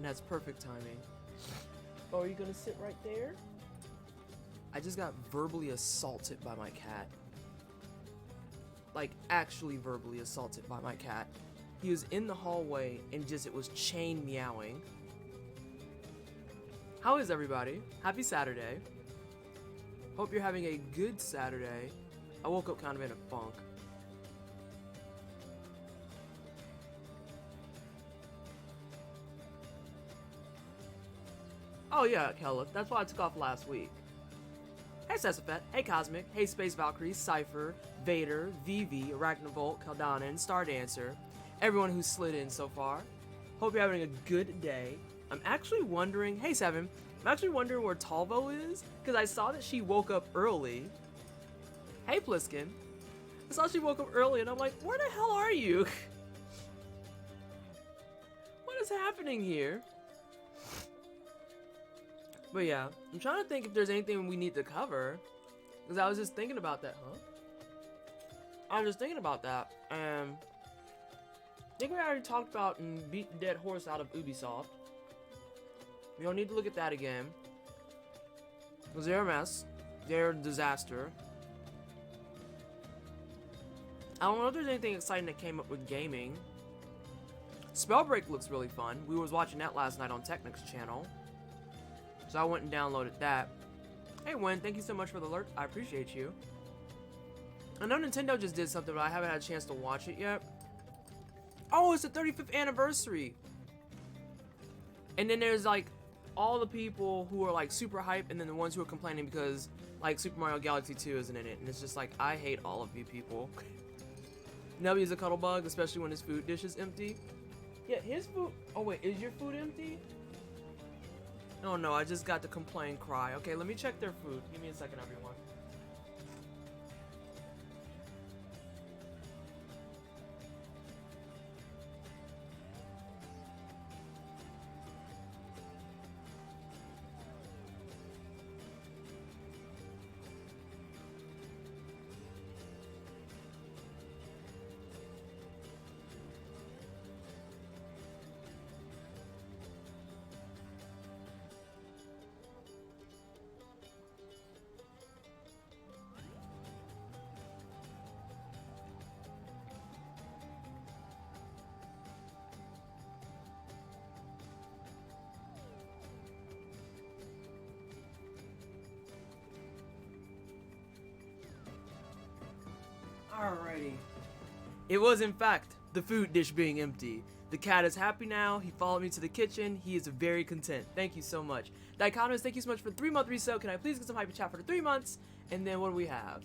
and that's perfect timing. Oh, are you gonna sit right there? I just got verbally assaulted by my cat. Like, actually verbally assaulted by my cat. He was in the hallway and it was chain meowing. How is everybody? Happy Saturday. Hope you're having a good Saturday. I woke up kind of in a funk. Oh yeah, Kelly. That's why I took off last week. Hey Sesafet, hey Cosmic, hey Space Valkyrie, Cypher, Vader, Vivi, Arachnovolt, Kaldanin, Stardancer, everyone who's slid in so far. Hope you're having a good day. I'm actually wondering, hey Seven, I'm actually wondering where Talvo is, because I saw that she woke up early. Hey Pliskin, I saw she woke up early and I'm like, where the hell are you? What is happening here? But yeah, I'm trying to think if there's anything we need to cover. Because I was just thinking about that, I was just thinking about that. And I think we already talked about and beat the dead horse out of Ubisoft. We don't need to look at that again. Because they're a mess. They're a disaster. I don't know if there's anything exciting that came up with gaming. Spellbreak looks really fun. We was watching that last night on Technic's channel. So I went and downloaded that. Hey Win, thank you so much for the alert. I appreciate you. I know Nintendo just did something, but I haven't had a chance to watch it yet. Oh, it's the 35th anniversary. And then there's like all the people who are like super hype, and then the ones who are complaining because like Super Mario Galaxy 2 isn't in it. And it's just like, I hate all of you people. Nubby is a cuddle bug, especially when his food dish is empty. Yeah, his food. Oh wait, is your food empty? Oh no, I just got the complain cry. Okay, let me check their food. Give me a second, everyone. Alrighty. It was in fact the food dish being empty. The cat is happy now. He followed me to the kitchen. He is very content. Thank you so much. Dichotomous, thank you so much for the 3-month resale. Can I please get some hype chat for the 3 months? And then what do we have?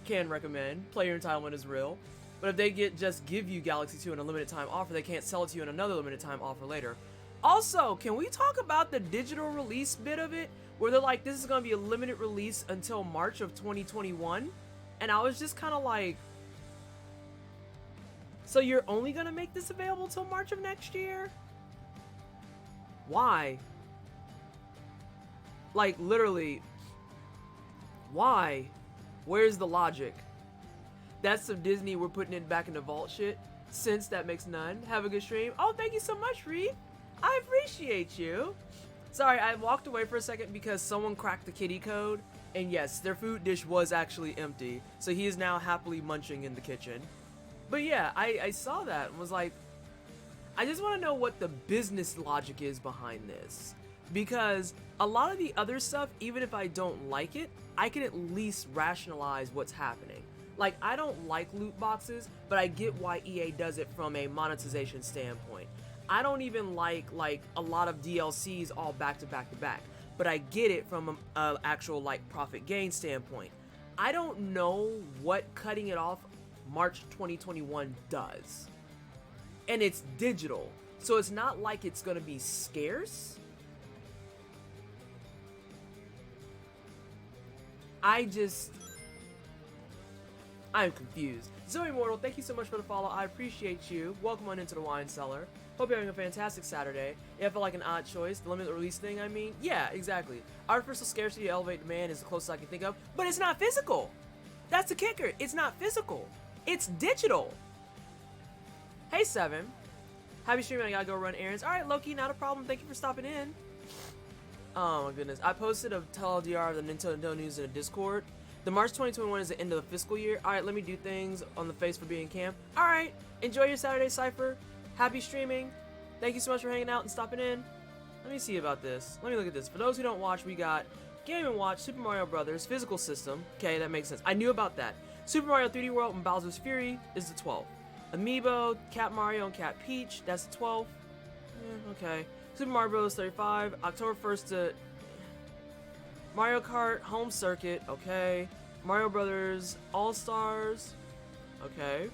Can recommend. Player entitlement is real. But if they just give you Galaxy 2 in a limited time offer, they can't sell it to you in another limited time offer later. Also, can we talk about the digital release bit of it? Where they're like, this is going to be a limited release until March of 2021. And I was just kind of like, so you're only going to make this available till March of next year? Why? Like, literally, why? Where's the logic? That's some Disney, we're putting it back in the vault shit. Since that makes none. Have a good stream. Oh, thank you so much, Reed. I appreciate you. Sorry, I walked away for a second because someone cracked the kitty code. And yes, their food dish was actually empty. So he is now happily munching in the kitchen. But yeah, I saw that and was like, I just want to know what the business logic is behind this. Because a lot of the other stuff, even if I don't like it, I can at least rationalize what's happening. Like, I don't like loot boxes, but I get why EA does it from a monetization standpoint. I don't even like a lot of DLCs all back to back to back. But I get it from an actual like profit gain standpoint. I don't know what cutting it off March 2021 does. And it's digital, so it's not like it's gonna be scarce. I'm confused. Zoe Mortal, thank you so much for the follow. I appreciate you. Welcome on into the wine cellar. Hope you're having a fantastic Saturday. Yeah, I feel like an odd choice. The limited release thing, I mean. Yeah, exactly. Artificial scarcity to elevate demand is the closest I can think of. But it's not physical. That's the kicker. It's not physical. It's digital. Hey, Seven. Happy streaming, I gotta go run errands. Alright, Loki, not a problem. Thank you for stopping in. Oh my goodness. I posted a TLDR of the Nintendo news in a Discord. The March 2021 is the end of the fiscal year. Alright, let me do things on the face for being camp. Alright, enjoy your Saturday Cypher. Happy streaming. Thank you so much for hanging out and stopping in. Let me see about this. Let me look at this. For those who don't watch, we got Game & Watch, Super Mario Brothers, Physical System. Okay, that makes sense. I knew about that. Super Mario 3D World and Bowser's Fury is the 12th. Amiibo, Cat Mario and Cat Peach, that's the 12th. Okay. Super Mario Bros. 35, October 1st to Mario Kart Home Circuit, okay. Mario Brothers All-Stars, okay.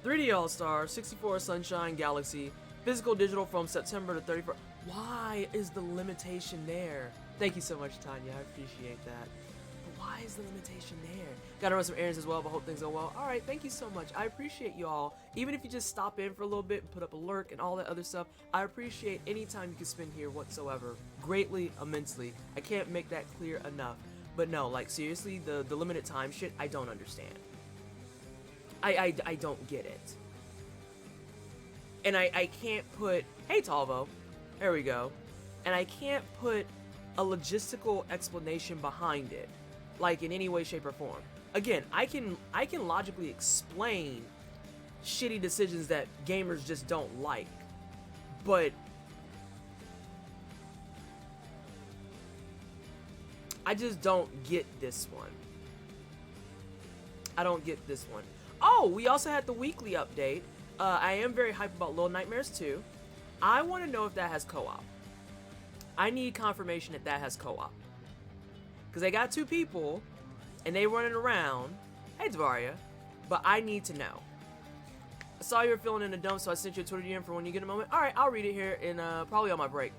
3D All-Stars, 64 Sunshine Galaxy, Physical Digital from September to 31st. Why is the limitation there? Thank you so much, Tanya. I appreciate that. But why is the limitation there? Gotta run some errands as well, but hope things go well. Alright, thank you so much. I appreciate you all. Even if you just stop in for a little bit and put up a lurk and all that other stuff, I appreciate any time you can spend here whatsoever. Greatly, immensely. I can't make that clear enough. But no, like seriously, the limited time shit, I don't understand. I don't get it. And I can't put, hey Talvo, there we go. And I can't put a logistical explanation behind it, like in any way, shape, or form. Again, I can logically explain shitty decisions that gamers just don't like, but I just don't get this one. I don't get this one. Oh, we also had the weekly update. I am very hyped about Little Nightmares 2. I want to know if that has co-op. I need confirmation that that has co-op. Because they got 2 people, and they running around. Hey, Dvaria. But I need to know. I saw you were feeling in the dump, so I sent you a Twitter DM for when you get a moment. Alright, I'll read it here in probably on my break.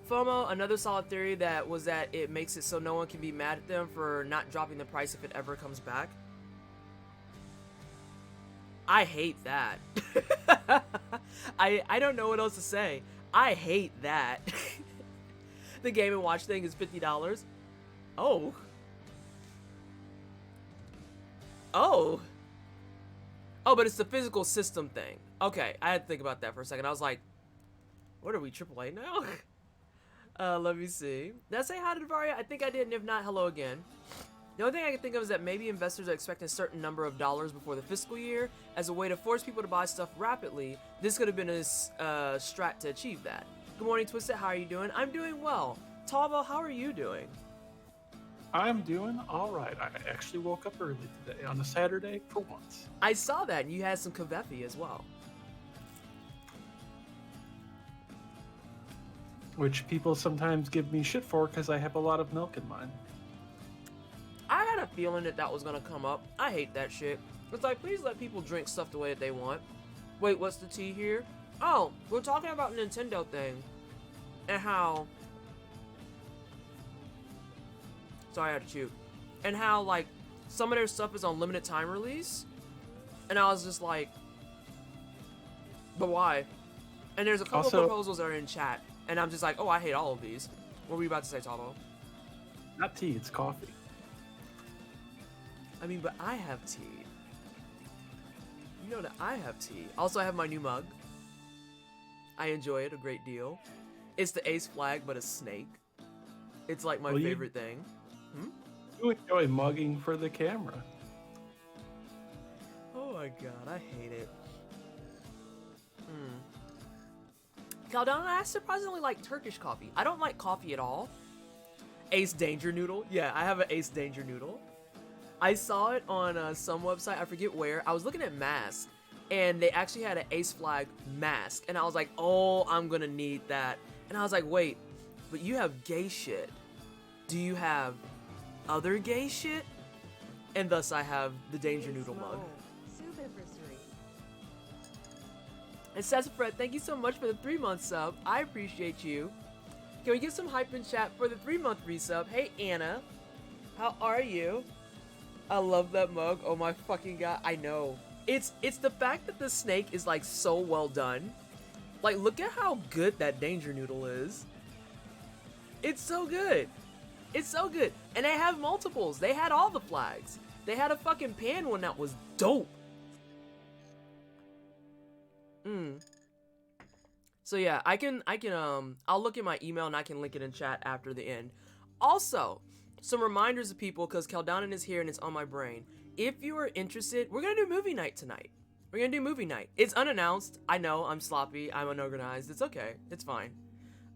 FOMO, another solid theory that was that it makes it so no one can be mad at them for not dropping the price if it ever comes back. I hate that. I don't know what else to say. I hate that. The Game & Watch thing is $50. Oh. Oh. Oh, but it's the physical system thing. Okay, I had to think about that for a second. I was like, what are we, AAA now? Let me see. Did I say hi to Dvaria? I think I did, and if not, hello again. The only thing I can think of is that maybe investors are expecting a certain number of dollars before the fiscal year as a way to force people to buy stuff rapidly. This could have been a strat to achieve that. Good morning, Twisted. How are you doing? I'm doing well. Talvo, how are you doing? I'm doing all right. I actually woke up early today on a Saturday for once. I saw that, and you had some kvefi as well. Which people sometimes give me shit for because I have a lot of milk in mine. I had a feeling that that was going to come up. I hate that shit. It's like, please let people drink stuff the way that they want. Wait, what's the tea here? Oh, we're talking about Nintendo thing. And how... Sorry, I had to chew. And how, like, some of their stuff is on limited time release. And I was just like... But why? And there's a couple of proposals that are in chat. And I'm just like, oh, I hate all of these. What were you about to say, Tavo? Not tea, it's coffee. I mean, but I have tea. You know that I have tea. Also, I have my new mug. I enjoy it a great deal. It's the ace flag, but a snake. It's like my favorite thing. You enjoy mugging for the camera. Oh my god, I hate it. Caldana, I surprisingly like Turkish coffee. I don't like coffee at all. Ace Danger Noodle. Yeah, I have an Ace Danger Noodle. I saw it on some website, I forget where. I was looking at masks, and they actually had an Ace Flag mask. And I was like, oh, I'm gonna need that. And I was like, wait, but you have gay shit. Do you have other gay shit? And thus I have the Danger Noodle mug. And Sassafred, thank you so much for the 3-month sub. I appreciate you. Can we get some hype in chat for the 3-month resub? Hey, Anna. How are you? I love that mug. Oh my fucking god. I know. It's the fact that the snake is like so well done. Like, look at how good that Danger Noodle is. It's so good. It's so good. And they have multiples. They had all the flags. They had a fucking pan one that was dope. So yeah, I'll look at my email and I can link it in chat after the end. Also, some reminders of people, because Keldanen is here and it's on my brain. If you are interested, we're gonna do movie night tonight. We're gonna do movie night. It's unannounced. I know, I'm sloppy, I'm unorganized. It's okay, it's fine.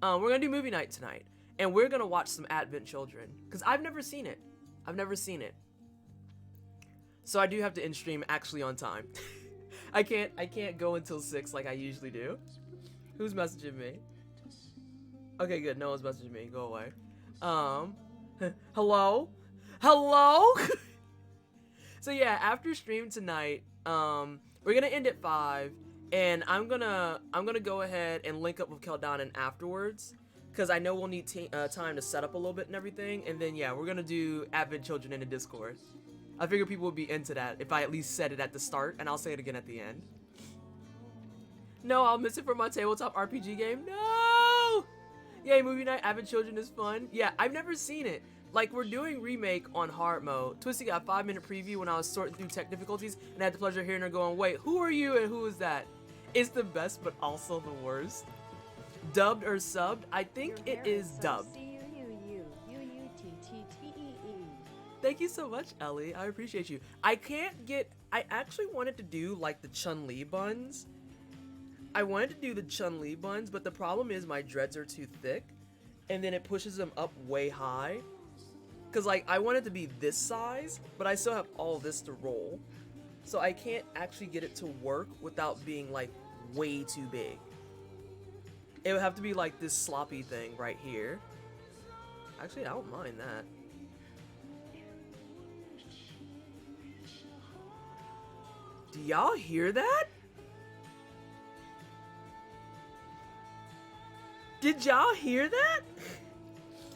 We're gonna do movie night tonight, and we're gonna watch some Advent Children, because I've never seen it. I've never seen it. So I do have to end stream actually on time. I can't go until 6 like I usually do. Who's messaging me? Okay, good. No one's messaging me. Go away. Hello? Hello? So yeah, after stream tonight, we're gonna end at 5, and I'm gonna go ahead and link up with Keldanen afterwards, because I know we'll need time to set up a little bit and everything, and then yeah, we're gonna do Advent Children in the Discord. I figure people would be into that if I at least said it at the start, and I'll say it again at the end. No, I'll miss it from my tabletop RPG game. No! Yay, movie night, Advent Children is fun. Yeah, I've never seen it. Like, we're doing remake on hard mode. Twisty got a 5-minute preview when I was sorting through tech difficulties, and I had the pleasure of hearing her going, wait, who are you and who is that? It's the best, but also the worst. Dubbed or subbed? I think it is dubbed. Thank you so much, Ellie. I appreciate you. I actually wanted to do like the Chun-Li buns. I wanted to do the Chun-Li buns, but the problem is my dreads are too thick, and then it pushes them up way high. Cause like I want it to be this size, but I still have all this to roll. So I can't actually get it to work without being like way too big. It would have to be like this sloppy thing right here. Actually, I don't mind that. Do y'all hear that? Did y'all hear that?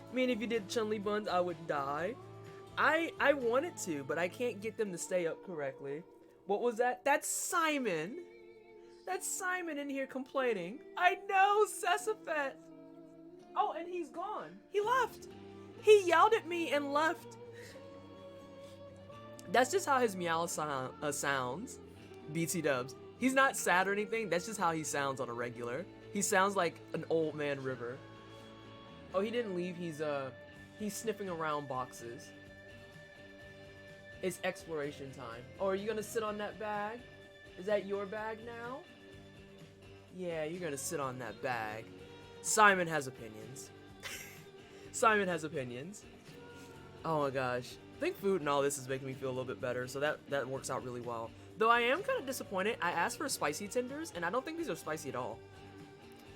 I mean, if you did Chun-Li buns, I would die. I wanted to, but I can't get them to stay up correctly. What was that? That's Simon. That's Simon in here complaining. I know, Sesafet. Oh, and he's gone. He left. He yelled at me and left. That's just how his meow sounds. BT dubs. He's not sad or anything. That's just how he sounds on a regular. He sounds like an old man river. Oh, he didn't leave. He's sniffing around boxes. It's exploration time. Oh, are you gonna sit on that bag? Is that your bag now? Yeah, you're gonna sit on that bag. Simon has opinions. Simon has opinions. Oh my gosh. I think food and all this is making me feel a little bit better, so that works out really well. Though I am kind of disappointed. I asked for spicy tenders, and I don't think these are spicy at all.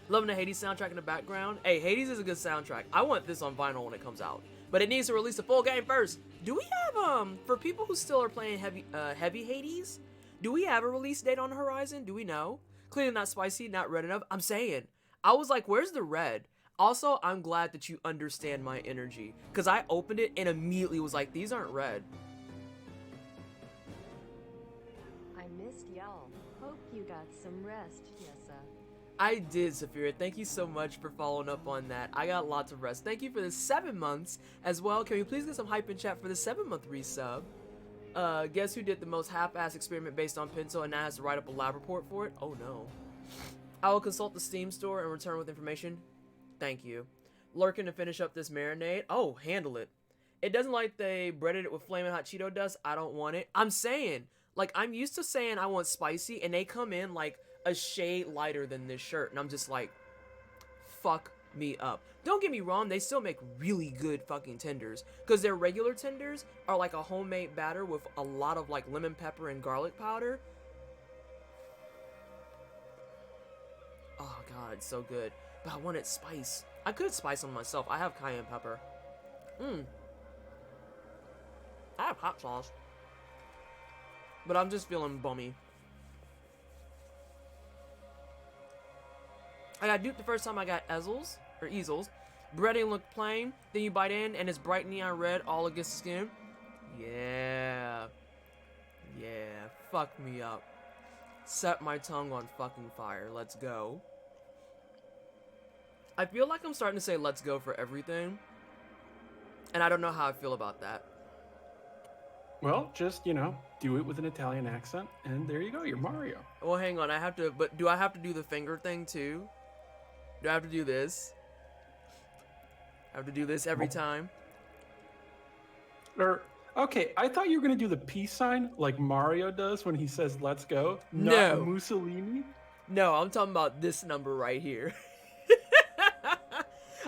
Loving the Hades soundtrack in the background. Hey, Hades is a good soundtrack. I want this on vinyl when it comes out. But it needs to release a full game first. Do we have, for people who still are playing heavy Hades, do we have a release date on the horizon? Do we know? Clearly not spicy, not red enough. I'm saying. I was like, where's the red? Also, I'm glad that you understand my energy. Because I opened it and immediately was like, these aren't red. I missed y'all. Hope you got some rest, Yessa. I did, Saphira. Thank you so much for following up on that. I got lots of rest. Thank you for the 7 months as well. Can we please get some hype in chat for the 7-month resub? Guess who did the most half-ass experiment based on pencil and now has to write up a lab report for it? Oh no. I will consult the Steam store and return with information. Thank you. Lurking to finish up this marinade. Oh, handle it. It doesn't like they breaded it with flaming hot Cheeto dust. I don't want it. I'm saying, like, I'm used to saying I want spicy, and they come in like a shade lighter than this shirt, and I'm just like, fuck me up. Don't get me wrong, they still make really good fucking tenders, because their regular tenders are like a homemade batter with a lot of like lemon pepper and garlic powder. Oh god, it's so good. But I wanted spice. I could spice them myself. I have cayenne pepper. I have hot sauce. But I'm just feeling bummy. I got duped the first time I got easels. Breading looked plain. Then you bite in and it's bright neon red all against the skin. Yeah. Yeah. Fuck me up. Set my tongue on fucking fire. Let's go. I feel like I'm starting to say let's go for everything. And I don't know how I feel about that. Well, just, do it with an Italian accent, and there you go, you're Mario. Well, hang on, but do I have to do the finger thing too? Do I have to do this? I have to do this every time? Or okay, I thought you were gonna do the peace sign like Mario does when he says "Let's go." No. Not Mussolini. No, I'm talking about this number right here.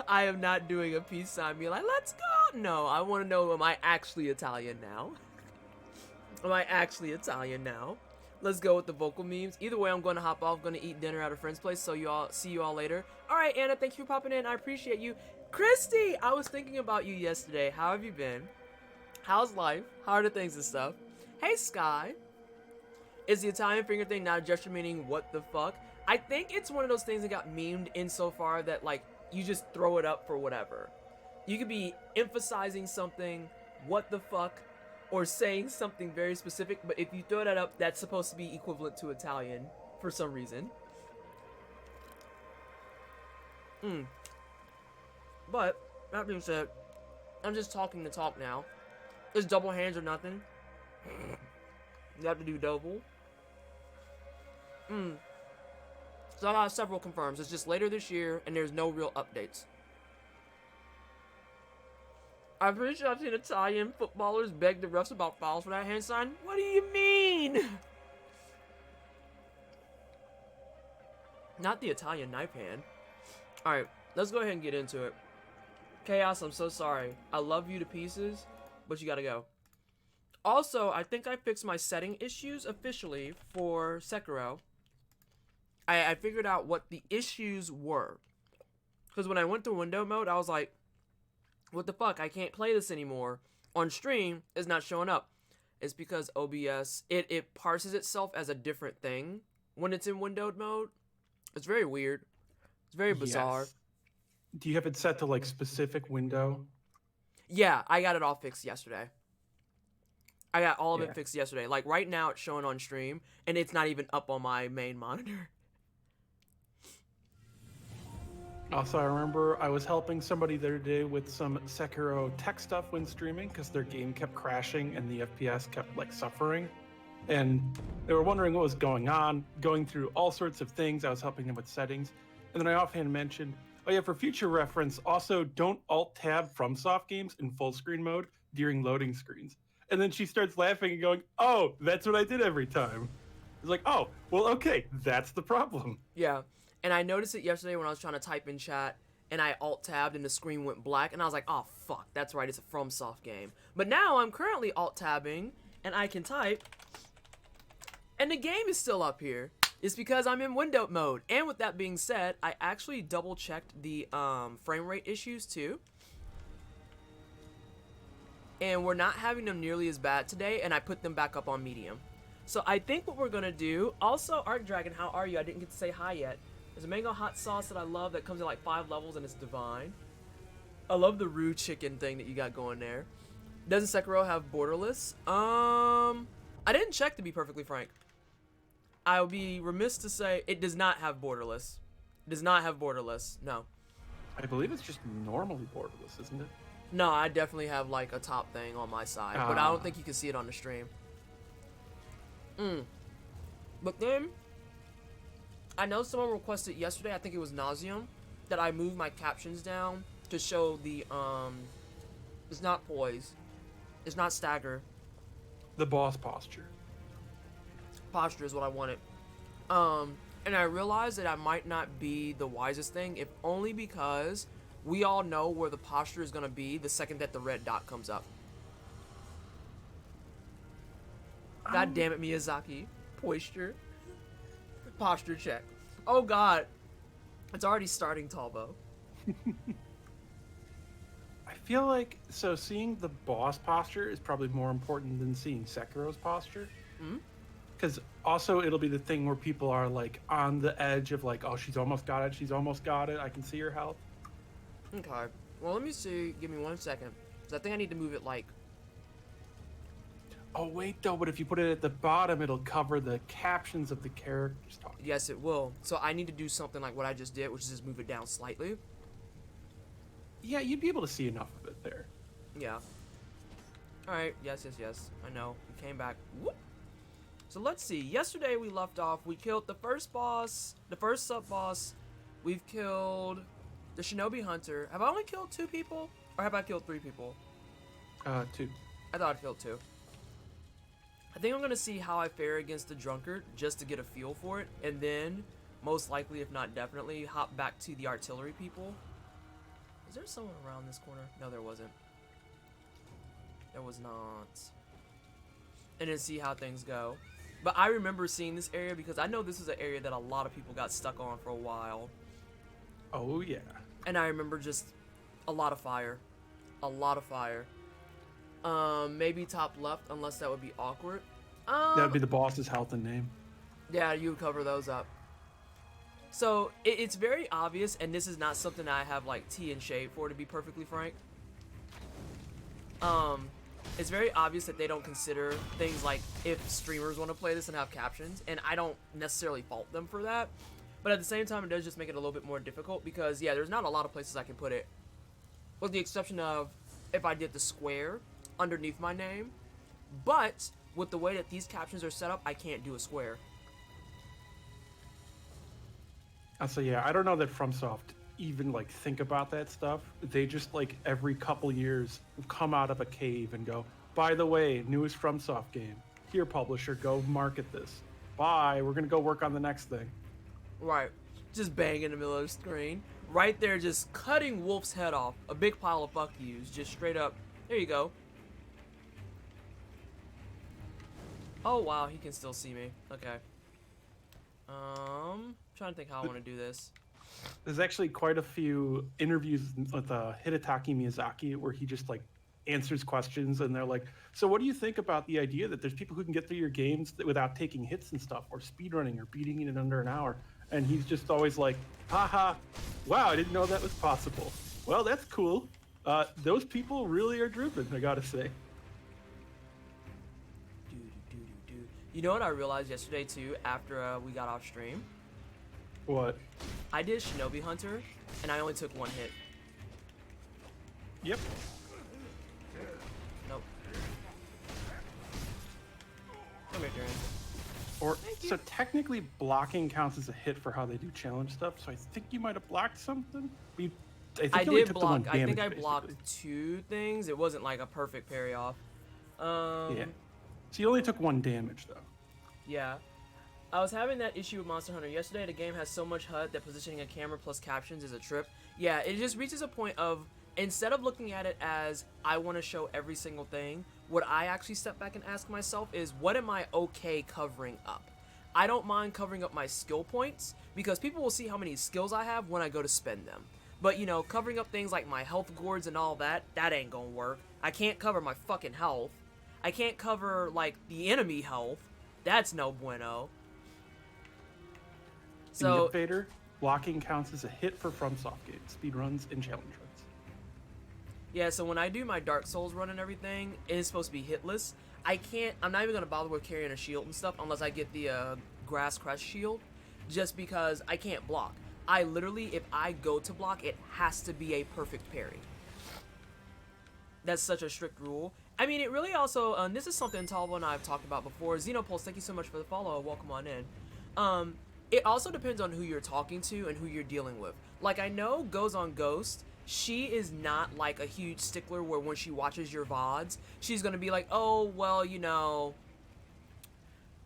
I am not doing a peace sign being like, let's go. No, I want to know, am I actually Italian now? Am I actually Italian now? Let's go with the vocal memes. Either way, I'm going to hop off, going to eat dinner at a friend's place, so see you all later. All right, Anna, thank you for popping in. I appreciate you. Christy, I was thinking about you yesterday. How have you been? How's life? How are the things and stuff? Hey, Sky. Is the Italian finger thing not a gesture meaning what the fuck? I think it's one of those things that got memed insofar that, like, you just throw it up for whatever. You could be emphasizing something, what the fuck, or saying something very specific, but if you throw that up, that's supposed to be equivalent to Italian for some reason. But, that being said, I'm just talking to talk now. It's double hands or nothing. You have to do double. So I got several confirms. It's just later this year, and there's no real updates. I'm pretty sure I've seen Italian footballers beg the refs about fouls for that hand sign. What do you mean? Not the Italian knife hand. Alright, let's go ahead and get into it. Chaos, I'm so sorry. I love you to pieces, but you gotta go. Also, I think I fixed my setting issues officially for Sekiro. I figured out what the issues were. Because when I went to window mode, I was like, what the fuck? I can't play this anymore. On stream, it's not showing up. It's because OBS, it parses itself as a different thing when it's in windowed mode. It's very weird. It's very bizarre. Yes. Do you have it set to like specific window? Yeah, I got it all fixed yesterday. I got all of it fixed yesterday. Like right now it's showing on stream and it's not even up on my main monitor. Also, I remember I was helping somebody the other day with some Sekiro tech stuff when streaming because their game kept crashing and the FPS kept like suffering. And they were wondering what was going on, going through all sorts of things. I was helping them with settings. And then I offhand mentioned, oh yeah, for future reference, also don't Alt-Tab FromSoft games in full screen mode during loading screens. And then she starts laughing and going, oh, that's what I did every time. It's like, oh, well, okay, that's the problem. Yeah. And I noticed it yesterday when I was trying to type in chat, and I alt-tabbed and the screen went black, and I was like, oh, fuck, that's right, it's a FromSoft game. But now I'm currently alt-tabbing, and I can type, and the game is still up here. It's because I'm in windowed mode. And with that being said, I actually double-checked the frame rate issues, too. And we're not having them nearly as bad today, and I put them back up on medium. So I think what we're going to do, also, Arc Dragon, how are you? I didn't get to say hi yet. There's a mango hot sauce that I love that comes in like 5 levels and it's divine. I love the roux chicken thing that you got going there. Doesn't Sekiro have borderless? I didn't check, to be perfectly frank. I would be remiss to say it does not have borderless. It does not have borderless, no. I believe it's just normally borderless, isn't it? No, I definitely have like a top thing on my side, but I don't think you can see it on the stream. But then, I know someone requested yesterday, I think it was Nauseum, that I move my captions down to show the, it's not poise, it's not stagger. The boss posture. Posture is what I wanted. And I realized that I might not be the wisest thing, if only because we all know where the posture is going to be the second that the red dot comes up. God damn it, Miyazaki. Posture. Posture check. Oh god. It's already starting, Talbo. I feel like, so seeing the boss posture is probably more important than seeing Sekiro's posture. Because also it'll be the thing where people are like on the edge of like, oh, she's almost got it, she's almost got it, I can see her health. Okay. Well, let me see. Give me 1 second. Because I think I need to move it like... Oh, wait, though, but if you put it at the bottom, it'll cover the captions of the characters talking. Yes, it will. So I need to do something like what I just did, which is just move it down slightly. Yeah, you'd be able to see enough of it there. Yeah. Alright, yes. I know. We came back. Whoop. So let's see. Yesterday we left off. We killed the first boss, the first sub-boss, We've killed the Shinobi Hunter. Have I only killed 2 people? Or have I killed 3 people? 2. I thought I killed 2. I think I'm going to see how I fare against the Drunkard just to get a feel for it. And then, most likely, if not definitely, hop back to the artillery people. Is there someone around this corner? No, there wasn't. There was not. And then see how things go. But I remember seeing this area because I know this is an area that a lot of people got stuck on for a while. Oh, yeah. And I remember just a lot of fire. A lot of fire. Maybe top left, unless that would be awkward. That'd be the boss's health and name. Yeah, you would cover those up. So, it's very obvious, and this is not something I have, like, tea and shade for, to be perfectly frank. It's very obvious that they don't consider things like if streamers want to play this and have captions, and I don't necessarily fault them for that. But at the same time, it does just make it a little bit more difficult because, yeah, there's not a lot of places I can put it. With the exception of if I did the square underneath my name. But with the way that these captions are set up, I can't do a square. So yeah, I don't know that FromSoft even like think about that stuff. They just like every couple years come out of a cave and go, by the way, newest FromSoft game. Here, publisher, go market this. Bye, we're gonna go work on the next thing. Right. Just bang in the middle of the screen. Right there, just cutting Wolf's head off. A big pile of fuck yous. Just straight up. There you go. Oh, wow. He can still see me. Okay. Trying to think how I want to do this. There's actually quite a few interviews with Hidetaki Miyazaki where he just like answers questions and they're like, so what do you think about the idea that there's people who can get through your games without taking hits and stuff or speedrunning or beating it in under an hour? And he's just always like, haha, wow, I didn't know that was possible. Well, that's cool. Those people really are drooping, I gotta say. You know what I realized yesterday too after we got off stream? What? I did Shinobi Hunter and I only took 1 hit. Yep. Nope. Come here, Darren. Or so technically blocking counts as a hit for how they do challenge stuff. So I think you might have blocked something. I did block. I think I blocked 2 things. It wasn't like a perfect parry off. Yeah. So you only took 1 damage though. Yeah. I was having that issue with Monster Hunter yesterday. The game has so much HUD that positioning a camera plus captions is a trip. Yeah, it just reaches a point of, instead of looking at it as, I want to show every single thing, what I actually step back and ask myself is, what am I okay covering up? I don't mind covering up my skill points, because people will see how many skills I have when I go to spend them. But, you know, covering up things like my health gourds and all that, that ain't gonna work. I can't cover my fucking health. I can't cover, like, the enemy health. That's no bueno. So, in Vader, blocking counts as a hit for FromSoft games, speedruns, and challenge runs. Yeah, so when I do my Dark Souls run and everything, it is supposed to be hitless. I'm not even going to bother with carrying a shield and stuff unless I get the Grass Crest shield, just because I can't block. I literally, if I go to block, it has to be a perfect parry. That's such a strict rule. I mean, it really also, this is something Talbot and I have talked about before. Xenopulse, thank you so much for the follow. Welcome on in. It also depends on who you're talking to and who you're dealing with. Like, I know Goes on Ghost, she is not like a huge stickler where when she watches your VODs, she's gonna be like, oh, well, you know,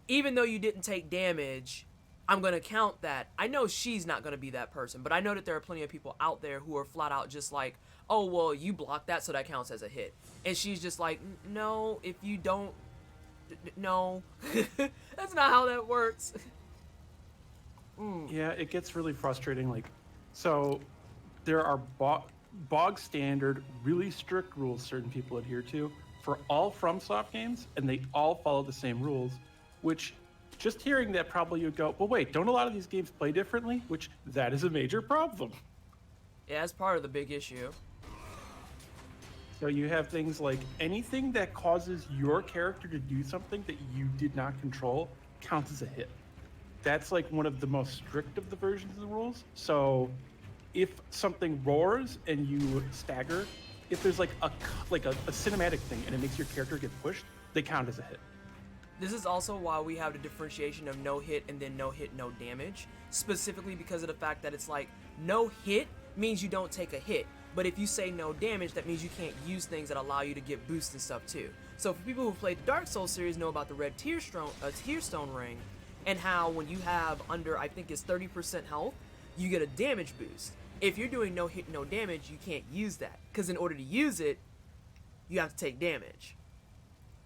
even though you didn't take damage, I'm gonna count that. I know she's not gonna be that person, but I know that there are plenty of people out there who are flat out just like, oh, well, you blocked that, so that counts as a hit. And she's just like, no, if you don't, no. That's not how that works. Yeah, it gets really frustrating. Like, so there are bog standard, really strict rules certain people adhere to for all FromSoft games, and they all follow the same rules, which just hearing that probably you'd go, well, wait, don't a lot of these games play differently? Which that is a major problem. Yeah, that's part of the big issue. So you have things like anything that causes your character to do something that you did not control counts as a hit. That's like one of the most strict of the versions of the rules. So if something roars and you stagger, if there's like a cinematic thing and it makes your character get pushed, they count as a hit. This is also why we have the differentiation of no hit and then no hit, no damage. specifically because of the fact that it's like no hit means you don't take a hit. But if you say no damage, that means you can't use things that allow you to get boosts and stuff too. So for people who played the Dark Souls series know about the red tearstone ring, and how when you have under, I think it's 30% health, you get a damage boost. If you're doing no hit, no damage, you can't use that. Because in order to use it, you have to take damage.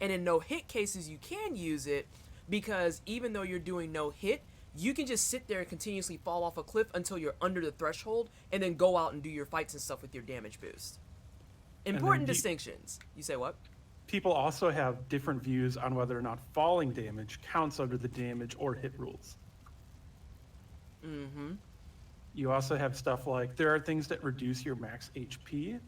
And in no hit cases, you can use it because even though you're doing no hit, you can just sit there and continuously fall off a cliff until you're under the threshold and then go out and do your fights and stuff with your damage boost. Important distinctions. You say what? People also have different views on whether or not falling damage counts under the damage or hit rules. Mm-hmm. You also have stuff like there are things that reduce your max HP.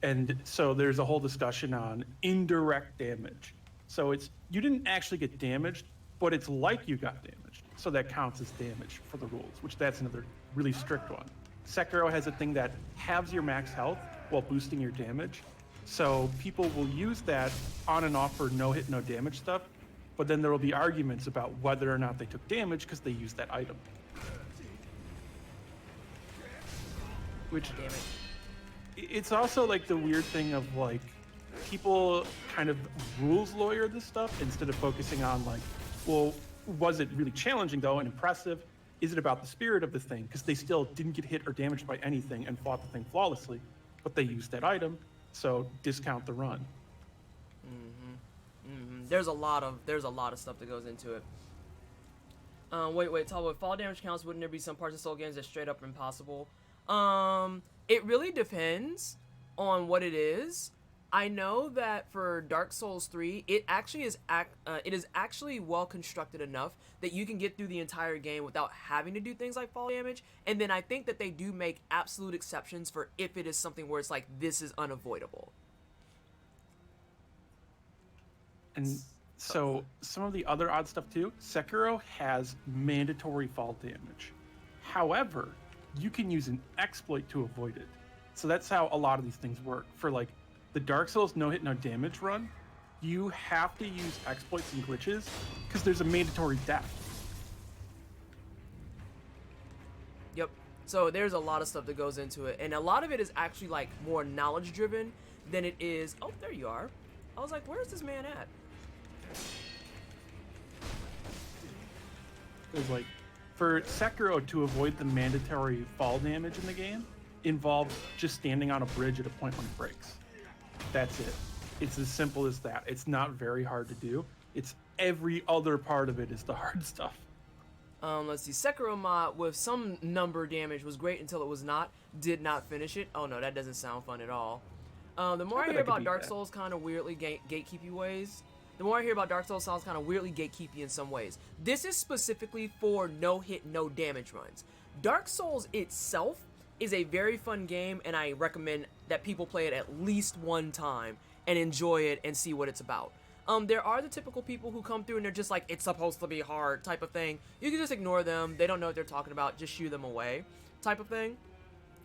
And so there's a whole discussion on indirect damage. So it's you didn't actually get damaged, but it's like you got damaged. So that counts as damage for the rules, which that's another really strict one. Sekiro has a thing that halves your max health while boosting your damage. So people will use that on and off for no hit, no damage stuff. But then there will be arguments about whether or not they took damage because they used that item. Which, Damn it. it's also like the weird thing of like people kind of rules lawyer this stuff instead of focusing on like, well, was it really challenging though and impressive? Is it about the spirit of the thing? Because they still didn't get hit or damaged by anything and fought the thing flawlessly, but they used that item, so discount the run. There's a lot of stuff that goes into it. Wait, Talbot, fall damage counts, wouldn't there be some parts of Soul games that straight up impossible? It really depends on what it is. I know that for Dark Souls 3, it is actually well constructed enough that you can get through the entire game without having to do things like fall damage. And then I think that they do make absolute exceptions for if it is something where it's like, this is unavoidable. And so some of the other odd stuff too, Sekiro has mandatory fall damage. However, you can use an exploit to avoid it. So that's how a lot of these things work. For like the Dark Souls no hit, no damage run, you have to use exploits and glitches because there's a mandatory death. Yep. So there's a lot of stuff that goes into it. And a lot of it is actually like more knowledge driven than it is. Oh, there you are. I was like, where's this man at? It's like for Sekiro to avoid the mandatory fall damage in the game involves just standing on a bridge at a point when it breaks. That's it. It's as simple as that. It's not very hard to do. It's every other part of it is the hard stuff. Let's see. Sekiro mod with some number damage was great until it was not. Did not finish it. Oh no, that doesn't sound fun at all. The more I hear about Dark Souls kind of weirdly gatekeepy ways, the more I hear about Dark Souls sounds kind of weirdly gatekeepy in some ways. This is specifically for no hit, no damage runs. Dark Souls itself is a very fun game, and I recommend that people play it at least one time and enjoy it and see what it's about. There are the typical people who come through and they're just like, it's supposed to be hard type of thing. You can just ignore them. They don't know what they're talking about. Just shoo them away type of thing.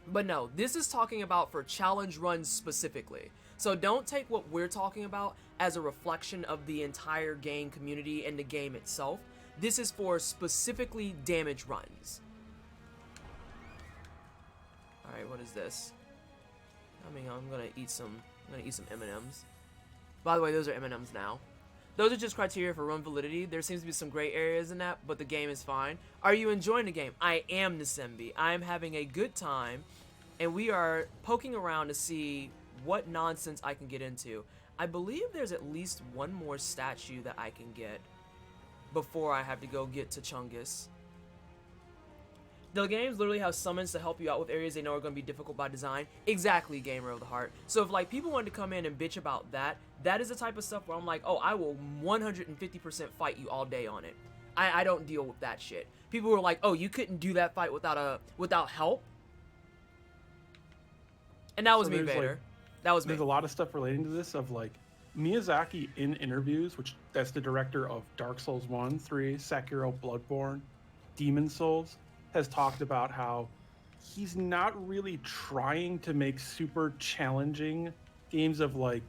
But no, this is talking about for challenge runs specifically. So don't take what we're talking about as a reflection of the entire game community and the game itself. This is for specifically damage runs. Alright, what is this? I mean, I'm gonna eat some M&Ms. By the way, those are M&Ms now. Those are just criteria for run validity. There seems to be some gray areas in that, but the game is fine. Are you enjoying the game? I am, Nasembi. I am having a good time, and we are poking around to see what nonsense I can get into. I believe there's at least one more statue that I can get before I have to go get to Chungus. The games literally have summons to help you out with areas they know are going to be difficult by design. Exactly, Gamer of the Heart. So if like people wanted to come in and bitch about that, that is the type of stuff where I'm like, oh, I will 150% fight you all day on it. I don't deal with that shit. People were like, oh, you couldn't do that fight without help. And that was me, Vader. Like, that was me. There's a lot of stuff relating to this of like Miyazaki in interviews, which that's the director of Dark Souls 1, 3, Sekiro, Bloodborne, Demon Souls, has talked about how he's not really trying to make super challenging games of like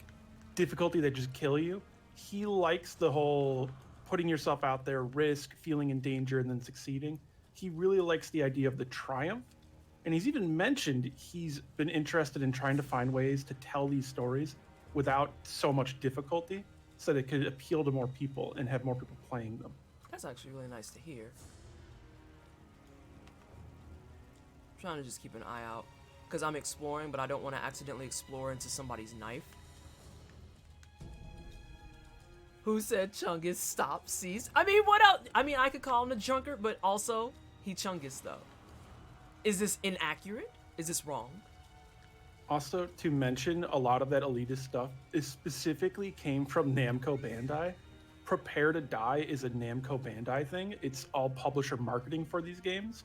difficulty that just kill you. He likes the whole putting yourself out there, risk, feeling in danger, and then succeeding. he really likes the idea of the triumph. And he's even mentioned he's been interested in trying to find ways to tell these stories without so much difficulty so that it could appeal to more people and have more people playing them. That's actually really nice to hear. I'm trying to just keep an eye out because I'm exploring, but I don't want to accidentally explore into somebody's knife. Who said Chungus stop, cease? I mean, what else? I mean, I could call him a drunkard, but also he Chungus though. Is this inaccurate? Is this wrong? Also, to mention, a lot of that elitist stuff is specifically came from Namco Bandai. Prepare to Die is a Namco Bandai thing. It's all publisher marketing for these games.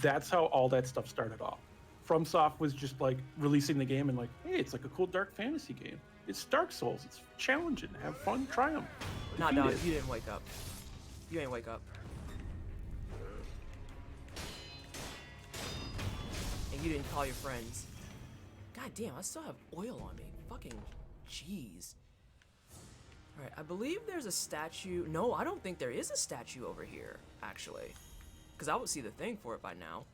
That's how all that stuff started off. FromSoft was just like releasing the game and like, hey, it's like a cool dark fantasy game. It's Dark Souls. It's challenging. Have fun. Try them. Nah, dog, you didn't wake up. You ain't wake up. And you didn't call your friends. God damn, I still have oil on me. Fucking jeez. Alright, I believe there's a statue. No, I don't think there is a statue over here, actually. Because I would see the thing for it by now.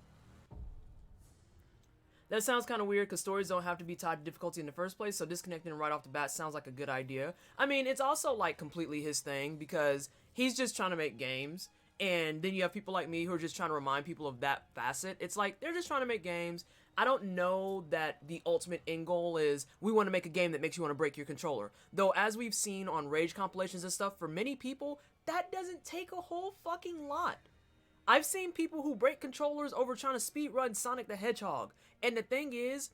That sounds kind of weird because stories don't have to be tied to difficulty in the first place, so disconnecting right off the bat sounds like a good idea. I mean, it's also like completely his thing because he's just trying to make games, and then you have people like me who are just trying to remind people of that facet. It's like they're just trying to make games. I don't know that the ultimate end goal is we want to make a game that makes you want to break your controller. Though, as we've seen on Rage compilations and stuff, for many people, that doesn't take a whole fucking lot. I've seen people who break controllers over trying to speedrun Sonic the Hedgehog. And the thing is,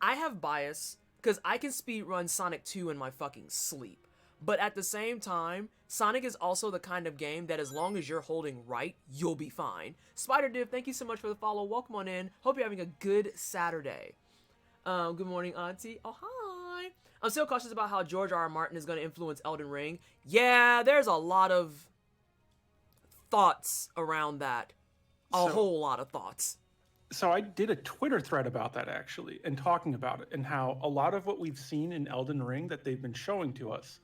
I have bias because I can speedrun Sonic 2 in my fucking sleep. But at the same time, Sonic is also the kind of game that as long as you're holding right, you'll be fine. Spider Div, thank you so much for the follow. Welcome on in. Hope you're having a good Saturday. Good morning, Auntie. Oh, hi. I'm still cautious about how George R.R. Martin is going to influence Elden Ring. Yeah, there's a lot of thoughts around that. A whole lot of thoughts. So I did a Twitter thread about that actually, and talking about it, and how a lot of what we've seen in Elden Ring that they've been showing to us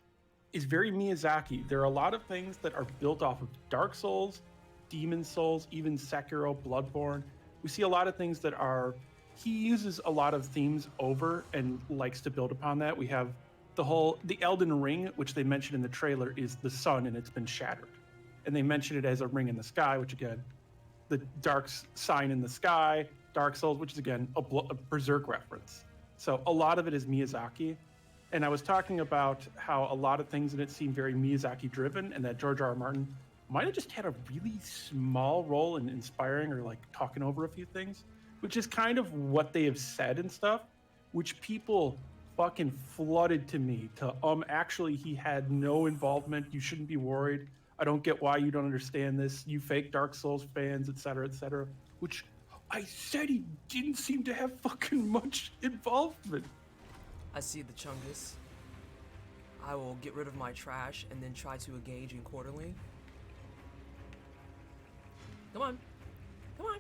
is very Miyazaki. There are a lot of things that are built off of Dark Souls, Demon Souls, even Sekiro, Bloodborne. We see a lot of things that are, he uses a lot of themes over and likes to build upon that. We have the Elden Ring, which they mentioned in the trailer, is the sun and it's been shattered. And they mention it as a ring in the sky, which again, the dark sign in the sky, Dark Souls, which is again a Berserk reference. So a lot of it is Miyazaki. And I was talking about how a lot of things in it seem very Miyazaki driven, and that George R.R. Martin might have just had a really small role in inspiring or like talking over a few things, which is kind of what they have said and stuff, which people fucking flooded to me to, actually he had no involvement. You shouldn't be worried. I don't get why you don't understand this. You fake Dark Souls fans, etc., etc. Which I said he didn't seem to have fucking much involvement. I see the Chungus. I will get rid of my trash and then try to engage in quarterly. Come on. Come on.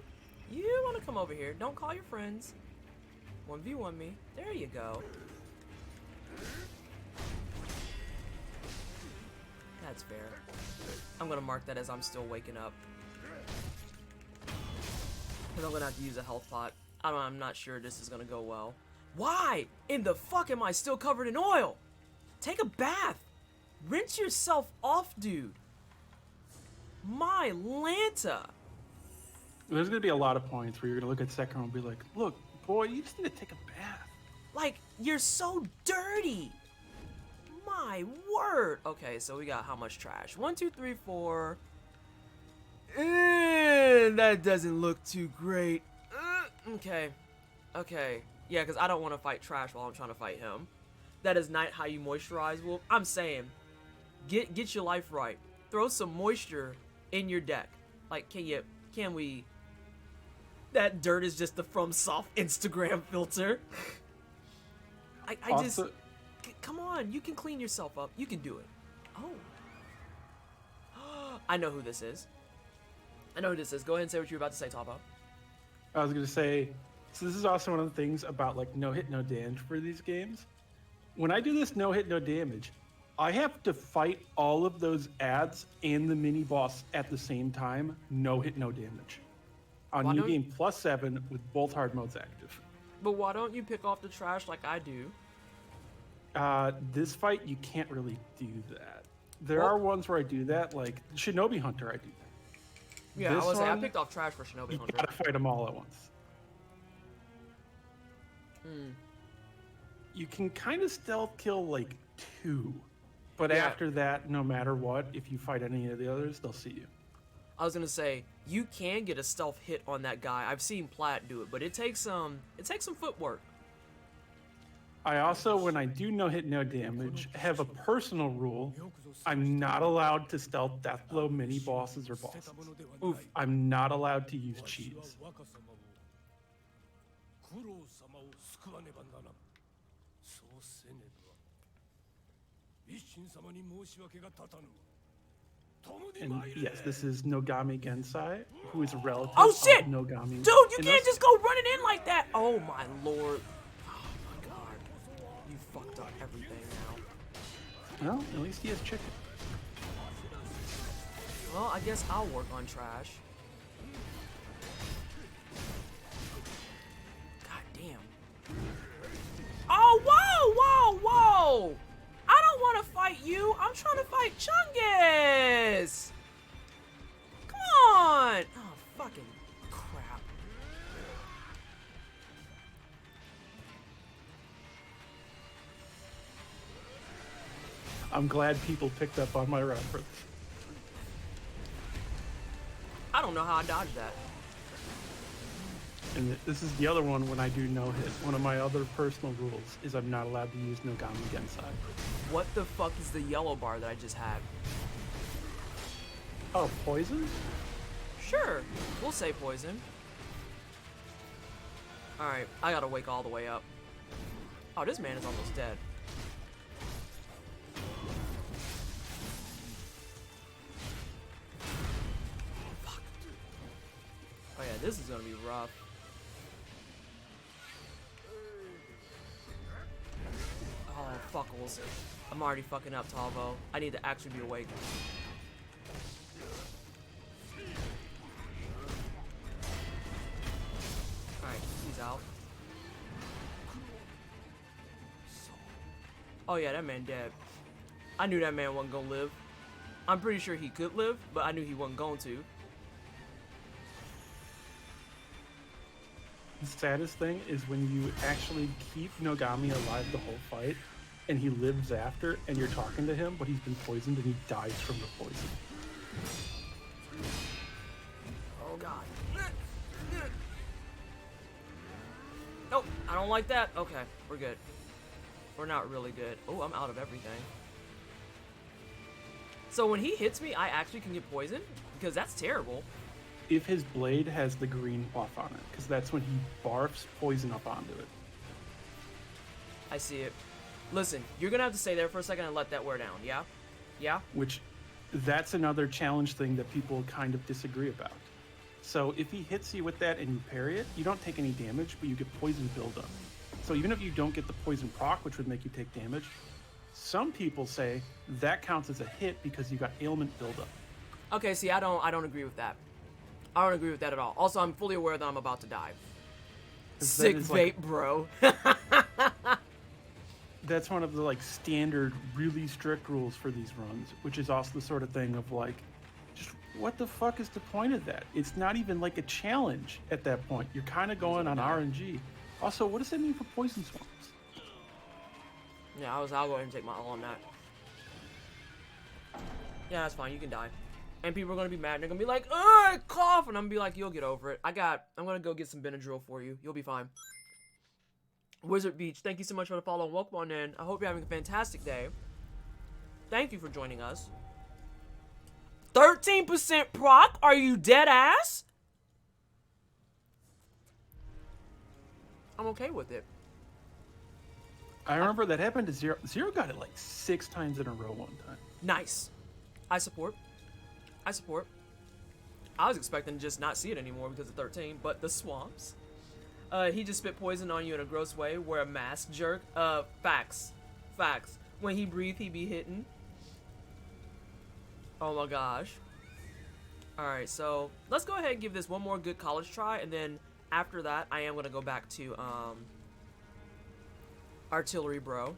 You want to come over here. Don't call your friends. 1v1 me. There you go. That's fair. I'm going to mark that as I'm still waking up. Because I'm going to have to use a health pot. I'm not sure this is going to go well. Why in the fuck am I still covered in oil? Take a bath. Rinse yourself off, dude. My Lanta. There's going to be a lot of points where you're going to look at Sekiro and be like, look, boy, you just need to take a bath. Like, you're so dirty. My word. Okay, so we got how much trash? 1, 2, 3, 4. That doesn't look too great. Okay. Okay. Yeah, because I don't want to fight trash while I'm trying to fight him. That is not how you moisturize, Wolf. I'm saying, get your life right. Throw some moisture in your deck. Like, can we? That dirt is just the FromSoft Instagram filter. I Also, just, come on, you can clean yourself up. You can do it. Oh. I know who this is. I know who this is. Go ahead and say what you're about to say, Tapa. I was going to say, so this is also one of the things about like no hit, no damage for these games. When I do this no hit, no damage, I have to fight all of those ads and the mini boss at the same time, no hit, no damage. on Why New don't- Game Plus 7 with both hard modes active. But why don't you pick off the trash like I do? This fight, you can't really do that. There Well- are ones where I do that, like Shinobi Hunter, I do that. Yeah, This I was saying I one, picked off trash for Shinobi You Hunter. gotta fight them all at once. Hmm. You can kind of stealth kill like 2, but Yeah. after that, no matter what, if you fight any of the others, they'll see you. I was gonna say you can get a stealth hit on that guy. I've seen Platt do it, but it takes some footwork. I also, when I do no hit, no damage, have a personal rule. I'm not allowed to stealth death blow mini bosses or bosses. Oof. I'm not allowed to use cheese. And yes, this is Nogami Gensai, who is a relative Oh shit! of Nogami. Dude, you in can't this. just go running in like that. Oh my lord. Oh my god. You fucked up everything now. Well, at least he has chicken. Well, I guess I'll work on trash. God damn. Oh, whoa, whoa, whoa! I don't want to fight you. I'm trying to fight Chungus. Come on. Oh, fucking crap. I'm glad people picked up on my reference. I don't know how I dodged that. And this is the other one when I do no hit. One of my other personal rules is I'm not allowed to use Nogami Gensai. What the fuck is the yellow bar that I just had? Oh, poison? Sure, we'll say poison. Alright, I gotta wake all the way up. Oh, this man is almost dead. Fuck. Oh yeah, this is gonna be rough. Oh, fuckles. I'm already fucking up, Talvo. I need to actually be awake. Alright, he's out. Oh yeah, that man dead. I knew that man wasn't gonna live. I'm pretty sure he could live, but I knew he wasn't going to. The saddest thing is when you actually keep Nogami alive the whole fight, and he lives after, and you're talking to him, but he's been poisoned and he dies from the poison. Oh god. Nope, I don't like that. Okay, we're good. We're not really good. Oh, I'm out of everything. So when he hits me, I actually can get poisoned? Because that's terrible. If his blade has the green buff on it, because that's when he barfs poison up onto it. I see it. Listen, you're gonna have to stay there for a second and let that wear down, yeah? Yeah? Which, that's another challenge thing that people kind of disagree about. So if he hits you with that and you parry it, you don't take any damage, but you get poison buildup. So even if you don't get the poison proc, which would make you take damage, some people say that counts as a hit because you got ailment buildup. Okay, see, I don't agree with that. I don't agree with that at all. Also, I'm fully aware that I'm about to die. 'Cause that Sick is, vape, like- bro. That's one of the like standard, really strict rules for these runs, which is also the sort of thing of like, just what the fuck is the point of that? It's not even like a challenge at that point. You're kind of going on RNG. Also, what does that mean for poison swamps? Yeah, I'll go ahead and take my all on that. Yeah, that's fine. You can die. And people are gonna be mad. They're gonna be like, "Ugh, I cough," and I'm gonna be like, "You'll get over it. I'm gonna go get some Benadryl for you. You'll be fine." Wizard Beach, thank you so much for the follow and welcome on in. I hope you're having a fantastic day. Thank you for joining us. 13% proc? Are you dead ass? I'm okay with it. I remember that happened to Zero. Zero got it like 6 times in a row one time. Nice. I support. I support. I was expecting to just not see it anymore because of 13, but the swamps. He just spit poison on you in a gross way. Wear a mask, jerk. Facts. Facts. When he breathe, he be hitting. Oh my gosh. Alright, so let's go ahead and give this one more good college try, and then after that, I am going to go back to Artillery Bro.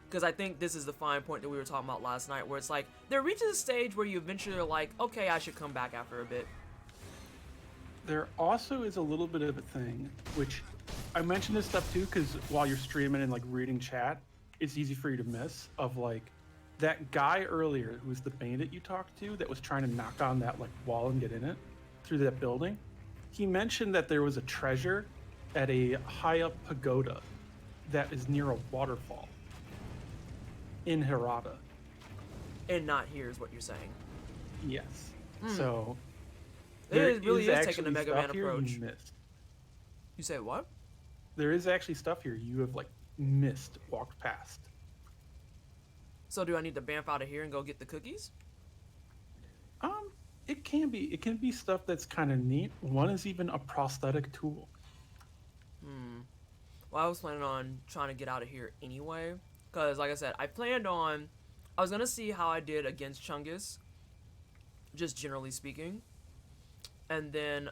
Because I think this is the fine point that we were talking about last night, where it's like, there reaches a stage where you eventually are like, okay, I should come back after a bit. There also is a little bit of a thing, which I mentioned this stuff too, because while you're streaming and like reading chat, it's easy for you to miss, of like, that guy earlier who was the bandit you talked to that was trying to knock on that like wall and get in it through that building. He mentioned that there was a treasure at a high up pagoda that is near a waterfall in Hirata. And not here is what you're saying. Yes. So It really is taking actually the Mega stuff Man here approach. you missed. You say what? There is actually stuff here you have like missed, walked past. So do I need to bamf out of here and go get the cookies? It can be stuff that's kind of neat. One is even a prosthetic tool. Well, I was planning on trying to get out of here anyway, because like I said, I was gonna see how I did against Chungus, just generally speaking, and then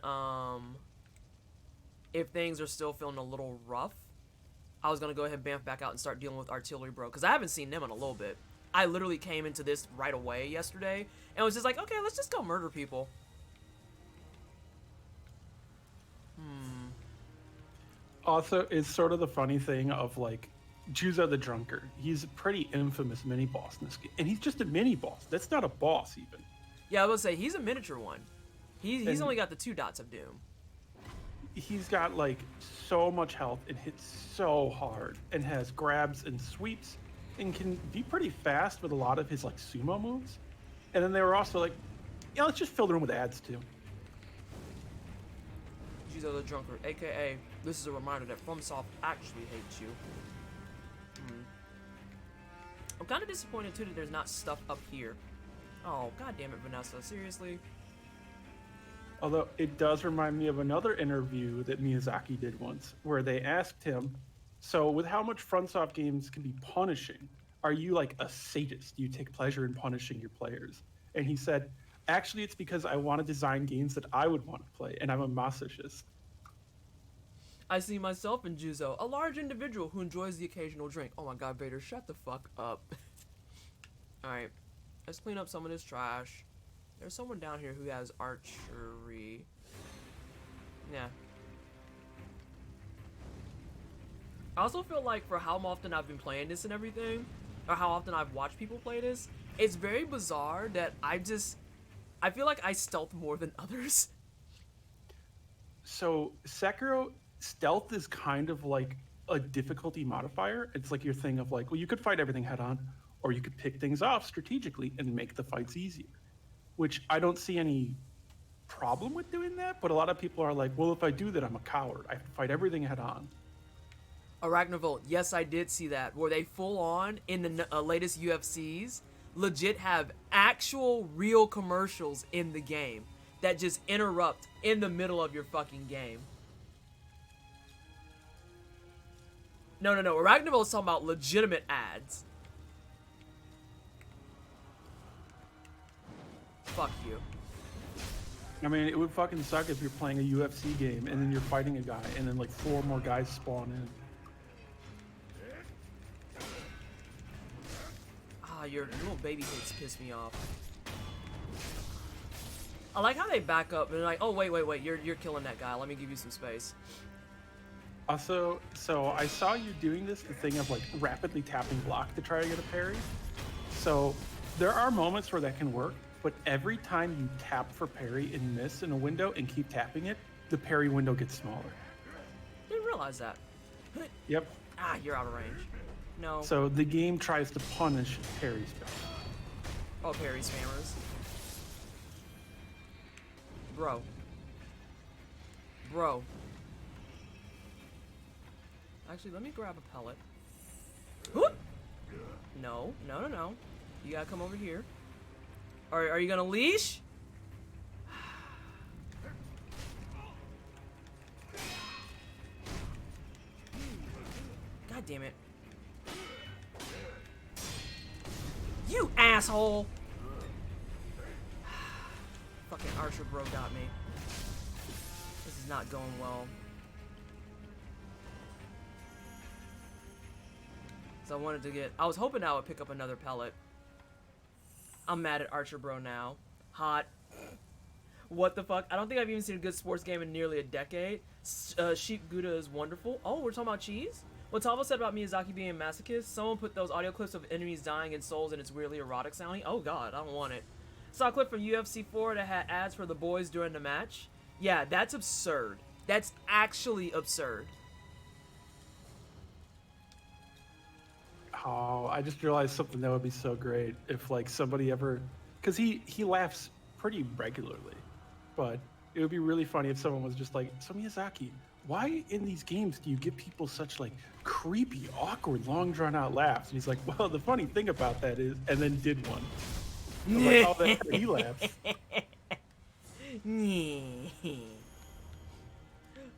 if things are still feeling a little rough, I was gonna go ahead and bamf back out and start dealing with Artillery Bro, because I haven't seen them in a little bit. I literally came into this right away yesterday and was just like, okay, let's just go murder people. Also, it's sort of the funny thing of like Juzo the Drunkard. He's a pretty infamous mini boss in this game, and he's just a mini boss. That's not a boss even. Yeah, I was gonna say he's a miniature one. He's And- only got the 2 dots of doom. He's got like so much health and hits so hard, and has grabs and sweeps, and can be pretty fast with a lot of his like sumo moves. And then they were also like, yeah, let's just fill the room with ads too. Juzo the Drunkard, aka this is a reminder that FromSoft actually hates you. I'm kind of disappointed too that there's not stuff up here. Oh, god damn it, Vanessa, seriously? Although it does remind me of another interview that Miyazaki did once, where they asked him, so with how much FromSoft games can be punishing, are you like a sadist? Do you take pleasure in punishing your players? And he said, actually, it's because I want to design games that I would want to play, and I'm a masochist. I see myself in Juzo, a large individual who enjoys the occasional drink. Oh my god, Vader, shut the fuck up. Alright, let's clean up some of this trash. There's someone down here who has archery. Yeah. I also feel like for how often I've been playing this and everything, or how often I've watched people play this, it's very bizarre that I feel like I stealth more than others. So Sekiro, stealth is kind of like a difficulty modifier. It's like your thing of like, well, you could fight everything head on, or you could pick things off strategically and make the fights easier. Which I don't see any problem with doing that, but a lot of people are like, well, if I do that, I'm a coward. I have to fight everything head on. Arachnovolt, yes, I did see that, where they full on, in the latest UFCs, legit have actual real commercials in the game that just interrupt in the middle of your fucking game. No, Arachnovolt's talking about legitimate ads. Fuck you. I mean, it would fucking suck if you're playing a UFC game and then you're fighting a guy and then like 4 more guys spawn in. Ah, your little baby hits piss me off. I like how they back up and they're like, oh, wait, you're killing that guy. Let me give you some space. Also, so I saw you doing this, the thing of like rapidly tapping block to try to get a parry. So there are moments where that can work, but every time you tap for parry and miss in a window and keep tapping it, the parry window gets smaller. Didn't realize that. Yep. Ah, you're out of range. No. So the game tries to punish parry spam. Oh, parry spammers. Bro. Actually, let me grab a pellet. Whoop! No. You gotta come over here. Are you gonna leash? God damn it. You asshole! Fucking Archer bro got me. This is not going well. So I was hoping I would pick up another pellet. I'm mad at Archer bro now. Hot. What the fuck? I don't think I've even seen a good sports game in nearly a decade. Sheep Gouda is wonderful. Oh, we're talking about cheese? What Tavo said about Miyazaki being a masochist, someone put those audio clips of enemies dying and souls and it's weirdly erotic sounding. Oh god, I don't want it. Saw a clip from UFC 4 that had ads for the boys during the match. Yeah, that's absurd. That's actually absurd. Oh, I just realized something that would be so great if like somebody ever, because he laughs pretty regularly, but it would be really funny if someone was just like, so Miyazaki, why in these games do you give people such like creepy, awkward, long drawn out laughs? And he's like, well, the funny thing about that is, and then did one. I'm like, oh, that's how he laughs.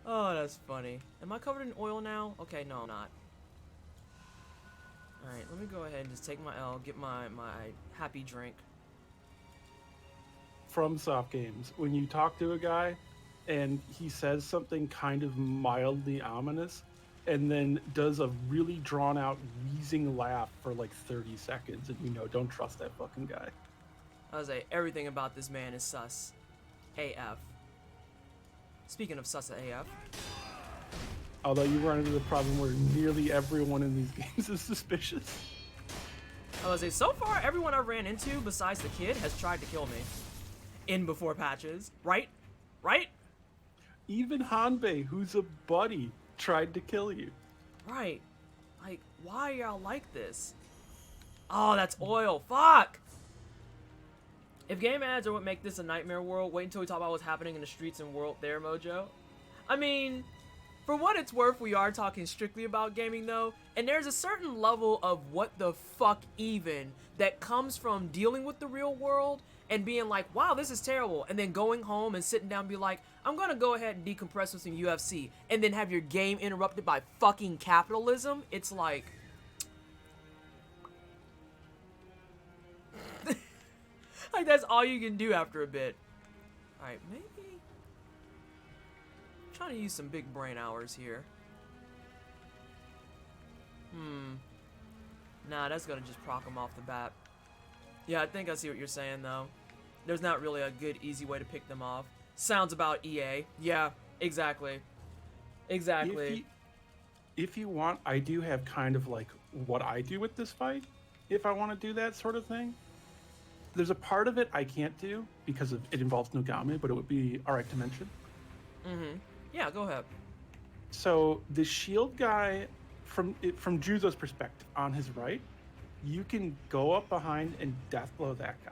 Oh, that's funny. Am I covered in oil now? Okay, no, I'm not. Alright, let me go ahead and just take my L, get my happy drink. From soft games, when you talk to a guy and he says something kind of mildly ominous and then does a really drawn out wheezing laugh for like 30 seconds and you know, don't trust that fucking guy. I was like, everything about this man is sus. AF. Speaking of sus AF. Although you run into the problem where nearly everyone in these games is suspicious. I was like, so far everyone I ran into besides the kid has tried to kill me. In before patches. Right? Right? Even Hanbei, who's a buddy, tried to kill you. Right. Like, why are y'all like this? Oh, that's oil. Fuck! If game ads are what make this a nightmare world, wait until we talk about what's happening in the streets and world there, Mojo. I mean, for what it's worth, we are talking strictly about gaming though, and there's a certain level of what the fuck even that comes from dealing with the real world and being like, wow, this is terrible, and then going home and sitting down and be like, I'm gonna go ahead and decompress with some UFC, and then have your game interrupted by fucking capitalism. It's like, like that's all you can do after a bit. Alright, maybe I'm trying to use some big brain hours here. Nah, that's gonna just proc him off the bat. Yeah, I think I see what you're saying though. There's not really a good, easy way to pick them off. Sounds about EA. Yeah, exactly. Exactly. If you want, I do have kind of like what I do with this fight, if I want to do that sort of thing. There's a part of it I can't do because of, it involves Nogami, but it would be alright to mention. Yeah, go ahead. So the shield guy, from Juzo's perspective, on his right, you can go up behind and death blow that guy.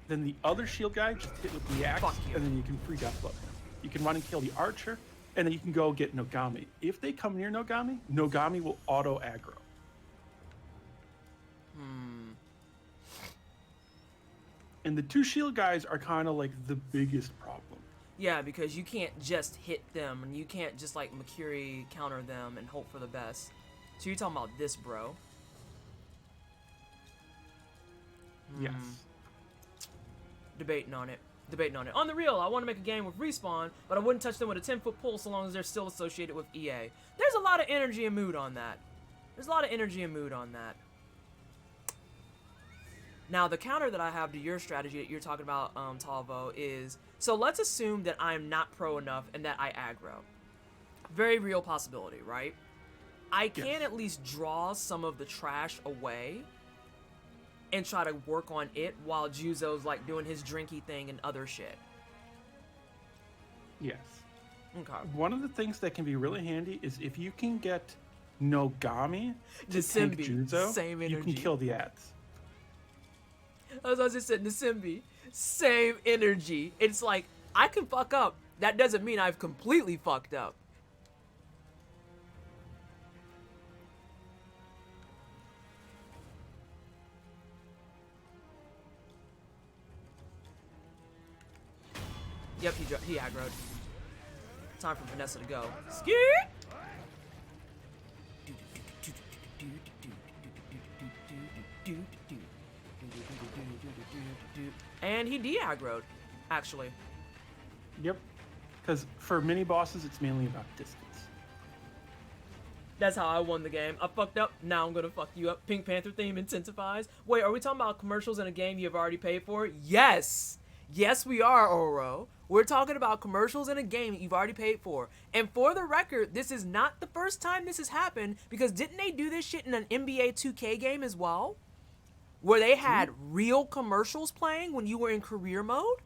Then the other shield guy, just hit with the axe, and then you can free death blow him. You can run and kill the archer, and then you can go get Nogami. If they come near Nogami, Nogami will auto aggro. And the two shield guys are kind of like the biggest problem. Yeah, because you can't just hit them, and you can't just like Makiri counter them and hope for the best. So you're talking about this, bro. Yes. Debating on it. On the real, I want to make a game with Respawn, but I wouldn't touch them with a 10-foot pole so long as they're still associated with EA. There's a lot of energy and mood on that. Now, the counter that I have to your strategy that you're talking about, Talvo, is... So let's assume that I'm not pro enough and that I aggro. Very real possibility, right? I can at least draw some of the trash away and try to work on it while Juzo's like doing his drinky thing and other shit. Yes. Okay. One of the things that can be really handy is if you can get Nogami to tank Juzo, same energy. you can kill the ads. As I just said, Nasimbi, same energy. It's like, I can fuck up. That doesn't mean I've completely fucked up. Yep, he aggroed. Time for Vanessa to go. Ski! And he de-aggroed. actually. Yep. Because for mini bosses, it's mainly about distance. That's how I won the game. I fucked up. Now I'm gonna fuck you up. Pink Panther theme intensifies. Wait, are we talking about commercials in a game you've already paid for? Yes. Yes, we are, Oro. We're talking about commercials in a game that you've already paid for. And for the record, this is not the first time this has happened, because didn't they do this shit in an NBA 2K game as well? Where they had real commercials playing when you were in career mode?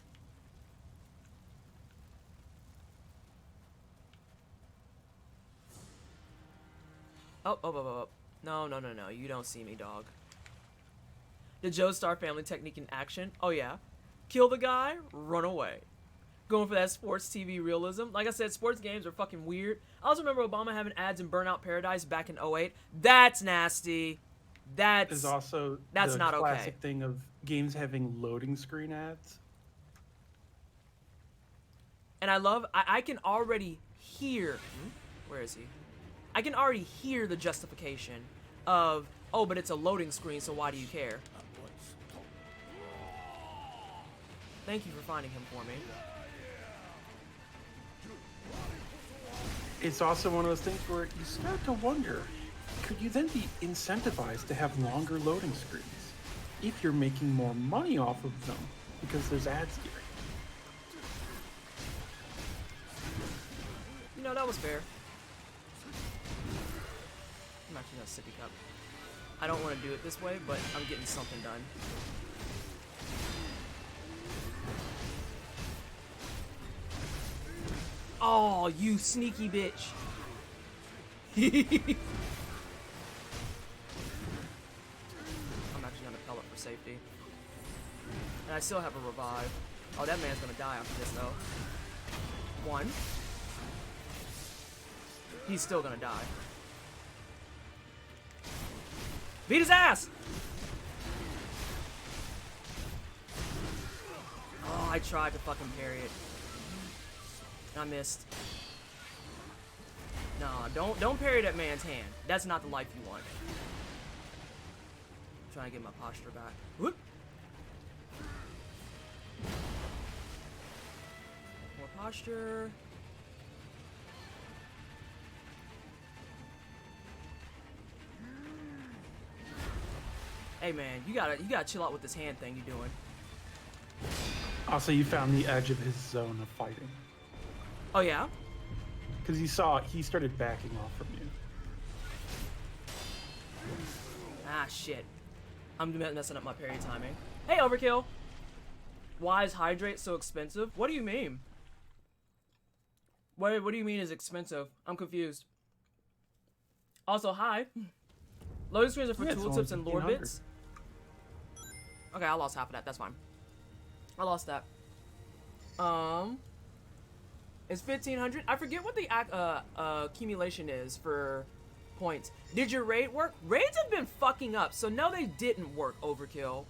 Oh. No. You don't see me, dog. The Joestar family technique in action. Oh, yeah. Kill the guy, run away. Going for that sports TV realism. Like I said, sports games are fucking weird. I also remember Obama having ads in Burnout Paradise back in '08. That's nasty. There's also that's the not classic okay. thing of games having loading screen ads. And I can already hear, where is he? I can already hear the justification of, oh, but it's a loading screen, so why do you care? Thank you for finding him for me. It's also one of those things where you start to wonder, could you then be incentivized to have longer loading screens if you're making more money off of them because there's ads here? You know, that was fair. I'm actually gonna sippy cup. I don't want to do it this way, but I'm getting something done. Oh, you sneaky bitch. I'm actually gonna pellet for safety. And I still have a revive. Oh, that man's gonna die after this, though. One. He's still gonna die. Beat his ass! Oh, I tried to fucking parry it. I missed. No, don't parry that man's hand. That's not the life you want. I'm trying to get my posture back. Whoop. More posture. Hey man, you gotta chill out with this hand thing you're doing. Also, you found the edge of his zone of fighting. Oh yeah? Because you saw he started backing off from you. Ah shit. I'm messing up my parry timing. Hey Overkill! Why is hydrate so expensive? What do you mean? What do you mean is expensive? I'm confused. Also, hi. Loading screens are for tooltips and lore bits. Okay, I lost half of that. That's fine. I lost that. It's 1,500. I forget what the accumulation is for points. Did your raid work? Raids have been fucking up, so no, they didn't work, Overkill.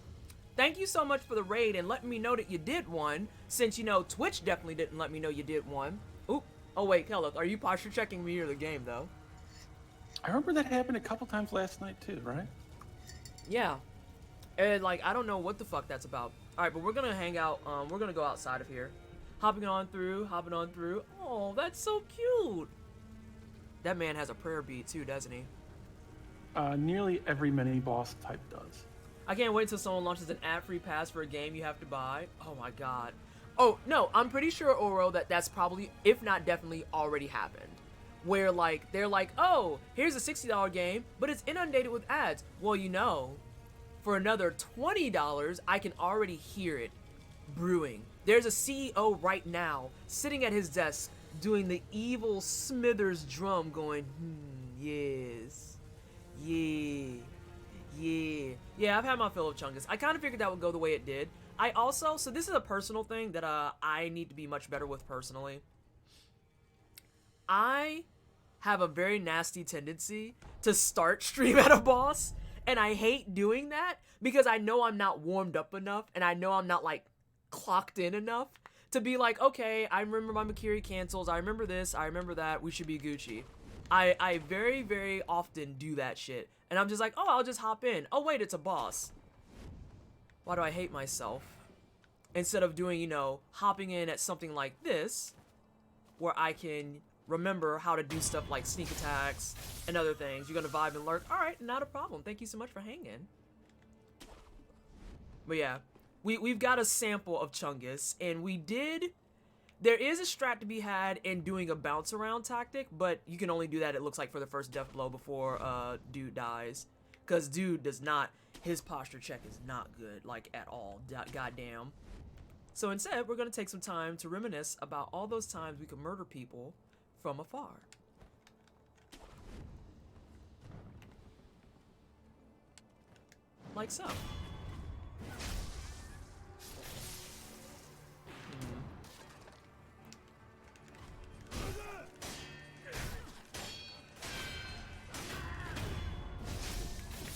Thank you so much for the raid and letting me know that you did one, since, you know, Twitch definitely didn't let me know you did one. Oop. Oh, wait, Kellogg, are you posture checking me or the game, though? I remember that happened a couple times last night, too, right? Yeah. And, like, I don't know what the fuck that's about. Alright, but we're gonna hang out. We're gonna go outside of here. Hopping on through. Oh, that's so cute. That man has a prayer beat, too, doesn't he? Nearly every mini boss type does. I can't wait until someone launches an ad-free pass for a game you have to buy. Oh, my God. Oh, no, I'm pretty sure, Oro, that's probably, if not definitely, already happened. Where, like, they're like, oh, here's a $60 game, but it's inundated with ads. Well, you know, for another $20, I can already hear it brewing. There's a CEO right now sitting at his desk doing the evil Smithers drum going, yes, yeah, I've had my fill of Chungus. I kind of figured that would go the way it did. I also, so this is a personal thing that I need to be much better with personally. I have a very nasty tendency to start stream at a boss, and I hate doing that because I know I'm not warmed up enough, and I know I'm not, like, clocked in enough to be like, okay, I remember my Makiri cancels, I remember this, I remember that, we should be Gucci. I very, very often do that shit, and I'm just like, oh, I'll just hop in. Oh, wait, it's a boss. Why do I hate myself? instead of doing, you know, hopping in at something like this, where I can remember how to do stuff like sneak attacks and other things. You're gonna vibe and lurk. All right, not a problem. Thank you so much for hanging. But yeah, we've got a sample of Chungus, and there is a strat to be had in doing a bounce around tactic, but you can only do that, it looks like, for the first death blow before dude dies. Because dude does not, his posture check is not good, like, at all. Goddamn. So instead, we're going to take some time to reminisce about all those times we could murder people from afar. Like so.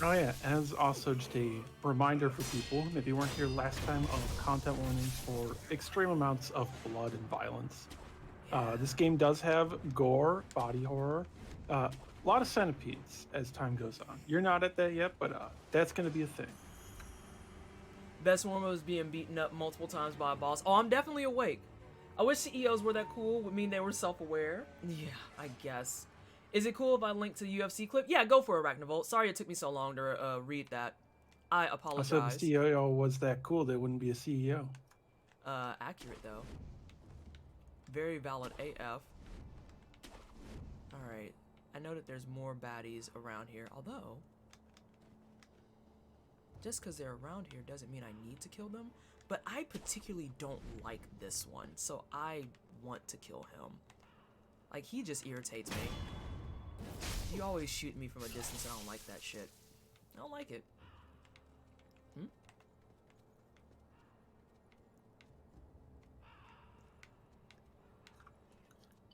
Oh yeah, as also just a reminder for people, maybe you weren't here last time, of content warnings for extreme amounts of blood and violence. This game does have gore, body horror, a lot of centipedes as time goes on. You're not at that yet, but that's going to be a thing. Best one was being beaten up multiple times by a boss. Oh, I'm definitely awake. I wish CEOs were that cool. Would mean they were self-aware. Yeah, I guess. Is it cool if I link to the UFC clip? Yeah, go for it, Arachnovolt. Sorry it took me so long to read that. I apologize. I said the CEO was that cool, they wouldn't be a CEO. Accurate, though. Very valid AF. Alright. I know that there's more baddies around here, although... just because they're around here doesn't mean I need to kill them. But I particularly don't like this one, so I want to kill him. Like, he just irritates me. You always shoot me from a distance. I don't like that shit. I don't like it.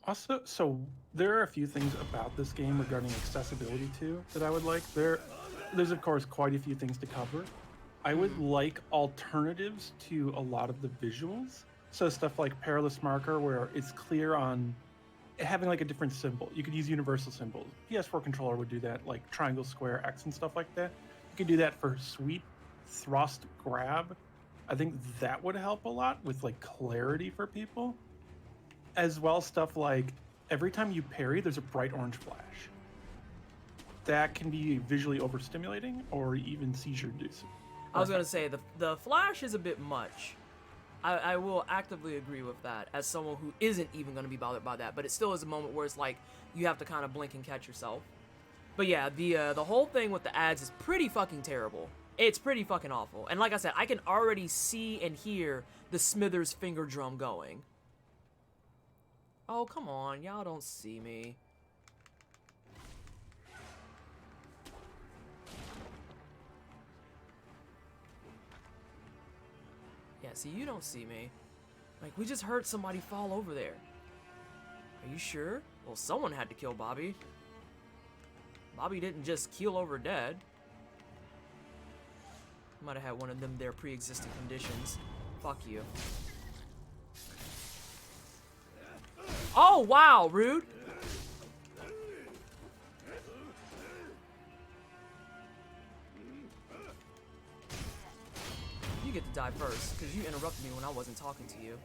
Also, so there are a few things about this game regarding accessibility too that I would like. There's of course quite a few things to cover. I would like alternatives to a lot of the visuals. So stuff like perilous marker, where it's clear on having like a different symbol. You could use universal symbols. PS4 controller would do that, like triangle, square, X, and stuff like that. You could do that for sweep, thrust, grab. I think that would help a lot with like clarity for people. As well, stuff like every time you parry, there's a bright orange flash. That can be visually overstimulating or even seizure-inducing. I was gonna say the flash is a bit much. I will actively agree with that as someone who isn't even gonna be bothered by that, but it still is a moment where it's like you have to kind of blink and catch yourself. But yeah, the whole thing with the ads is pretty fucking terrible. It's pretty fucking awful. And like I said, I can already see and hear the Smithers finger drum going. Oh, come on, y'all don't see me. Yeah, see, you don't see me. Like, we just heard somebody fall over there. Are you sure? Well, someone had to kill Bobby. Bobby didn't just keel over dead. Might have had one of them their pre-existing conditions. Fuck you. Oh, wow, rude. You get to die first, because you interrupted me when I wasn't talking to you.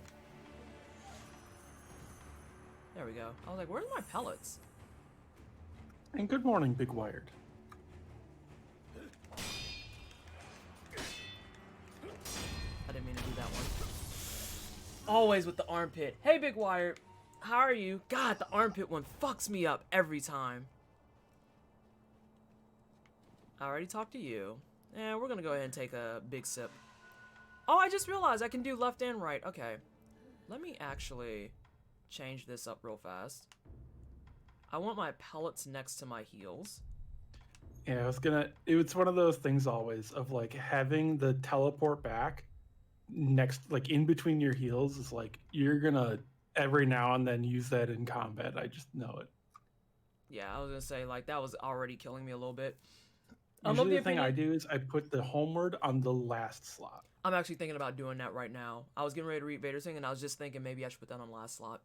There we go. I was like, where's my pellets? And good morning, Big Wired. I didn't mean to do that one. Always with the armpit. Hey, Big Wired. How are you? God, the armpit one fucks me up every time. I already talked to you. And we're gonna go ahead and take a big sip. Oh, I just realized I can do left and right. Okay. Let me actually change this up real fast. I want my pellets next to my heels. Yeah, it's one of those things always of like having the teleport back next, like in between your heels is like, you're gonna every now and then use that in combat. I just know it. Yeah, I was gonna say, like, that was already killing me a little bit. Usually the thing I do is I put the homeward on the last slot. I'm actually thinking about doing that right now. I was getting ready to read Vader's thing, and I was just thinking maybe I should put that on the last slot.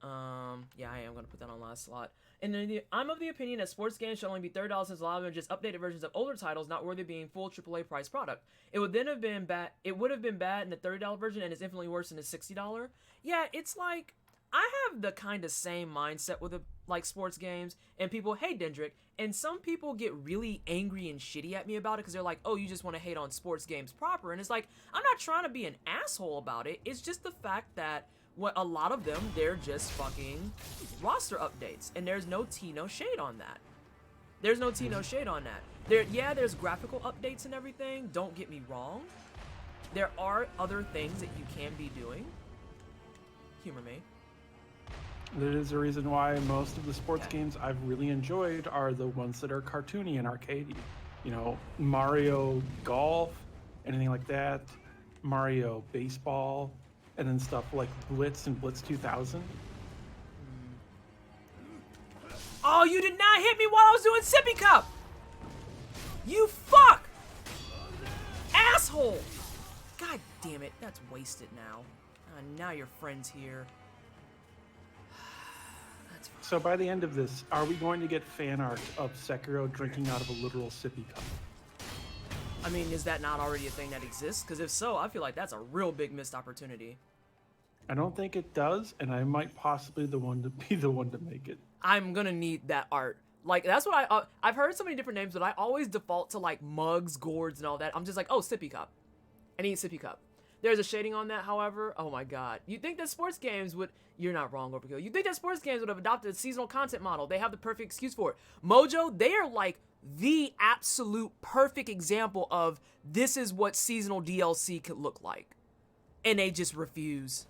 Yeah, I am gonna put that on last slot. And then I'm of the opinion that sports games should only be $30 since a lot of them are just updated versions of older titles, not worthy of being full AAA price product. It would then have been bad. It would have been bad in the $30 version, and it's infinitely worse in the $60. Yeah, it's like I have the kind of same mindset with like sports games, and people hate Dendrick, and some people get really angry and shitty at me about it because they're like, "Oh, you just want to hate on sports games proper," and it's like I'm not trying to be an asshole about it. It's just the fact that what a lot of them, they're just fucking roster updates, and there's no tea, no shade on that. There's no tea, no shade on that. There's graphical updates and everything. Don't get me wrong. There are other things that you can be doing. Humor me. There is a reason why most of the sports games I've really enjoyed are the ones that are cartoony and arcadey. You know, Mario Golf, anything like that, Mario Baseball, and then stuff like Blitz and Blitz 2000. Oh, you did not hit me while I was doing Sippy Cup! You fuck! Asshole! God damn it, that's wasted now. Now your friend's here. That's fine. So by the end of this, are we going to get fan art of Sekiro drinking out of a literal sippy cup? I mean, is that not already a thing that exists? Because if so, I feel like that's a real big missed opportunity. I don't think it does, and I might possibly be the one to make it. I'm gonna need that art. Like, that's what I've heard so many different names, but I always default to like mugs, gourds, and all that. I'm just like, oh, sippy cup. I need sippy cup. There's a shading on that, however. Oh my god. You think that sports games would... You're not wrong, Overkill. You think that sports games would have adopted a seasonal content model. They have the perfect excuse for it. Mojo, they are like the absolute perfect example of this is what seasonal DLC could look like. And they just refuse.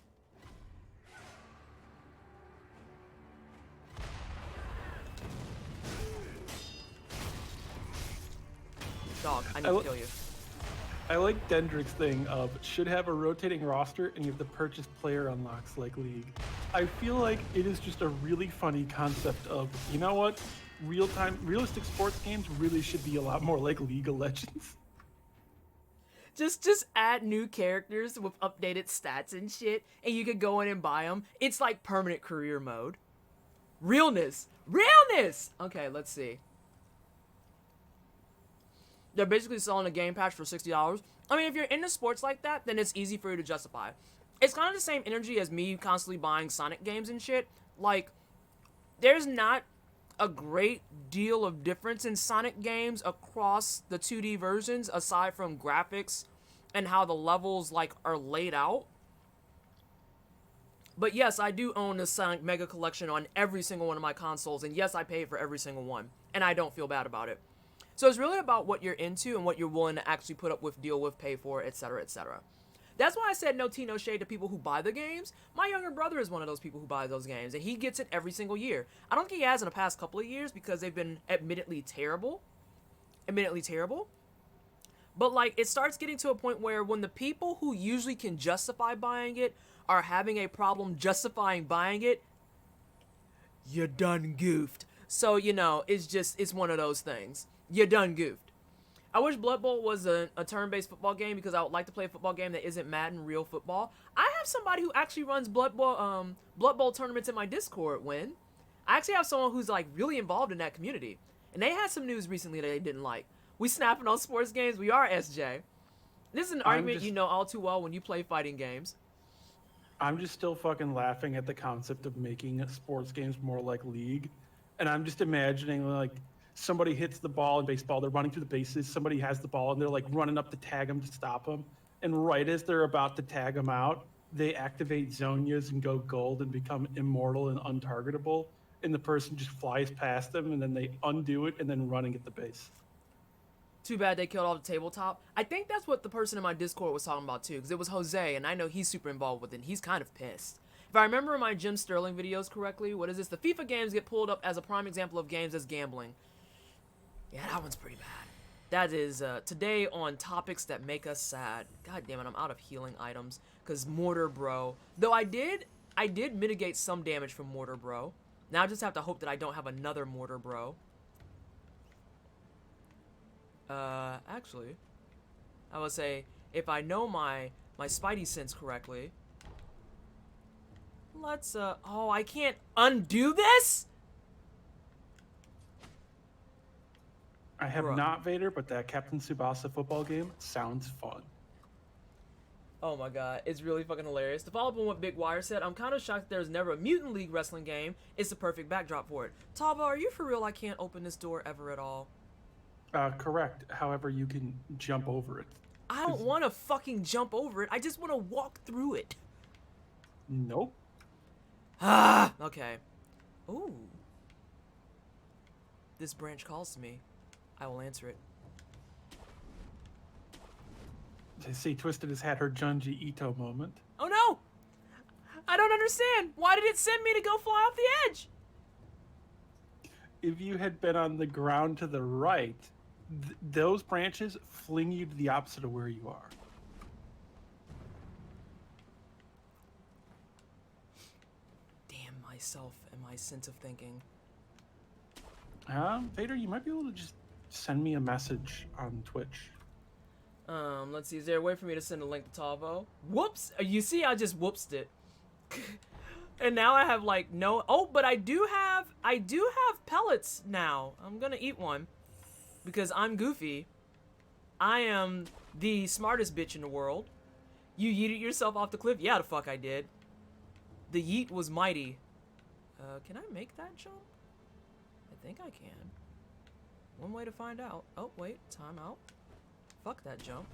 Dog, I need to kill you. I like Dendrick's thing of should have a rotating roster and you have to purchase player unlocks like League. I feel like it is just a really funny concept of, you know what? Realistic sports games really should be a lot more like League of Legends. Just add new characters with updated stats and shit, and you could go in and buy them. It's like permanent career mode. Realness! Realness! Okay, let's see. They're basically selling a game patch for $60. I mean, if you're into sports like that, then it's easy for you to justify. It's kind of the same energy as me constantly buying Sonic games and shit. Like, there's not a great deal of difference in Sonic games across the 2D versions, aside from graphics and how the levels, like, are laid out. But yes, I do own the Sonic Mega Collection on every single one of my consoles, and yes, I paid for every single one, and I don't feel bad about it. So it's really about what you're into and what you're willing to actually put up with, deal with, pay for, etc., etc. That's why I said no tea, no shade to people who buy the games. My younger brother is one of those people who buy those games, and he gets it every single year. I don't think he has in the past couple of years because they've been admittedly terrible. But, like, it starts getting to a point where when the people who usually can justify buying it are having a problem justifying buying it, you done goofed. So, you know, it's one of those things. You done goofed. I wish Blood Bowl was a turn-based football game because I would like to play a football game that isn't Madden real football. I have somebody who actually runs Blood Bowl tournaments in my Discord, Win. I actually have someone who's like really involved in that community. And they had some news recently that they didn't like. We snapping on sports games, we are SJ. This is an argument you know all too well when you play fighting games. I'm just still fucking laughing at the concept of making sports games more like League. And I'm just imagining like somebody hits the ball in baseball, they're running through the bases, somebody has the ball and they're like running up to tag them to stop them. And right as they're about to tag them out, they activate Zonias and go gold and become immortal and untargetable. And the person just flies past them and then they undo it and then run and get the base. Too bad they killed off the tabletop. I think that's what the person in my Discord was talking about too, because it was Jose, and I know he's super involved with it. He's kind of pissed. If I remember my Jim Sterling videos correctly, what is this? The FIFA games get pulled up as a prime example of games as gambling. Yeah, that one's pretty bad. That is today on topics that make us sad. God damn it, I'm out of healing items because Mortar Bro. Though I did mitigate some damage from Mortar Bro. Now I just have to hope that I don't have another Mortar Bro. Actually, I would say if I know my Spidey sense correctly. Let's, oh, I can't undo this? I have Bruh. not Vader, but that Captain Tsubasa football game sounds fun. Oh my god, it's really fucking hilarious. To follow up on what Big Wire said, I'm kind of shocked that there's never a Mutant League wrestling game. It's the perfect backdrop for it. Tava, are you for real? I can't open this door ever at all. Correct. However, you can jump over it. I don't want to fucking jump over it. I just want to walk through it. Nope. Ah, okay. Ooh. This branch calls to me. I will answer it. They say Twisted has had her Junji Ito moment. Oh no! I don't understand. Why did it send me to go fly off the edge? If you had been on the ground to the right, those branches fling you to the opposite of where you are. Damn myself and my sense of thinking. Vader, you might be able to just send me a message on Twitch. Let's see. Is there a way for me to send a link to Tavo? Whoops! You see, I just whoopsed it. And now I have like no. Oh, but I do have pellets now. I'm gonna eat one because I'm goofy. I am the smartest bitch in the world. You yeeted yourself off the cliff? Yeah, the fuck I did. The yeet was mighty. Can I make that jump? I think I can. One way to find out. Oh, wait. Time out. Fuck that jump.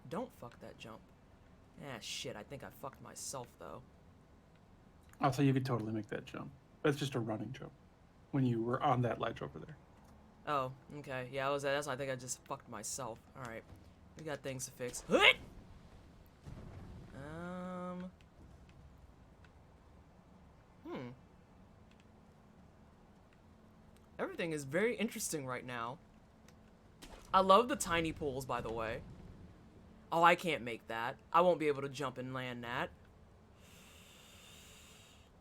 Don't fuck that jump. Ah, shit. I think I fucked myself, though. Also, you could totally make that jump. That's just a running jump when you were on that ledge over there. Oh, okay. Yeah, that's why I think I just fucked myself. Alright. We got things to fix. Everything is very interesting right now. I love the tiny pools, by the way. Oh, I can't make that. I won't be able to jump and land that.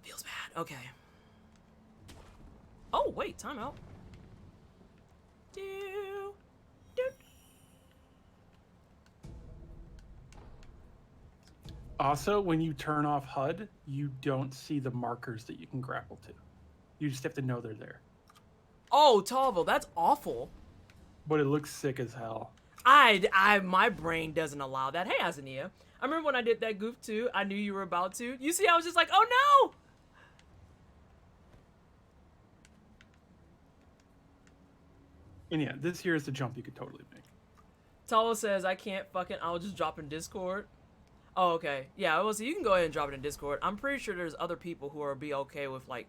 Feels bad. Okay. Oh, wait. Time out. Also, when you turn off HUD, you don't see the markers that you can grapple to. You just have to know they're there. Oh, Tavo, that's awful. But it looks sick as hell. My brain doesn't allow that. Hey, Azania. I remember when I did that goof too. I knew you were about to. You see, I was just like, oh no! And yeah, this here is the jump you could totally make. Tavo says, I can't fucking, I'll just drop in Discord. Oh, okay. Yeah, well, so you can go ahead and drop it in Discord. I'm pretty sure there's other people who are be okay with, like,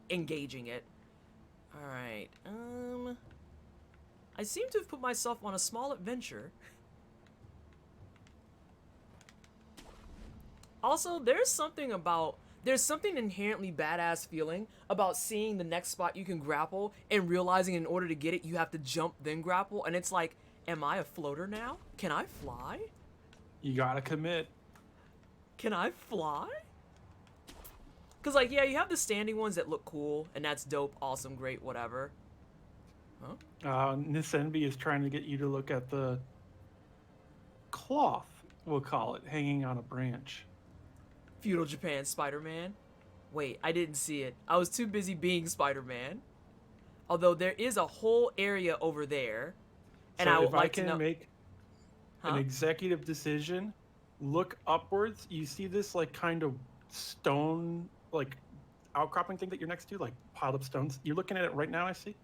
engaging it. Alright, I seem to have put myself on a small adventure. Also, there's something inherently badass feeling about seeing the next spot you can grapple and realizing in order to get it, you have to jump then grapple. And it's like, am I a floater now? Can I fly? You gotta commit. Can I fly? Because, like, yeah, you have the standing ones that look cool, and that's dope, awesome, great, whatever. Huh? Nisenbi is trying to get you to look at the cloth, we'll call it, hanging on a branch. Feudal Japan Spider-Man. Wait, I didn't see it. I was too busy being Spider-Man. Although there is a whole area over there. And so I would if like I can to know... make an executive decision, look upwards. You see this, like, kind of stone, like, outcropping thing that you're next to, like, piled up stones. You're looking at it right now, I see?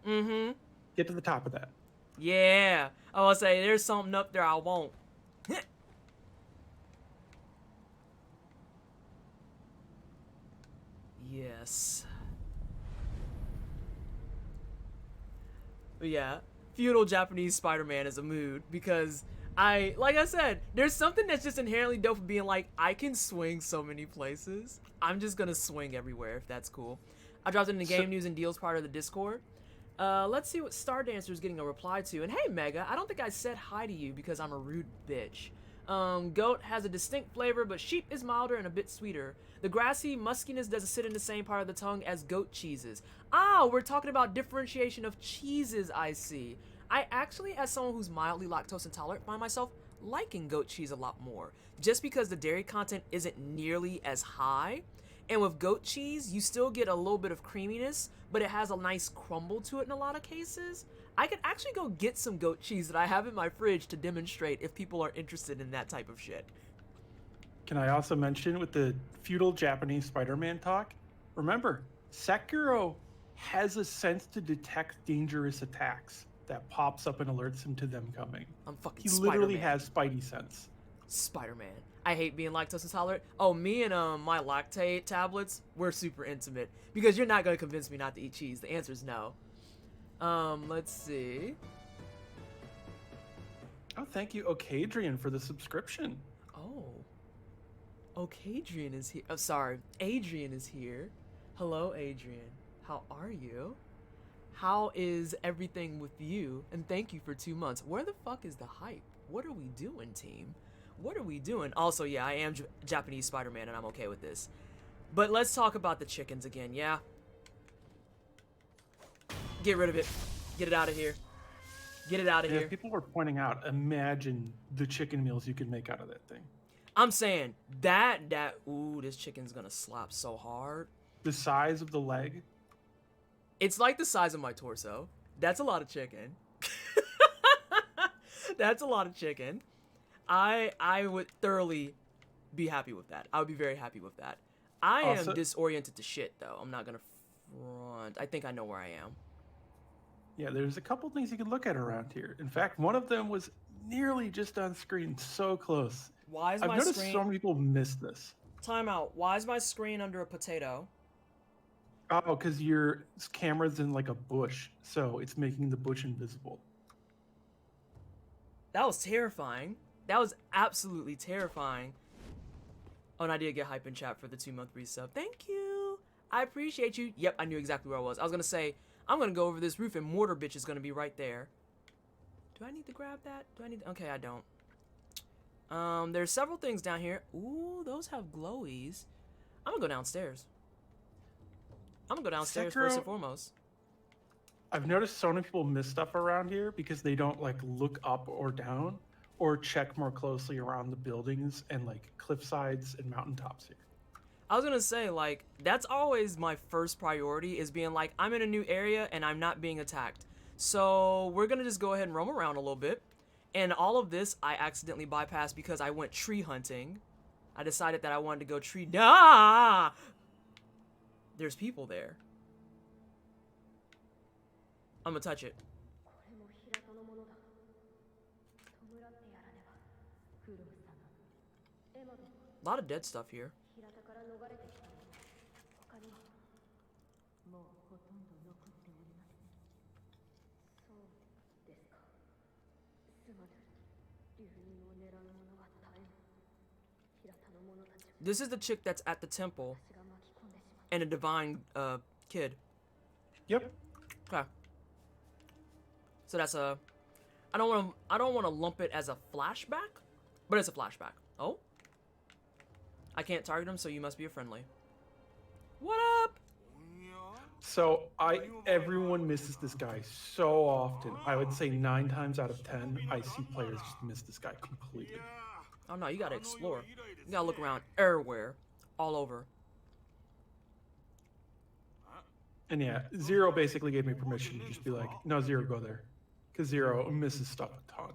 Mm-hmm. Get to the top of that. Yeah. I was say, there's something up there I won't. Yes. But yeah, feudal Japanese Spider-Man is a mood because like I said, there's something that's just inherently dope for being like, I can swing so many places. I'm just gonna swing everywhere if that's cool. I dropped it in the game news and deals part of the Discord. Let's see what Star Dancer is getting a reply to. And hey, Mega, I don't think I said hi to you because I'm a rude bitch. Goat has a distinct flavor, but sheep is milder and a bit sweeter. The grassy muskiness doesn't sit in the same part of the tongue as goat cheeses. Ah, we're talking about differentiation of cheeses, I see. I actually, as someone who's mildly lactose intolerant, find myself liking goat cheese a lot more, just because the dairy content isn't nearly as high. And with goat cheese, you still get a little bit of creaminess, but it has a nice crumble to it in a lot of cases. I could actually go get some goat cheese that I have in my fridge to demonstrate if people are interested in that type of shit. Can I also mention with the feudal Japanese Spider-Man talk? Remember, Sekiro has a sense to detect dangerous attacks that pops up and alerts him to them coming. I'm fucking He Spider-Man. literally has Spidey sense. Spider-Man. I hate being lactose intolerant. Oh, me and my lactate tablets, we're super intimate. Because you're not going to convince me not to eat cheese. The answer is no. Let's see. Oh, thank you, Okadrian, for the subscription. Oh. Okadrian is here. Oh, sorry. Adrian is here. Hello, Adrian. How are you? How is everything with you? And thank you for 2 months. Where the fuck is the hype? What are we doing, team? What are we doing? Also, yeah, I am Japanese Spider-Man, and I'm okay with this. But let's talk about the chickens again, yeah? Get rid of it. Get it out of here. Get it out of Yeah, here. people were pointing out, imagine the chicken meals you could make out of that thing. I'm saying, ooh, this chicken's gonna slap so hard. The size of the leg. It's like the size of my torso. That's a lot of chicken. That's a lot of chicken. I would thoroughly be happy with that. I would be very happy with that. I am disoriented to shit, though. I'm not gonna front. I think I know where I am. Yeah, there's a couple things you could look at around here. In fact, one of them was nearly just on screen, so close. Why is I've my noticed screen... so many people miss this. Time out. Why is my screen under a potato? Oh, because your camera's in like a bush, so it's making the bush invisible. That was terrifying. That was absolutely terrifying. Oh, and I did get hype in chat for the 2-month resub. Thank you. I appreciate you. Yep, I knew exactly where I was. I was going to say, I'm going to go over this roof and mortar bitch is going to be right there. Do I need to grab that? Do I need... Okay, I don't. There's several things down here. Ooh, those have glowies. I'm going to go downstairs. I'm going to go downstairs first and foremost. I've noticed so many people miss stuff around here because they don't like look up or down or check more closely around the buildings and like cliff sides and mountaintops here. I was gonna say, like, that's always my first priority, is being like, I'm in a new area and I'm not being attacked. So we're gonna just go ahead and roam around a little bit. And all of this I accidentally bypassed because I went tree hunting. I decided that I wanted to go tree... Ah! There's people there. I'm gonna touch it. A lot of dead stuff here. This is the chick that's at the temple and a divine kid. Yep. Okay. So that's a... I don't want to lump it as a flashback, but it's a flashback. Oh? I can't target him, so you must be a friendly. What up? So everyone misses this guy so often. I would say 9 times out of 10, I see players just miss this guy completely. Oh no, you gotta explore. You gotta look around everywhere, all over. And yeah, Zero basically gave me permission to just be like, no, Zero, go there. Because Zero misses stuff a ton.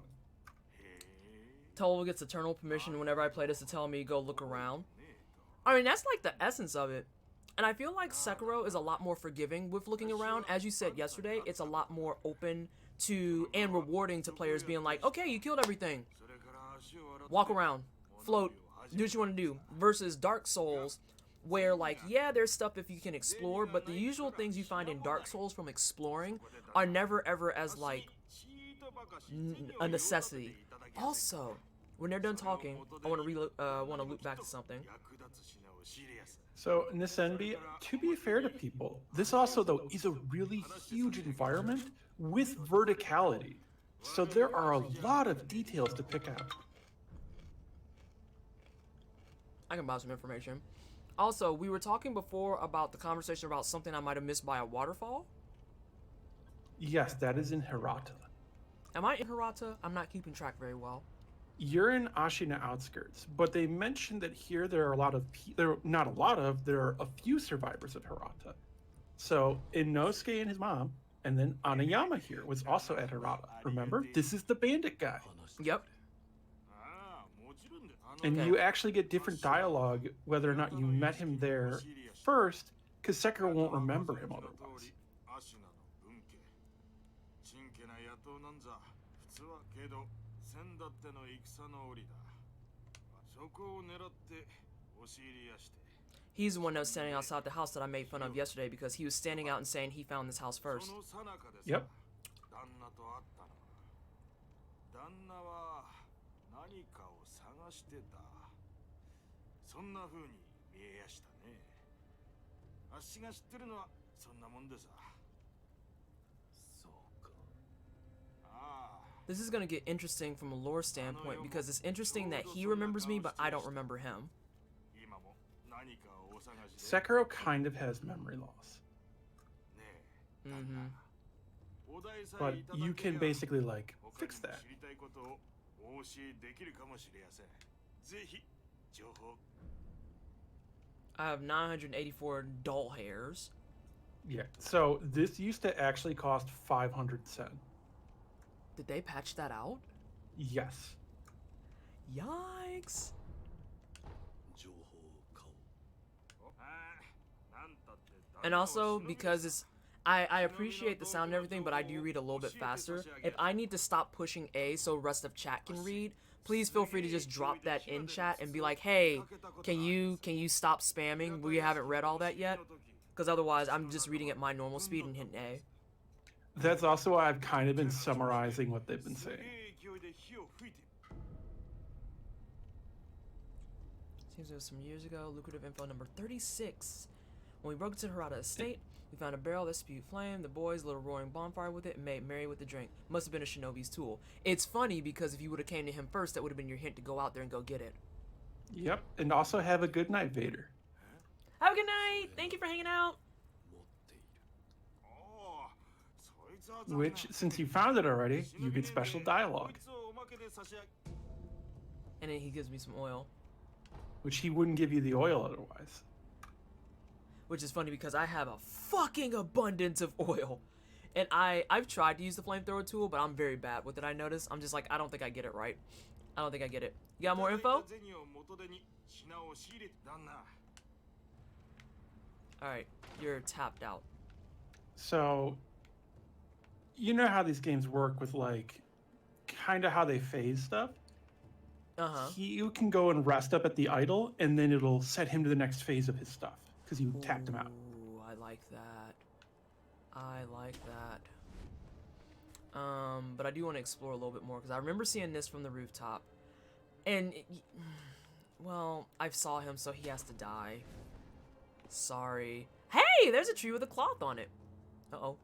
Total gets eternal permission whenever I play this to tell me go look around. I mean, that's like the essence of it. And I feel like Sekiro is a lot more forgiving with looking around. As you said yesterday, it's a lot more open to and rewarding to players being like, okay, you killed everything. Walk around, float, do what you want to do. Versus Dark Souls, where like, yeah, there's stuff if you can explore, but the usual things you find in Dark Souls from exploring are never ever as like a necessity. Also, when they're done talking, I want to loop back to something. So, Nisenbi, to be fair to people, this also, though, is a really huge environment with verticality. So there are a lot of details to pick out. I can buy some information. Also, we were talking before about the conversation about something I might have missed by a waterfall. Yes, that is in Hirata. Am I in Hirata? I'm not keeping track very well. You're in Ashina outskirts, but they mentioned that here there are a lot of there are not a lot of there are a few survivors at Hirata. So Inosuke and his mom, and then Anayama here was also at Hirata. Remember, this is the bandit guy, Yep. and Okay. you actually get different dialogue whether or not you met him there first, because Sekiro won't remember him otherwise. He's the one that was standing outside the house that I made fun of yesterday because he was standing out and saying he found this house first. Yep. This is gonna get interesting from a lore standpoint because it's interesting that he remembers me, but I don't remember him. Sekiro kind of has memory loss, Mm-hmm. but you can basically like fix that. I have 984 doll hairs. Yeah. So this used to actually cost 500 sen. Did they patch that out? Yes. Yikes. And also, because it's... I appreciate the sound and everything, but I do read a little bit faster. If I need to stop pushing A so rest of chat can read, please feel free to just drop that in chat and be like, hey, can you stop spamming? We haven't read all that yet. Because otherwise, I'm just reading at my normal speed and hitting A. That's also why I've kind of been summarizing what they've been saying. Seems it was some years ago. Lucrative info number 36. When we broke into Hirata Estate, we found a barrel that spewed flame. The boys lit a roaring bonfire with it and made merry with the drink. Must have been a shinobi's tool. It's funny because if you would have came to him first, that would have been your hint to go out there and go get it. Yep. And also have a good night, Vader. Have a good night. Thank you for hanging out. Which, since you found it already, you get special dialogue, And then he gives me some oil. which he wouldn't give you the oil otherwise. Which is funny because I have a fucking abundance of oil. And I've tried to use the flamethrower tool, but I'm very bad with it, I noticed. I'm just like, I don't think I get it right. I don't think I get it. You got more info? Alright, you're tapped out. So, you know how these games work with, like, kind of how they phase stuff? Uh-huh. You can go and rest up at the idol, and then it'll set him to the next phase of his stuff, because you tapped him out. Ooh, I like that. I like that. But I do want to explore a little bit more, because I remember seeing this from the rooftop. And, well, I saw him, so he has to die. Sorry. Hey, there's a tree with a cloth on it. Uh-oh.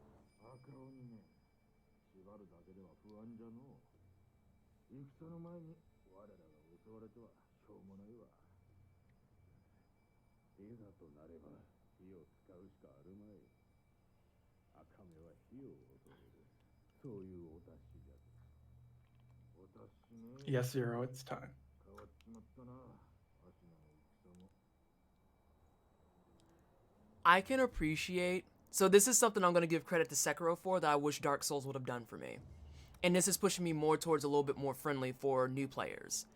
Yes, Zero, it's time. I can appreciate... So this is something I'm going to give credit to Sekiro for that I wish Dark Souls would have done for me. And this is pushing me more towards a little bit more friendly for new players.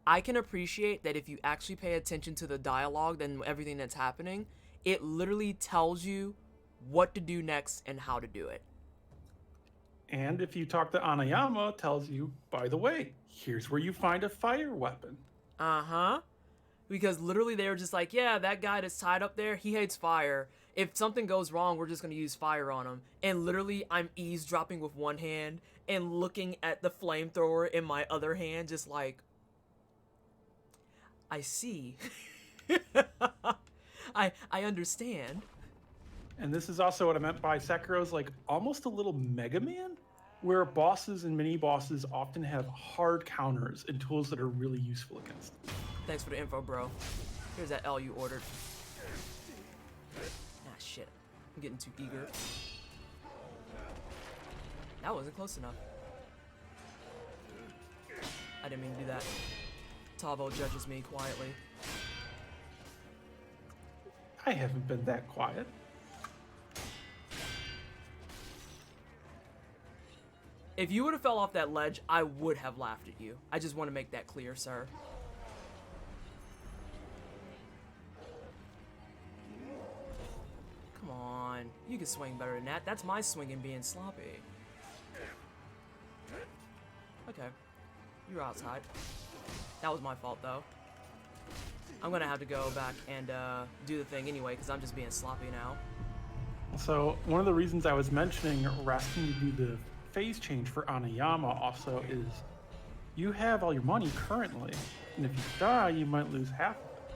I can appreciate that if you actually pay attention to the dialogue and everything that's happening, it literally tells you what to do next and how to do it. And if you talk to Anayama, it tells you, by the way, here's where you find a fire weapon. Uh-huh. Because literally they were just like, yeah, that guy that's tied up there, he hates fire. If something goes wrong, we're just going to use fire on him. And literally, I'm eavesdropping with one hand and looking at the flamethrower in my other hand, just like, I see. I understand. And this is also what I meant by Sekiro's like almost a little Mega Man, where bosses and mini bosses often have hard counters and tools that are really useful against them. Thanks for the info, bro. Here's that L you ordered. Ah, shit. I'm getting too eager. That wasn't close enough. I didn't mean to do that. Tavo judges me quietly. I haven't been that quiet. If you would have fell off that ledge, I would have laughed at you. I just want to make that clear, sir. Come on. You can swing better than that. That's my swinging being sloppy. Okay. You're outside. That was my fault, though. I'm gonna have to go back and do the thing anyway, because I'm just being sloppy now. So one of the reasons I was mentioning resting to do the phase change for Oniyama also is you have all your money currently, and if you die, you might lose half of it.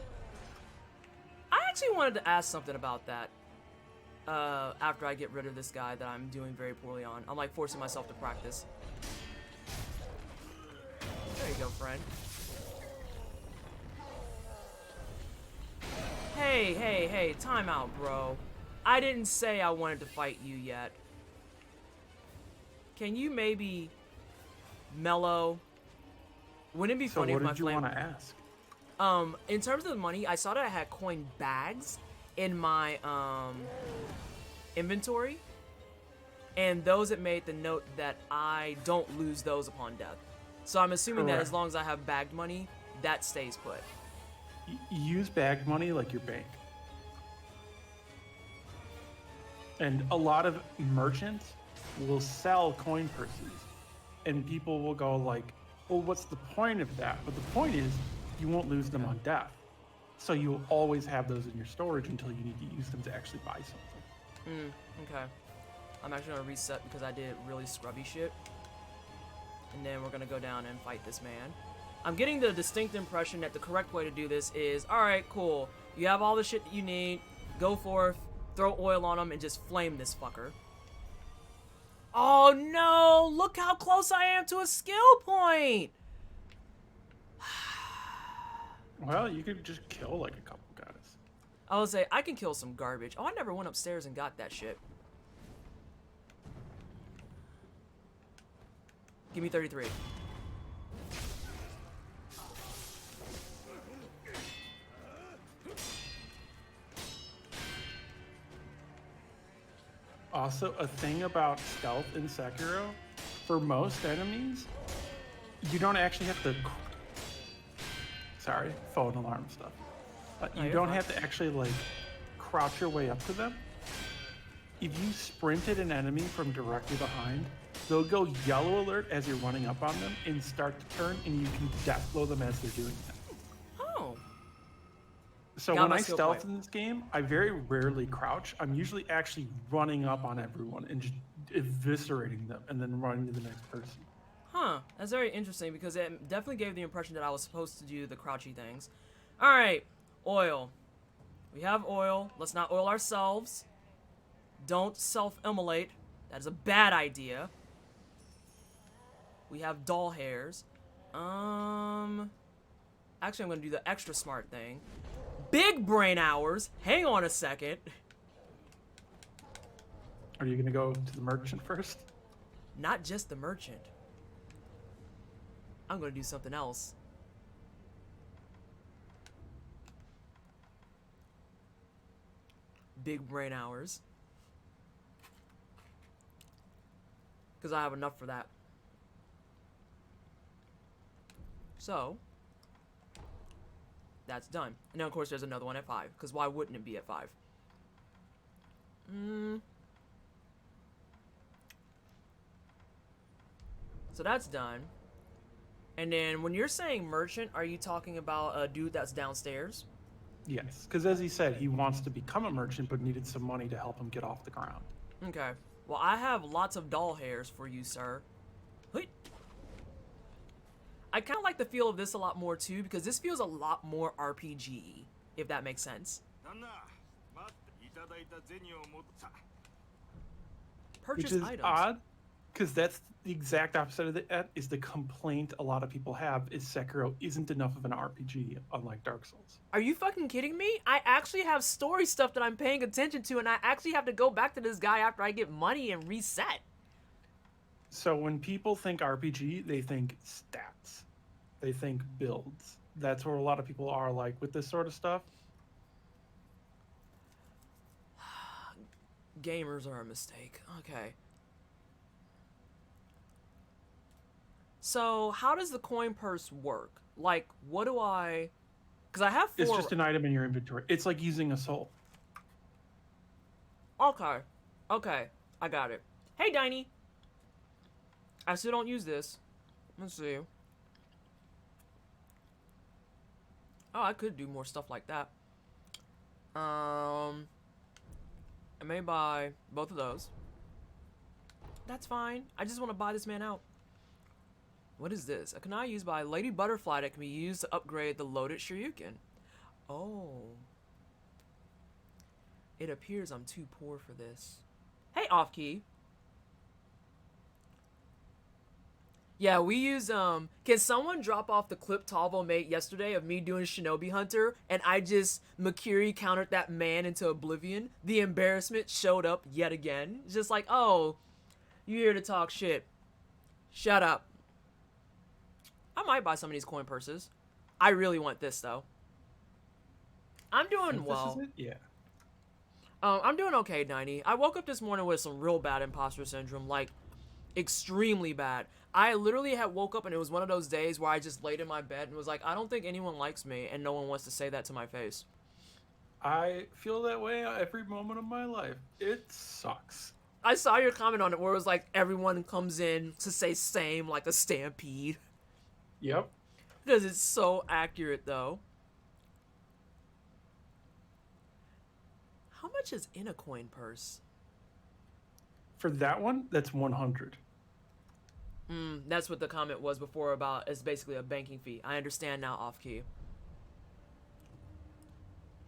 I actually wanted to ask something about that. After I get rid of this guy that I'm doing very poorly on. I'm like forcing myself to practice. There you go, friend. Hey, time out, bro. I didn't say I wanted to fight you yet. Can you maybe mellow? Wouldn't it be funny if my flame... So what did you want to ask? In terms of the money, I saw that I had coin bags in my, inventory. And those it made the note that I don't lose those upon death. So I'm assuming that as long as I have bagged money, that stays put. Use bagged money like your bank. And a lot of merchants will sell coin purses. And people will go like, well, what's the point of that? But the point is, you won't lose them on death. So you'll always have those in your storage until you need to use them to actually buy something. Okay. I'm actually gonna reset because I did really scrubby shit. And then we're gonna go down and fight this man. I'm getting the distinct impression that the correct way to do this is, alright, cool. You have all the shit that you need. Go forth, throw oil on him, and just flame this fucker. Oh no! Look how close I am to a skill point! Well, you could just kill like a couple guys. I would say, I can kill some garbage. Oh, I never went upstairs and got that shit. Give me 33. Also, a thing about stealth in Sekiro, for most enemies, you don't actually have to... Sorry, phone alarm stuff. You don't have to actually, like, crouch your way up to them. If you sprint at an enemy from directly behind, they'll go yellow alert as you're running up on them and start to turn, and you can death blow them as they're doing that. Oh. So when I stealth in this game, I very rarely crouch. I'm usually actually running up on everyone and just eviscerating them and then running to the next person. Huh, that's very interesting because it definitely gave the impression that I was supposed to do the crouchy things. Alright, oil. We have oil. Let's not oil ourselves. Don't self-immolate. That is a bad idea. We have doll hairs. Actually, I'm going to do the extra smart thing. Big brain hours. Hang on a second. Are you going to go to the merchant first? Not just the merchant. I'm going to do something else. Big brain hours. Because I have enough for that. So, that's done. And now, of course, there's another one at 5. Because why wouldn't it be at 5? So that's done. And then when you're saying merchant, are you talking about a dude that's downstairs? Yes, because as he said, he wants to become a merchant but needed some money to help him get off the ground. Okay. Well, I have lots of doll hairs for you, sir. Wait. I kind of like the feel of this a lot more, too, because this feels a lot more RPG, if that makes sense. Purchase Which is items. odd, because that's the exact opposite of that is the complaint a lot of people have is Sekiro isn't enough of an RPG, unlike Dark Souls. Are you fucking kidding me? I actually have story stuff that I'm paying attention to, and I actually have to go back to this guy after I get money and reset. So when people think RPG, they think stats. They think builds. That's where a lot of people are like with this sort of stuff. Gamers are a mistake. Okay. So, how does the coin purse work? Like, what do I... Because I have 4... It's just an item in your inventory. It's like using a soul. Okay. Okay. I got it. Hey, Diney. I still don't use this. Let's see. Oh, I could do more stuff like that. I may buy both of those. That's fine. I just want to buy this man out. What is this? A kunai used by Lady Butterfly that can be used to upgrade the loaded Shoryuken. Oh. It appears I'm too poor for this. Hey, Off-Key. Yeah, we use, can someone drop off the clip Talvo made yesterday of me doing Shinobi Hunter, and I just Makiri countered that man into oblivion? The embarrassment showed up yet again. It's just like, oh, you here to talk shit. Shut up. I might buy some of these coin purses. I really want this, though. I'm doing well. This is it? Yeah. I'm doing okay, 90. I woke up this morning with some real bad imposter syndrome, like, extremely bad. I literally had woke up and it was one of those days where I just laid in my bed and was like, I don't think anyone likes me, and no one wants to say that to my face. I feel that way every moment of my life. It sucks. I saw your comment on it where it was like, everyone comes in to say same like a stampede. Yep. Because it's so accurate, though. How much is in a coin purse? For that one, that's 100. That's what the comment was before about it's basically a banking fee. I understand now, Off-Key.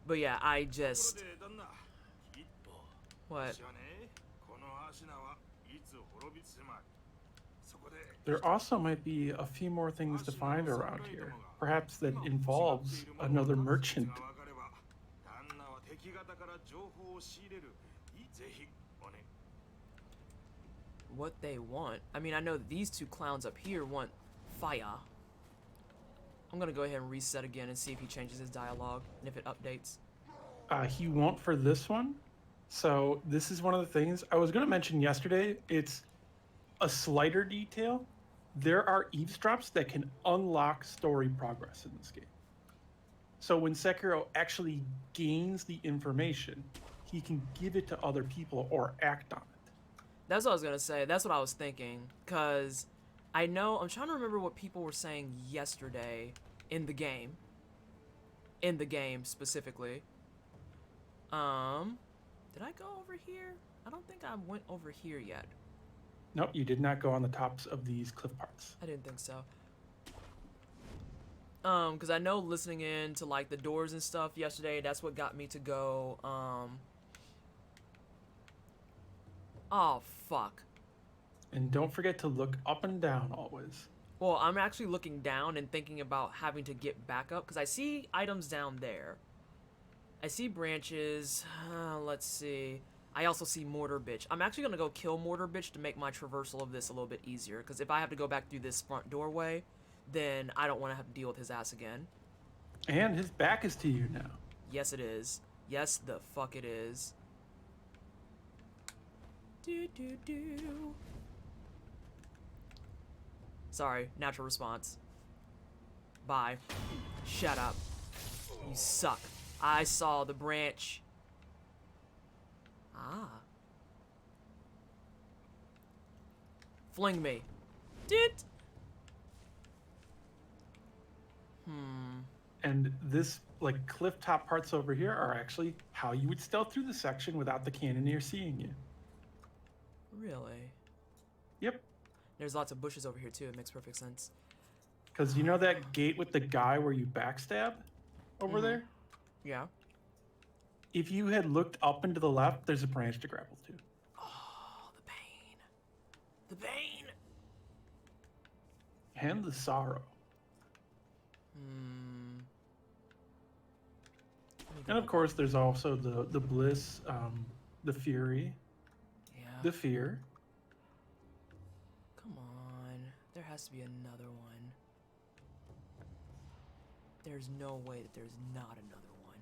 But yeah, I just... What? There also might be a few more things to find around here. Perhaps that involves another merchant. What they want? I mean, I know that these two clowns up here want fire. I'm gonna go ahead and reset again and see if he changes his dialogue and if it updates. He won't for this one. So this is one of the things I was going to mention yesterday. It's a slighter detail. There are eavesdrops that can unlock story progress in this game. So when Sekiro actually gains the information, he can give it to other people or act on it. That's what I was gonna say. That's what I was thinking. Cause I know, I'm trying to remember what people were saying yesterday in the game. In the game specifically. Did I go over here? I don't think I went over here yet. Nope, you did not go on the tops of these cliff parts. I didn't think so. Because I know listening in to like the doors and stuff yesterday, that's what got me to go, oh, fuck. And don't forget to look up and down always. Well, I'm actually looking down and thinking about having to get back up because I see items down there. I see branches. Let's see. I also see Mortar Bitch. I'm actually going to go kill Mortar Bitch to make my traversal of this a little bit easier. Because if I have to go back through this front doorway, then I don't want to have to deal with his ass again. And his back is to you now. Yes, it is. Yes, the fuck it is. Do. Sorry, natural response. Bye. Shut up. You suck. I saw the branch. Ah. Fling me. Dit. And this, like, cliff top parts over here are actually how you would stealth through the section without the cannoneer seeing you. Really? Yep. There's lots of bushes over here too. It makes perfect sense. Because you know that gate with the guy where you backstab over there? Yeah. If you had looked up and to the left, there's a branch to grapple to. Oh, the pain. The pain. And the sorrow. And of course, there's also the bliss, the fury, Yeah. the fear. Come on. There has to be another one. There's no way that there's not another one.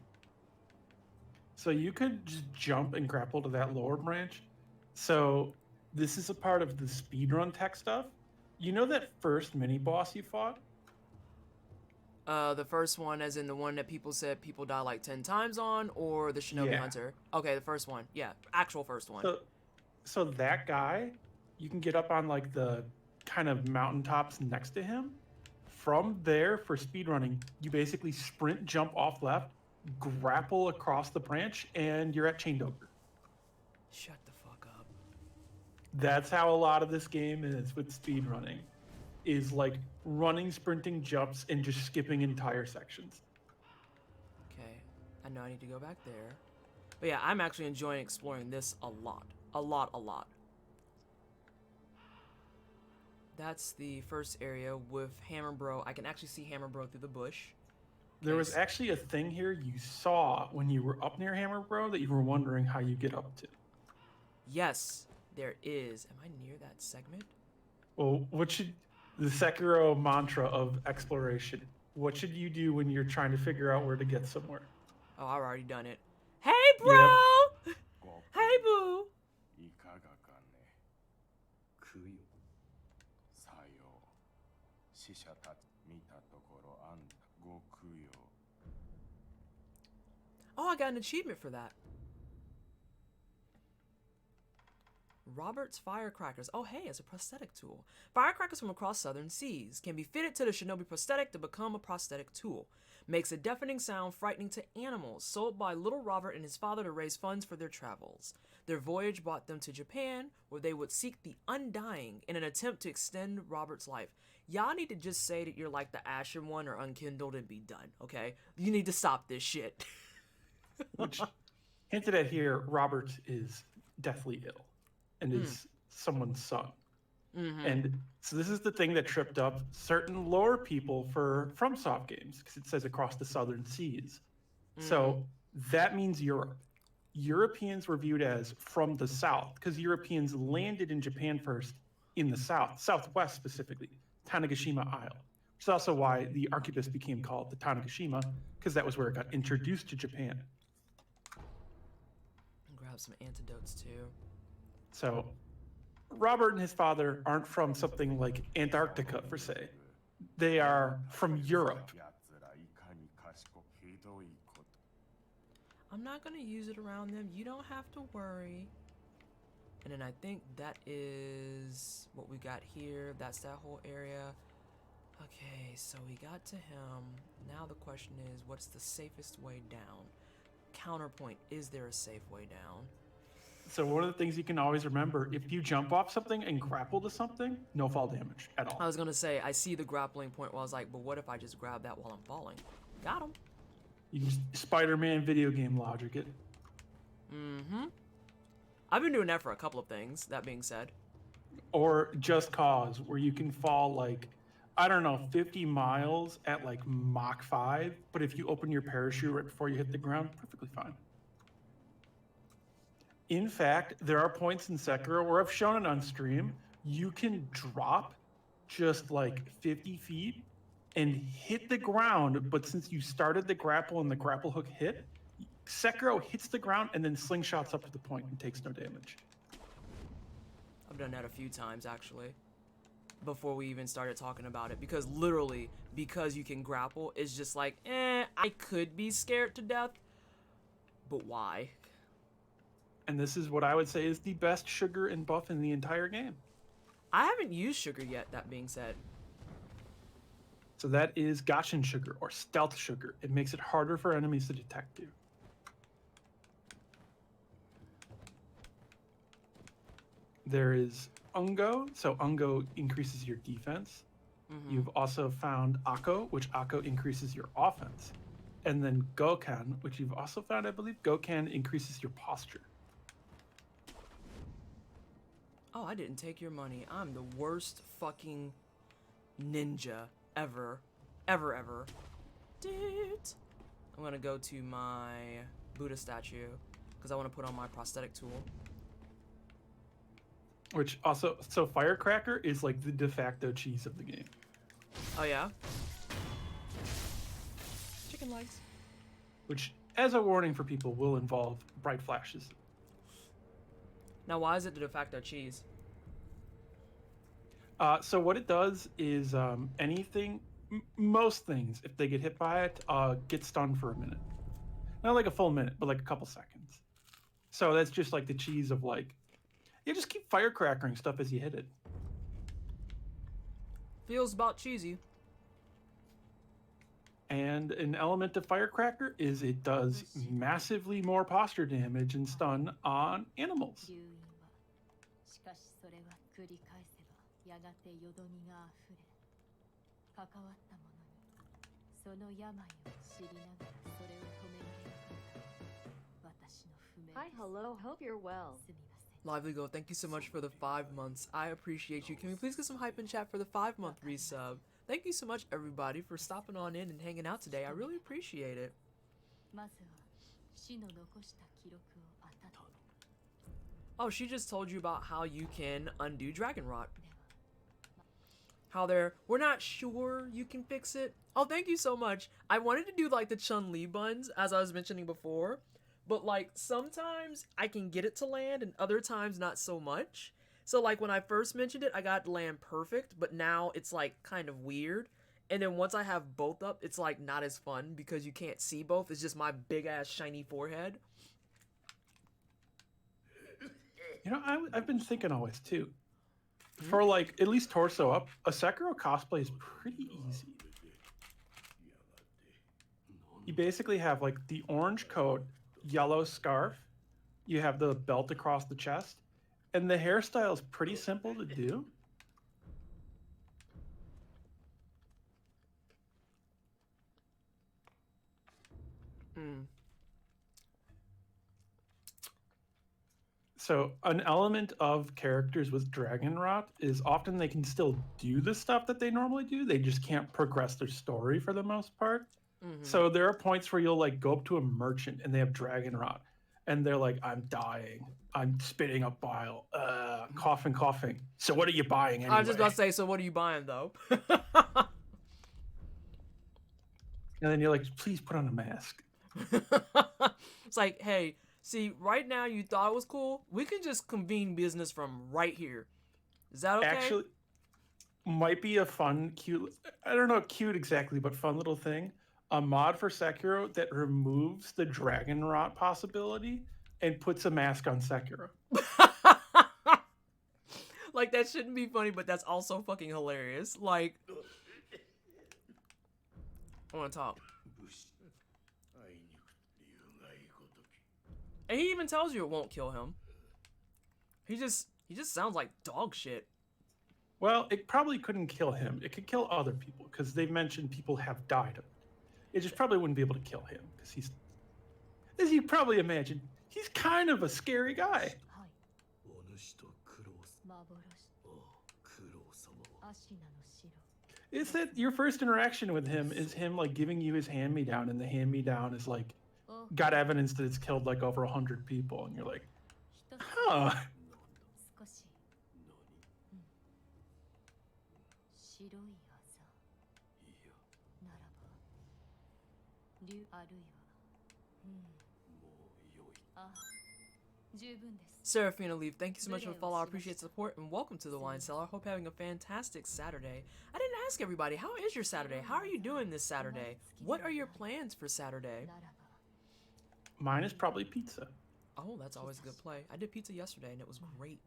So you could just jump and grapple to that lower branch. So this is a part of the speedrun tech stuff. You know that first mini boss you fought? The first one, as in the one that people said people die like 10 times on, or the Shinobi Yeah. Hunter? Okay, the first one. Yeah, actual first one. So that guy, you can get up on like the kind of mountaintops next to him. From there, for speedrunning, you basically sprint, jump off left, grapple across the branch, and you're at Chained Ogre. Shut the fuck up. That's how a lot of this game is with speedrunning, is like running, sprinting, jumps, and just skipping entire sections. Okay, I know I need to go back there. But yeah, I'm actually enjoying exploring this a lot. A lot. That's the first area with Hammer Bro. I can actually see Hammer Bro through the bush. There was actually a thing here you saw when you were up near Hammer Bro that you were wondering how you get up to. Yes, there is. Am I near that segment? Well, the Sekiro mantra of exploration, what should you do when you're trying to figure out where to get somewhere? Oh, I've already done it. Hey, bro! Hey, boo! いかがかね。供養。さよう。死者たち見たところあんたご供養。 Oh, I got an achievement for that. Robert's firecrackers. Oh, hey, it's a prosthetic tool. Firecrackers from across southern seas can be fitted to the Shinobi prosthetic to become a prosthetic tool. Makes a deafening sound frightening to animals. Sold by little Robert and his father to raise funds for their travels. Their voyage brought them to Japan, where they would seek the undying in an attempt to extend Robert's life. Y'all need to just say that you're like the Ashen One or Unkindled and be done, okay? You need to stop this shit. Which, hinted at here, Robert is deathly ill and is someone's son. And so this is the thing that tripped up certain lore people for FromSoft games, because it says across the southern seas. So that means Europe. Europeans were viewed as from the south, because Europeans landed in Japan first in the south, southwest specifically, Tanegashima Isle. Which is also why the arquebus became called the Tanegashima, because that was where it got introduced to Japan. Grab some antidotes too. So Robert and his father aren't from something like Antarctica, per se. They are from Europe. やつらいかに賢くひどいこと。 I'm not gonna use it around them. You don't have to worry. And then I think that is what we got here. That's that whole area. Okay, so we got to him. Now the question is, what's the safest way down? Counterpoint, is there a safe way down? So one of the things you can always remember, if you jump off something and grapple to something, no fall damage at all. I was gonna say, I see the grappling point where I was like, but what if I just grab that while I'm falling? Got him. You can just Spider-Man video game logic it. I've been doing that for a couple of things, that being said. Or Just Cause, where you can fall like, I don't know, 50 miles at like Mach 5, but if you open your parachute right before you hit the ground, perfectly fine. In fact, there are points in Sekiro where I've shown it on stream, you can drop just like 50 feet and hit the ground, but since you started the grapple and the grapple hook hit, Sekiro hits the ground and then slingshots up to the point and takes no damage. I've done that a few times, actually. Before we even started talking about it. Because literally, because you can grapple, it's just like, I could be scared to death. But why? And this is what I would say is the best sugar and buff in the entire game. I haven't used sugar yet, that being said. So that is Goshin sugar or stealth sugar. It makes it harder for enemies to detect you. There is Ungo. So Ungo increases your defense. You've also found Akko, which Akko increases your offense. And then Gokan, which you've also found, I believe. Gokan increases your posture. Oh, I didn't take your money. I'm the worst fucking ninja ever. Ever. Dude. I'm gonna go to my Buddha statue because I want to put on my prosthetic tool. Which also, so Firecracker is like the de facto cheese of the game. Oh yeah? chicken legs. which, as a warning for people, will involve bright flashes. Now, why is it the de facto cheese? So what it does is most things, if they get hit by it, get stunned for a minute. Not like a full minute, but like a couple seconds. So that's just like the cheese of like, you just keep firecrackering stuff as you hit it. Feels about cheesy. And an element of firecracker is it does massively more posture damage and stun on animals. 留飲はしかしそれは繰り返せばやがてよどみがあふれ関わった者にその病を知りながらそれを止められるか私の不明 Hi, hello, hope you're well. すみません Lively Go, thank you so much for the 5 months. I appreciate you. Can we please get some hype in chat for the 5-month resub? Thank you so much, everybody, for stopping on in and hanging out today. I really appreciate it. まずは死の残した記録を当たって Oh, she just told you about how you can undo Dragon Rot. では How we're not sure you can fix it. Oh, thank you so much. I wanted to do like the Chun-Li buns, as I was mentioning before. But like sometimes I can get it to land and other times not so much. So like when I first mentioned it, I got it to land perfect, but now it's like kind of weird. And then once I have both up, it's like not as fun because you can't see both. It's just my big ass shiny forehead. You know, I've been thinking always too. For like at least torso up, a Sekiro cosplay is pretty easy. You basically have like the orange coat, yellow scarf, you have the belt across the chest, and the hairstyle is pretty simple to do. So an element of characters with Dragon Rot is often they can still do the stuff that they normally do. They just can't progress their story for the most part. So there are points where you'll like go up to a merchant and they have Dragon Rot and they're like, I'm dying. I'm spitting up bile. Coughing, coughing. So what are you buying anyway? I was just about to say, so what are you buying though? And then you're like, please put on a mask. It's like, hey, see, right now you thought it was cool. We can just convene business from right here. Is that okay? Actually, might be a fun, cute, I don't know cute exactly, but fun little thing. A mod for Sekiro that removes the Dragon Rot possibility and puts a mask on Sekiro. Like, that shouldn't be funny, but that's also fucking hilarious. Like, I want to talk. And he even tells you it won't kill him. He just sounds like dog shit. Well, it probably couldn't kill him. It could kill other people because they've mentioned people have died of it. It just probably wouldn't be able to kill him because he's, as you probably imagine, he's kind of a scary guy. はいお主と苦労す幻おう苦労様アシナの城 It's that your first interaction with him is him like giving you his hand-me-down, and the hand-me-down is like お got evidence that it's killed like over 100 people, and you're like, 一つ huh. 少し白いあざいやならば竜あるいはもうよいあ十分です Seraphina Leaf, thank you so much for the follow. I appreciate the support and welcome to the Wine Cellar. Hope you're having a fantastic Saturday. I didn't ask everybody, how is your Saturday? How are you doing this Saturday? What are your plans for Saturday? ならば Mine is probably pizza. Oh, that's always a good play. I did pizza yesterday and it was great.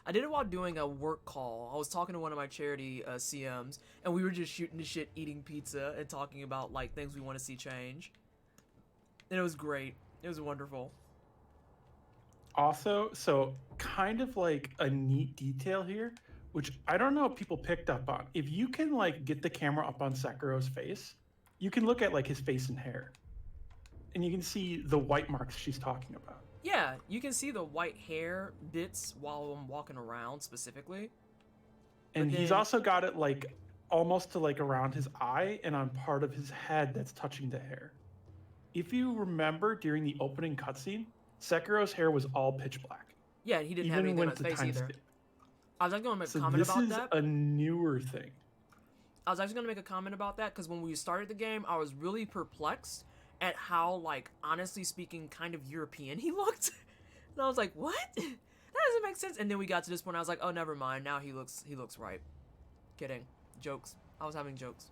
I did it while doing a work call. I was talking to one of my charity CMs and we were just shooting the shit, eating pizza and talking about like things we want to see change. And it was great. It was wonderful. Also, so kind of like a neat detail here, which I don't know if people picked up on. If you can like get the camera up on Sekiro's face, you can look at like his face and hair. And you can see the white marks she's talking about. Yeah, you can see the white hair bits while I'm walking around specifically. And But he's then- also got it like almost to like around his eye and on part of his head that's touching the hair. If you remember during the opening cutscene, Sekiro's hair was all pitch black. Yeah, he didn't have anything on his face either. I was like going to So comment this about is that. a newer thing. I was actually gonna make a comment about that because when we started the game, I was really perplexed at how, like, honestly speaking, kind of European he looked. And I was like, what? That doesn't make sense. And then we got to this point, I was like, oh, never mind. Now he looks right. Kidding. Jokes. I was having jokes.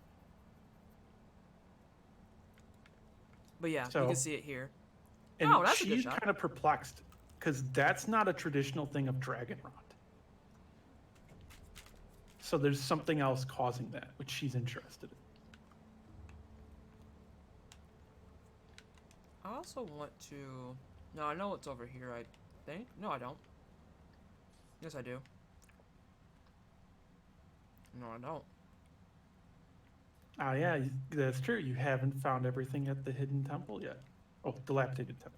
But yeah, So- you can see it here. And Oh, that's a good she's shot. kind of perplexed because that's not a traditional thing of dragon rot. So there's something else causing that, which she's interested in. I also want to... No, I know what's over here, I think. No, I don't. Yes, I do. No, I don't. Ah, yeah, that's true. You haven't found everything at the hidden temple yet. Oh, dilapidated temple.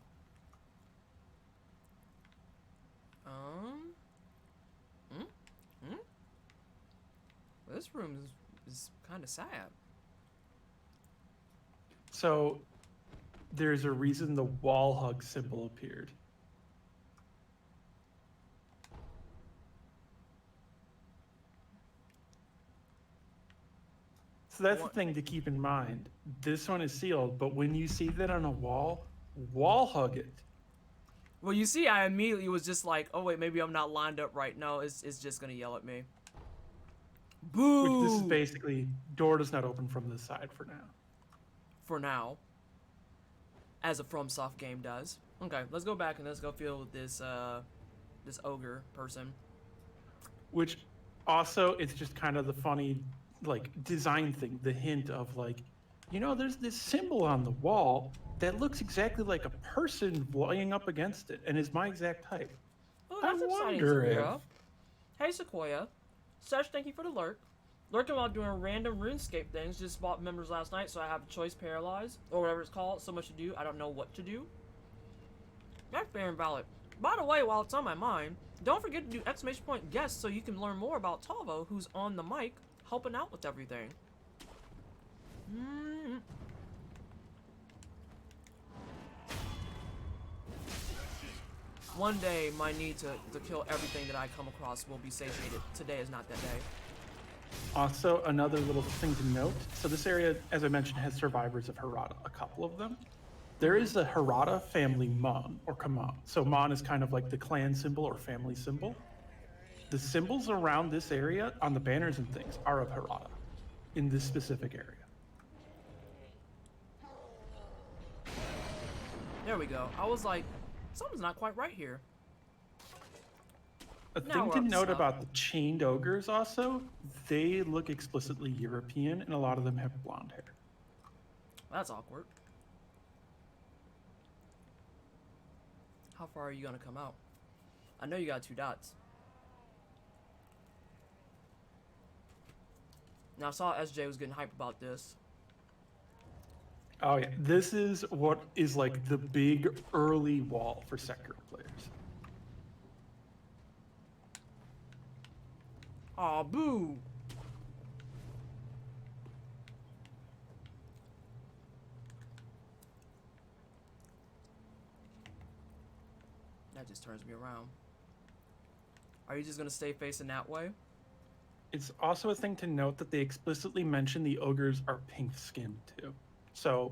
This room is kind of sad. So there's a reason the wall hug symbol appeared. So that's the thing to keep in mind. This one is sealed, but when you see that on a wall hug it. Well, you see, I immediately was just like, oh wait, maybe I'm not lined up right. No, it's just gonna yell at me. Boo! Which this is basically, door does not open from this side for now. For now. As a FromSoft game does. Okay, let's go back and let's go feel with this this ogre person. Which also, it's just kind of the funny, like, design thing, the hint of, like, you know, there's this symbol on the wall that looks exactly like a person laying up against it and is my exact type. Oh, I that's exciting, wonder Sequoia. if- Hey, Sequoia. Sesh, thank you for the lurk. Lurking while doing random RuneScape things. Just bought members last night, so I have choice paralyzed. Or whatever it's called. So much to do. I don't know what to do. That's fair and valid. By the way, while it's on my mind, don't forget to do exclamation point guest so you can learn more about Tavo, who's on the mic, helping out with everything. One day, my need to kill everything that I come across will be satiated. Today is not that day. Also, another little thing to note. So this area, as I mentioned, has survivors of Harada, a couple of them. There is a Harada family Mon, or Kaman. So Mon is kind of like the clan symbol or family symbol. The symbols around this area, on the banners and things, are of Harada, in this specific area. There we go. I was like, something's not quite right here. A Now thing we're to up to note snuff. about the chained ogres also, they look explicitly European, and a lot of them have blonde hair. That's awkward. How far are you gonna come out? I know you got 2 dots. Now I saw SJ was getting hype about this. Oh yeah, this is what is like the big early wall for Sekiro players. Aw, boo! That just turns me around. Are you just gonna stay facing that way? It's also a thing to note that they explicitly mention the ogres are pink skinned too. So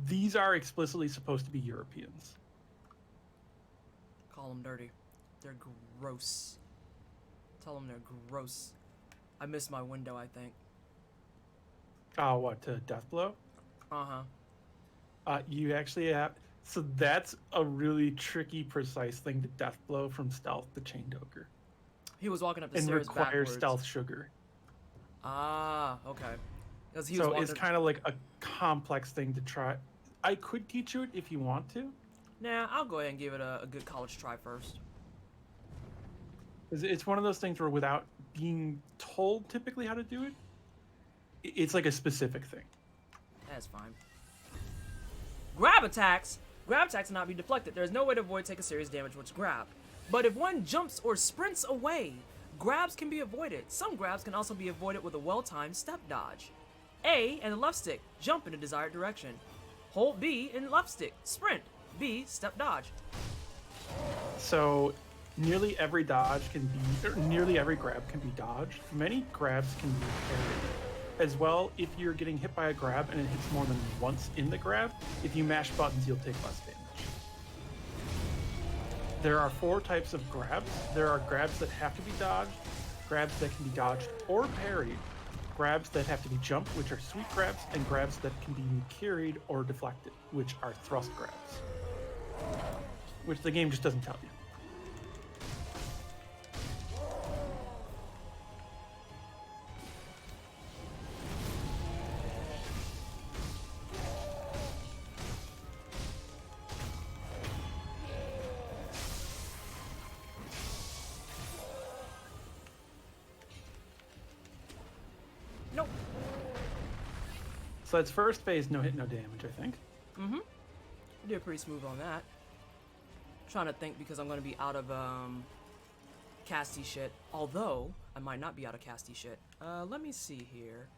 these are explicitly supposed to be Europeans. Call them dirty. They're gross. Tell them they're gross. I missed my window, I think. Oh, what, to Deathblow? Uh-huh. You actually have... So that's a really tricky, precise thing to Deathblow from Stealth to Chained Ogre. He was walking up the And stairs requires backwards. Stealth Sugar. Ah, okay. Because he was So walking it's kind of like a complex thing to try. I could teach you it if you want to. Nah, I'll go ahead and give it a good college try first. It's one of those things where without being told typically how to do it, it's like a specific thing. That's fine. Grab attacks! Grab attacks cannot be deflected. There is no way to avoid taking serious damage with grab. But if one jumps or sprints away, grabs can be avoided. Some grabs can also be avoided with a well-timed step dodge. A and the left stick, jump in the desired direction. Hold B and left stick, sprint. B, step dodge. So nearly every dodge can be, or nearly every grab can be dodged. Many grabs can be parried. as well, if you're getting hit by a grab and it hits more than once in the grab, if you mash buttons, you'll take less damage. There are 4 types of grabs. There are grabs that have to be dodged, grabs that can be dodged or parried, grabs that have to be jumped, which are sweep grabs, and grabs that can be carried or deflected, which are thrust grabs. Which the game just doesn't tell you. Nope. So it's first phase, no hit, no damage, I think. Mm-hmm. You did pretty smooth on that. Trying to think because I'm gonna be out of casty shit. Although I might not be out of casty shit. Let me see here.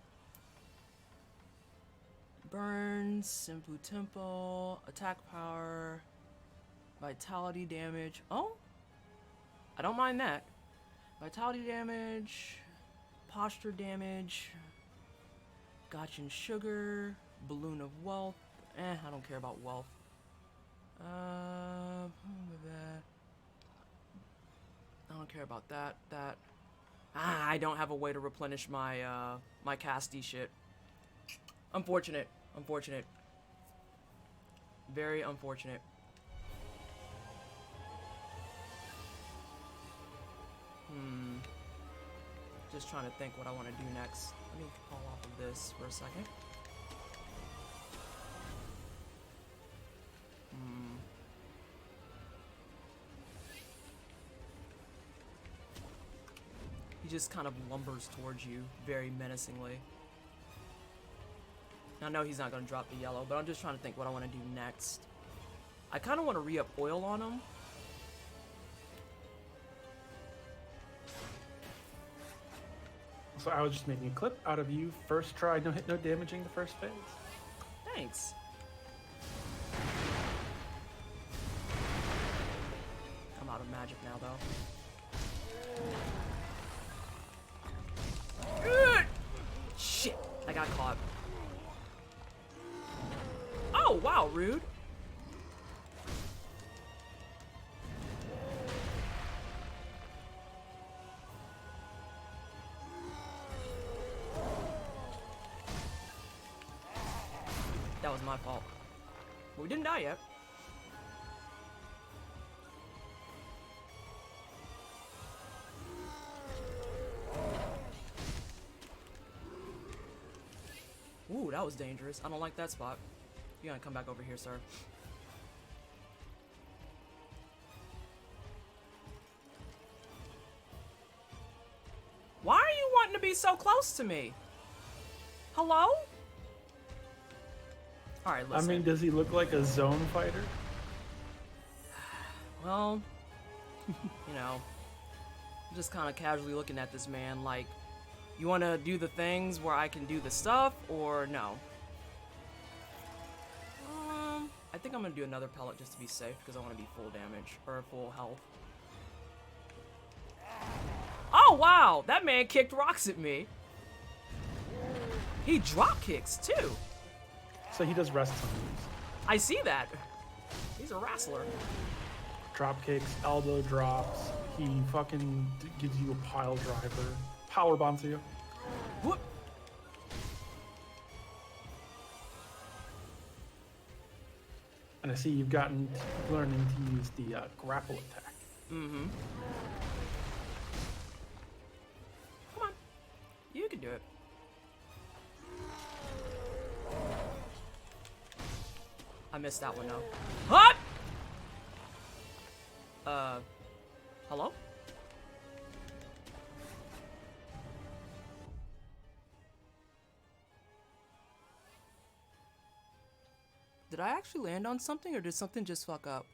Burns, Simple Tempo, attack power, vitality damage. Oh, I don't mind that. Vitality damage, posture damage, Gotchin sugar, balloon of wealth. I don't care about wealth. I don't care about that. I don't have a way to replenish my my casty shit. Unfortunate. Very unfortunate. Just trying to think what I want to do next. Let me call off of this for a second. He just kind of lumbers towards you very menacingly. I know he's not going to drop the yellow, but I'm just trying to think what I want to do next. I kind of want to re-up oil on him. So I was just making a clip out of you first try, no hit, no damaging the first phase. Thanks. I'm out of magic now, though. Shit, I got caught. Oh, wow, rude. That was my fault. But we didn't die yet. Ooh, that was dangerous. I don't like that spot. You gotta come back over here, sir. Why are you wanting to be so close to me? Hello? Alright, listen. I mean, does he look like a zone fighter? Well, you know, I'm just kind of casually looking at this man like, you want to do the things where I can do the stuff, or no? I think I'm going to do another pellet just to be safe, because I want to be full damage, or full health. Oh, wow! That man kicked rocks at me. He drop kicks, too. So he does rest times. I see that. He's a wrestler. Drop kicks, elbow drops. He fucking gives you a pile driver. Power bombs you. Whoop. And I see you've gotten learning to use the grapple attack. Mm-hmm. Come on. You can do it. I missed that one though. What? Hello? Did I actually land on something, or did something just fuck up?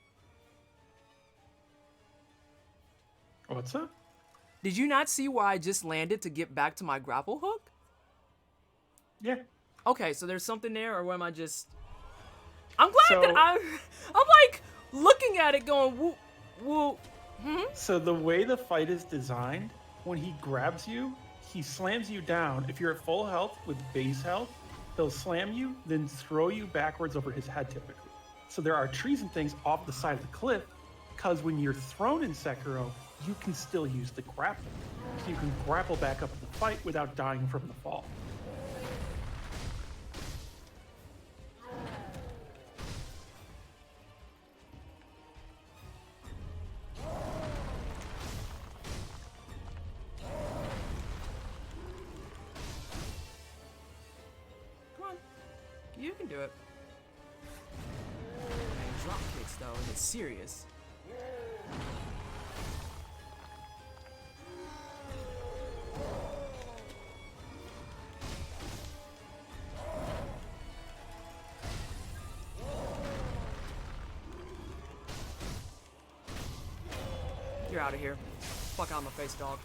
What's that? Did you not see where I just landed to get back to my grapple hook? Yeah. Okay, so there's something there, or am I just... I'm glad that So- I'm like looking at it going, woo, woo. So the way the fight is designed, when he grabs you, he slams you down. If you're at full health with base health, he'll slam you, then throw you backwards over his head typically. So there are trees and things off the side of the cliff, because when you're thrown in Sekiro, you can still use the grapple. So you can grapple back up to the fight without dying from the fall. Come on. You can do it. Drop kicks though, and it's serious. You're out of here. Fuck out of my face, dog.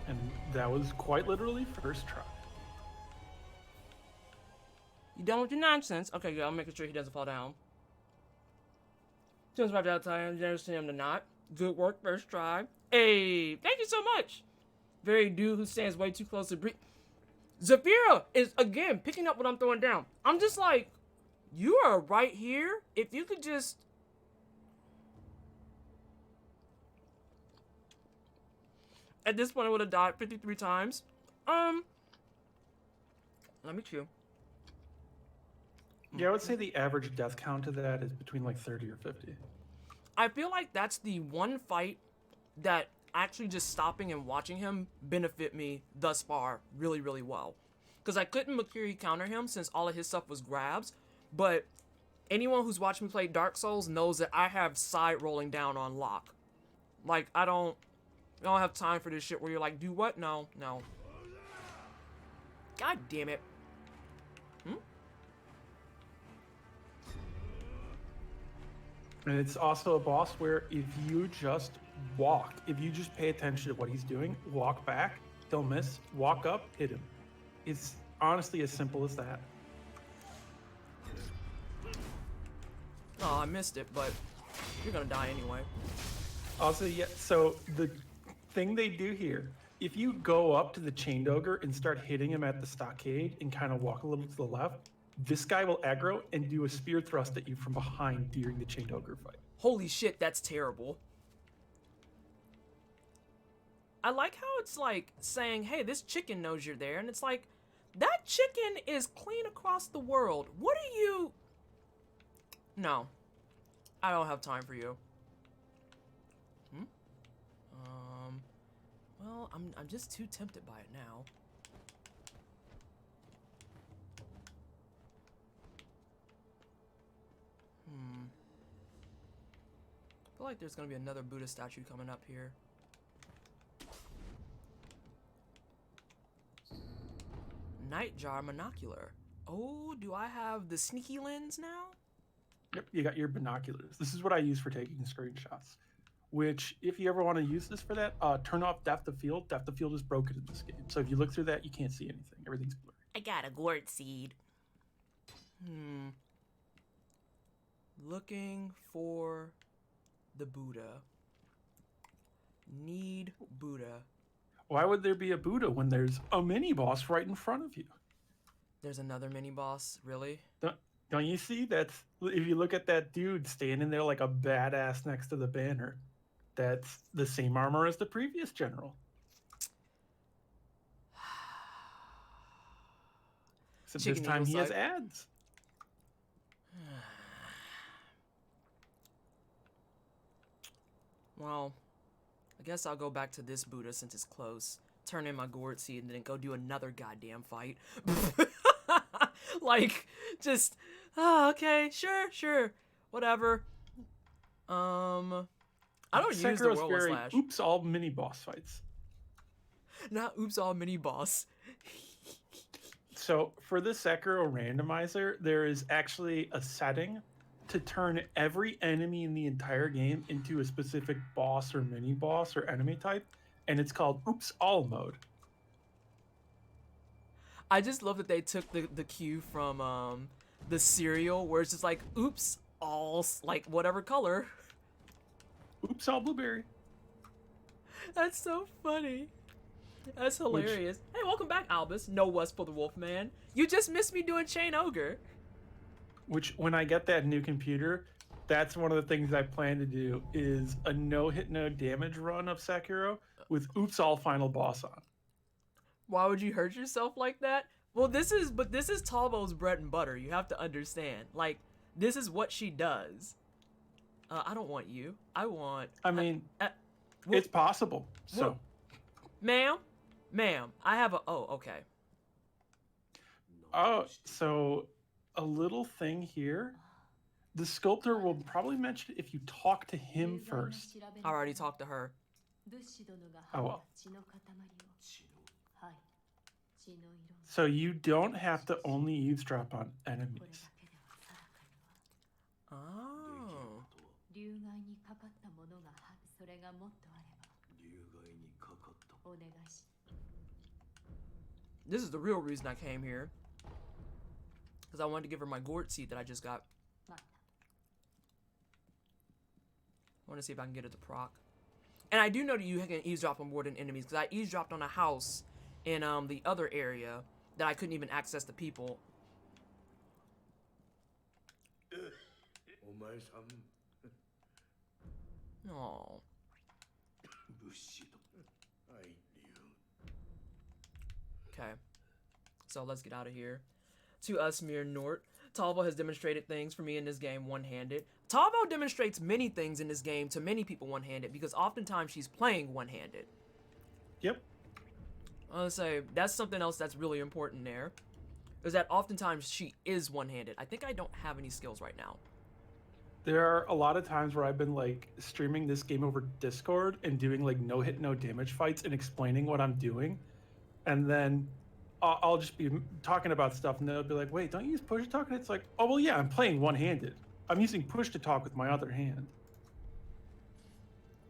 And that was quite literally first try. You done with your nonsense? Okay, good. I'm making sure he doesn't fall down. Since we're out of time, you understand him to not. Good work, first try. Hey, thank you so much. Very dude who stands way too close to breathe. Zafira is, again, picking up what I'm throwing down. I'm just like, you are right here. If you could just... At this point, I would have died 53 times. Let me chew. Yeah, I would say the average death count to that is between like 30 or 50. I feel like that's the one fight that actually just stopping and watching him benefit me thus far really, really well. Because I couldn't Makiri counter him since all of his stuff was grabs, but anyone who's watched me play Dark Souls knows that I have side rolling down on lock. Like, I don't have time for this shit where you're like, do what? No. God damn it. And it's also a boss where if you just walk, if you just pay attention to what he's doing, walk back, he'll miss, walk up, hit him. It's honestly as simple as that. Oh, I missed it, but you're gonna die anyway. Also, yeah, so the thing they do here, if you go up to the chained ogre and start hitting him at the stockade and kind of walk a little to the left, this guy will aggro and do a spear thrust at you from behind during the chained ogre fight. Holy shit, that's terrible. I like how it's like saying, hey, this chicken knows you're there, and it's like, that chicken is clean across the world. What are you... No. I don't have time for you. Well, I'm just too tempted by it now. I feel like there's gonna be another Buddha statue coming up here. Nightjar monocular. Oh, do I have the sneaky lens now? Yep, you got your binoculars. This is what I use for taking screenshots. Which, if you ever want to use this for that, turn off depth of field. Depth of field is broken in this game. So if you look through that, you can't see anything. Everything's blurry. I got a gourd seed. Looking for the Buddha. Need Buddha. Why would there be a Buddha when there's a mini boss right in front of you? There's another mini boss, really? Don't you see? That's, if you look at that dude standing there like a badass next to the banner, that's the same armor as the previous general. So this Chicken time he Eagle has side. ads. Well, I guess I'll go back to this Buddha since it's close. Turn in my gourd seed and then go do another goddamn fight. Like, just, okay, sure, whatever. I don't use the Sekiro's Whirlwind very Slash. oops all mini boss fights. Not oops all mini boss. So for the Sekiro randomizer, there is actually a setting to turn every enemy in the entire game into a specific boss or mini boss or enemy type, and it's called oops all mode. I just love that they took the cue from the cereal where it's just like, oops, all, like, whatever color. Oops, all blueberry. That's so funny. That's hilarious. Hey, welcome back, Albus. No West for the Wolfman. You just missed me doing Chain Ogre. Which, when I get that new computer, that's one of the things I plan to do is a no hit, no damage run of Sekiro with oops all final boss on. Why would you hurt yourself like that? Well, this is Talbo's bread and butter. You have to understand. Like, this is what she does. I don't want you. I want. I mean, Well, it's possible. So, ma'am, I have a. Oh, okay. oh, so a little thing here. The sculptor will probably mention it if you talk to him first. I already talked to her. Oh well. So you don't have to only eavesdrop on enemies. Oh. This is the real reason I came here. Because I wanted to give her my gourd seed that I just got. I want to see if I can get it to proc. And I do know that you can eavesdrop on more than enemies, because I eavesdropped on a house in the other area that I couldn't even access the people. Oh. Okay. So let's get out of here. To us, mere Nort. Talbot has demonstrated things for me in this game one-handed. Talbot demonstrates many things in this game to many people one-handed because oftentimes she's playing one-handed. Yep. I want to say that's something else that's really important there. Is that oftentimes she is one-handed. I think I don't have any skills right now. There are a lot of times where I've been like streaming this game over Discord and doing like no hit, no damage fights and explaining what I'm doing. And then I'll just be talking about stuff and they'll be like, wait, don't you use push to talk? And it's like, oh, well, yeah, I'm playing one-handed. I'm using push to talk with my other hand.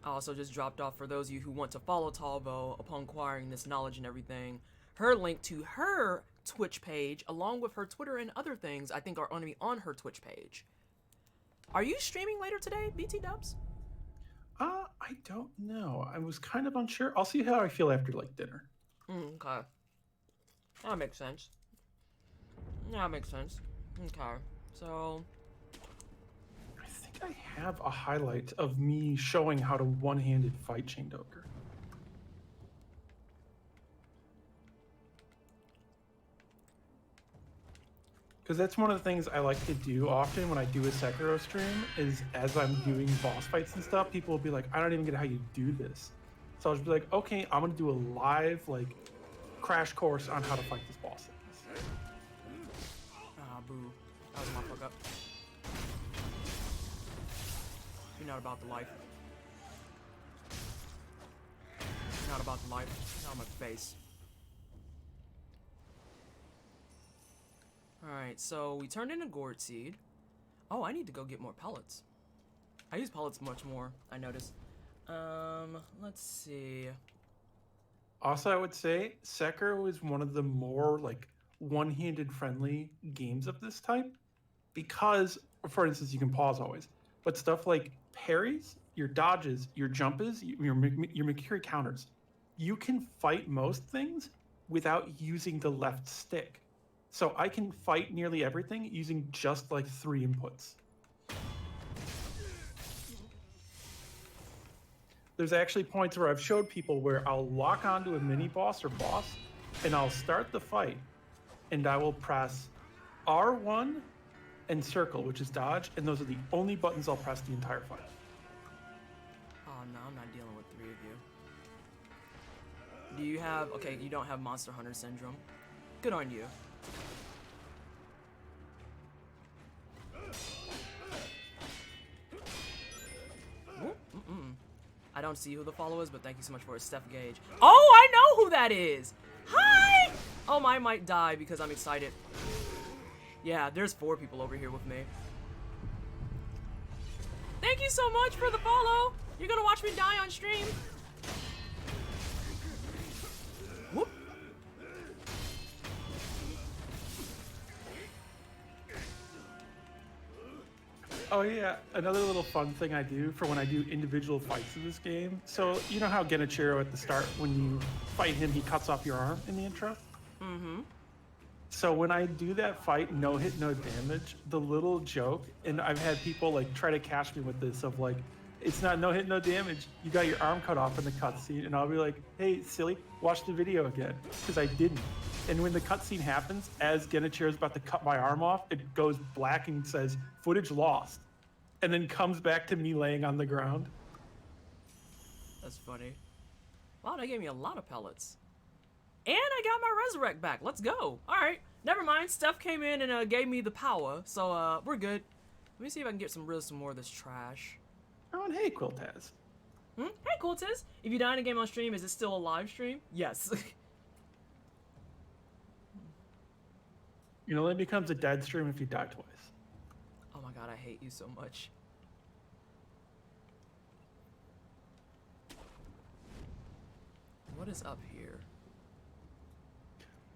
I also just dropped off, for those of you who want to follow Talbo upon acquiring this knowledge and everything, her link to her Twitch page, along with her Twitter and other things, I think are going to be on her Twitch page. Are you streaming later today, BT Dubs? I don't know. I was kind of unsure. I'll see how I feel after like dinner. Okay. That makes sense. That makes sense. Okay. So, I think I have a highlight of me showing how to one-handed fight Chained Ogre. Because that's one of the things I like to do often when I do a Sekiro stream, is as I'm doing boss fights and stuff, people will be like, I don't even get how you do this. So I'll just be like, okay, I'm gonna do a live like crash course on how to fight this boss. ah, boo. That was my fuck up. You're not about the life. You're not about the life. Not my face. Alright, so we turned in a gourd seed. Oh, I need to go get more pellets. I use pellets much more, I noticed. Let's see. Also, I would say Sekiro is one of the more like one-handed friendly games of this type because, for instance, you can pause always, but stuff like parries, your dodges, your jumps, your Mikiri counters, you can fight most things without using the left stick. So I can fight nearly everything using just like 3 inputs. There's actually points where I've showed people where I'll lock onto a mini boss or boss and I'll start the fight and I will press R1 and circle, which is dodge, and those are the only buttons I'll press the entire fight. Oh no, I'm not dealing with 3 of you. Do you have, okay, you don't have Monster Hunter Syndrome. Good on you. I don't see who the follower is, but thank you so much for it, Steph Gage. Oh, I know who that is! Hi! Oh, I might die because I'm excited. Yeah, there's 4 people over here with me. Thank you so much for the follow! You're gonna watch me die on stream. Whoop. Oh yeah, another little fun thing I do for when I do individual fights in this game. So you know how Genichiro at the start, when you fight him, he cuts off your arm in the intro? Mm-hmm. So when I do that fight, no hit, no damage, the little joke, and I've had people like try to catch me with this of like, it's not no hit, no damage. You got your arm cut off in the cutscene, and I'll be like, hey, silly, watch the video again, because I didn't. And when the cutscene happens, as Genichiro's about to cut my arm off, it goes black and says footage lost, and then comes back to me laying on the ground. That's funny. Wow, they gave me a lot of pellets. And I got my resurrect back. Let's go. All right. Never mind. Steph came in and gave me the power, so we're good. Let me see if I can get some more of this trash. Oh, and hey, Quiltaz. Hmm? Hey, Quiltaz. If you die in a game on stream, is it still a live stream? Yes. It only becomes a dead stream if you die twice. Oh my god, I hate you so much. What is up here?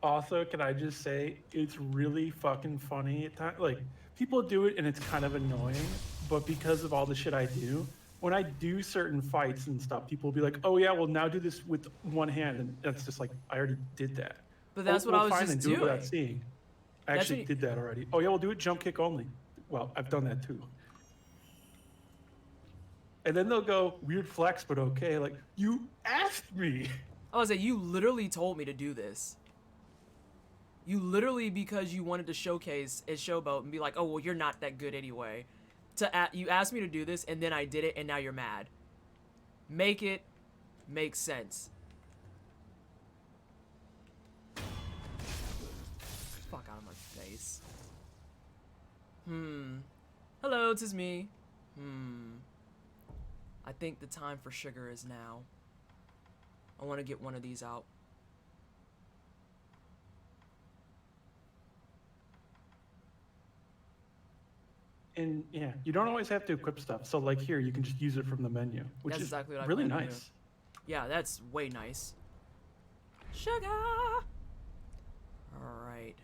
Also, can I just say, it's really fucking funny at times. Like, people do it and it's kind of annoying, but because of all the shit I do, when I do certain fights and stuff, people will be like, oh yeah, well now do this with one hand, and that's just like, I already did that. But that's what I was fine, just and do it doing. without seeing. I actually did that already. Oh yeah, we'll do it jump kick only. Well, I've done that too. And then they'll go, weird flex, but okay. Like, you asked me. I was like, you literally told me to do this. You literally, because you wanted to showcase a showboat and be like, oh, well, you're not that good anyway. You asked me to do this, and then I did it, and now you're mad. Make it make sense. Fuck out of my face. Hello, 'tis me. I think the time for sugar is now. I want to get one of these out. And yeah, you don't always have to equip stuff. So like here, you can just use it from the menu, which That's is exactly what I really plan to do. nice. Yeah, that's way nice. Sugar! Alright.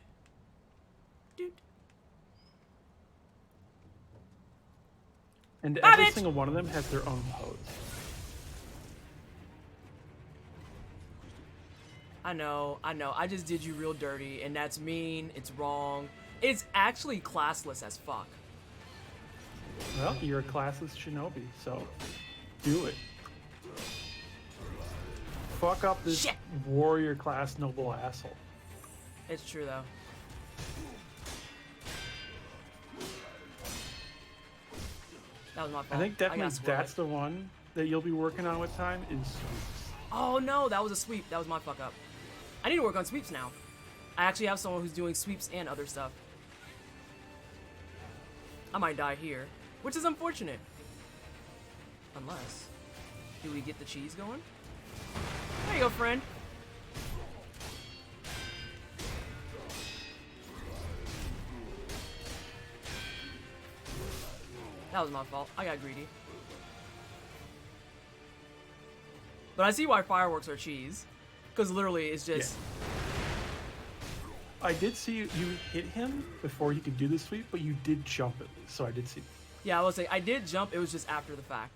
Dude. And Bye, every bitch! single one of them has their own pose. I know. I just did you real dirty, and that's mean, it's wrong. It's actually classless as fuck. Well, you're a classless shinobi, so do it. Fuck up this Shit. warrior class noble asshole. It's true, though. That was my fault. I think got definitely spoiled. that's the one that you'll be working on with time is sweeps. Oh no, that was a sweep. That was my fuck up. I need to work on sweeps now. I actually have someone who's doing sweeps and other stuff. I might die here, which is unfortunate. Unless, do we get the cheese going? There you go, friend. That was my fault. I got greedy. But I see why fireworks are cheese. Because literally, it's just... I did see you hit him before he could do the sweep, but you did jump at least, so I did see. Yeah, I will say, I did jump, it was just after the fact.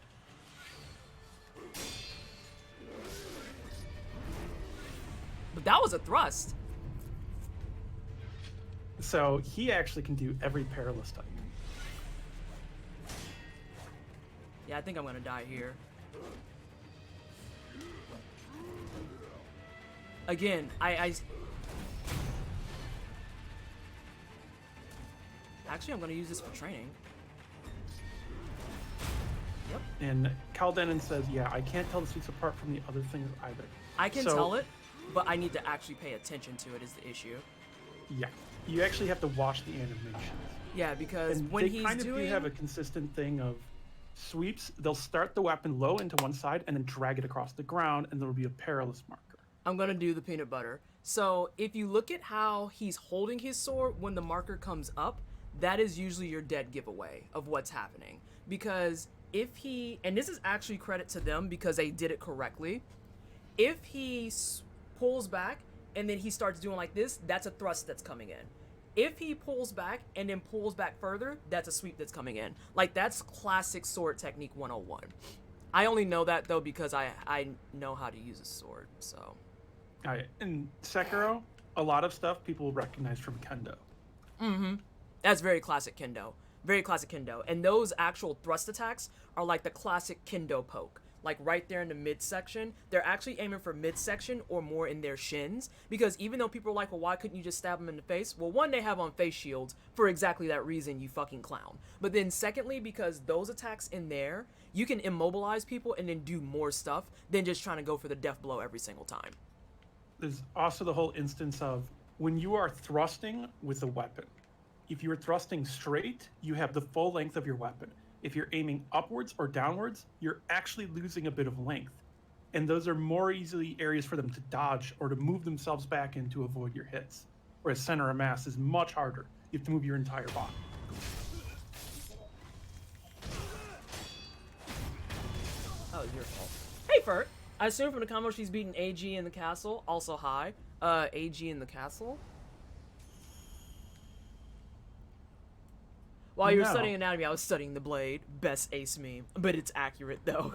But that was a thrust. So he actually can do every perilous type. Yeah, I think I'm gonna die here. Again, Actually, I'm gonna use this for training. Yep. And Kaldenon says, yeah, I can't tell the sweeps apart from the other things either. I can So- tell it, but I need to actually pay attention to it is the issue. Yeah. You actually have to watch the animations. Yeah, because And when they he's kind of doing... do have a consistent thing of sweeps. They'll start the weapon low into one side and then drag it across the ground, and there'll be a perilous marker. I'm gonna do the peanut butter. So if you look at how he's holding his sword when the marker comes up, that is usually your dead giveaway of what's happening. Because if he, and this is actually credit to them because they did it correctly, if he pulls back and then he starts doing like this, that's a thrust that's coming in. If he pulls back and then pulls back further, that's a sweep that's coming in. Like, that's classic sword technique 101. I only know that, though, because I know how to use a sword, so. Alright, in Sekiro, a lot of stuff people recognize from Kendo. Mm-hmm. That's very classic Kendo. Very classic Kendo. And those actual thrust attacks are like the classic Kendo poke. Like right there in the midsection. They're actually aiming for midsection or more in their shins. Because even though people are like, well, why couldn't you just stab them in the face? Well, one, they have on face shields for exactly that reason, you fucking clown. But then secondly, because those attacks in there, you can immobilize people and then do more stuff than just trying to go for the death blow every single time. There's also the whole instance of when you are thrusting with a weapon. If you're thrusting straight, you have the full length of your weapon. If you're aiming upwards or downwards, you're actually losing a bit of length. And those are more easily areas for them to dodge or to move themselves back in to avoid your hits. Whereas center of mass is much harder. You have to move your entire body. That was your fault. Hey, Fert. I assume from the combo she's beating AG in the castle. Also, hi. AG in the castle? While you were studying anatomy, I was studying the blade. Best ace meme. But it's accurate, though.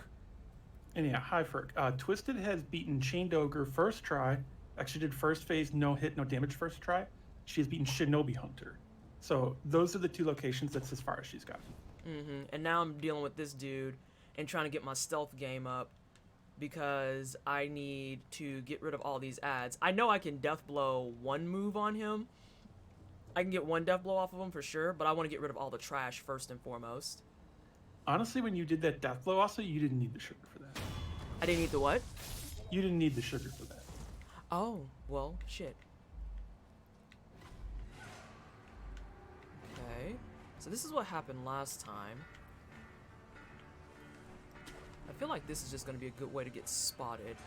And yeah, hi Ferg. Twisted has beaten Chained Ogre first try. Actually did first phase, no hit, no damage first try. She has beaten Shinobi Hunter. So those are the two locations that's as far as she's gotten. Mm-hmm. And now I'm dealing with this dude and trying to get my stealth game up because I need to get rid of all these ads. I know I can death blow one move on him. I can get one death blow off of him for sure, but I want to get rid of all the trash first and foremost. Honestly, when you did that death blow also, you didn't need the sugar for that. I didn't need the what? You didn't need the sugar for that. Oh, well, shit. Okay. So this is what happened last time. I feel like this is just going to be a good way to get spotted.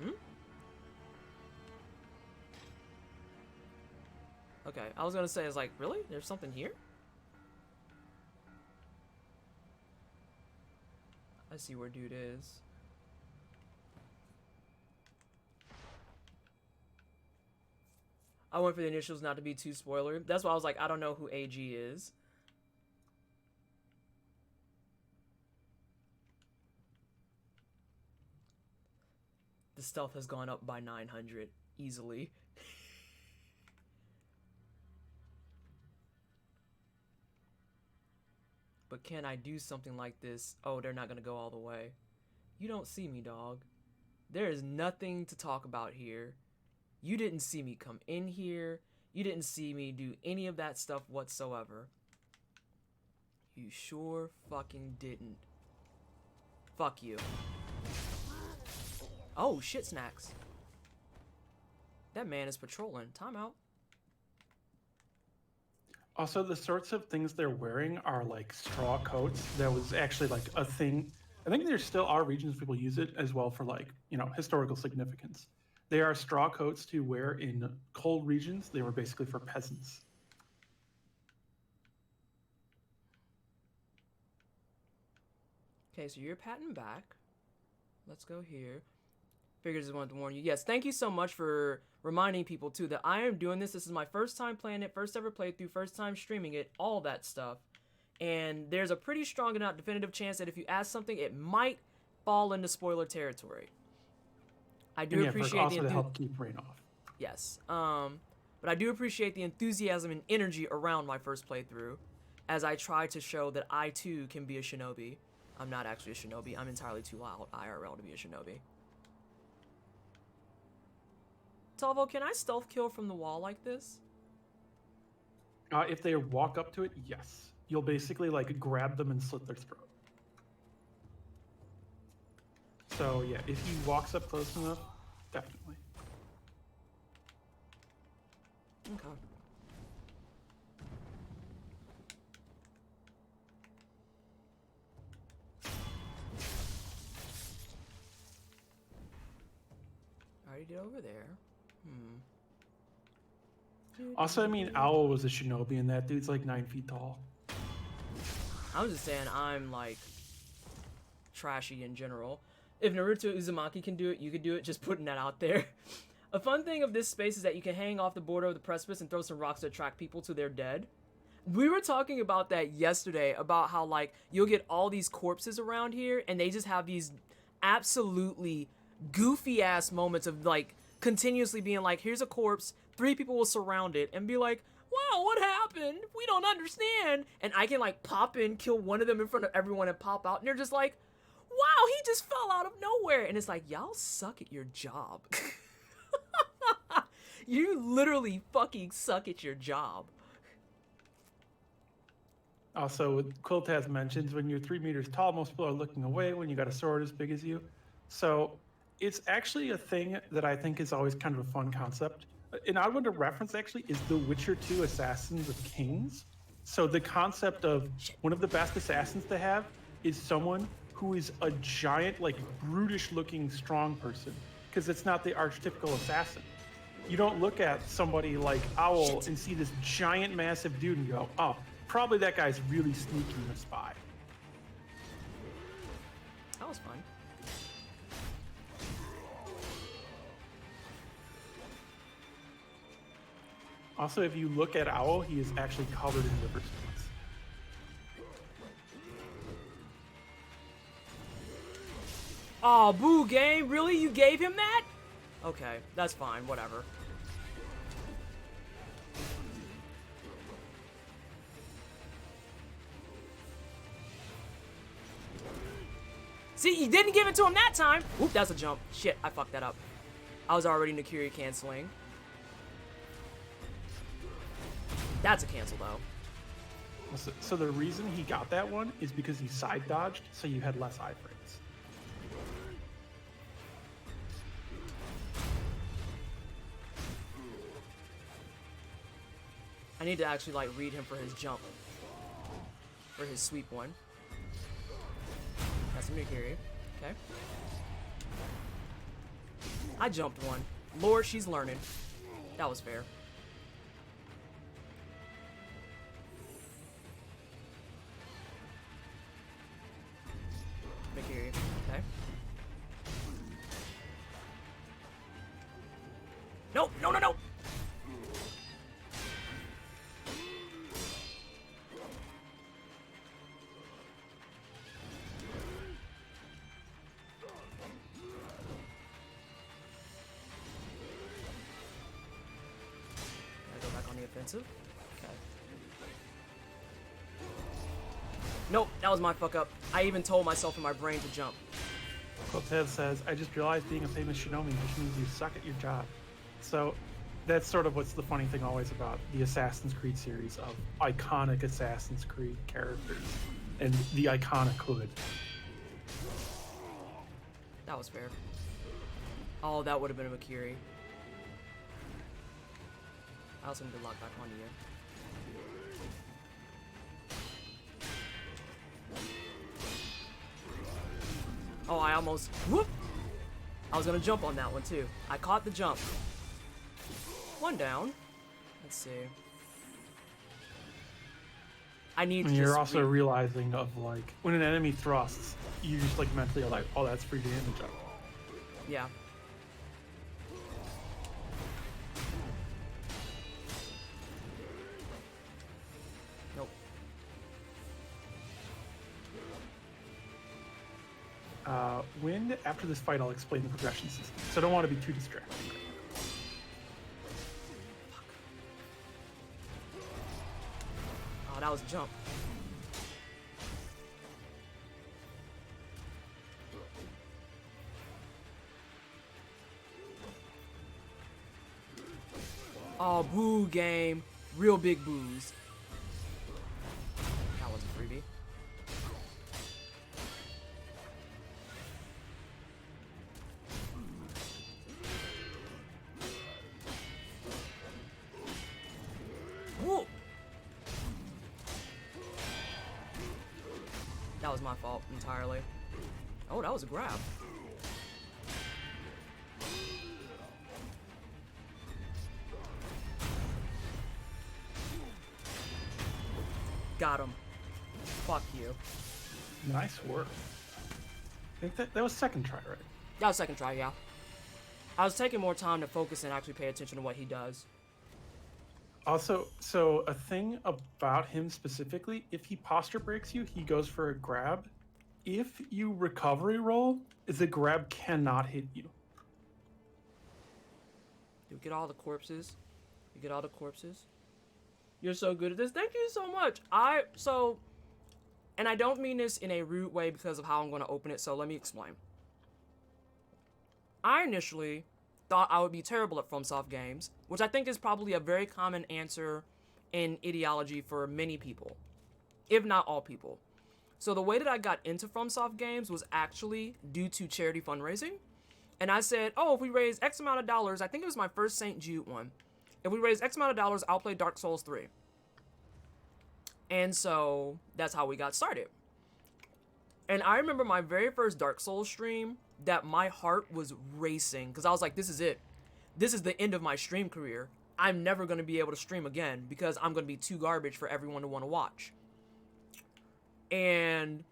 Hmm? Okay, I was going to say, I was like, really? There's something here? I see where dude is. I went for the initials not to be too spoiler. That's why I was like, I don't know who AG is. The stealth has gone up by 900 easily. But can I do something like this? Oh, they're not gonna go all the way. You don't see me, dog. There is nothing to talk about here. You didn't see me come in here. You didn't see me do any of that stuff whatsoever. You sure fucking didn't. Fuck you. Oh, shit snacks. That man is patrolling. Time out. Also, the sorts of things they're wearing are like straw coats. That was actually like a thing. I think there still are regions people use it as well for like, you know, historical significance. They are straw coats to wear in cold regions. They were basically for peasants. Okay, so you're patting back. Let's go here. Figures just wanted to warn you. Yes, thank you so much for reminding people too that I am doing this. This is my first time playing it, first ever playthrough, first time streaming it, all that stuff. And there's a pretty strong enough definitive chance that if you ask something, it might fall into spoiler territory. I do appreciate also the to help keep rain off. Yes. But I do appreciate the enthusiasm and energy around my first playthrough as I try to show that I too can be a shinobi. I'm not actually a shinobi. I'm entirely too loud IRL to be a shinobi. Talvo, can I stealth kill from the wall like this? If they walk up to it, yes. You'll basically like grab them and slit their throat. So yeah, if he walks up close enough, definitely. Okay. Already did over there. Also, I mean, Owl was a shinobi, and that dude's like 9 feet tall. I was just saying I'm like trashy in general. If Naruto Uzumaki can do it, you could do it. Just putting that out there. A fun thing of this space is that you can hang off the border of the precipice and throw some rocks to attract people to their dead. We were talking about that yesterday, about how, like, you'll get all these corpses around here, and they just have these absolutely goofy-ass moments of, like, continuously being like, here's a corpse, 3 people will surround it, and be like, wow, what happened? We don't understand. And I can, like, pop in, kill one of them in front of everyone, and pop out, and they're just like, wow, he just fell out of nowhere. And it's like, y'all suck at your job. You literally fucking suck at your job. Also, Quiltaz mentions when you're 3 meters tall, most people are looking away when you got a sword as big as you. So it's actually a thing that I think is always kind of a fun concept. An odd one to reference actually is The Witcher 2 Assassins of Kings. So the concept of one of the best assassins to have is someone who is a giant, like brutish looking strong person, because it's not the archetypical assassin. You don't look at somebody like Owl and see this giant massive dude and go, oh, probably that guy's really sneaky and a spy. That was fun. Also, if you look at Owl, he is actually covered in liver spots. Aw, boo, game. Really? You gave him that? Okay, that's fine. Whatever. See, you didn't give it to him that time. Oop, that's a jump. Shit, I fucked that up. I was already Nakiri canceling. That's a cancel, though. So the reason he got that one is because he side dodged, so you had less iframes. I need to actually, like, read him for his jump. For his sweep one. That's a Nakiri. Okay. I jumped one. Lord, she's learning. That was fair. Nakiri. Okay. Nope, no, no, no! Offensive. Okay. Nope, that was my fuck up. I even told myself in my brain to jump. Quiltaz says, I just realized being a famous Shinobi just means you suck at your job. So that's sort of what's the funny thing always about the Assassin's Creed series of iconic Assassin's Creed characters and the iconic hood. That was fair. Oh, that would have been a Makiri. I also need to lock back onto you. Oh, I almost... Whoop! I was gonna jump on that one, too. I caught the jump. One down. Let's see. I need to And you're just also realizing of, like, when an enemy thrusts, you just, like, mentally are like, oh, that's free damage. Yeah. Nope. When, after this fight, I'll explain the progression system. So I don't want to be too distracting. Oh, that was a jump. Oh, boo game. Real big boos. That was a freebie. Whoa. That was my fault entirely. Oh, that was a grab. Got him. Fuck you. Nice work. I think that was second try, right? That was second try, yeah. I was taking more time to focus and actually pay attention to what he does. Also, so a thing about him specifically, if he posture breaks you, he goes for a grab. If you recovery roll, the grab cannot hit you. You get all the corpses. You get all the corpses. You're so good at this. Thank you so much. And I don't mean this in a rude way because of how I'm going to open it, so let me explain. I initially thought I would be terrible at FromSoft games, which I think is probably a very common answer in ideology for many people, if not all people. So the way that I got into FromSoft games was actually due to charity fundraising. And I said, oh, if we raise X amount of dollars, I think it was my first St. Jude one. If we raise X amount of dollars, I'll play Dark Souls 3. And so that's how we got started. And I remember my very first Dark Souls stream that my heart was racing because I was like, this is it. This is the end of my stream career. I'm never going to be able to stream again because I'm going to be too garbage for everyone to want to watch. And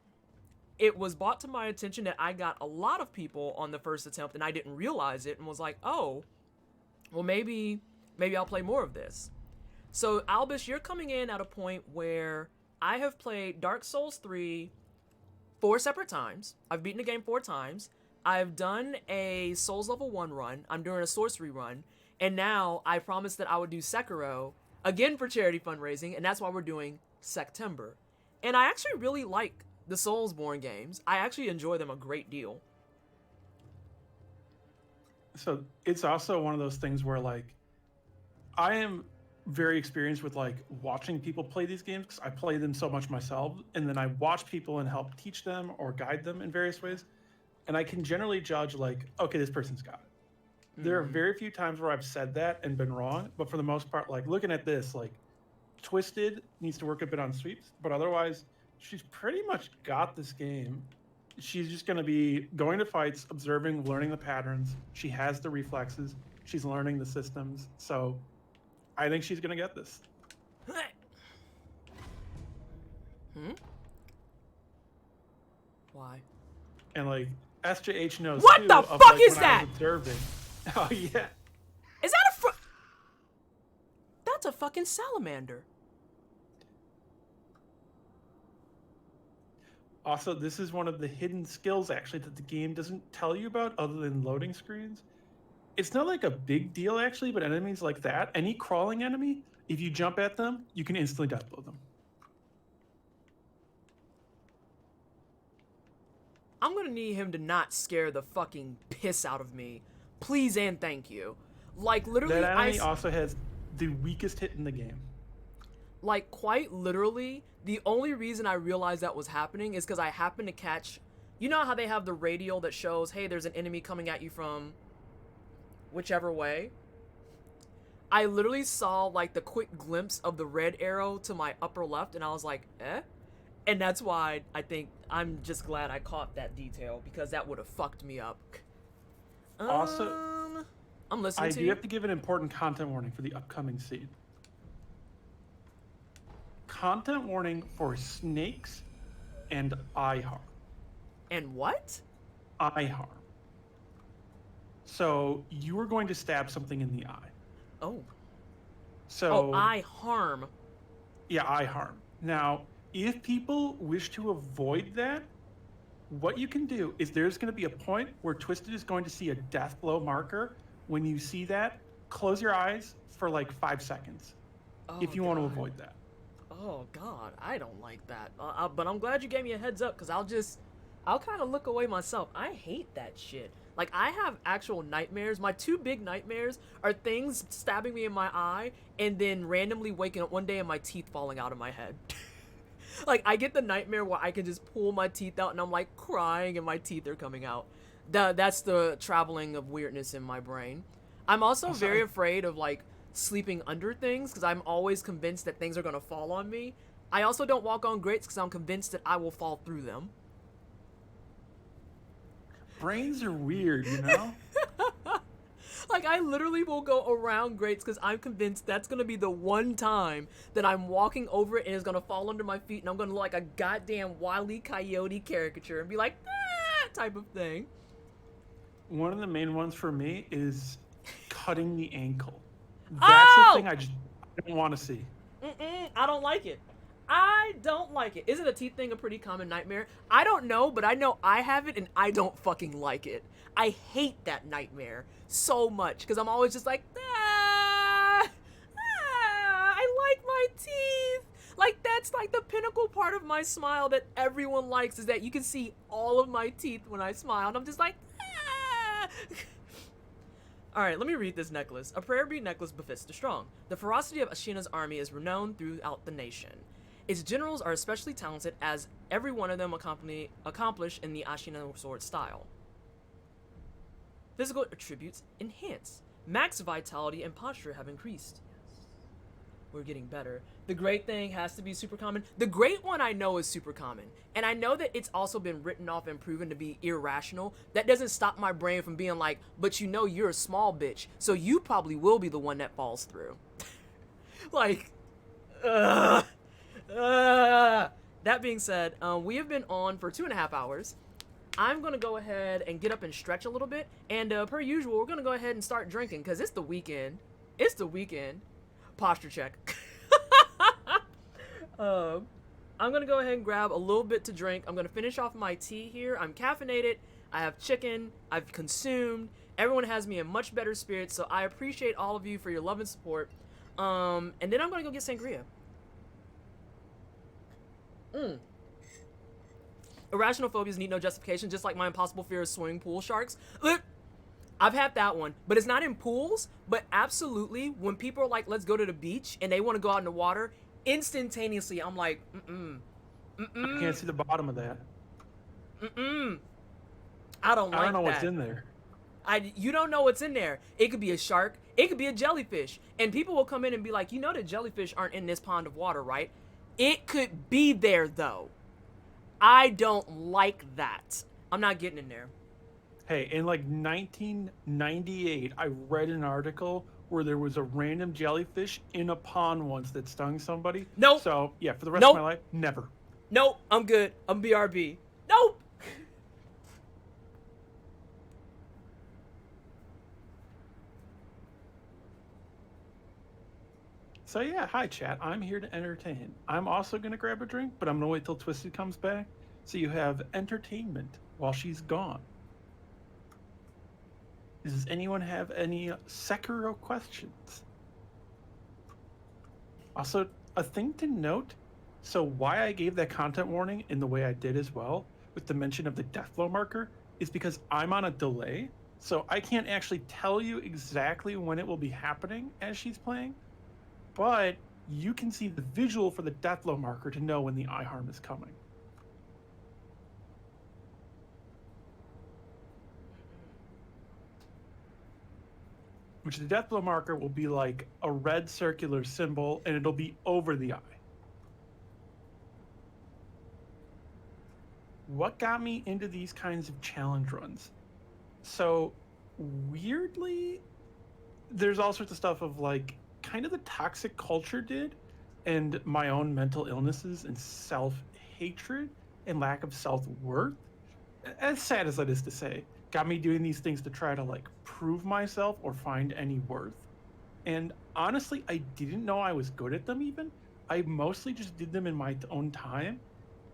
it was brought to my attention that I got a lot of people on the first attempt and I didn't realize it and was like, oh, well, maybe I'll play more of this. So, Albus, you're coming in at a point where I have played Dark Souls 3 4 separate times. I've beaten the game 4 times. I've done a Souls Level 1 run. I'm doing a Sorcery run. And now I promised that I would do Sekiro, again for charity fundraising, and that's why we're doing September. And I actually really like the Soulsborne games. I actually enjoy them a great deal. So it's also one of those things where, like, I am very experienced with, like, watching people play these games because I play them so much myself, and then I watch people and help teach them or guide them in various ways, and I can generally judge, like, okay, this person's got it. There are very few times where I've said that and been wrong, but for the most part, like, looking at this, like, Twisted needs to work a bit on sweeps, but otherwise, she's pretty much got this game. She's just going to be going to fights, observing, learning the patterns. She has the reflexes. She's learning the systems. So I think she's going to get this. Why? And, like, SJH knows What too, the of, fuck like, is when I that? was observing. Oh, yeah. Is that a That's a fucking salamander. Also, this is one of the hidden skills, actually, that the game doesn't tell you about other than loading screens. It's not like a big deal, actually, but enemies like that, any crawling enemy, if you jump at them, you can instantly deathblow them. I'm gonna need him to not scare the fucking piss out of me. Please and thank you. Like, literally, That enemy also has the weakest hit in the game. Like, quite literally, the only reason I realized that was happening is because I happened to catch... You know how they have the radial that shows, hey, there's an enemy coming at you from whichever way? I literally saw, like, the quick glimpse of the red arrow to my upper left, and I was like, eh? And that's why I think I'm just glad I caught that detail, because that would have fucked me up. Also, I'm listening I to do you. have to give an important content warning for the upcoming seed. Content warning for snakes and eye harm. And what? Eye harm. So you are going to stab something in the eye. Oh. So eye harm. Yeah, eye harm. Now, if people wish to avoid that, what you can do is there's going to be a point where Twisted is going to see a death blow marker. When you see that, close your eyes for like 5 seconds if you want to avoid that. Oh God, I don't like that. But I'm glad you gave me a heads up, because I'll kind of look away myself. I hate that shit. Like, I have actual nightmares. My 2 big nightmares are things stabbing me in my eye and then randomly waking up one day and my teeth falling out of my head. Like, I get the nightmare where I can just pull my teeth out and I'm like crying and my teeth are coming out. That's the traveling of weirdness in my brain. I'm also very afraid of, like, sleeping under things because I'm always convinced that things are going to fall on me. I also don't walk on grates because I'm convinced that I will fall through them. Brains are weird, you know? Like, I literally will go around grates because I'm convinced that's going to be the one time that I'm walking over it and it's going to fall under my feet and I'm going to look like a goddamn Wile E. Coyote caricature and be like, ah, type of thing. one of the main ones for me is cutting the ankle. That's the thing I don't want to see. I don't like it. I don't like it. Isn't a teeth thing a pretty common nightmare? I don't know, but I know I have it and I don't fucking like it. I hate that nightmare so much because I'm always just like, I like my teeth. Like, that's like the pinnacle part of my smile that everyone likes, is that you can see all of my teeth when I smile. And I'm just like, Alright, let me read this necklace. A prayer bead necklace befits the strong. The ferocity of Ashina's army is renowned throughout the nation. Its generals are especially talented, as every one of them accomplish in the Ashina sword style. Physical attributes enhance. Max vitality and posture have increased. We're getting better. The great thing has to be super common. The great one I know is super common. And I know that it's also been written off and proven to be irrational. That doesn't stop my brain from being like, but you know you're a small bitch, so you probably will be the one that falls through. Like, that being said, we have been on for 2.5 hours. I'm going to go ahead and get up and stretch a little bit. And per usual, we're going to go ahead and start drinking because it's the weekend. It's the weekend. Posture check. I'm going to go ahead and grab a little bit to drink. I'm going to finish off my tea here. I'm caffeinated. I have chicken. I've consumed. Everyone has me in much better spirits, so I appreciate all of you for your love and support. And then I'm going to go get sangria. Irrational phobias need no justification, just like my impossible fear of swimming pool sharks. Look, I've had that one, but it's not in pools, but absolutely when people are like, let's go to the beach, and they want to go out in the water, instantaneously, I'm like, I can't see the bottom of that. I don't know that. What's in there. You don't know what's in there. It could be a shark. It could be a jellyfish. And people will come in and be like, you know that jellyfish aren't in this pond of water, right? It could be there, though. I don't like that. I'm not getting in there. Hey, in like 1998, I read an article where there was a random jellyfish in a pond once that stung somebody. Nope. So, yeah, for the rest of my life, never. Nope, I'm good. I'm BRB. Nope. So yeah, hi chat, I'm here to entertain. I'm also gonna grab a drink, but I'm gonna wait till Twisted comes back, so you have entertainment while she's gone. Does anyone have any Sekiro questions? Also, a thing to note, so why I gave that content warning in the way I did as well, with the mention of the deathblow marker, is because I'm on a delay, so I can't actually tell you exactly when it will be happening as she's playing, but you can see the visual for the deathblow marker to know when the eye harm is coming. Which the deathblow marker will be like a red circular symbol, and it'll be over the eye. What got me into these kinds of challenge runs? So, weirdly, there's all sorts of stuff of like, kind of the toxic culture did, and my own mental illnesses and self-hatred and lack of self-worth, as sad as that is to say, got me doing these things to try to like prove myself or find any worth. And honestly, I didn't know I was good at them even. I mostly just did them in my own time.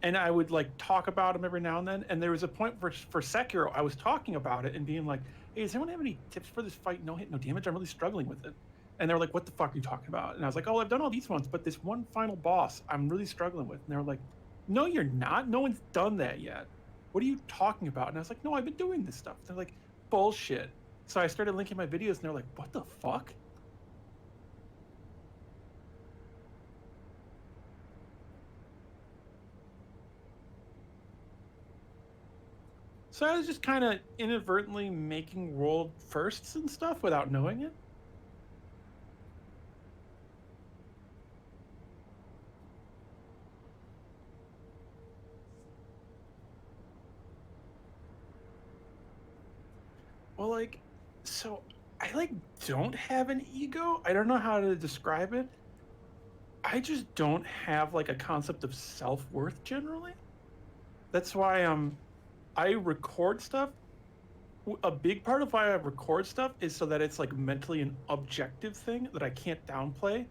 And I would like talk about them every now and then. And there was a point for Sekiro, I was talking about it and being like, hey, does anyone have any tips for this fight? No hit, no damage. I'm really struggling with it. And they were like, what the fuck are you talking about? And I was like, oh, I've done all these ones, but this one final boss I'm really struggling with. And they were like, no, you're not. No one's done that yet. What are you talking about? And I was like, no, I've been doing this stuff. They're like, bullshit. So I started linking my videos and they're like, what the fuck? So I was just kind of inadvertently making world firsts and stuff without knowing it. Well, like, so I like don't have an ego. I don't know how to describe it. I just don't have like a concept of self-worth generally. That's why I record stuff a big part of why I record stuff is so that it's like mentally an objective thing that I can't downplay.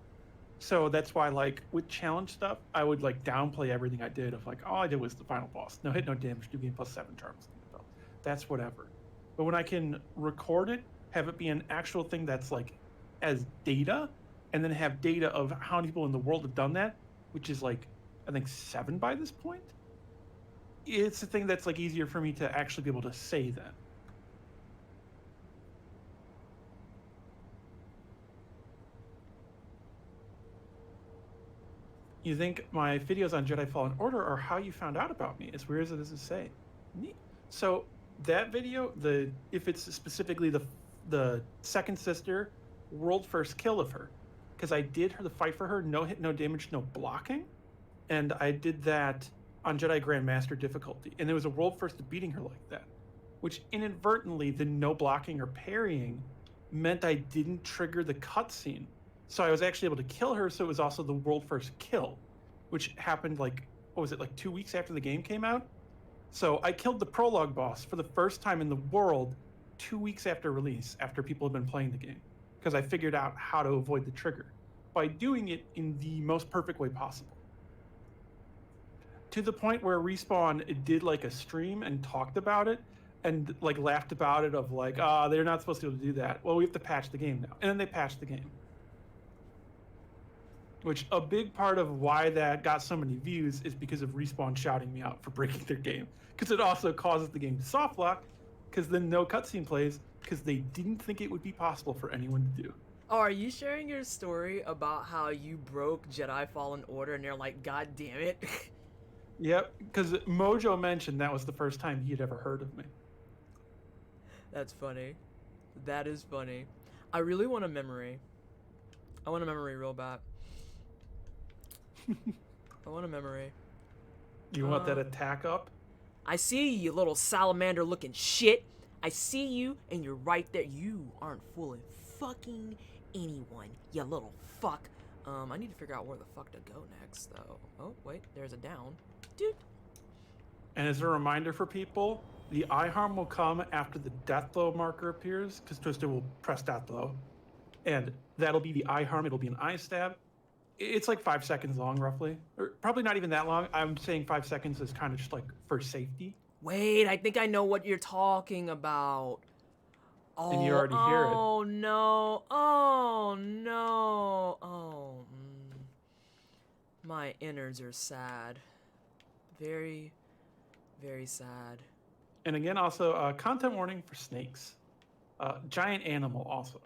So that's why, like, with challenge stuff, I would like downplay everything I did of like, all I did was the final boss. No hit, no damage, do game plus 7 charms. That's whatever. But when I can record it, have it be an actual thing that's like as data, and then have data of how many people in the world have done that, which is like, I think 7 by this point. It's a thing that's like easier for me to actually be able to say that. You think my videos on Jedi Fallen Order are how you found out about me? As weird as it is to say. Neat. So that video, if it's specifically the second sister, world first kill of her, because I did the fight for her, no hit, no damage, no blocking, and I did that on Jedi Grandmaster difficulty, and there was a world first to beating her like that, which inadvertently the no blocking or parrying meant I didn't trigger the cutscene. So I was actually able to kill her, so it was also the world first kill, which happened like, what was it, like 2 weeks after the game came out? So I killed the prologue boss for the first time in the world 2 weeks after release, after people had been playing the game, because I figured out how to avoid the trigger by doing it in the most perfect way possible. To the point where Respawn did like a stream and talked about it and like laughed about it of like, they're not supposed to be able to do that. Well, we have to patch the game now. And then they patched the game. Which a big part of why that got so many views is because of Respawn shouting me out for breaking their game. Because it also causes the game to soft lock, because then no cutscene plays, because they didn't think it would be possible for anyone to do. Oh, are you sharing your story about how you broke Jedi Fallen Order and they're like, God damn it? Yep, because Mojo mentioned that was the first time he had ever heard of me. That's funny. That is funny. I really want a memory. I want a memory real bad. I want a memory. You want that attack up? I see you, little salamander looking shit. I see you, and you're right there. You aren't fooling fucking anyone, you little fuck. I need to figure out where the fuck to go next, though. Oh, wait, there's a down. Dude. And as a reminder for people, the eye harm will come after the death blow marker appears, because Twister will press death blow. And that'll be the eye harm, it'll be an eye stab. It's like 5 seconds long, roughly. Or probably not even that long. I'm saying 5 seconds is kind of just like for safety. Wait, I think I know what you're talking about. Oh, and you already hear it. Oh, no. Oh, no. Oh, my innards are sad. Very, very sad. And again, also, content warning for snakes. Giant animal also.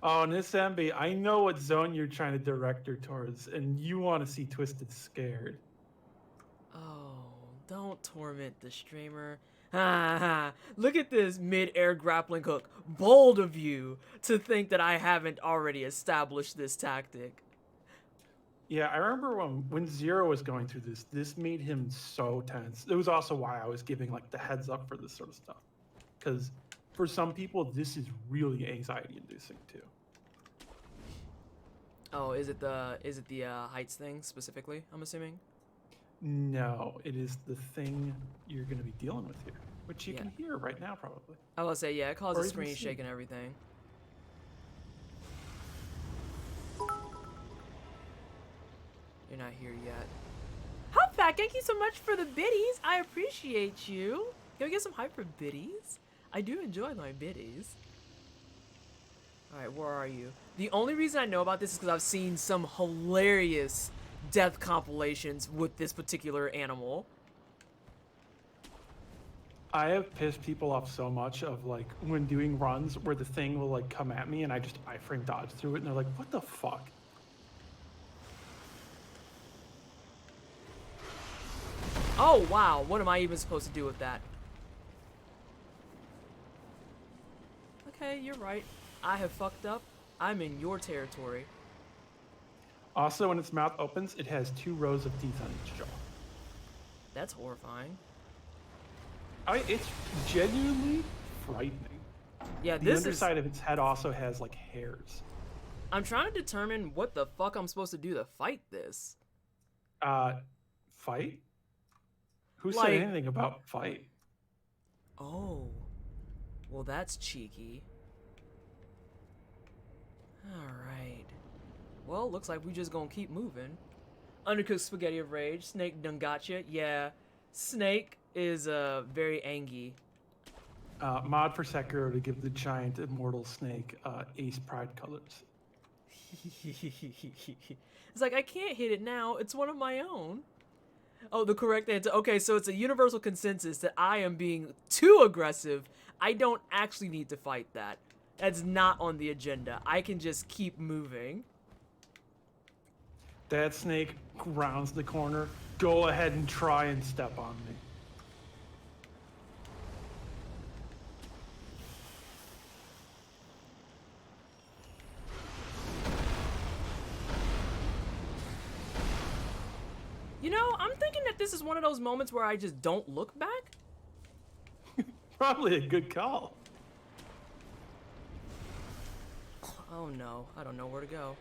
Oh, Miss MB, I know what zone you're trying to direct her towards, and you want to see Twisted scared. Oh, don't torment the streamer. Look at this mid-air grappling hook. Bold of you to think that I haven't already established this tactic. Yeah, I remember when Zero was going through this made him so tense. It was also why I was giving like the heads up for this sort of stuff. Because for some people, this is really anxiety-inducing too. Oh, is it the heights thing specifically, I'm assuming? No, it is the thing you're going to be dealing with here, which you can hear right now probably. I will say, yeah, it causes Or screen even see. shake and everything. You're not here yet. Hopfack, thank you so much for the biddies. I appreciate you. Can we get some hype for biddies? I do enjoy my biddies. Alright, where are you? The only reason I know about this is because I've seen some hilarious death compilations with this particular animal. I have pissed people off so much of like when doing runs where the thing will like come at me and I just iframe dodge through it and they're like, what the fuck? Oh wow, what am I even supposed to do with that? Okay, you're right. I have fucked up. I'm in your territory. Also, when its mouth opens, it has 2 rows of teeth on each jaw. That's horrifying. It's genuinely frightening. Yeah, The this underside of its head also has like hairs. I'm trying to determine what the fuck I'm supposed to do to fight this. Fight? Who Like- said anything about fight? Oh. Well, that's cheeky. Alright. Well, looks like we just gonna keep moving. Undercooked spaghetti of rage. Snake done gotcha. Yeah. Snake is very angry. Mod for Sekiro to give the giant immortal snake ace pride colors. It's like, I can't hit it now. It's one of my own. Oh, the correct answer. Okay, so it's a universal consensus that I am being too aggressive. I don't actually need to fight that. That's not on the agenda. I can just keep moving. That snake rounds the corner. Go ahead and try and step on me. You know, I'm thinking that this is one of those moments where I just don't look back. Probably a good call. Oh no, I don't know where to go.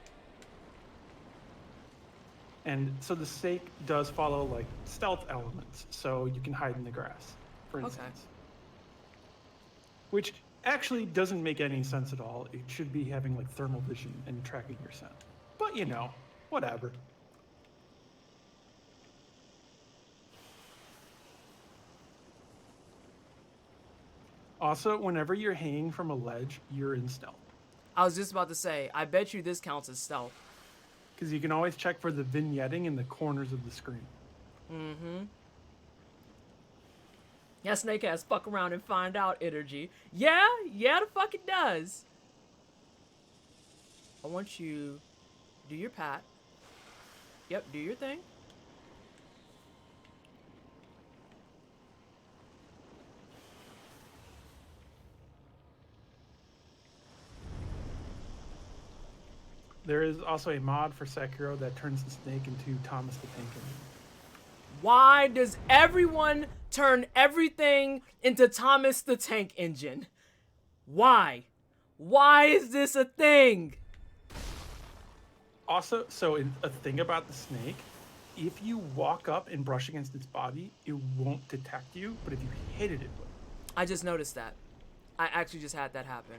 And so the snake does follow like stealth elements, so you can hide in the grass, for Okay. instance. Which actually doesn't make any sense at all. It should be having like thermal vision and tracking your scent. But you know, whatever. Also, whenever you're hanging from a ledge, you're in stealth. I was just about to say, I bet you this counts as stealth. Because you can always check for the vignetting in the corners of the screen. Mm-hmm. Yeah, Snake has fuck around and find out energy. Yeah, the fuck it does. I want you do your pat. Yep, do your thing. There is also a mod for Sekiro that turns the snake into Thomas the Tank Engine. Why does everyone turn everything into Thomas the Tank Engine? Why? Why is this a thing? Also, a thing about the snake, if you walk up and brush against its body, it won't detect you, but if you hit it, it will. I just noticed that. I actually just had that happen.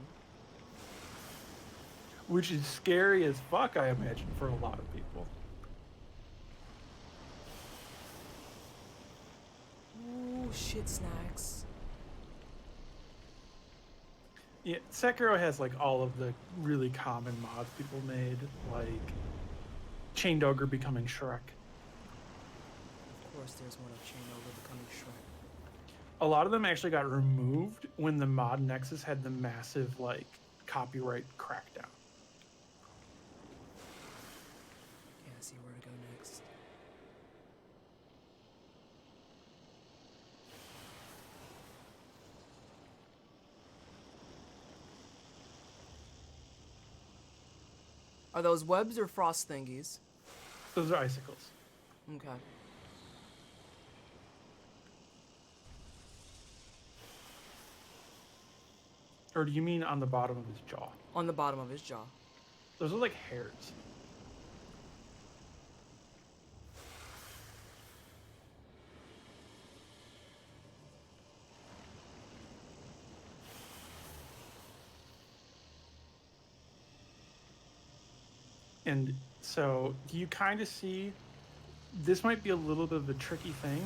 Which is scary as fuck, I imagine, for a lot of people. Ooh, shit snacks. Yeah, Sekiro has like all of the really common mods people made, like Chained Ogre becoming Shrek. Of course there's one of Chain Ogre becoming Shrek. A lot of them actually got removed when the mod Nexus had the massive like copyright crackdown. Can't see where to go next. Are those webs or frost thingies? Those are icicles. Okay. Or do you mean on the bottom of his jaw? On the bottom of his jaw. Those are like hairs. And so you kind of see, this might be a little bit of a tricky thing.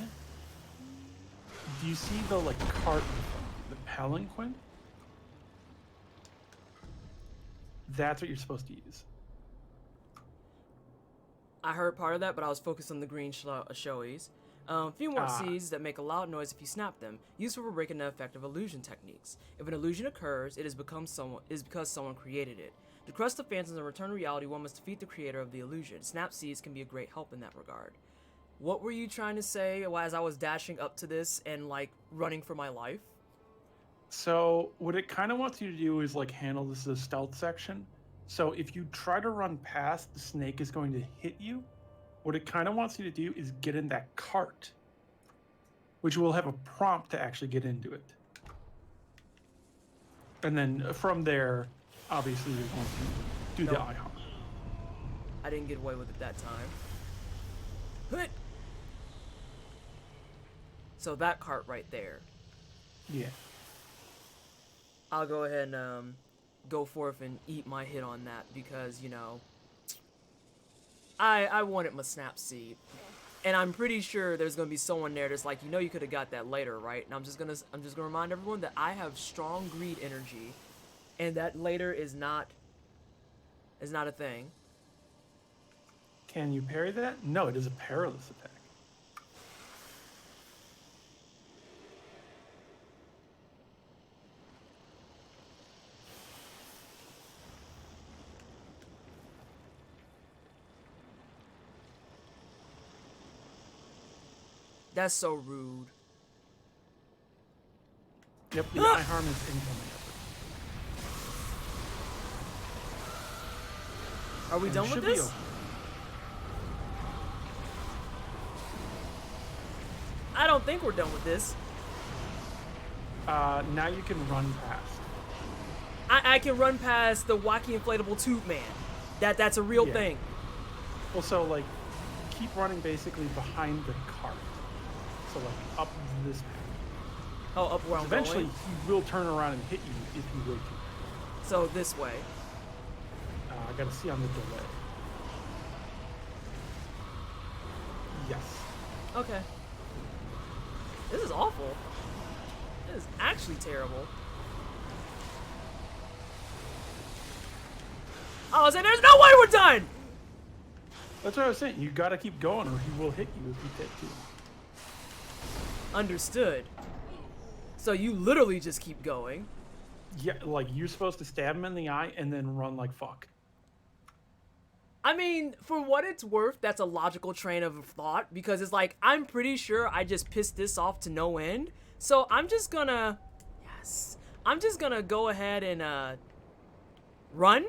Do you see the like cart in front of you, the palanquin? That's what you're supposed to use. I heard part of that, but I was focused on the green showies. A few more seeds that make a loud noise if you snap them, useful for breaking the effect of illusion techniques. If an illusion occurs, it is because someone created it. To crush the phantoms and return to reality, one must defeat the creator of the illusion. Snap seeds can be a great help in that regard. What were you trying to say as I was dashing up to this and like running for my life? So what it kind of wants you to do is like handle this as a stealth section. So if you try to run past, the snake is going to hit you. What it kind of wants you to do is get in that cart, which will have a prompt to actually get into it. And then from there, obviously you're going to do the eye harm. I didn't get away with it that time. Hut! So that cart right there. Yeah. I'll go ahead and go forth and eat my hit on that because, you know, I wanted my snap seed. And I'm pretty sure there's gonna be someone there that's like, you know, you could have got that later, right? And I'm just gonna remind everyone that I have strong greed energy, and that later is not a thing. Can you parry that? No, it is a perilous attack. That's so rude. Yep, the eye harm is incoming. Are we And done with should be this? over. I don't think we're done with this. Now you can run past. I can run past the wacky inflatable tube man. That's a real Yeah. thing. Well, so like, keep running basically behind the cart. So like up this path. Oh, up where I'm Eventually, going. he will turn around and hit you if you wait. So this way. I gotta see on the delay. Yes. Okay. This is awful. This is actually terrible. I was saying, there's no way we're done! That's what I was saying. You gotta keep going, or he will hit you if you take too long. Understood. So you literally just keep going. Yeah, like you're supposed to stab him in the eye and then run like fuck. I mean, for what it's worth, that's a logical train of thought because it's like, I'm pretty sure I just pissed this off to no end. So I'm just gonna, yes, I'm just gonna go ahead and run.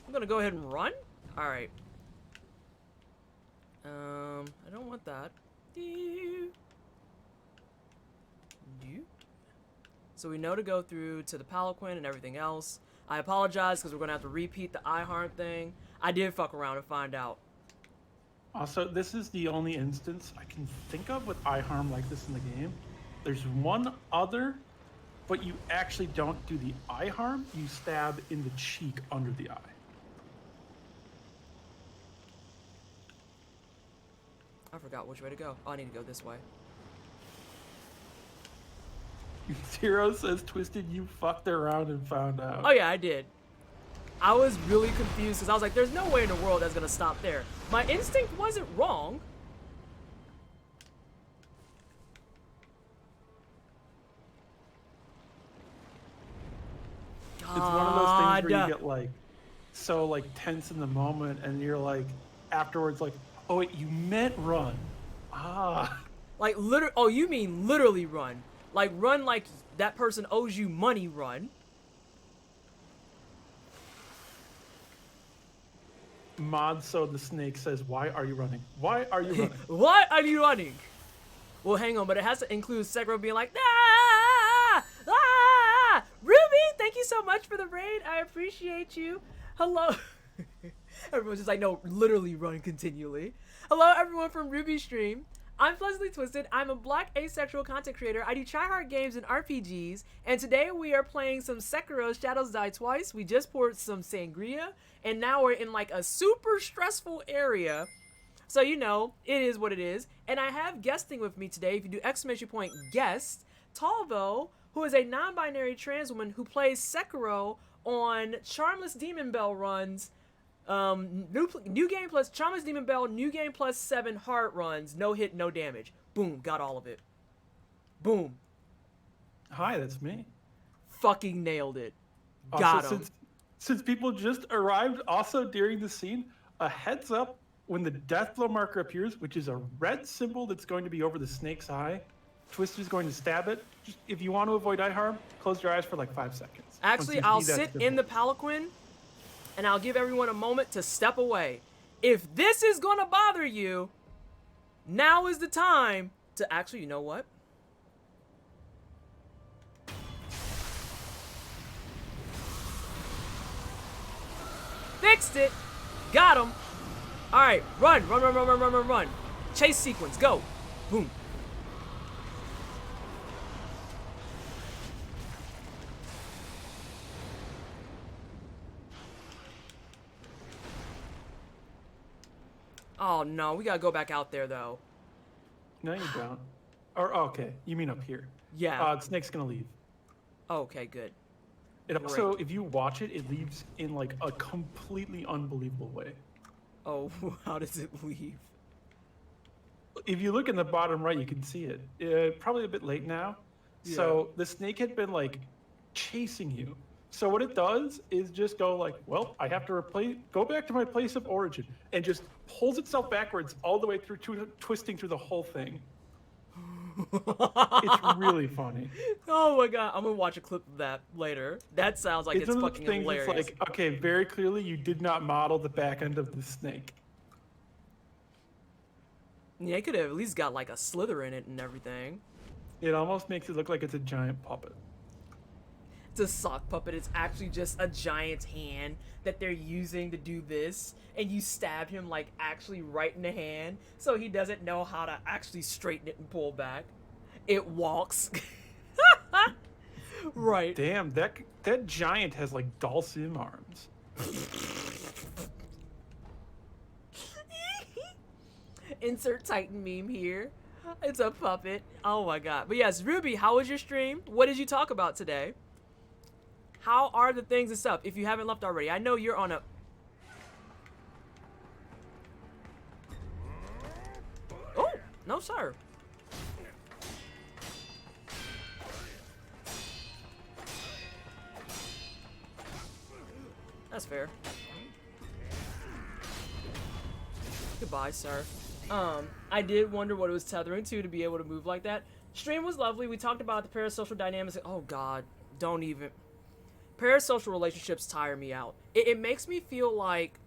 I'm gonna go ahead and run. All right. I don't want that. So we know to go through to the palanquin and everything else. I apologize because we're gonna have to repeat the eye harm thing. I did fuck around and find out. Also, this is the only instance I can think of with eye harm like this in the game. There's one other, but you actually don't do the eye harm. You stab in the cheek under the eye. I forgot which way to go. Oh, I need to go this way. Zero says, Twisted, you fucked around and found out. Oh yeah, I did. I was really confused because I was like, there's no way in the world that's gonna stop there. My instinct wasn't wrong. It's one of those things where God. you get like so like tense in the moment, and you're like afterwards like, oh wait, you meant run. Ah. Like literally, oh, you mean literally run. Like run like that person owes you money run. Mod So the Snake says, why are you running? Why are you running? Why are you running? Well, hang on, but it has to include Sekiro being like, ah, ah, Ruby, thank you so much for the raid. I appreciate you. Hello. Everyone's just like, no, literally run continually. Hello, everyone from Ruby Stream. I'm Pleasantly Twisted. I'm a black asexual content creator. I do tryhard games and RPGs, and today we are playing some Sekiro Shadows Die Twice. We just poured some sangria, and now we're in like a super stressful area. So, you know, it is what it is. And I have guesting with me today, if you do ! Guest, Talvo, who is a non-binary trans woman who plays Sekiro on Charmless Demon Bell runs. New game plus Charmless Demon Bell, new game plus 7 hard runs, no hit, no damage. Boom, got all of it. Boom. Hi, that's me. Fucking nailed it. Also, Got him. Since people just arrived, also during the scene, a heads up when the death blow marker appears, which is a red symbol that's going to be over the snake's eye. Twister's going to stab it. Just, if you want to avoid eye harm, close your eyes for like 5 seconds. Actually, I'll sit in the palanquin, and I'll give everyone a moment to step away. If this is gonna bother you, now is the time to actually, you know what? Fixed it. Got him. All right, run, run, run, run, run, run, run, run. Chase sequence, go. Boom. Oh no, we gotta go back out there though. No, you don't. Or okay, you mean up here? Yeah. The snake's gonna leave. Okay, good. It also, if you watch it, it leaves in like a completely unbelievable way. Oh, how does it leave? If you look in the bottom right, you can see it. Probably a bit late now. So the snake had been like chasing you. So what it does is just go like, well, I have to go back to my place of origin, and just pulls itself backwards all the way through, twisting through the whole thing. It's really funny. Oh my god, I'm gonna watch a clip of that later. That sounds like it's one of fucking those things hilarious. that's like, okay, very clearly you did not model the back end of the snake. Yeah, it could have at least got like a slither in it and everything. It almost makes it look like it's a giant puppet. It's a sock puppet. It's actually just a giant's hand that they're using to do this, and you stab him like actually right in the hand, so he doesn't know how to actually straighten it and pull back. It walks. Right. Damn, that giant has like Dalsim arms. Insert Titan meme here. It's a puppet. Oh my god. But yes, Ruby, how was your stream? What did you talk about today? How are the things and stuff? If you haven't left already, I know you're on a... Oh, no sir. That's fair. Goodbye, sir. I did wonder what it was tethering to be able to move like that. Stream was lovely. We talked about the parasocial dynamics. Oh god, don't even. Parasocial relationships tire me out. It makes me feel like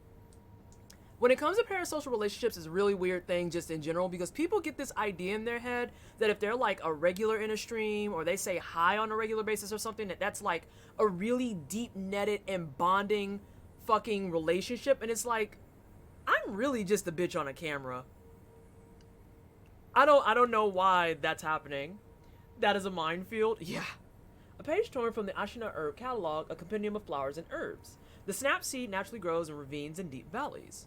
when it comes to parasocial relationships, it's a really weird thing just in general, because people get this idea in their head that if they're like a regular in a stream, or they say hi on a regular basis or something, that's like a really deep netted and bonding fucking relationship. And it's like, I'm really just a bitch on a camera. I don't know why that's happening. That is a minefield. Yeah. A page torn from the Ashina herb catalog, a compendium of flowers and herbs. The snap seed naturally grows in ravines and deep valleys.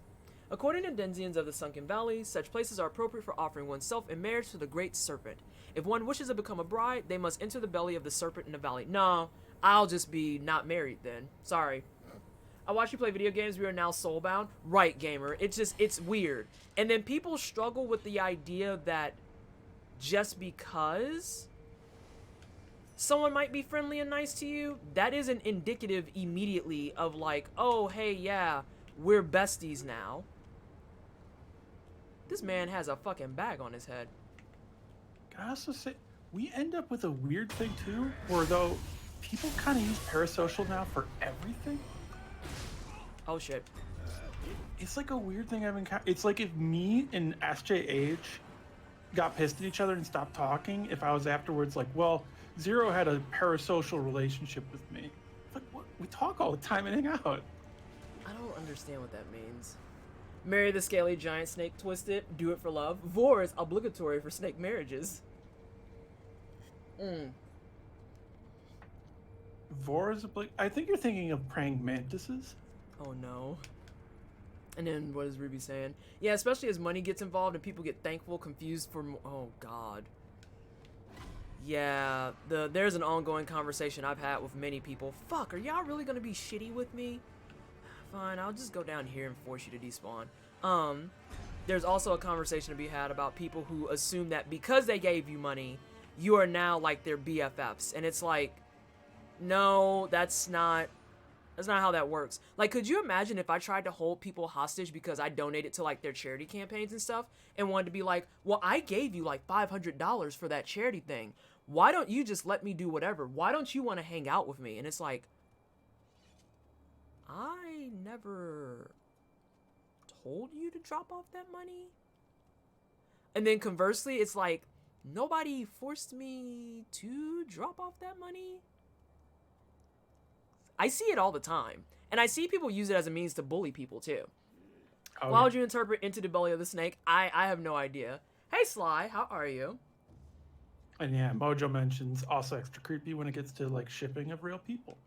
According to Denzians of the Sunken Valleys, such places are appropriate for offering oneself in marriage to the great serpent. If one wishes to become a bride, they must enter the belly of the serpent in the valley. No, I'll just be not married then. Sorry. I watch you play video games. We are now soulbound. Right, gamer. It's weird. And then people struggle with the idea that just because someone might be friendly and nice to you, that isn't indicative immediately of like, oh, hey, yeah, we're besties now. This man has a fucking bag on his head. Can I also say, we end up with a weird thing too, where though people kind of use parasocial now for everything. Oh shit. It's like a weird thing I've encountered. It's like if me and SJH got pissed at each other and stopped talking, if I was afterwards like, well, Zero had a parasocial relationship with me. Like, what? We talk all the time and hang out. I don't understand what that means. Marry the scaly giant snake twisted. Do it for love. Vor is obligatory for snake marriages. Vor is I think you're thinking of praying mantises. Oh no. And then what is Ruby saying? Yeah, especially as money gets involved and people get thankful, confused for oh god. Yeah, there's an ongoing conversation I've had with many people. Fuck, are y'all really gonna be shitty with me? Fine, I'll just go down here and force you to despawn. There's also a conversation to be had about people who assume that because they gave you money, you are now like their BFFs. And it's like, no, that's not how that works. Like, could you imagine if I tried to hold people hostage because I donated to like their charity campaigns and stuff and wanted to be like, well, I gave you like $500 for that charity thing. Why don't you just let me do whatever? Why don't you want to hang out with me? And it's like, I never told you to drop off that money. And then conversely, it's like, nobody forced me to drop off that money. I see it all the time. And I see people use it as a means to bully people too. Oh, Why would you interpret into the belly of the snake? I have no idea. Hey Sly, how are you? And yeah, Mojo mentions also extra creepy when it gets to like shipping of real people.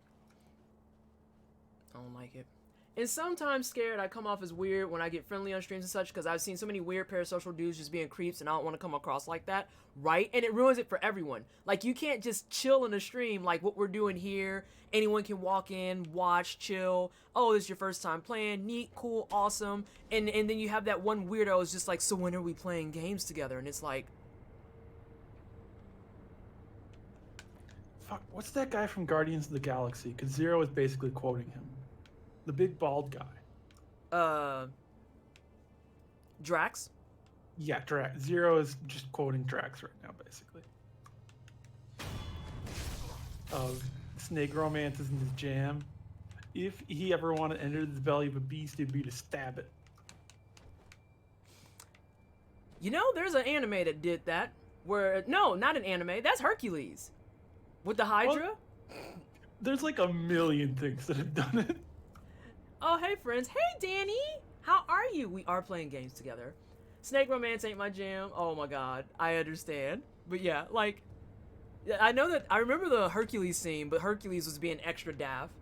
I don't like it. And sometimes scared I come off as weird when I get friendly on streams and such because I've seen so many weird parasocial dudes just being creeps and I don't want to come across like that, right? And it ruins it for everyone. Like, you can't just chill in a stream like what we're doing here. Anyone can walk in, watch, chill. Oh, this is your first time playing. Neat, cool, awesome. And then you have that one weirdo who's just like, so when are we playing games together? And it's like... Fuck, what's that guy from Guardians of the Galaxy? Because Zero is basically quoting him. The big bald guy. Drax? Yeah, Drax. Zero is just quoting Drax right now, basically. Snake romance isn't his jam. If he ever wanted to enter the belly of a beast, it'd be to stab it. You know, there's an anime that did that. Where, no, not an anime. That's Hercules. With the Hydra? Well, there's like a million things that have done it. Oh, hey friends. Hey Danny! How are you? We are playing games together. Snake romance ain't my jam. Oh my god. I understand. But yeah, like, I know that, I remember the Hercules scene, but Hercules was being extra daft.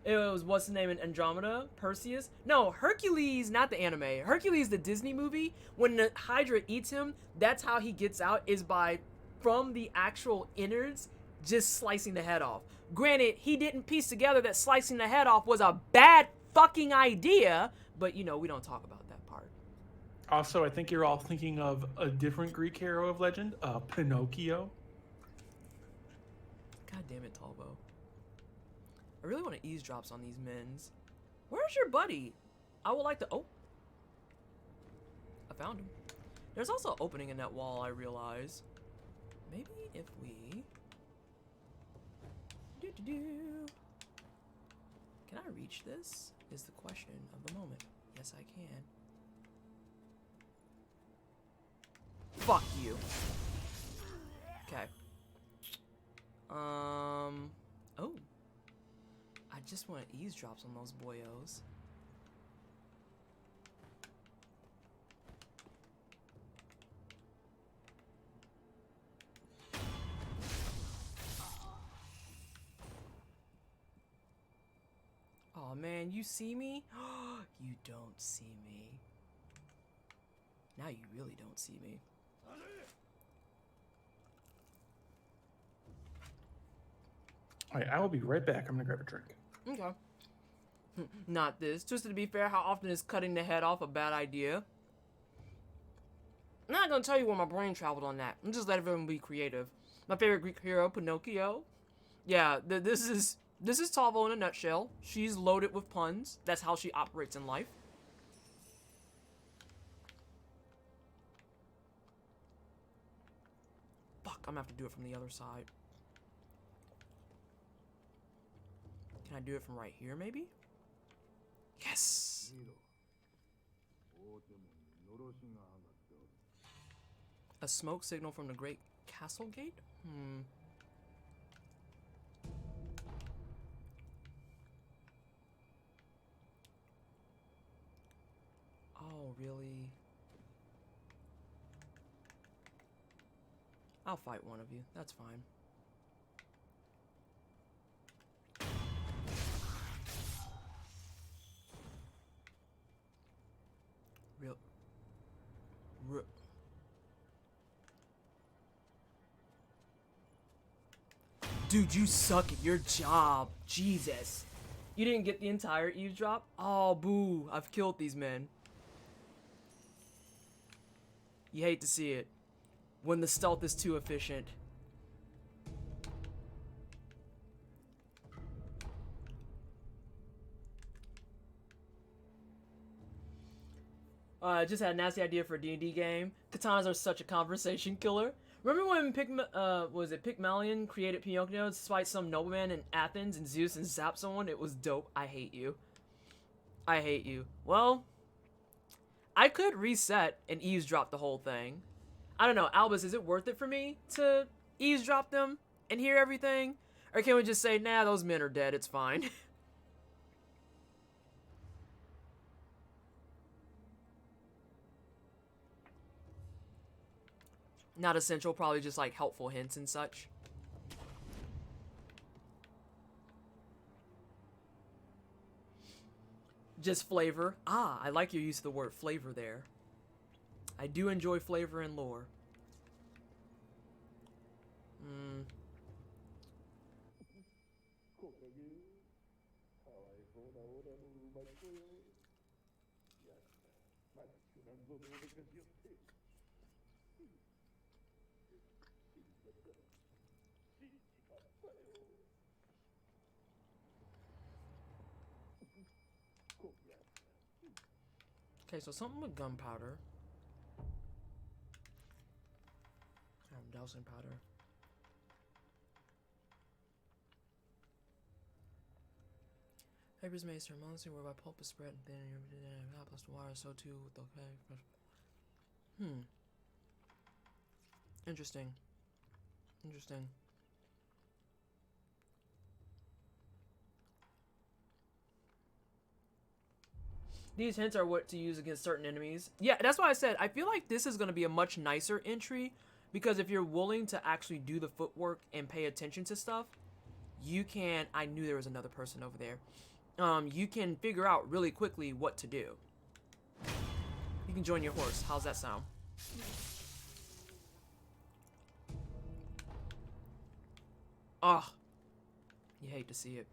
It was, what's the name in Andromeda? Perseus? No, Hercules, not the anime. Hercules, the Disney movie. When the Hydra eats him, that's how he gets out, is by, from the actual innards, just slicing the head off. Granted, he didn't piece together that slicing the head off was a bad fucking idea, but you know, we don't talk about that part. Also, I think you're all thinking of a different Greek hero of legend, Pinocchio. God damn it, Talbo. I really want to eavesdrops on these men's. Where's your buddy? I would like to... Oh. I found him. There's also an opening in that wall, I realize. Maybe if we... Can I reach this? Is the question of the moment. Yes, I can. Fuck you. Okay. Oh. I just want eavesdrops on those boyos. Oh man, you see me? You don't see me. Now you really don't see me. Alright, I will be right back. I'm gonna grab a drink. Okay. Not this. Just to be fair, how often is cutting the head off a bad idea? I'm not gonna tell you where my brain traveled on that. I'm just letting everyone be creative. My favorite Greek hero, Pinocchio. Yeah, this is Tavo in a nutshell. She's loaded with puns. That's how she operates in life. Fuck, I'm gonna have to do it from the other side. Can I do it from right here, maybe? Yes! A smoke signal from the Great Castle Gate? Oh, really? I'll fight one of you. That's fine. Dude, you suck at your job. Jesus. You didn't get the entire eavesdrop? Oh, boo. I've killed these men. You hate to see it. When the stealth is too efficient. I just had a nasty idea for a D&D game. Katanas are such a conversation killer. Remember when Pygmalion created Pinocchio to fight some nobleman in Athens and Zeus and zap someone? It was dope. I hate you. I hate you. Well, I could reset and eavesdrop the whole thing. I don't know, Albus, is it worth it for me to eavesdrop them and hear everything? Or can we just say, nah, those men are dead, it's fine. Not essential, probably just like helpful hints and such. Just flavor. Ah, I like your use of the word flavor there. I do enjoy flavor and lore. Hmm. Okay, so something with gunpowder. Dowsing powder. Papers made ceremoniously whereby pulp is spread and thin and hot plus the water, so too with the Interesting. Interesting. These hints are what to use against certain enemies. Yeah, that's why I said I feel like this is going to be a much nicer entry, because if you're willing to actually do the footwork and pay attention to stuff, you can... I knew there was another person over there. You can figure out really quickly what to do. You can join your horse. How's that sound? Ah, you hate to see it.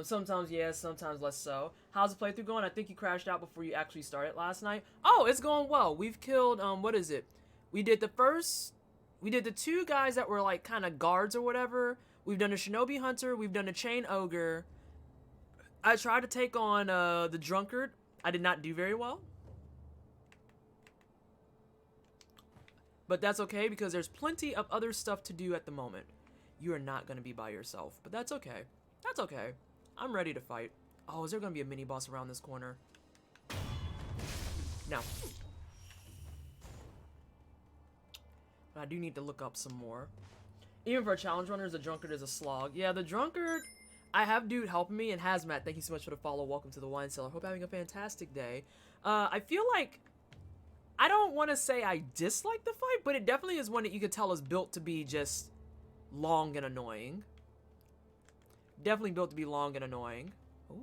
Sometimes yes, sometimes less so. How's the playthrough going? I think you crashed out before you actually started last night. Oh, it's going well. We've killed, what is it? We did the two guys that were like kind of guards or whatever. We've done a Shinobi Hunter. We've done a Chain Ogre. I tried to take on, the Drunkard. I did not do very well. But that's okay because there's plenty of other stuff to do at the moment. You are not going to be by yourself, but that's okay. That's okay. I'm ready to fight. Oh, is there going to be a mini boss around this corner? No. But I do need to look up some more. Even for challenge runners, the Drunkard is a slog. Yeah, the Drunkard, I have dude helping me, and Hazmat, thank you so much for the follow. Welcome to the Wine Cellar. Hope you're having a fantastic day. I feel like, I don't want to say I dislike the fight, but it definitely is one that you could tell is built to be just long and annoying. Definitely built to be long and annoying. Ooh.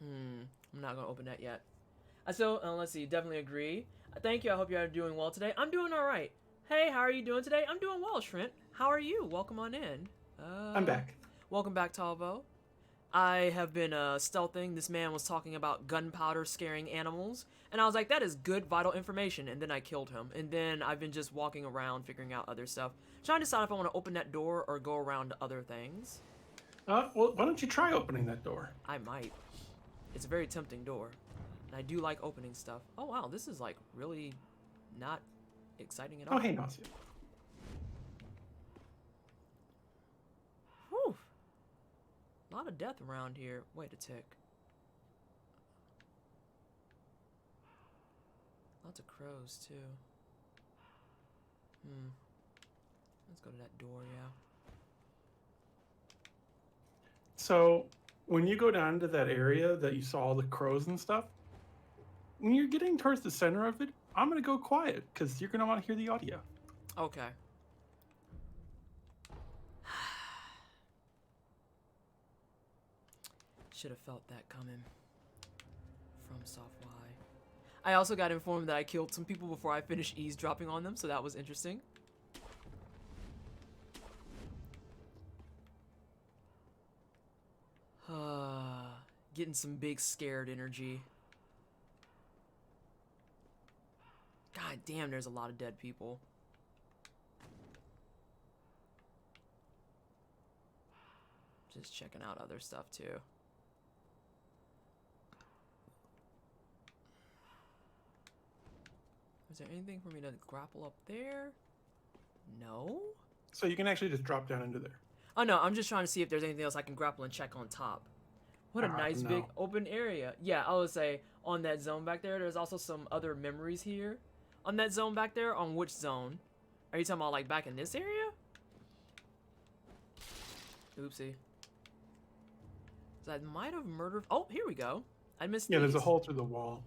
I'm not gonna open that yet. So, let's see, definitely agree. Thank you, I hope you're doing well today. I'm doing alright. Hey, how are you doing today? I'm doing well, Shrint. How are you? Welcome on in. I'm back. Welcome back, Talvo. I have been stealthing. This man was talking about gunpowder scaring animals, and I was like, that is good, vital information, and then I killed him. And then I've been just walking around, figuring out other stuff. Trying to decide if I want to open that door or go around to other things. Well, why don't you try opening that door? I might. It's a very tempting door. And I do like opening stuff. Oh, wow, this is, like, really not exciting at all. Oh, hey, Nausea. Whew. A lot of death around here. Wait a tick. Lots of crows, too. Let's go to that door, yeah. So, when you go down to that area that you saw all the crows and stuff, when you're getting towards the center of it, I'm going to go quiet, because you're going to want to hear the audio. Okay. Should have felt that coming. From Soft Y. I also got informed that I killed some people before I finished eavesdropping on them, so that was interesting. Getting some big scared energy. God damn, there's a lot of dead people. Just checking out other stuff too. Is there anything for me to grapple up there? No? So you can actually just drop down into there. Oh no, I'm just trying to see if there's anything else I can grapple and check on top. What a nice no. big open area. Yeah, I would say on that zone back there, there's also some other memories here. On that zone back there, on which zone? Are you talking about like back in this area? Oopsie. So I might have murdered. Oh, here we go. I missed. Yeah, there's a these. hole through the wall.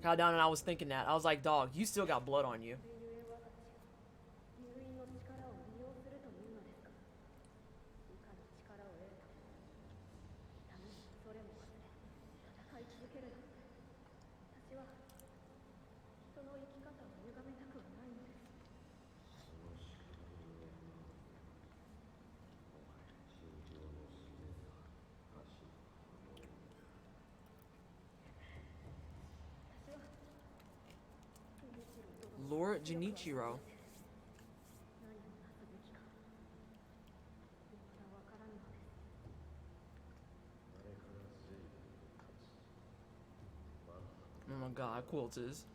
Got down and I was thinking that. I was like, dog, you still got blood on you. 入院の力を利用するというのですか。以下の力を得るために痛みもそれも忘れ戦い続けるなんて私は人の生き方を歪めたくはないのです。 Lord Jinichiro. 何をなすべきか未だわからぬのです。 Oh my god, quilters.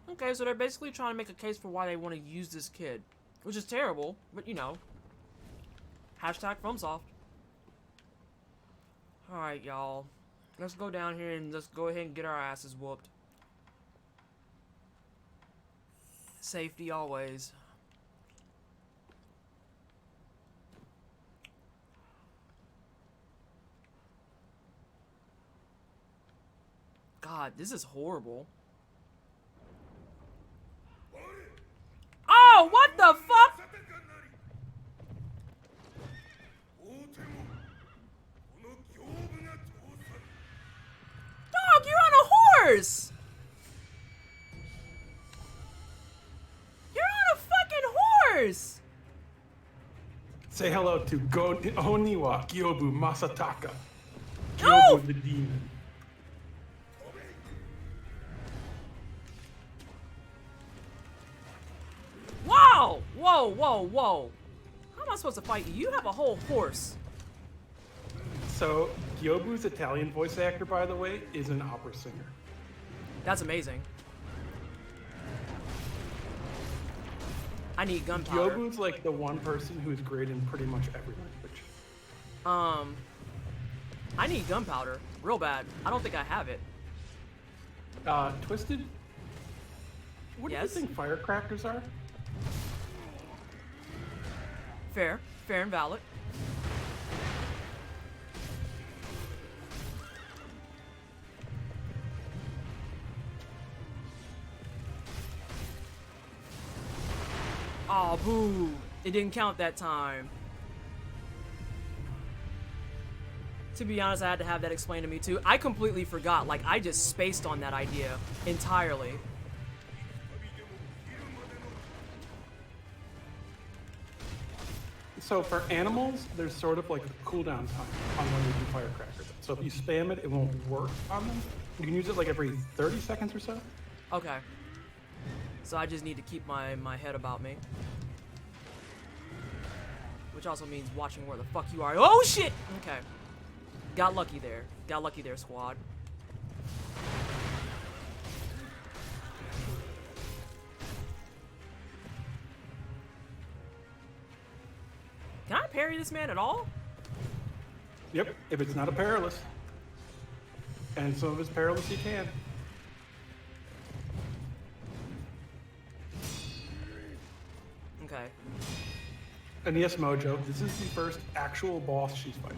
Okay, so they're basically trying to make a case for why they want to use this kid. Which is terrible, but you know. Hashtag FromSoft. Alright, y'all. Let's go down here and let's go ahead and get our asses whooped. Safety always. God, this is horrible. Oh, what the fuck? Dog, you're on a horse! You're on a fucking horse! Say hello to Oniwa Gyoubu Masataka. No! Gyoubu the demon. Whoa! Whoa, whoa, whoa. How am I supposed to fight you? You have a whole horse. So, Gyoubu's Italian voice actor, by the way, is an opera singer. That's amazing. I need gunpowder. Gyoubu's like the one person who's great in pretty much every language. I need gunpowder. Real bad. I don't think I have it. Twisted? What do you Yes? think firecrackers are? Fair. Fair and valid. Oh, boo. It didn't count that time. To be honest, I had to have that explained to me too. I completely forgot. Like, I just spaced on that idea entirely. So for animals, there's sort of like a cooldown time on when you do firecrackers. So if you spam it, it won't work on them. You can use it like every 30 seconds or so. Okay. So I just need to keep my head about me. Which also means watching where the fuck you are. Oh shit! Okay. Got lucky there. Got lucky there, squad. Can I parry this man at all? Yep, if it's not a perilous. And some of his perilous you can. Okay. And yes, Mojo, this is the first actual boss she's fighting.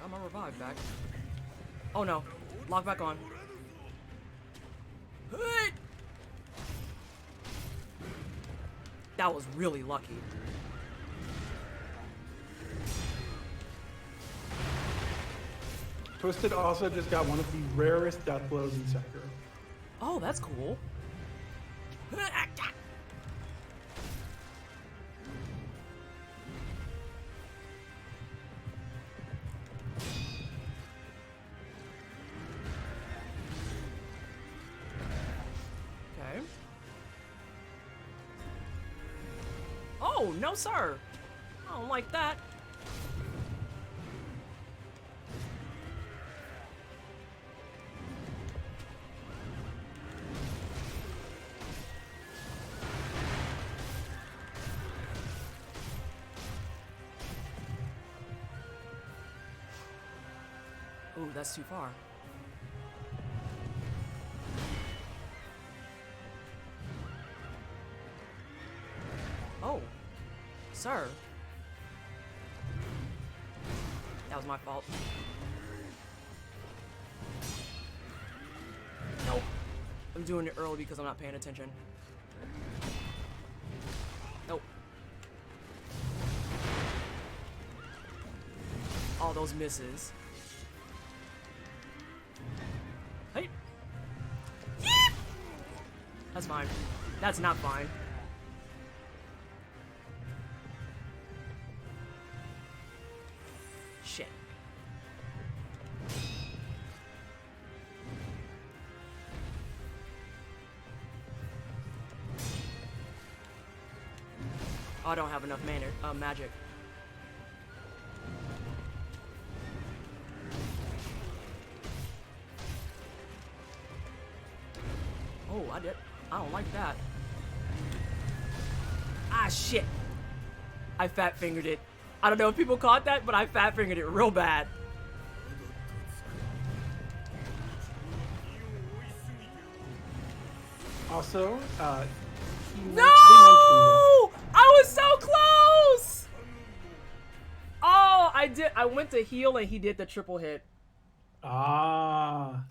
Got my revive back. Oh no. Lock back on. Hey! That was really lucky. Twisted also just got one of the rarest death blows in Sekiro. Oh, that's cool. Okay. Oh, no sir. I don't like that. Ooh, that's too far. Oh, sir. That was my fault. Nope. I'm doing it early because I'm not paying attention. Nope. All those misses. Hey. Yeep! That's fine. That's not fine. Shit. Oh, I don't have enough mana, magic. Oh, I don't like that. Ah, shit. I fat fingered it. I don't know if people caught that, but I fat fingered it real bad. Also, No! I was so close! Oh, I went to heal and he did the triple hit. Ah.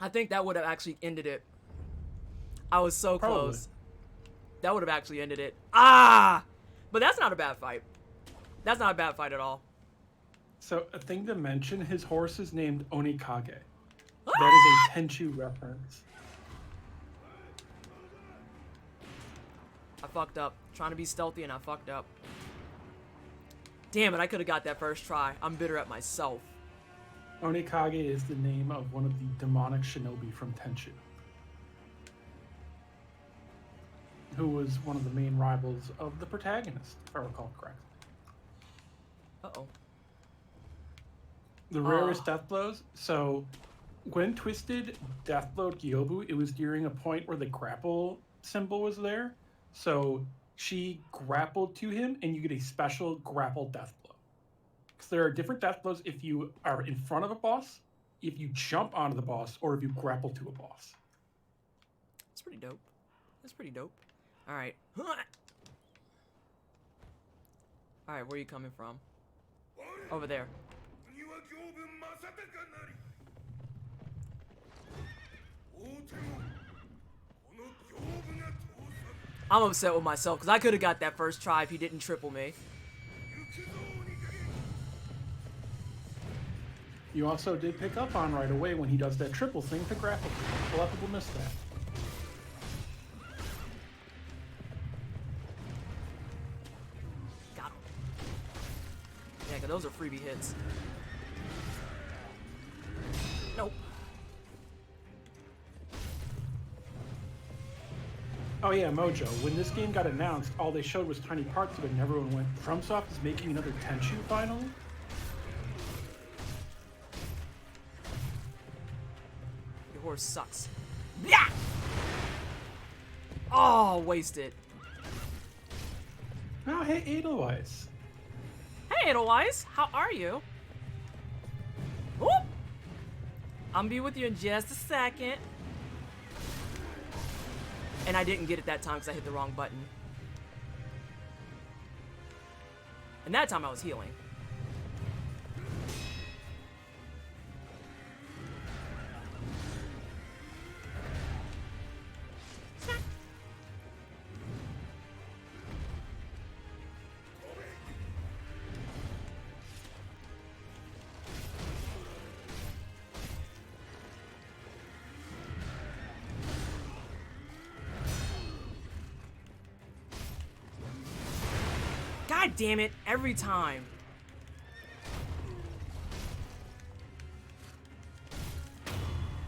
I think that would have actually ended it. I was so Probably. close. That would have actually ended it. Ah! But that's not a bad fight. That's not a bad fight at all. So, a thing to mention, his horse is named Onikage. Ah! That is a Tenchu reference. I fucked up. Trying to be stealthy and I fucked up. Damn it, I could have got that first try. I'm bitter at myself. Onikage is the name of one of the demonic shinobi from Tenchu, who was one of the main rivals of the protagonist, if I recall correctly. Uh-oh. The rarest death blows. So, when Twisted deathblowed Gyoubu, it was during a point where the grapple symbol was there. So, she grappled to him, and you get a special grapple death blow. Because there are different death blows if you are in front of a boss, if you jump onto the boss, or if you grapple to a boss. That's pretty dope. That's pretty dope. Alright. Alright, where are you coming from? Over there. I'm upset with myself because I could have got that first try if he didn't triple me. You also did pick up on right away when he does that triple thing to grapple. A lot of people miss that. Got him. Yeah, because those are freebie hits. Nope. Oh yeah, Mojo. When this game got announced, all they showed was tiny parts of it, and everyone went, FromSoft is making another Tenchu finally? Your horse sucks. Yeah! Oh, wasted. Oh, hey, Edelweiss. Hey, Edelweiss. How are you? Whoop! I'm gonna be with you in just a second. And I didn't get it that time because I hit the wrong button. And that time I was healing. God damn it, every time.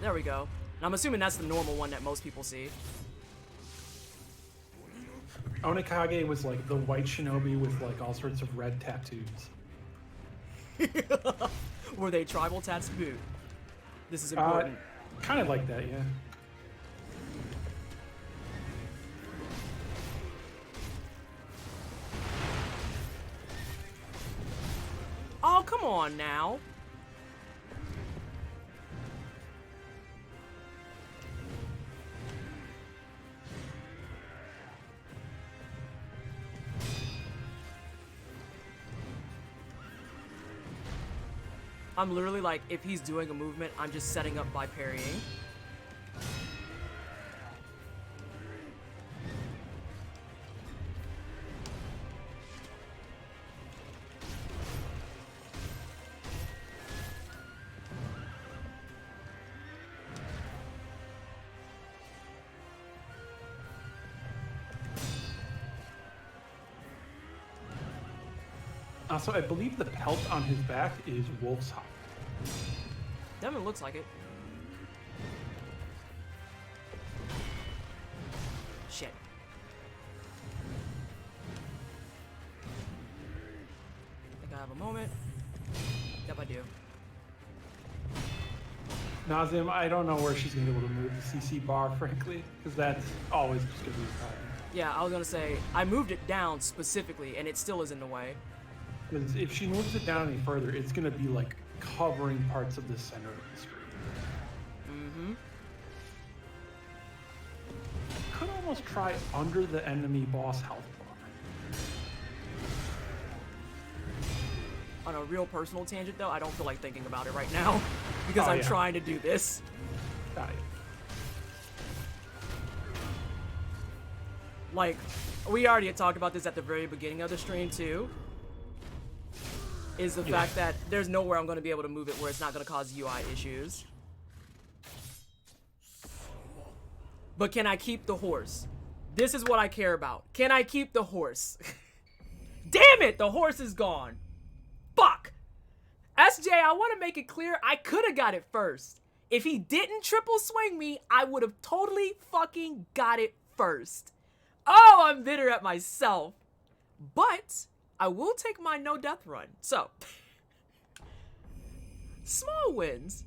There we go. And I'm assuming that's the normal one that most people see. Onikage was like the white shinobi with like all sorts of red tattoos. Were they tribal tattooed? This is important. Kind of like that, yeah. Oh, come Come on now. I'm literally like, if he's doing a movement, I'm just setting up by parrying. Also, I believe the pelt on his back is wolf's hide. Definitely looks like it. Shit. I think I have a moment. Yep, I do. Nazim, I don't know where she's going to be able to move the CC bar, frankly, because that's always just going to be a problem. Yeah, I was gonna say, I moved it down specifically, and it still is in the way. Because if she moves it down any further, it's going to be like covering parts of the center of the screen. Mm-hmm. Could almost try under the enemy boss health bar. On a real personal tangent, though, I don't feel like thinking about it right now because Oh, I'm yeah. trying to do this. Got it. Like, we already had talked about this at the very beginning of the stream, too. Is the fact that there's nowhere I'm going to be able to move it where it's not going to cause UI issues. But can I keep the horse? This is what I care about. Can I keep the horse? Damn it! The horse is gone. Fuck! SJ, I want to make it clear I could have got it first. If he didn't triple swing me, I would have totally fucking got it first. Oh, I'm bitter at myself. But I will take my no death run. So, small wins.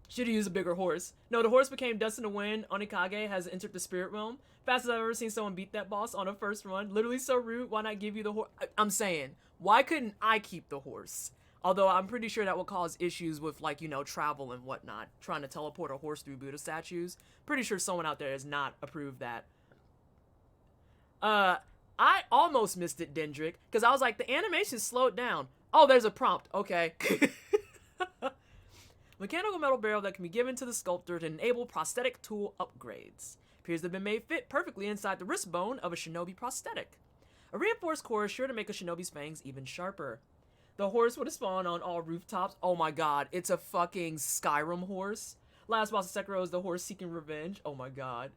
Should have used a bigger horse. No, the horse became Dust in the Wind. Onikage has entered the spirit realm. Fastest I've ever seen someone beat that boss on a first run. Literally so rude. Why not give you the horse? I'm saying, why couldn't I keep the horse? Although I'm pretty sure that will cause issues with, like, you know, travel and whatnot. Trying to teleport a horse through Buddha statues. Pretty sure someone out there has not approved that. I almost missed it, Dendrick, because I was like, the animation slowed down. Oh, there's a prompt. Okay. Mechanical metal barrel that can be given to the sculptor to enable prosthetic tool upgrades. Appears to have been made fit perfectly inside the wrist bone of a shinobi prosthetic. A reinforced core is sure to make a shinobi's fangs even sharper. The horse would have spawned on all rooftops. Oh my god, it's a fucking Skyrim horse. Last boss of Sekiro is the horse seeking revenge. Oh my god.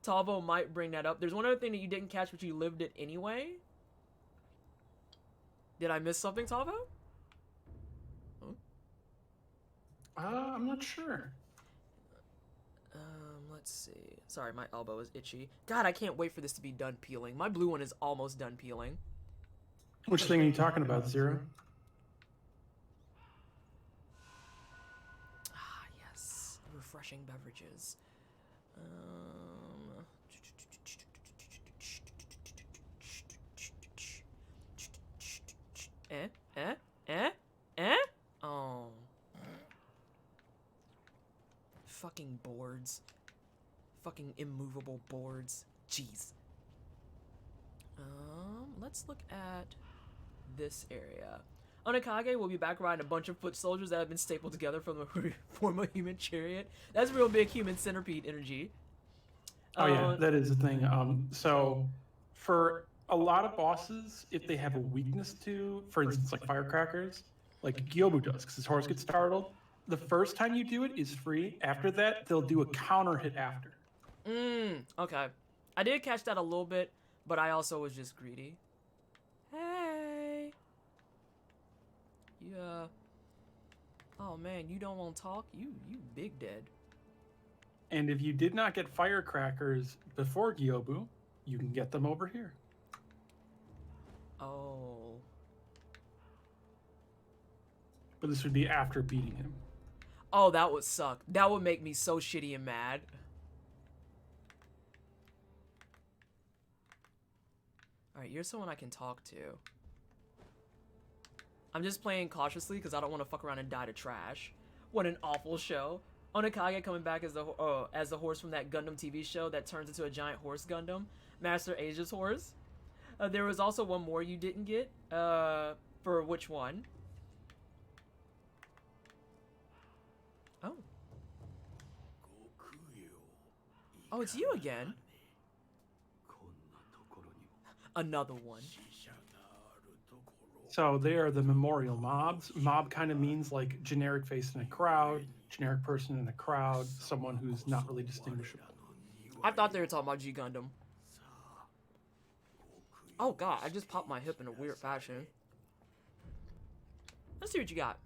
Talvo might bring that up. There's one other thing that you didn't catch, but you lived it anyway. Did I miss something, Talvo? I'm not sure. Let's see. Sorry, my elbow is itchy. God, I can't wait for this to be done peeling. My blue one is almost done peeling. Which thing are you talking about, Zero? Ah, yes. Refreshing beverages. Oh. Fucking boards. Fucking immovable boards. Jeez. Let's look at this area. Onikage will be back riding a bunch of foot soldiers that have been stapled together from the form of human chariot. That's real big human centipede energy. Oh yeah, that is the thing. So for a lot of bosses, if they have a weakness to, for instance, like firecrackers, like Gyoubu does, because his horse gets startled, the first time you do it is free. After that, they'll do a counter hit after. Okay. I did catch that a little bit, but I also was just greedy. Hey! Yeah. Oh man, you don't want to talk? You big dead. And if you did not get firecrackers before Gyoubu, you can get them over here. Oh. But this would be after beating him. Oh, that would suck. That would make me so shitty and mad. Alright, you're someone I can talk to. I'm just playing cautiously because I don't want to fuck around and die to trash. What an awful show. Onakage coming back as the horse from that Gundam TV show that turns into a giant horse Gundam. Master Asia's horse. There was also one more you didn't get. For which one? Oh. Oh, it's you again. Another one. So they are the memorial mobs. Mob kind of means like generic face in a crowd, generic person in a crowd, someone who's not really distinguishable. I thought they were talking about G Gundam. Oh god, I just popped my hip in a weird fashion. Let's see what you got.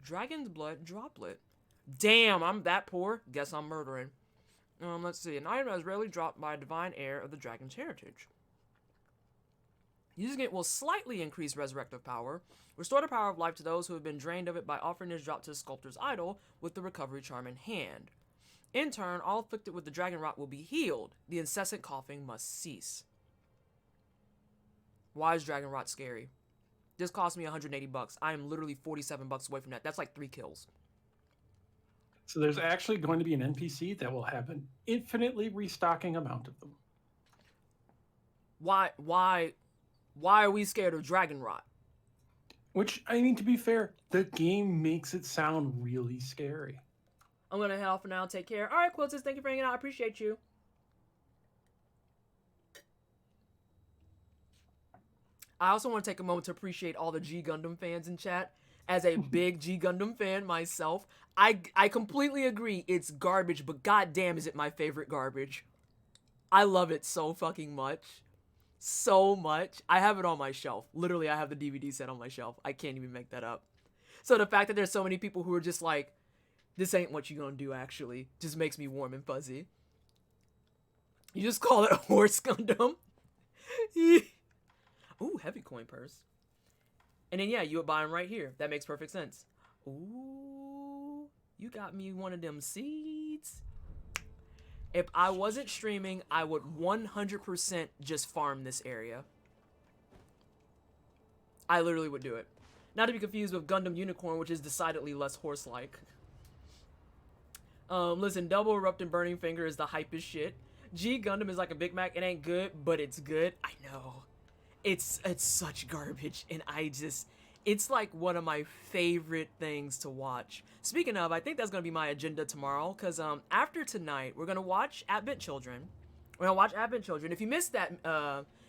Dragon's Blood Droplet. Damn, I'm that poor. Guess I'm murdering. Let's see. An item that is rarely dropped by a divine heir of the dragon's heritage. Using it will slightly increase resurrective power. Restore the power of life to those who have been drained of it by offering this drop to the sculptor's idol with the recovery charm in hand. In turn, all afflicted with the dragon rot will be healed. The incessant coughing must cease. Why is dragon rot scary? This cost me 180 bucks. I am literally 47 bucks away from that. That's like 3 kills. So there's actually going to be an NPC that will have an infinitely restocking amount of them. Why are we scared of dragon rot? Which, I mean, to be fair, the game makes it sound really scary. I'm gonna head off for now. Take care. All right, Quiltus, thank you for hanging out. I appreciate you. I also want to take a moment to appreciate all the G Gundam fans in chat. As a big G Gundam fan myself, I completely agree it's garbage, but goddamn is it my favorite garbage. I love it so fucking much. So much. I have it on my shelf. Literally, I have the DVD set on my shelf. I can't even make that up. So the fact that there's so many people who are just like, this ain't what you gonna do actually, just makes me warm and fuzzy. You just call it a horse Gundam? Ooh, heavy coin purse. And then yeah, you would buy them right here. That makes perfect sense. Ooh, you got me one of them seeds. If I wasn't streaming, I would 100% just farm this area. I literally would do it. Not to be confused with Gundam Unicorn, which is decidedly less horse-like. Listen, Double Erupting Burning Finger is the hypest shit. G Gundam is like a Big Mac. It ain't good, but it's good. I know. It's such garbage, and it's like one of my favorite things to watch. Speaking of, I think that's gonna be my agenda tomorrow, because after tonight, we're gonna watch At-Bit Children. We're gonna watch At-Bit Children. If you missed that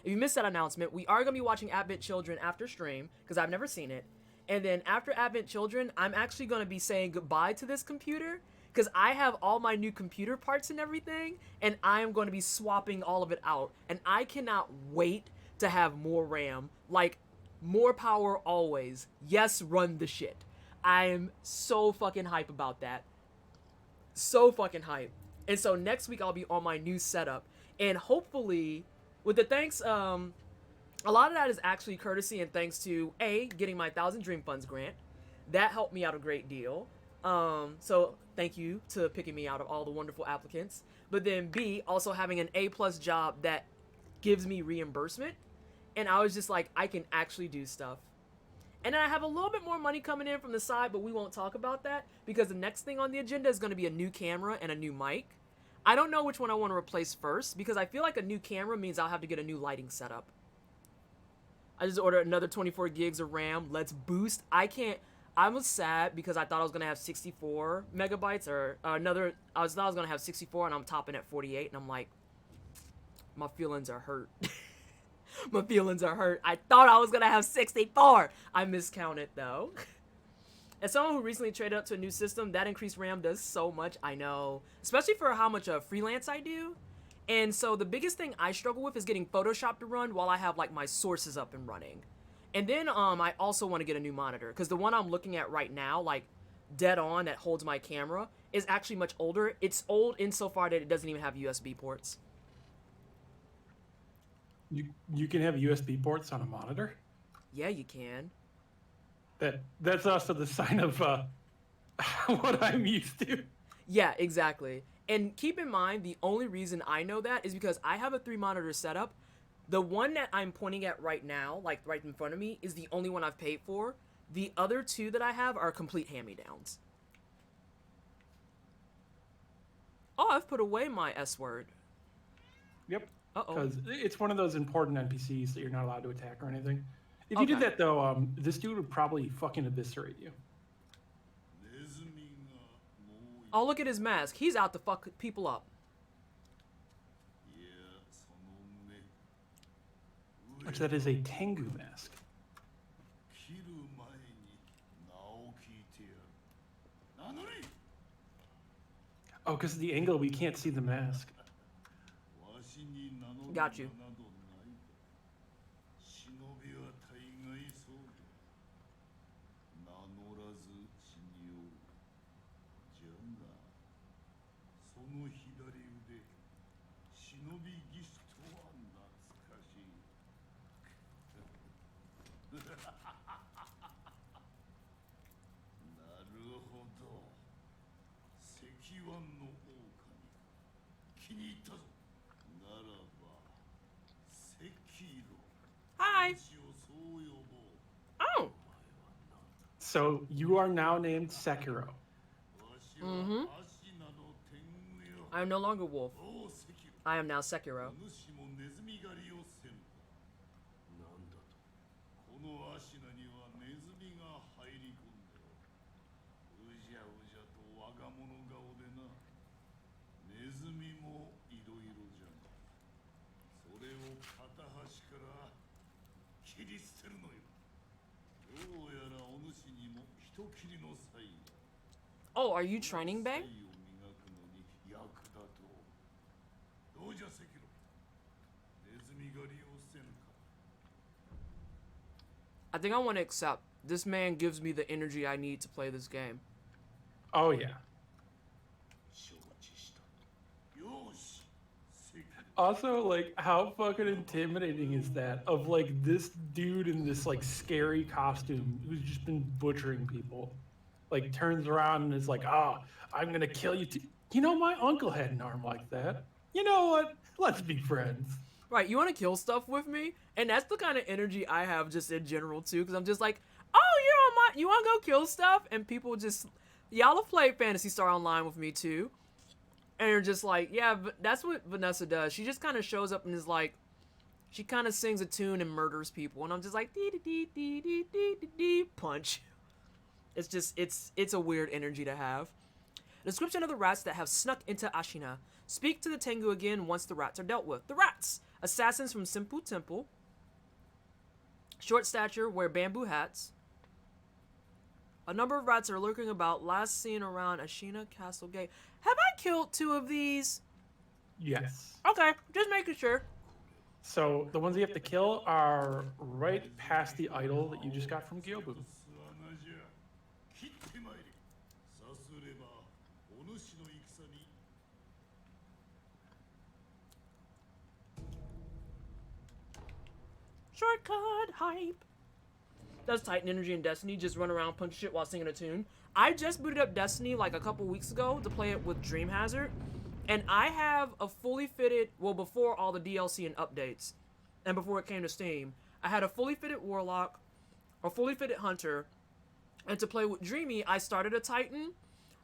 announcement, we are gonna be watching At-Bit Children after stream, because I've never seen it. And then after At-Bit Children, I'm actually gonna be saying goodbye to this computer, because I have all my new computer parts and everything, and I am going to be swapping all of it out. And I cannot wait to have more RAM. Like, more power always. Yes, run the shit. I am so fucking hype about that. So fucking hype. And so next week I'll be on my new setup. And hopefully, with the thanks, a lot of that is actually courtesy and thanks to, A, getting my 1,000 Dream Funds grant. That helped me out a great deal. So thank you to picking me out of all the wonderful applicants. But then B, also having an A+ job that gives me reimbursement. And I was just like, I can actually do stuff. And then I have a little bit more money coming in from the side, but we won't talk about that because the next thing on the agenda is going to be a new camera and a new mic. I don't know which one I want to replace first because I feel like a new camera means I'll have to get a new lighting setup. I just ordered another 24 gigs of RAM. Let's boost. I was sad because I thought I was going to have 64 megabytes or I thought I was going to have 64 and I'm topping at 48 and I'm like, my feelings are hurt. My feelings are hurt. I thought I was going to have 64. I miscounted though. As someone who recently traded up to a new system, that increased RAM does so much. I know, especially for how much freelance I do. And so the biggest thing I struggle with is getting Photoshop to run while I have like my sources up and running. And then I also want to get a new monitor because the one I'm looking at right now, like dead on that holds my camera, is actually much older. It's old insofar that it doesn't even have USB ports. You can have USB ports on a monitor? Yeah, you can. That's also the sign of what I'm used to. Yeah, exactly. And keep in mind, the only reason I know that is because I have a 3-monitor setup. The one that I'm pointing at right now, like right in front of me, is the only one I've paid for. The other two that I have are complete hand-me-downs. Oh, I've put away my S word. Yep. Uh-oh. Because it's one of those important NPCs that you're not allowed to attack or anything. If you did Okay. that, though, this dude would probably fucking eviscerate you. Oh, look at his mask. He's out to fuck people up. Which that is a Tengu mask. Oh, because of the angle, we can't see the mask. Got you. Hi. Oh. So you are now named Sekiro. Mm-hmm. I am no longer Wolf. I am now Sekiro. Oh, are you training, Bay? I think I want to accept. This man gives me the energy I need to play this game. Oh, yeah. Also, like, how fucking intimidating is that? Of, like, this dude in this, like, scary costume who's just been butchering people. Like, turns around and is like, oh, I'm gonna kill you too. You know, my uncle had an arm like that. You know what? Let's be friends. Right, you want to kill stuff with me? And that's the kind of energy I have just in general, too. Because I'm just like, oh, you want to go kill stuff? And people just, y'all have played Phantasy Star Online with me, too. And you're just like, yeah, but that's what Vanessa does. She just kind of shows up and is like, she kind of sings a tune and murders people. And I'm just like, dee dee dee dee dee dee dee, punch. It's just, it's a weird energy to have. Description of the rats that have snuck into Ashina. Speak to the Tengu again once the rats are dealt with. The rats! Assassins from Senpu Temple. Short stature, wear bamboo hats. A number of rats are lurking about, last seen around Ashina Castle Gate. Have I killed 2 of these? Yes. Okay, just making sure. So the ones you have to kill are right past the idol that you just got from Gyoubu. Shortcut hype. Does Titan Energy and Destiny just run around punch shit while singing a tune? I just booted up Destiny like a couple weeks ago to play it with Dream Hazard, and I have a fully fitted, well, before all the DLC and updates, and before it came to Steam, I had a fully fitted Warlock, a fully fitted Hunter, and to play with Dreamy, I started a Titan,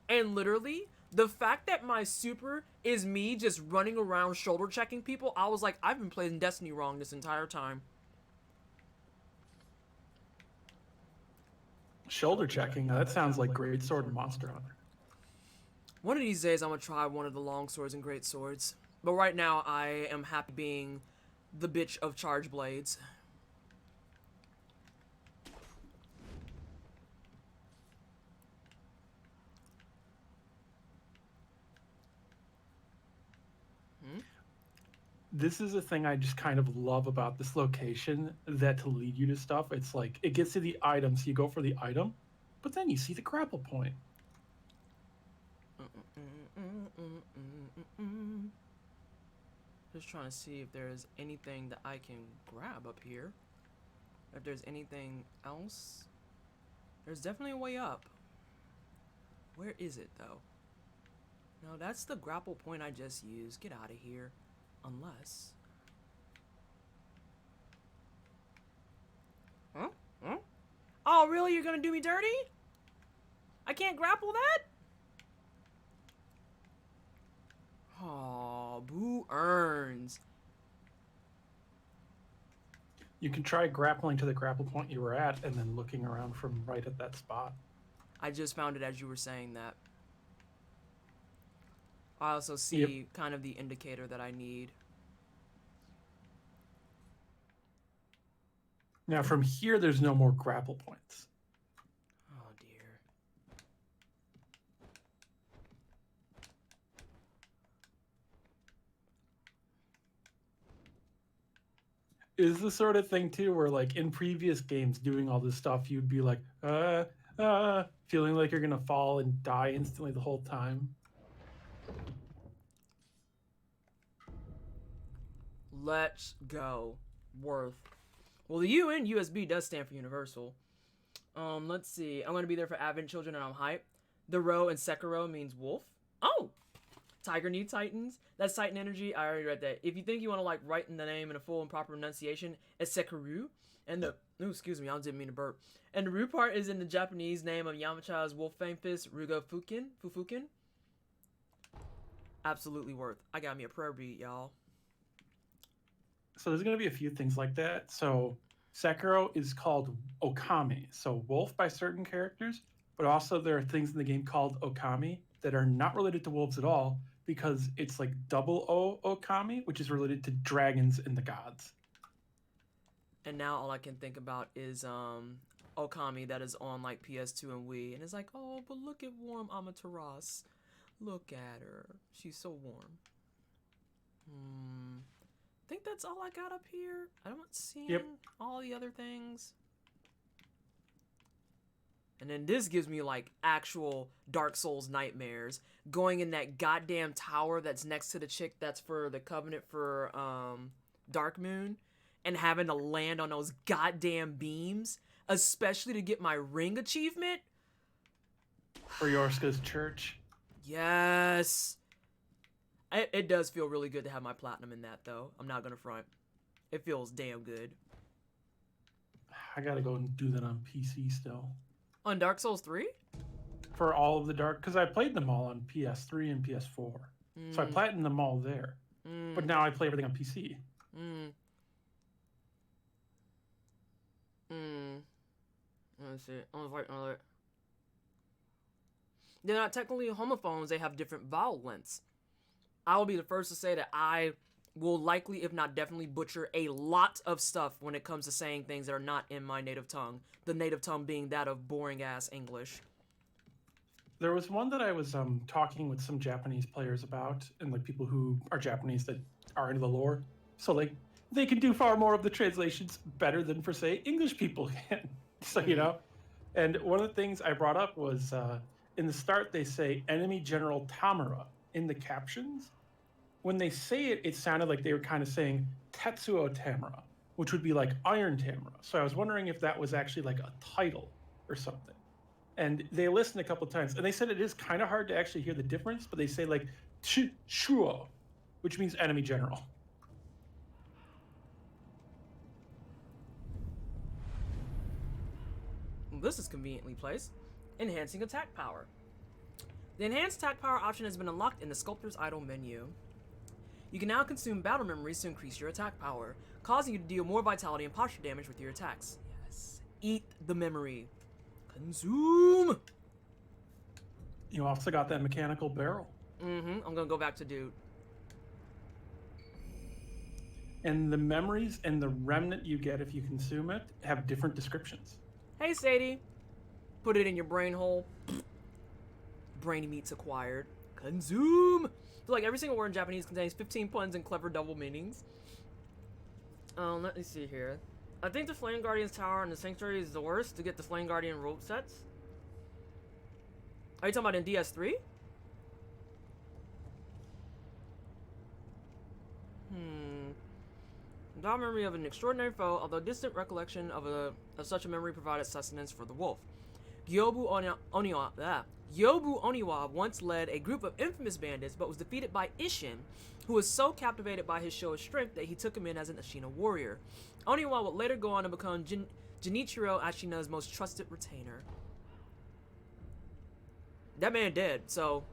and literally, the fact that my super is me just running around shoulder checking people, I was like, I've been playing Destiny wrong this entire time. Shoulder checking. That sounds like Great Sword and Monster Hunter. One of these days, I'm gonna try one of the long swords and great swords. But right now, I am happy being the bitch of charge blades. This is a thing I just kind of love about this location, that to lead you to stuff, it's like, it gets to the item, so you go for the item, but then you see the grapple point. Just trying to see if there's anything that I can grab up here. If there's anything else. There's definitely a way up. Where is it, though? No, that's the grapple point I just used. Get out of here. Unless... Huh? Huh? Oh, really? You're gonna do me dirty? I can't grapple that? Oh, Boo earns. You can try grappling to the grapple point you were at and then looking around from right at that spot. I just found it as you were saying that. I also see kind of the indicator that I need. Now from here, there's no more grapple points. Oh, dear. Is the sort of thing too where like in previous games doing all this stuff you'd be like feeling like you're gonna fall and die instantly the whole time? Let's go. Worth. Well, the U in USB does stand for universal. Let's see. I'm gonna be there for Advent Children and I'm hyped. The row in Sekiro means wolf. Oh! Tiger need titans. That's Titan energy. I already read that. If you think you want to like write in the name in a full and proper pronunciation, it's Sekiro. And the excuse me, I didn't mean to burp. And the Ru part is in the Japanese name of Yamauchi's wolf fame fist, Rugo Fufukin. Absolutely worth. I got me a prayer beat, y'all. So there's going to be a few things like that. So Sekiro is called Okami, so wolf by certain characters, but also there are things in the game called Okami that are not related to wolves at all because it's like double O Okami, which is related to dragons and the gods. And now all I can think about is Okami that is on like PS2 and Wii, and it's like, oh, but look at warm Amaterasu. Look at her. She's so warm. I think that's all I got up here. I don't see all the other things. And then this gives me like actual Dark Souls nightmares. Going in that goddamn tower that's next to the chick that's for the Covenant for Dark Moon. And having to land on those goddamn beams. Especially to get my ring achievement. For Yorska's church. Yes. It does feel really good to have my platinum in that, though. I'm not gonna front. It feels damn good. I gotta go and do that on PC still. On Dark Souls 3? For all of the Dark... Because I played them all on PS3 and PS4. So I platinumed them all there. But now I play everything on PC. Let's see. They're not technically homophones. They have different vowel lengths. I will be the first to say that I will likely, if not definitely, butcher a lot of stuff when it comes to saying things that are not in my native tongue. The native tongue being that of boring-ass English. There was one that I was talking with some Japanese players about, and like people who are Japanese that are into the lore. So like they can do far more of the translations better than, for say, English people can. So you know, and one of the things I brought up was in the start they say enemy General Tamura in the captions. When they say it, it sounded like they were kind of saying Tetsuo Tamura, which would be like Iron Tamura. So I was wondering if that was actually like a title or something. And they listened a couple of times, and they said it is kind of hard to actually hear the difference, but they say like Shuo, which means enemy general. This is conveniently placed. Enhancing attack power. The enhanced attack power option has been unlocked in the Sculptor's Idol menu. You can now consume battle memories to increase your attack power, causing you to deal more vitality and posture damage with your attacks. Yes. Eat the memory. Consume! You also got that mechanical barrel. I'm gonna go back to dude. And the memories and the remnant you get if you consume it have different descriptions. Hey, Sadie. Put it in your brain hole. Brainy meats acquired. Consume! So, like, every single word in Japanese contains 15 puns and clever double meanings. Let me see here. I think the Flame Guardian's Tower and the Sanctuary is the worst to get the Flame Guardian rope sets. Are you talking about in DS3? Without memory of an extraordinary foe, although distant recollection of such a memory provided sustenance for the wolf. Gyoubu Oniwa once led a group of infamous bandits, but was defeated by Ishin, who was so captivated by his show of strength that he took him in as an Ashina warrior. Oniwa would later go on to become Junichiro, Ashina's most trusted retainer. That man dead, so...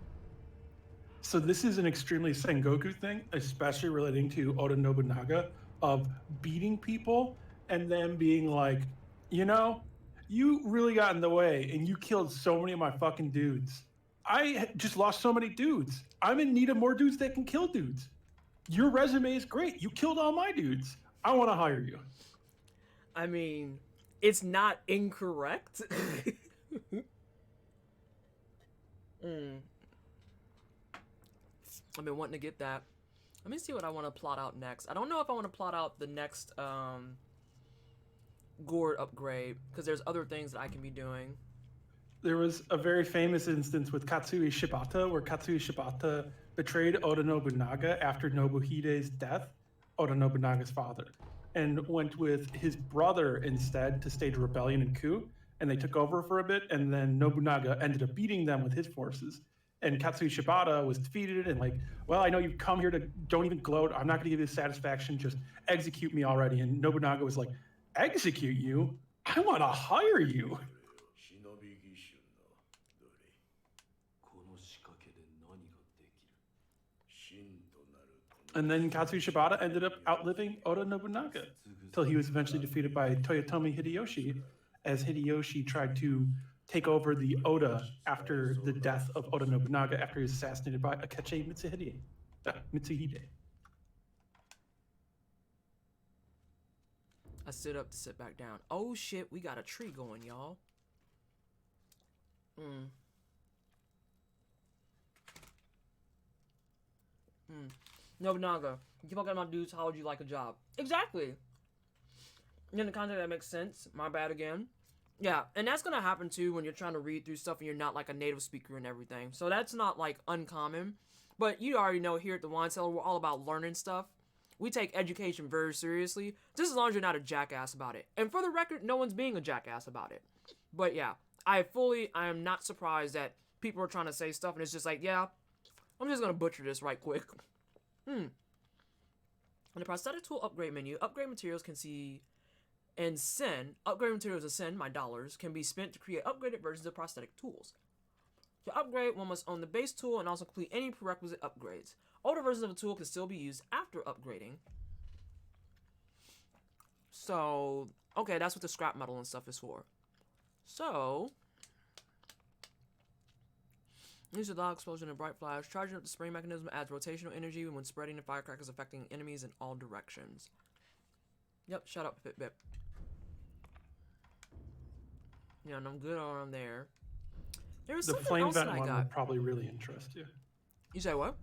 So this is an extremely Sengoku thing, especially relating to Oda Nobunaga, of beating people and then being like, you know, you really got in the way and you killed so many of my fucking dudes. I just lost so many dudes. I'm in need of more dudes that can kill dudes. Your resume is great. You killed all my dudes. I want to hire you. I mean, it's not incorrect. I've been wanting to get that. Let me see what I want to plot out next. I don't know if I want to plot out the next gourd upgrade, because there's other things that I can be doing. There was a very famous instance with Katsui Shibata where Katsui Shibata betrayed Oda Nobunaga after Nobuhide's death, Oda Nobunaga's father, and went with his brother instead to stage a rebellion and coup, and they took over for a bit, and then Nobunaga ended up beating them with his forces. And Katsui Shibata was defeated and like, well, I know you've come here to, don't even gloat. I'm not going to give you the satisfaction. Just execute me already. And Nobunaga was like, execute you? I want to hire you. And then Katsui Shibata ended up outliving Oda Nobunaga until he was eventually defeated by Toyotomi Hideyoshi, as Hideyoshi tried to take over the Oda after the death of Oda Nobunaga after he was assassinated by Akechi Mitsuhide. I stood up to sit back down. Oh shit, we got a tree going, y'all. Nobunaga, you keep talking about dudes, how would you like a job? Exactly. In the context, that makes sense. My bad again. Yeah, and that's gonna happen too when you're trying to read through stuff and you're not like a native speaker and everything. So that's not like uncommon. But you already know here at the Wine Cellar, we're all about learning stuff. We take education very seriously, just as long as you're not a jackass about it. And for the record, no one's being a jackass about it. But yeah, I am not surprised that people are trying to say stuff and it's just like, yeah, I'm just gonna butcher this right quick. In the prosthetic tool upgrade menu, upgrade materials can see and Sen, upgrade materials of Sen, my dollars, can be spent to create upgraded versions of prosthetic tools. To upgrade, one must own the base tool and also complete any prerequisite upgrades. Older versions of a tool can still be used after upgrading. So, okay, that's what the scrap metal and stuff is for. So, use the loud explosion and bright flash. Charging up the spring mechanism adds rotational energy when spreading the firecrackers affecting enemies in all directions. Yep, shut up, Fitbit. Yeah, and I'm good on there. There was The something flame else vent that I one got. would probably really interest you. You say what?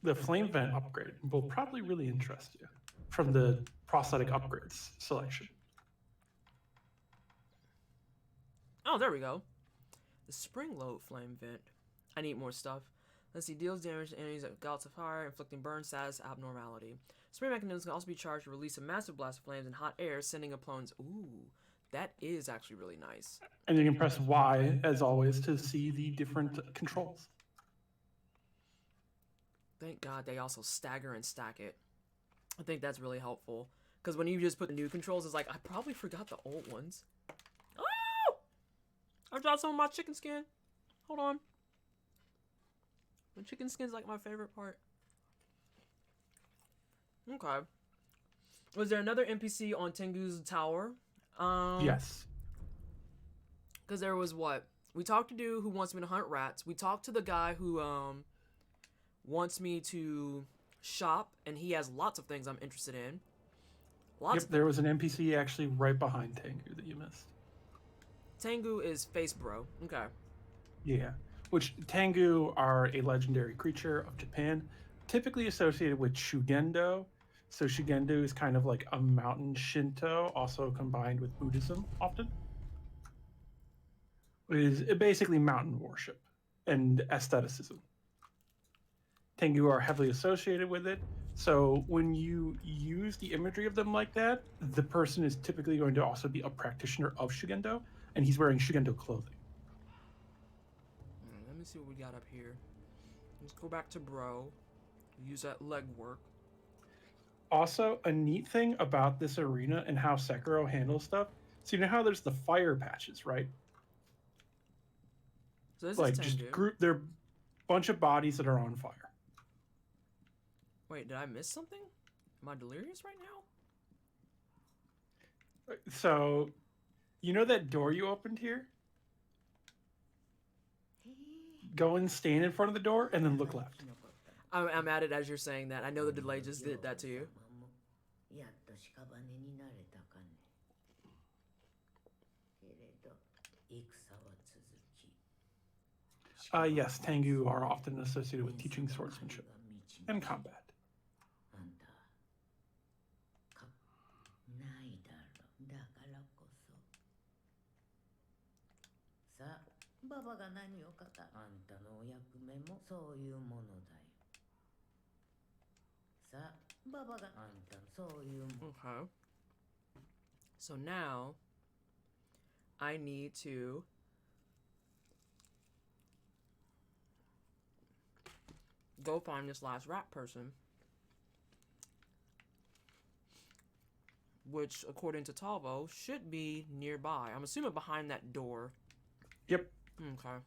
The flame vent upgrade will probably really interest you from the prosthetic upgrades selection. Oh, there we go. The spring load flame vent. I need more stuff. Let's see. Deals damage to enemies at gouts of fire, inflicting burn status abnormality. Spring mechanisms can also be charged to release a massive blast of flames in hot air, sending opponents. Ooh, that is actually really nice. And you can press Y, as always, to see the different controls. Thank God they also stagger and stack it. I think that's really helpful. Because when you just put the new controls, it's like, I probably forgot the old ones. Oh! I dropped some of my chicken skin. Hold on. The chicken skin's like my favorite part. Okay. Was there another NPC on Tengu's tower? Yes. Because there was what? We talked to dude who wants me to hunt rats. We talked to the guy who wants me to shop, and he has lots of things I'm interested in. Yep, there was an NPC actually right behind Tengu that you missed. Tengu is face bro. Okay. Yeah, which Tengu are a legendary creature of Japan, typically associated with Shugendo. So Shugendo is kind of like a mountain Shinto, also combined with Buddhism often. It is basically mountain worship and aestheticism. Tengu are heavily associated with it. So when you use the imagery of them like that, the person is typically going to also be a practitioner of Shugendo, and he's wearing Shugendo clothing. Let me see what we got up here. Let's go back to bro. Use that leg work. Also, a neat thing about this arena and how Sekiro handles stuff. So you know how there's the fire patches, right? So this Like is just Tengu. group. They're a bunch of bodies that are on fire. Wait, did I miss something? Am I delirious right now? So, you know that door you opened here? Go and stand in front of the door and then look left. I'm at it as you're saying that. I know the delay just did that to you. やっと屍になれたかね。けれど、戦は続き。Yes, Tengu are often associated with teaching swordsmanship and combat. あんた、ないだろ。だからこそ。さあ、ババが何を語る。あんたのお役目もそういうものだよ。さあ、ババがあんたそういうもの。Okay. So now, I need to go find this last rat person. Which, according to Talvo, should be nearby. I'm assuming behind that door. Yep. Okay.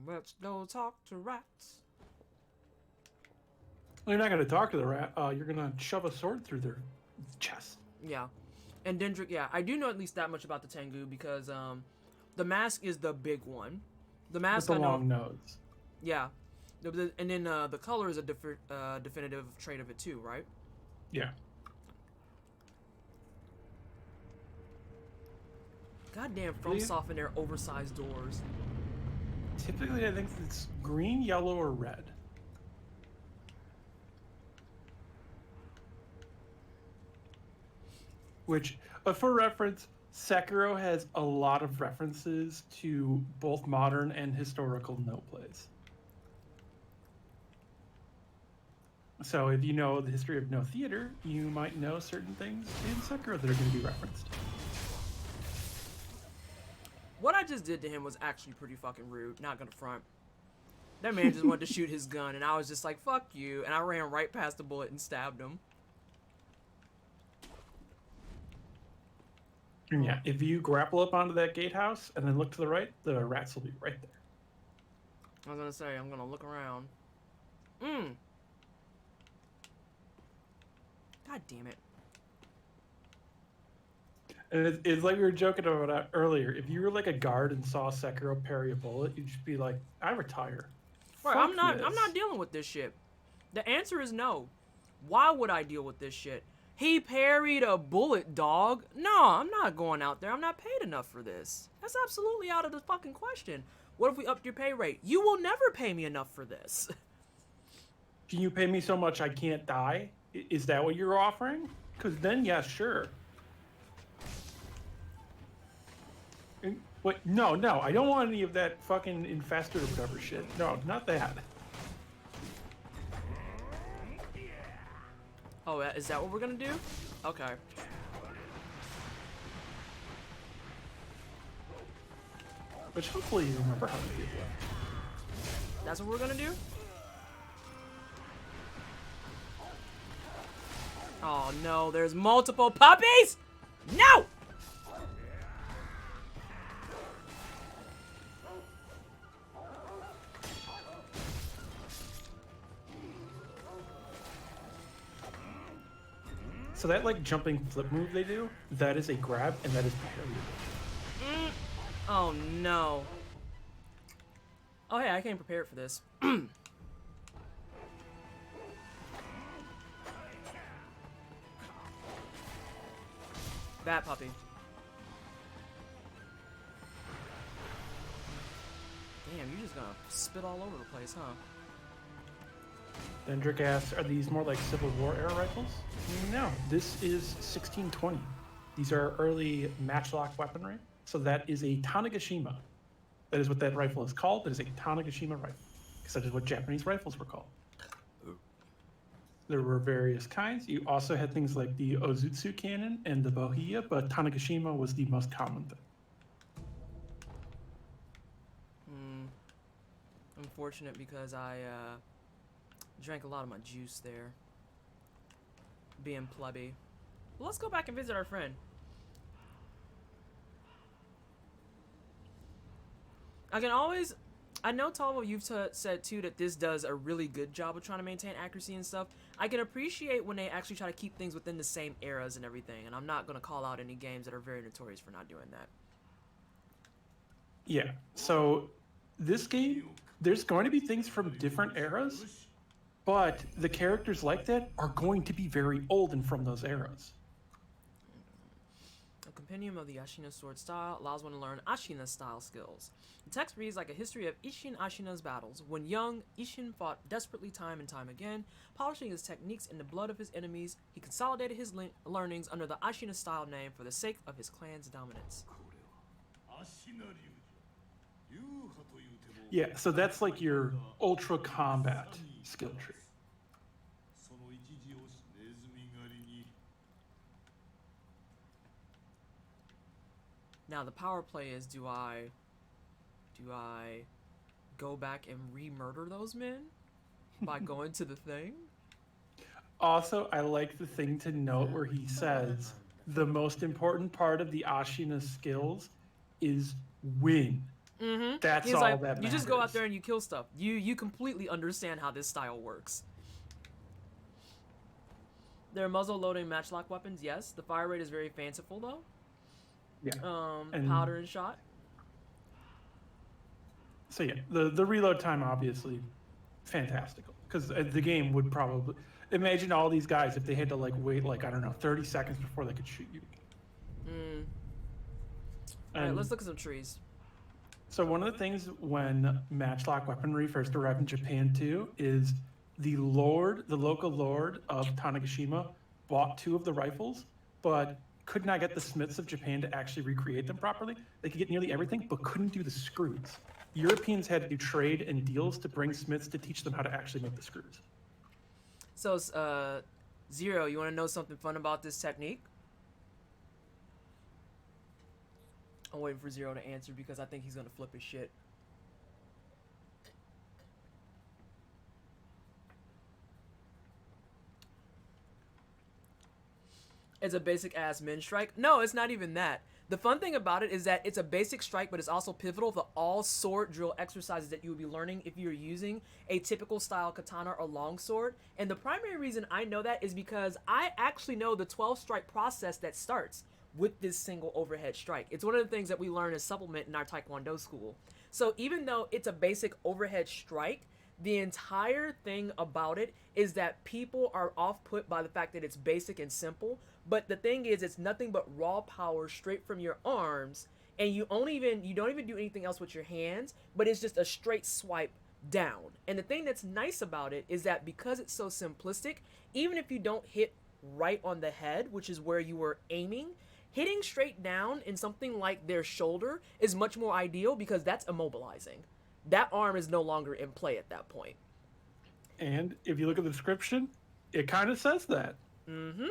Let's go talk to rats. Well, you're not going to talk to the rat. You're going to shove a sword through their chest. Yeah. And Dendrick, yeah, I do know at least that much about the Tengu because the mask is the big one. The mask With the I know. long nose. Yeah. And then the color is a definitive trait of it too, right? Yeah. Goddamn FromSoft and their oversized doors. Typically, I think it's green, yellow, or red. Which, for reference, Sekiro has a lot of references to both modern and historical no plays. So if you know the history of no theater, you might know certain things in Sekiro that are going to be referenced. What I just did to him was actually pretty fucking rude, not gonna front. That man just wanted to shoot his gun, and I was just like, fuck you, and I ran right past the bullet and stabbed him. And yeah, if you grapple up onto that gatehouse and then look to the right, the rats will be right there. I was gonna say, I'm gonna look around. God damn it. And it's like we were joking about earlier. If you were like a guard and saw Sekiro parry a bullet, you'd just be like, "I retire." Right, Fuck I'm not this." dealing with this shit. The answer is no. Why would I deal with this shit? He parried a bullet, dog. No, I'm not going out there. I'm not paid enough for this. That's absolutely out of the fucking question. What if we upped your pay rate? You will never pay me enough for this. Can you pay me so much I can't die? Is that what you're offering? Because then, yeah, sure. Wait, no, I don't want any of that fucking infested or whatever shit. No, not that. Oh, is that what we're gonna do? Okay. Which hopefully you remember how to do that. That's what we're gonna do? Oh no, there's multiple puppies! No! So that like jumping flip move they do, that is a grab and that is parryable. Oh no. Oh hey, I came prepared for this. Bat puppy. Damn, you're just gonna spit all over the place, huh? Dendrick asks, are these more like Civil War era rifles? No, this is 1620. These are early matchlock weaponry. So that is a Tanegashima. That is what that rifle is called. That is a Tanegashima rifle. Because that is what Japanese rifles were called. There were various kinds. You also had things like the Ozutsu cannon and the Bohia, but Tanegashima was the most common thing. Unfortunate because I drank a lot of my juice there. being plebby. Well, let's go back and visit our friend. I know, Tavo, you've said too that this does a really good job of trying to maintain accuracy and stuff. I can appreciate when they actually try to keep things within the same eras and everything, and I'm not going to call out any games that are very notorious for not doing that. Yeah, so this game, there's going to be things from different eras, but the characters like that are going to be very old and from those eras. A compendium of the Ashina sword style allows one to learn Ashina style skills. The text reads like a history of Isshin Ashina's battles. When young, Isshin fought desperately time and time again, polishing his techniques in the blood of his enemies. He consolidated his learnings under the Ashina style name for the sake of his clan's dominance. Yeah, so that's like your ultra combat skill tree. Now the power play is, do I go back and re-murder those men by going to the thing? Also, I like the thing to note where he says the most important part of the Ashina skills is win. Mm-hmm. That's He's all like, that matters. you just go out there and you kill stuff. You completely understand how this style works. There are muzzle loading matchlock weapons, yes. The fire rate is very fanciful though. Yeah. Powder and shot. So yeah, the reload time obviously fantastical, because the game would probably imagine all these guys if they had to like wait like I don't know 30 seconds before they could shoot you. All right, let's look at some trees. So one of the things when matchlock weaponry first arrived in Japan too is the local lord of Tanegashima bought 2 of the rifles, but could not get the smiths of Japan to actually recreate them properly. They could get nearly everything, but couldn't do the screws. Europeans had to do trade and deals to bring smiths to teach them how to actually make the screws. So, Zero, you want to know something fun about this technique? I'm waiting for Zero to answer because I think he's going to flip his shit. It's a basic ass min strike. No, it's not even that. The fun thing about it is that it's a basic strike, but it's also pivotal for all sword drill exercises that you would be learning if you're using a typical style katana or longsword. And the primary reason I know that is because I actually know the 12 strike process that starts with this single overhead strike. It's one of the things that we learn as supplement in our Taekwondo school. So even though it's a basic overhead strike, the entire thing about it is that people are off-put by the fact that it's basic and simple. But the thing is, it's nothing but raw power straight from your arms, and you don't even do anything else with your hands, but it's just a straight swipe down. And the thing that's nice about it is that because it's so simplistic, even if you don't hit right on the head, which is where you were aiming, hitting straight down in something like their shoulder is much more ideal because that's immobilizing. That arm is no longer in play at that point. And if you look at the description, it kind of says that. And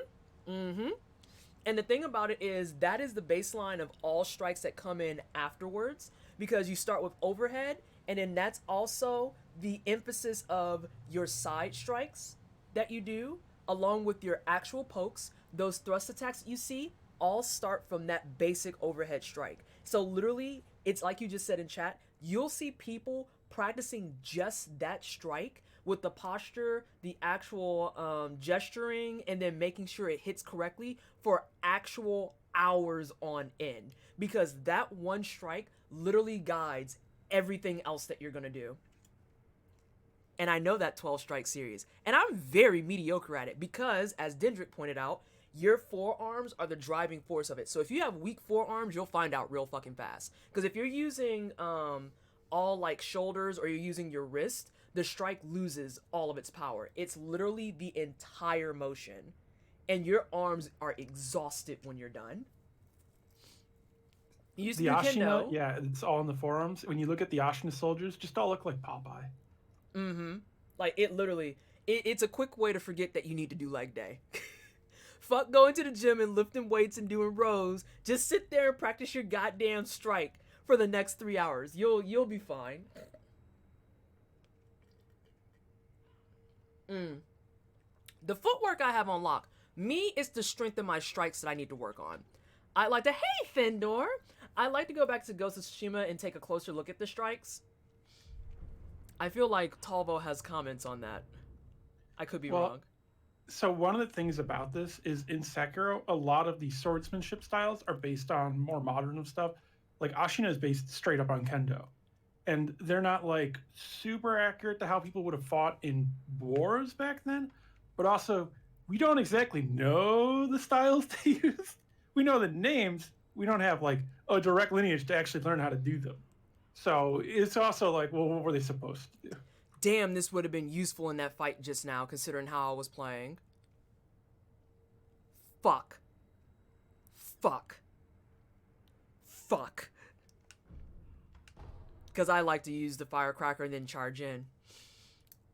the thing about it is that is the baseline of all strikes that come in afterwards, because you start with overhead, and then that's also the emphasis of your side strikes that you do, along with your actual pokes. Those thrust attacks that you see all start from that basic overhead strike. So literally, it's like you just said in chat, you'll see people practicing just that strike with the posture, the actual gesturing, and then making sure it hits correctly for actual hours on end. Because that one strike literally guides everything else that you're gonna do. And I know that 12 strike series. And I'm very mediocre at it because, as Dendrick pointed out, your forearms are the driving force of it. So if you have weak forearms, you'll find out real fucking fast. Because if you're using all like shoulders or you're using your wrist, the strike loses all of its power. It's literally the entire motion. And your arms are exhausted when you're done. You use The the Ashina, kendo. yeah, it's all in the forearms. When you look at the Ashina soldiers, just all look like Popeye. Like, it literally, it's a quick way to forget that you need to do leg day. Fuck going to the gym and lifting weights and doing rows. Just sit there and practice your goddamn strike for the next 3 hours. You'll be fine. The footwork I have on lock. Me, it's the strength of my strikes that I need to work on. I like to, hey, Fendor! I like to go back to Ghost of Tsushima and take a closer look at the strikes. I feel like Talvo has comments on that. I could be wrong. So one of the things about this is in Sekiro, a lot of the swordsmanship styles are based on more modern stuff. Like Ashina is based straight up on Kendo. And they're not like super accurate to how people would have fought in wars back then. But also, we don't exactly know the styles to use. We know the names. We don't have like a direct lineage to actually learn how to do them. So it's also like, well, what were they supposed to do? Damn, this would have been useful in that fight just now, considering how I was playing. Fuck. Fuck. Fuck. Because I like to use the firecracker and then charge in.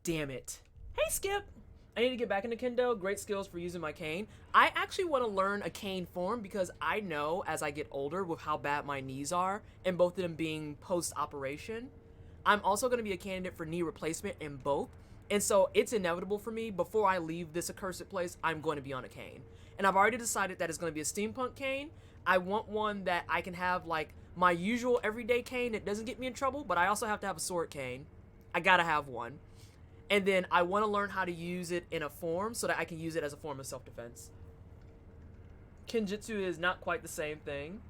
Damn it. Hey, Skip. I need to get back into Kendo. Great skills for using my cane. I actually want to learn a cane form because I know as I get older with how bad my knees are, and both of them being post-operation, I'm also going to be a candidate for knee replacement in both. And so it's inevitable for me, before I leave this accursed place, I'm going to be on a cane. And I've already decided that it's going to be a steampunk cane. I want one that I can have like my usual everyday cane that doesn't get me in trouble, but I also have to have a sword cane. I gotta have one. And then I want to learn how to use it in a form so that I can use it as a form of self-defense. Kenjutsu is not quite the same thing.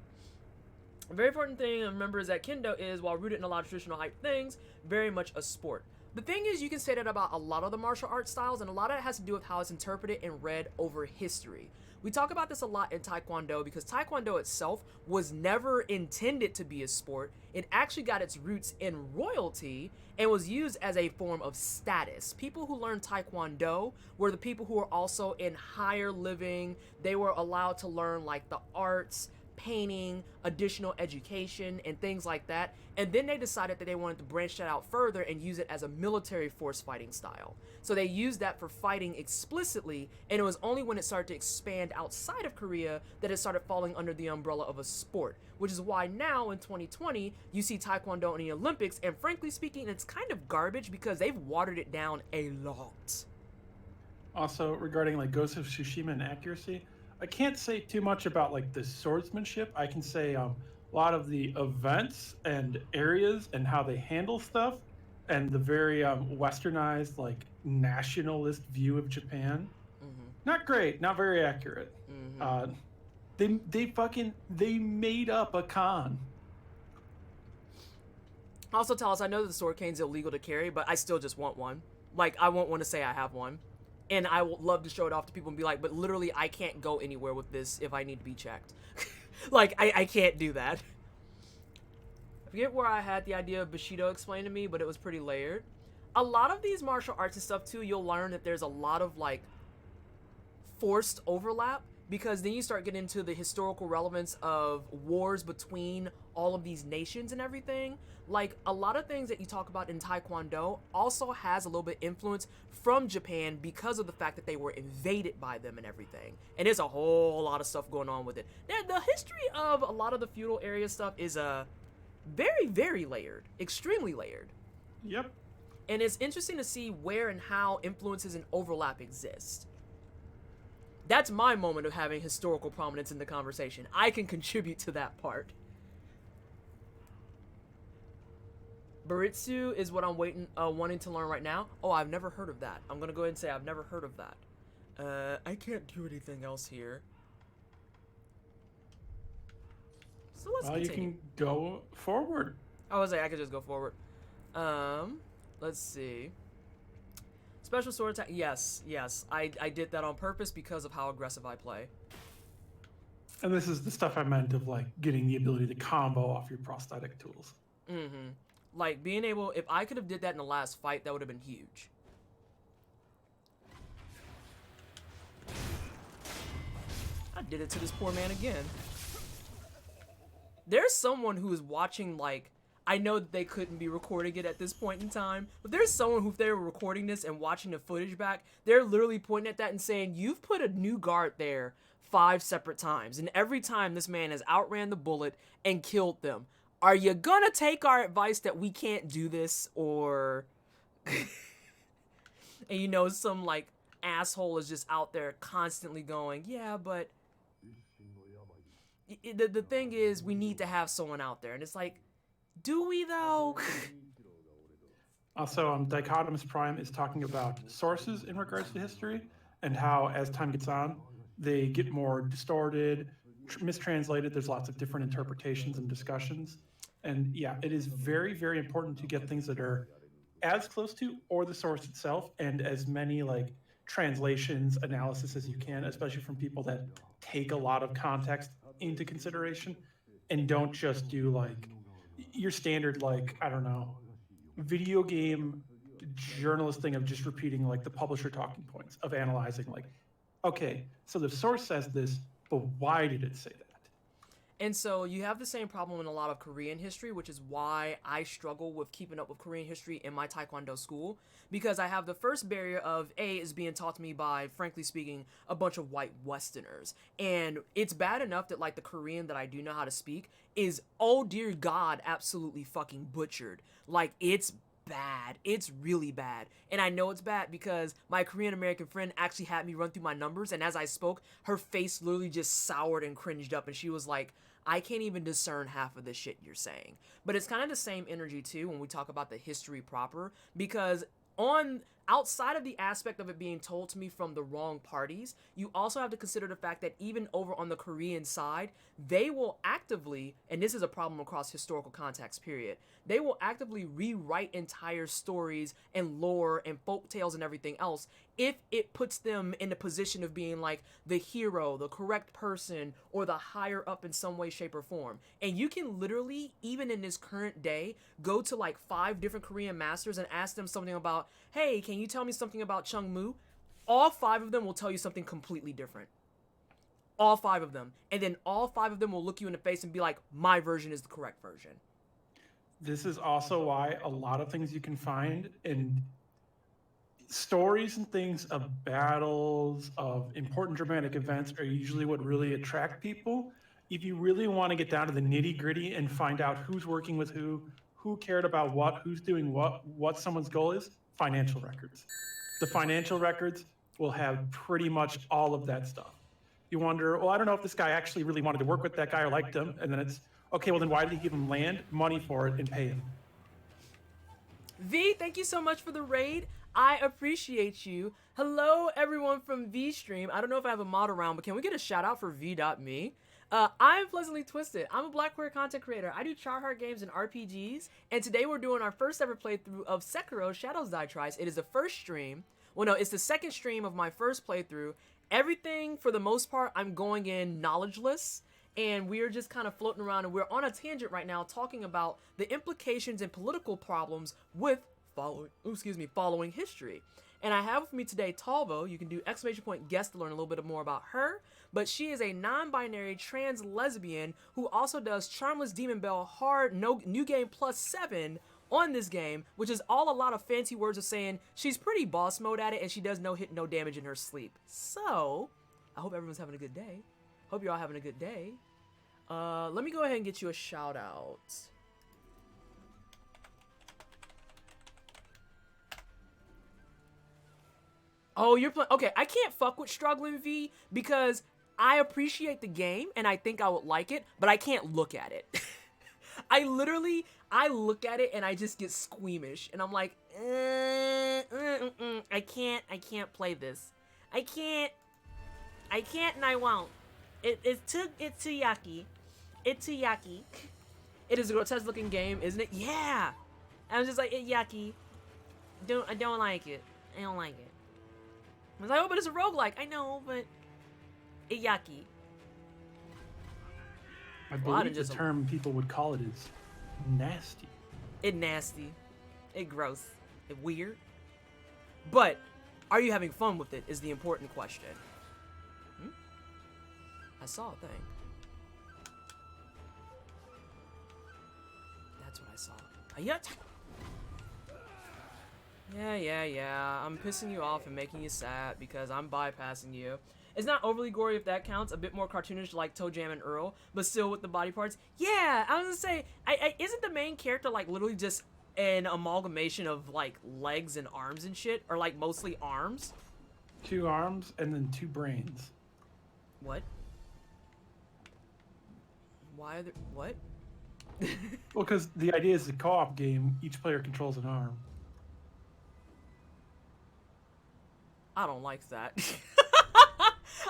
A very important thing to remember is that Kendo is, while rooted in a lot of traditional hype things, very much a sport. The thing is, you can say that about a lot of the martial arts styles, and a lot of it has to do with how it's interpreted and read over history. We talk about this a lot in Taekwondo because Taekwondo itself was never intended to be a sport. It actually got its roots in royalty and was used as a form of status. People who learned Taekwondo were the people who were also in higher living. They were allowed to learn like the arts, painting, additional education, and things like that. And then they decided that they wanted to branch that out further and use it as a military force fighting style. So they used that for fighting explicitly, and it was only when it started to expand outside of Korea that it started falling under the umbrella of a sport, which is why now in 2020 you see Taekwondo in the Olympics, and frankly speaking, it's kind of garbage because they've watered it down a lot. Also, regarding like Ghost of Tsushima and accuracy, I can't say too much about like the swordsmanship. I can say a lot of the events and areas and how they handle stuff, and the very westernized, like nationalist view of Japan. Not great, not very accurate. They made up a con. Also, tell us, I know that the sword cane's illegal to carry, but I still just want one. Like, I won't want to say I have one. And I would love to show it off to people and be like, but literally I can't go anywhere with this if I need to be checked. Like, I can't do that. I forget where I had the idea of Bushido explained to me, but it was pretty layered. A lot of these martial arts and stuff too, you'll learn that there's a lot of like forced overlap, because then you start getting into the historical relevance of wars between all of these nations and everything. Like, a lot of things that you talk about in Taekwondo also has a little bit influence from Japan because of the fact that they were invaded by them and everything. And there's a whole lot of stuff going on with it. Now, the history of a lot of the feudal area stuff is very, very layered. Extremely layered. Yep. And it's interesting to see where and how influences and overlap exist. That's my moment of having historical prominence in the conversation. I can contribute to that part. Baritsu is what I'm wanting to learn right now. Oh, I've never heard of that. I'm gonna go ahead and say I've never heard of that. I can't do anything else here. So let's continue. You can go forward. I was like, I could just go forward. Let's see. Special sword attack. Yes. I did that on purpose because of how aggressive I play. And this is the stuff I meant of like getting the ability to combo off your prosthetic tools. Like being able, if I could have did that in the last fight, that would have been huge. I did it to this poor man again. There's someone who is watching, like, I know that they couldn't be recording it at this point in time, but there's someone who, if they were recording this and watching the footage back, they're literally pointing at that and saying, you've put a new guard there 5 separate times, and every time this man has outran the bullet and killed them. Are you gonna take our advice that we can't do this, or... And you know, some, like, asshole is just out there constantly going, yeah, but the thing is, we need to have someone out there. And it's like, do we though? Also, Dichotomous Prime is talking about sources in regards to history and how, as time gets on, they get more distorted, mistranslated. There's lots of different interpretations and discussions. And yeah, it is very, very important to get things that are as close to or the source itself and as many like translations, analysis as you can, especially from people that take a lot of context into consideration and don't just do like your standard, like, I don't know, video game journalist thing of just repeating like the publisher talking points, of analyzing like, okay, so the source says this, but why did it say that? And so you have the same problem in a lot of Korean history, which is why I struggle with keeping up with Korean history in my Taekwondo school, because I have the first barrier of is being taught to me by, frankly speaking, a bunch of white Westerners. And it's bad enough that like the Korean that I do know how to speak is, oh dear God, absolutely fucking butchered. Like, it's bad. It's really bad. And I know it's bad because my Korean American friend actually had me run through my numbers, and as I spoke, her face literally just soured and cringed up, and she was like, I can't even discern half of the shit you're saying. But it's kind of the same energy too when we talk about the history proper, because outside of the aspect of it being told to me from the wrong parties, you also have to consider the fact that even over on the Korean side, they will actively, and this is a problem across historical context, period, they will actively rewrite entire stories and lore and folk tales and everything else if it puts them in the position of being like the hero, the correct person, or the higher up in some way, shape, or form. And you can literally, even in this current day, go to like 5 different Korean masters and ask them something about, hey, can you tell me something about Chungmu? All 5 of them will tell you something completely different. All 5 of them. And then all 5 of them will look you in the face and be like, my version is the correct version. This is also why a lot of things you can find in stories and things of battles, of important dramatic events, are usually what really attract people. If you really want to get down to the nitty gritty and find out who's working with who cared about what, who's doing what someone's goal is, financial records. The financial records will have pretty much all of that stuff. You wonder, well, I don't know if this guy actually really wanted to work with that guy or liked him. And then it's, okay, well then why did he give him land, money for it, and pay him? V, thank you so much for the raid. I appreciate you. Hello, everyone from V Stream. I don't know if I have a mod around, but can we get a shout out for V.me? I'm Pleasantly Twisted. I'm a black queer content creator. I do tryhard games and RPGs, and today we're doing our first ever playthrough of Sekiro Shadows Die Twice. It is the first stream. Well, no, it's the second stream of my first playthrough. Everything, for the most part, I'm going in knowledgeless, and we're just kind of floating around, and we're on a tangent right now talking about the implications and political problems with following history. And I have with me today Talvo. You can do !guest to learn a little bit more about her, but she is a non-binary trans lesbian who also does Charmless Demon Bell hard new game +7 on this game, which is all a lot of fancy words of saying she's pretty boss mode at it and she does no hit, no damage in her sleep. So, I hope everyone's having a good day. Hope you're all having a good day. Let me go ahead and get you a shout out. Oh, you're playing. Okay, I can't fuck with Struggling V because I appreciate the game and I think I would like it, but I can't look at it. I look at it and I just get squeamish and I'm like, I can't play this. I can't and I won't. It's too yucky. It's too yucky. It is a grotesque looking game, isn't it? Yeah. I was just like, it's yucky. I don't like it. I don't like it. I was like, oh, but it's a roguelike. I know, but it's yucky. I believe the term people would call it is nasty. It nasty. It gross. It weird. But are you having fun with it is the important question. I saw a thing. That's what I saw. Yeah. I'm pissing you off and making you sad because I'm bypassing you. It's not overly gory if that counts. A bit more cartoonish like Toe Jam and Earl, but still with the body parts. Yeah, I was gonna say, isn't the main character like literally just an amalgamation of like legs and arms and shit, or like mostly arms? 2 arms and then 2 brains. What? Why are there... What? Well, because the idea is a co-op game. Each player controls an arm. I don't like that.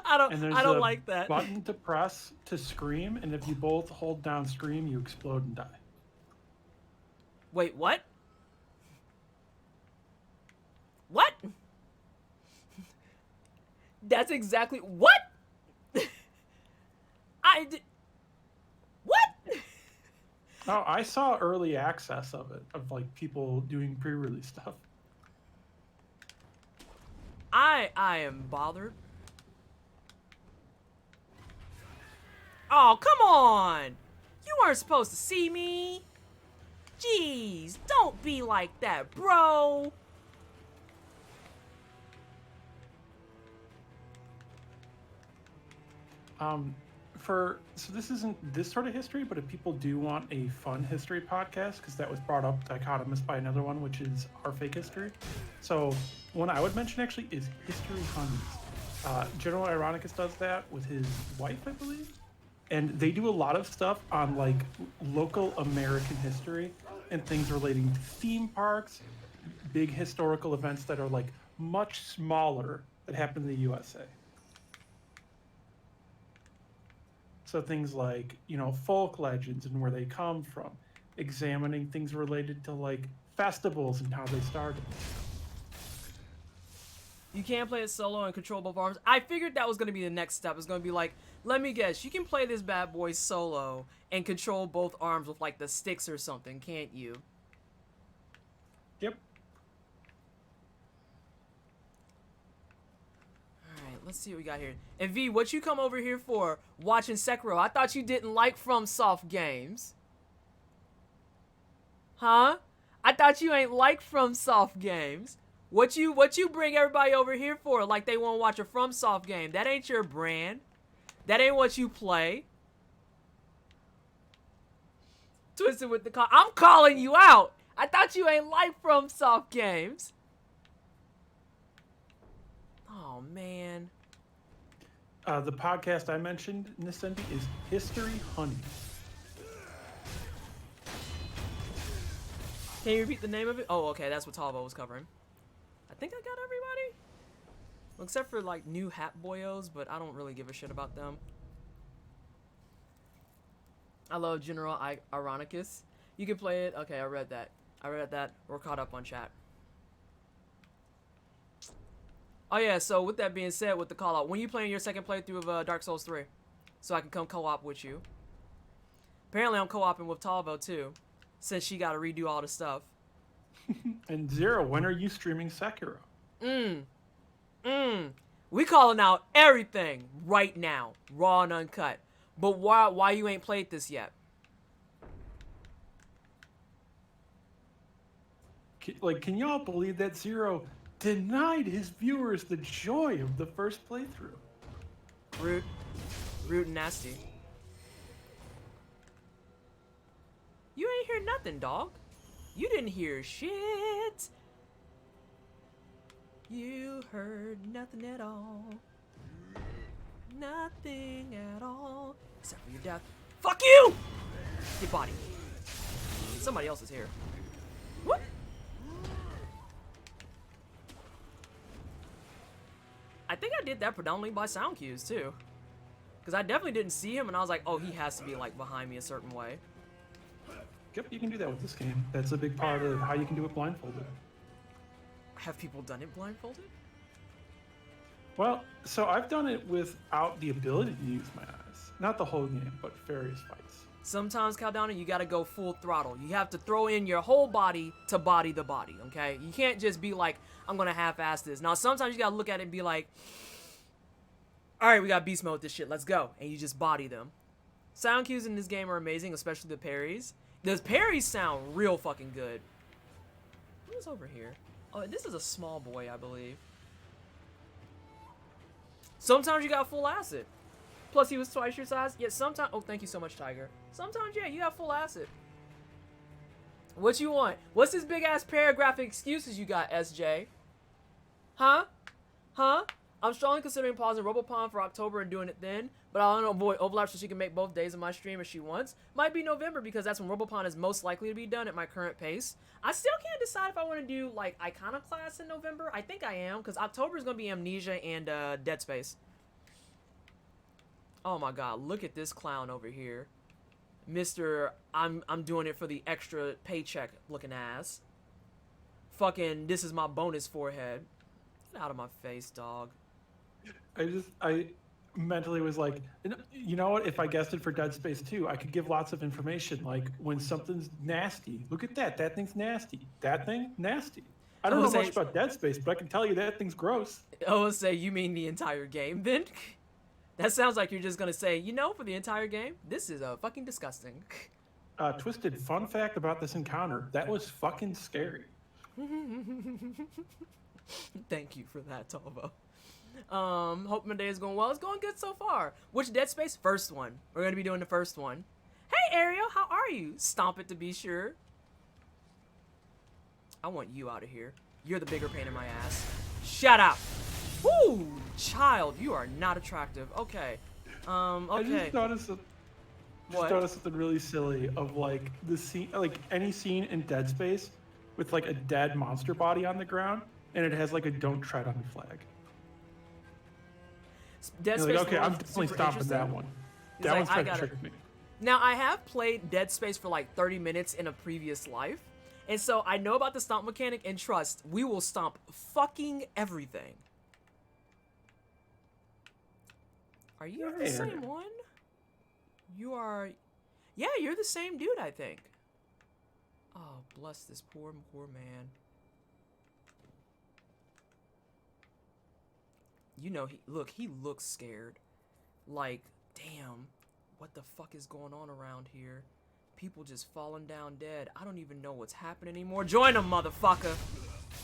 And there's I don't a like that. button to press to scream, and if you both hold down scream, you explode and die. Wait, what? What? That's exactly what? I did. What? Oh, I saw early access of it, of like people doing pre-release stuff. I am bothered. Oh, come on! You weren't supposed to see me. Jeez, don't be like that, bro. So this isn't this sort of history, but if people do want a fun history podcast, because that was brought up dichotomous by another one, which is Our Fake History. So one I would mention actually is History Honeys. General Ironicus does that with his wife, I believe. And they do a lot of stuff on like local American history and things relating to theme parks, big historical events that are like much smaller that happen in the USA. So things like, you know, folk legends and where they come from, examining things related to like festivals and how they started. You can't play it solo and control both arms. I figured that was going to be the next step. It's going to be like, let me guess, you can play this bad boy solo and control both arms with like the sticks or something, can't you? Yep. Alright, let's see what we got here. And V, what you come over here for watching Sekiro? I thought you didn't like FromSoft games. Huh? I thought you ain't like FromSoft games. What you bring everybody over here for? Like they won't watch a FromSoft game. That ain't your brand. That ain't what you play. Twisted with the call. I'm calling you out. I thought you ain't like FromSoft games. Oh, man. The podcast I mentioned, Nisendi, is History Honeys. Can you repeat the name of it? Oh, okay. That's what Talbot was covering. I think I got everybody. Well, except for, like, new Hat Boyos, but I don't really give a shit about them. I love General Ironicus. You can play it. Okay, I read that. We're caught up on chat. Oh, yeah, so with that being said, with the call-out, when you playing your second playthrough of Dark Souls 3? So I can come co-op with you. Apparently, I'm co-oping with Talbot, too, since she got to redo all the stuff. And Zero, when are you streaming Sekiro? We calling out everything right now, raw and uncut. But why you ain't played this yet? Can y'all believe that Zero denied his viewers the joy of the first playthrough? Rude and nasty. You ain't hear nothing, dog. You didn't hear shit. You heard nothing at all. Nothing at all. Except for your death. Fuck you! Get body. Somebody else is here. What? I think I did that predominantly by sound cues, too. Because I definitely didn't see him, and I was like, oh, he has to be, like, behind me a certain way. Yep, you can do that with this game. That's a big part of how you can do it blindfolded. Have people done it blindfolded? Well, so I've done it without the ability to use my eyes. Not the whole game, but various fights. Sometimes, Caldana, you gotta go full throttle. You have to throw in your whole body to body the body, okay? You can't just be like, I'm gonna half-ass this. Now, sometimes you gotta look at it and be like, alright, we got beast mode with this shit, let's go. And you just body them. Sound cues in this game are amazing, especially the parries. The parries sound real fucking good. Who's over here? Oh, this is a small boy, I believe. Sometimes you got full acid. Plus, he was twice your size. Yeah, sometimes... Oh, thank you so much, Tiger. Sometimes, yeah, you got full acid. What you want? What's this big-ass paragraph of excuses you got, SJ? Huh? Huh? I'm strongly considering pausing Robopon for October and doing it then, but I want to avoid overlap so she can make both days of my stream if she wants. Might be November because that's when Robopon is most likely to be done at my current pace. I still can't decide if I want to do like Iconoclast in November. I think I am because October is going to be Amnesia and Dead Space. Oh my god, look at this clown over here. Mr. I'm doing it for the extra paycheck looking ass. Fucking, this is my bonus forehead. Get out of my face, dog. I mentally was like, you know what? If I guessed it for Dead Space 2, I could give lots of information. Like, when something's nasty, look at that. That thing's nasty. That thing, nasty. I don't know much about Dead Space, but I can tell you that thing's gross. I would say, you mean the entire game, then? That sounds like you're just gonna say, you know, for the entire game, this is fucking disgusting. Twisted, fun fact about this encounter. That was fucking scary. Thank you for that, Tova. Hope my day is going well. It's going good so far. Which Dead Space? First one. We're gonna be doing the first one. Hey Ariel, how are you? Stomp it to be sure. I want you out of here. You're the bigger pain in my ass. Shut up. Woo, child, you are not attractive. Okay. Okay. I just noticed something really silly of like the scene, like any scene in Dead Space with like a dead monster body on the ground, and it has like a "Don't Tread on Me" flag. Dead Space. Like, okay, I'm definitely stopping that one. That one's trying to trick me. Now I have played Dead Space for like 30 minutes in a previous life, and so I know about the stomp mechanic. And trust, we will stomp fucking everything. Are you the same one? You are... Yeah, you're the same dude, I think. Oh, bless this poor man. You know, he looks scared. Like, damn, what the fuck is going on around here? People just falling down dead. I don't even know what's happening anymore. Join them, motherfucker.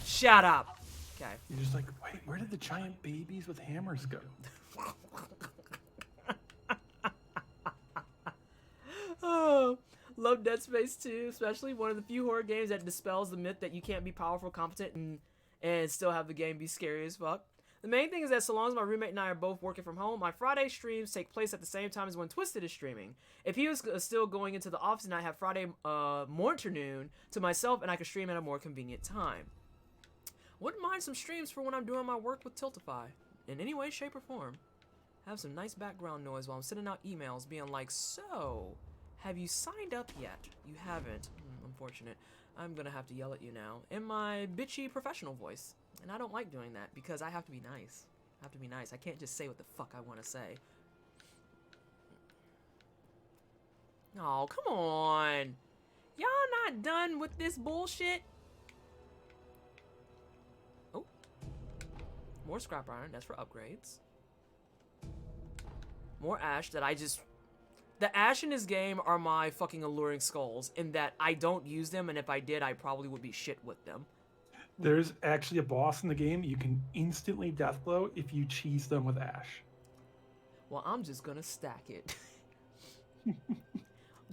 Shut up. Okay. You're just like, wait, where did the giant babies with hammers go? Oh, love Dead Space 2, especially one of the few horror games that dispels the myth that you can't be powerful, competent, and still have the game be scary as fuck. The main thing is that so long as my roommate and I are both working from home, my Friday streams take place at the same time as when Twisted is streaming. If he was still going into the office and I have Friday morning to myself and I could stream at a more convenient time. Wouldn't mind some streams for when I'm doing my work with Tiltify, in any way, shape, or form. Have some nice background noise while I'm sending out emails being like, so... have you signed up yet? You haven't. Unfortunate. I'm gonna have to yell at you now in my bitchy professional voice. And I don't like doing that because I have to be nice. I have to be nice. I can't just say what the fuck I want to say. Oh, come on. Y'all not done with this bullshit? Oh. More scrap iron. That's for upgrades. More ash that I just... The ash in this game are my fucking alluring skulls in that I don't use them, and if I did, I probably would be shit with them. There's actually a boss in the game you can instantly deathblow if you cheese them with ash. Well, I'm just gonna stack it.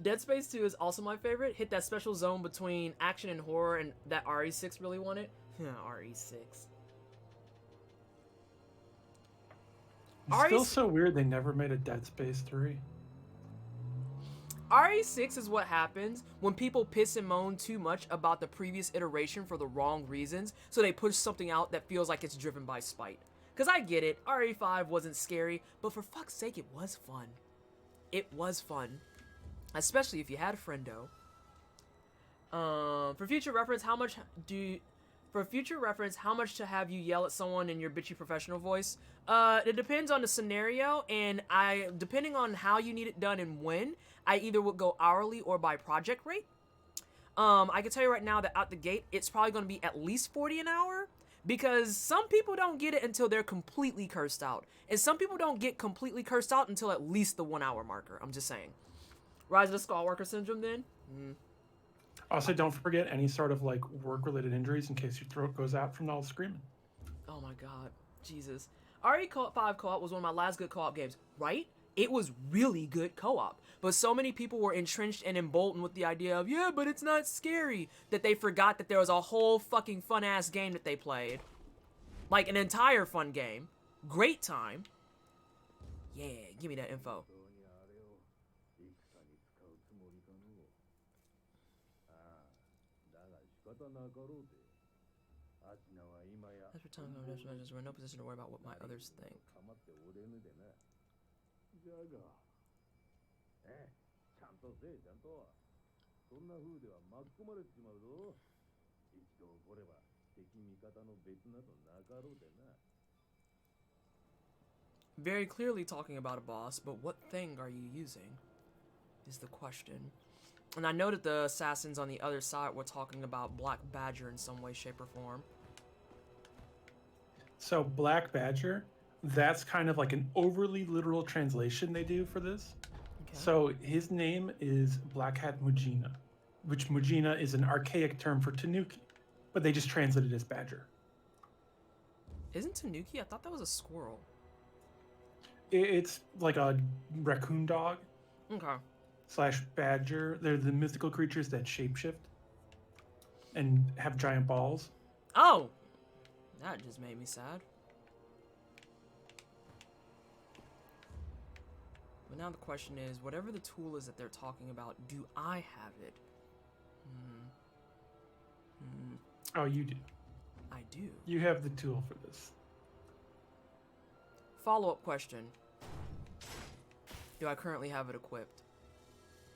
Dead Space 2 is also my favorite. Hit that special zone between action and horror, and that RE6 really wanted. RE6. It's still so weird they never made a Dead Space 3. RE6 is what happens when people piss and moan too much about the previous iteration for the wrong reasons, so they push something out that feels like it's driven by spite. Because I get it, RE5 wasn't scary, but for fuck's sake, it was fun. It was fun. Especially if you had a friendo. For future reference, how much to have you yell at someone in your bitchy professional voice? It depends on the scenario, and depending on how you need it done and when, I either would go hourly or by project rate. I can tell you right now that out the gate, it's probably going to be at least 40 an hour, because some people don't get it until they're completely cursed out, and some people don't get completely cursed out until at least the 1 hour marker. I'm just saying. Rise of the Skullwalker Syndrome, then. Also, don't forget any sort of like work-related injuries in case your throat goes out from all the screaming. Oh my god, Jesus. RE5 co-op was one of my last good co-op games, right? It was really good co-op, but so many people were entrenched and emboldened with the idea of, yeah, but it's not scary, that they forgot that there was a whole fucking fun-ass game that they played. Like, an entire fun game. great time. Yeah, give me that info. 本当にあれを戦に使うつもりかのう。ああ、だが仕方なかろうて。アシナは今や As for time, we're in no position to worry about what my others think. 構っておれぬでな。じゃが、ちゃんとせえ、ちゃんと。そんな風では巻き込まれてしまうぞ。一度起これば敵味方の別などなかろうでな。 Very clearly talking about a boss, but what thing are you using? Is the question. And I know that the assassins on the other side were talking about Black Badger in some way, shape, or form. So Black Badger, that's kind of like an overly literal translation they do for this. Okay. So his name is Black Hat Mujina, which Mujina is an archaic term for Tanuki, but they just translate it as Badger. Isn't Tanuki? I thought that was a squirrel. It's like a raccoon dog Okay. / badger. They're the mythical creatures that shapeshift and have giant balls. Oh! That just made me sad. But now the question is, whatever the tool is that they're talking about, do I have it? Oh, you do. I do. You have the tool for this. Follow-up question. Do I currently have it equipped?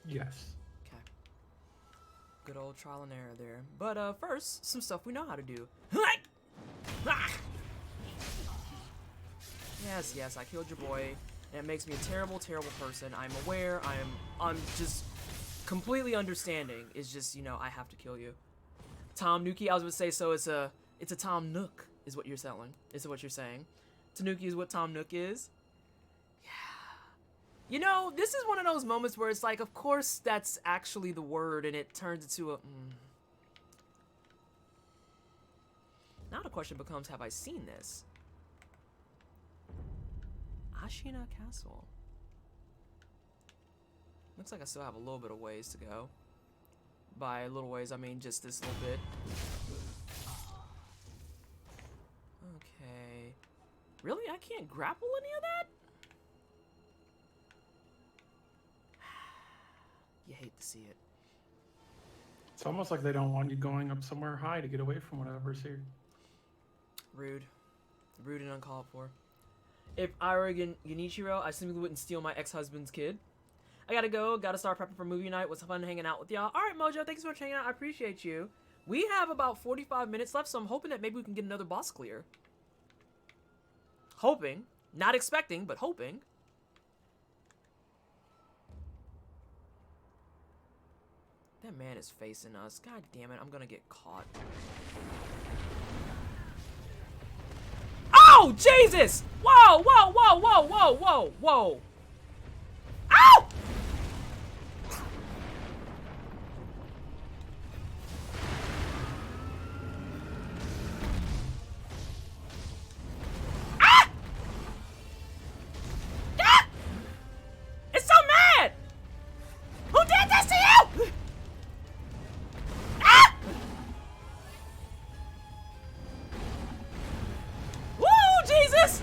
Yes. Okay. Good old trial and error there. But first, some stuff we know how to do. Yes, I killed your boy, and it makes me a terrible, terrible person. I'm aware. I'm just completely understanding. It's just, you know, I have to kill you. Tom Nuki, I was gonna say, so it's a Tom Nook, is what you're selling. Is what you're saying. Tanuki is what Tom Nook is. Yeah. You know, this is one of those moments where it's like, of course that's actually the word, and it turns into a. Now the question becomes, have I seen this? Ashina Castle. Looks like I still have a little bit of ways to go. By a little ways, I mean just this little bit. Okay. Really? I can't grapple any of that? You hate to see it. It's almost like they don't want you going up somewhere high to get away from whatever's here. Rude. Rude and uncalled for. If I were Genichiro, I simply wouldn't steal my ex-husband's kid. I gotta go. Gotta start prepping for movie night. Was fun hanging out with y'all. Alright, Mojo. Thanks so much for hanging out. I appreciate you. We have about 45 minutes left, so I'm hoping that maybe we can get another boss clear. Hoping. Not expecting, but hoping. That man is facing us. God damn it. I'm gonna get caught. Oh, Jesus! Whoa, whoa, whoa, whoa, whoa, whoa, whoa. Ow! Ah! Ah! It's so mad! Who did this to you? Ah! Woo, Jesus!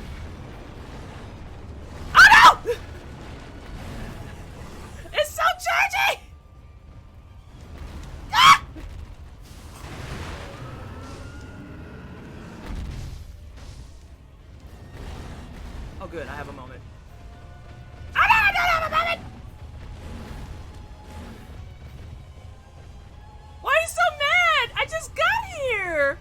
Oh no! It's so chargy! Ah! Oh good, I have a moment. Oh no, I don't have a moment! Why are you so mad? I just got here!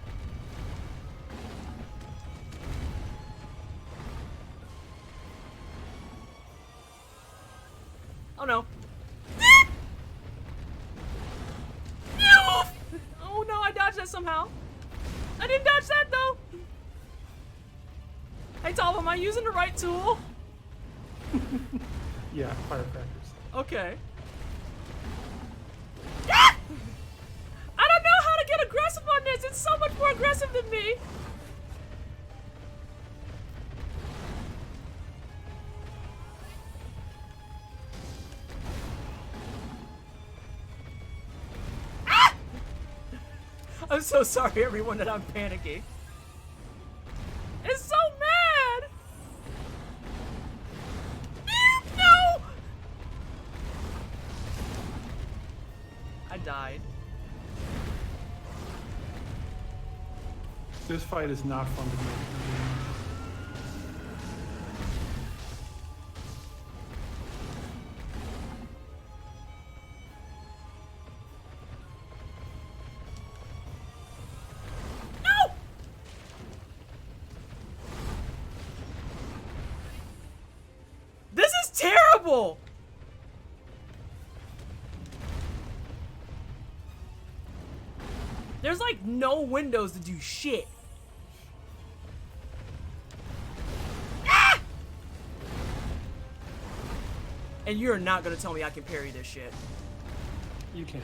Oh no. Oh no, I dodged that somehow. I didn't dodge that though. Hey Tom, am I using the right tool? Yeah, firecrackers. Okay. Ah! I don't know how to get aggressive on this. It's so much more aggressive than me. Ah! I'm so sorry, everyone, that I'm panicking. It's so mad. died. This fight is not fun to do. No! This is terrible! There's like no windows to do shit. Ah! And you're not gonna tell me I can parry this shit. You can.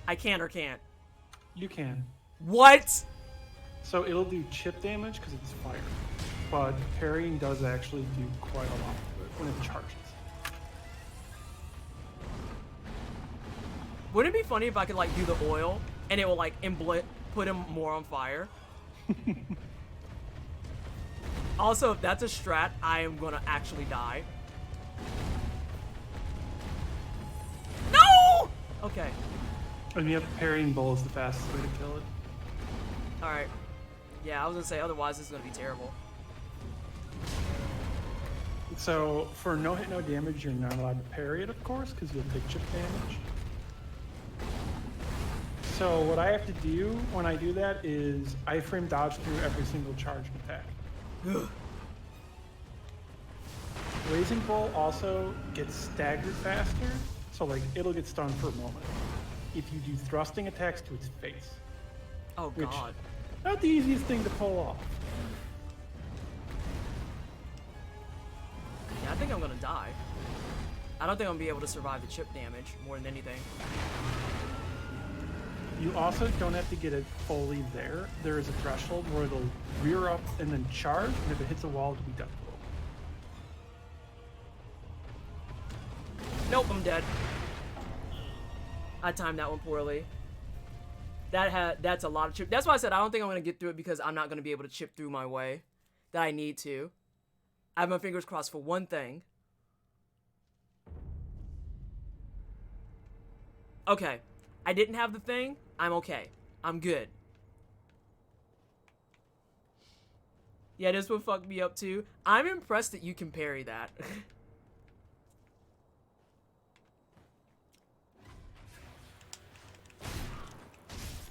I can or can't. You can. What? So it'll do chip damage because it's fire. But parrying does actually do quite a lot to it when it charges. Wouldn't it be funny if I could like do the oil and it will like put him more on fire? Also, if that's a strat, I am gonna actually die. No! Okay. And you have parrying bull is the fastest way to kill it. Alright. Yeah, I was gonna say, otherwise this is gonna be terrible. So for no hit, no damage, you're not allowed to parry it, of course, because you'll take chip damage. So what I have to do when I do that is iframe dodge through every single charged attack. Blazing Bolt also gets staggered faster, so like it'll get stunned for a moment if you do thrusting attacks to its face. Oh Which, god. not the easiest thing to pull off. Yeah, I think I'm gonna die. I don't think I'm gonna be able to survive the chip damage more than anything. You also don't have to get it fully there. There is a threshold where it'll rear up and then charge, and if it hits a wall, it'll be death blow. Nope, I'm dead. I timed that one poorly. That's a lot of chip. That's why I said I don't think I'm gonna get through it because I'm not gonna be able to chip through my way that I need to. I have my fingers crossed for one thing. Okay, I didn't have the thing. I'm okay. I'm good. Yeah, this would fuck me up too. I'm impressed that you can parry that.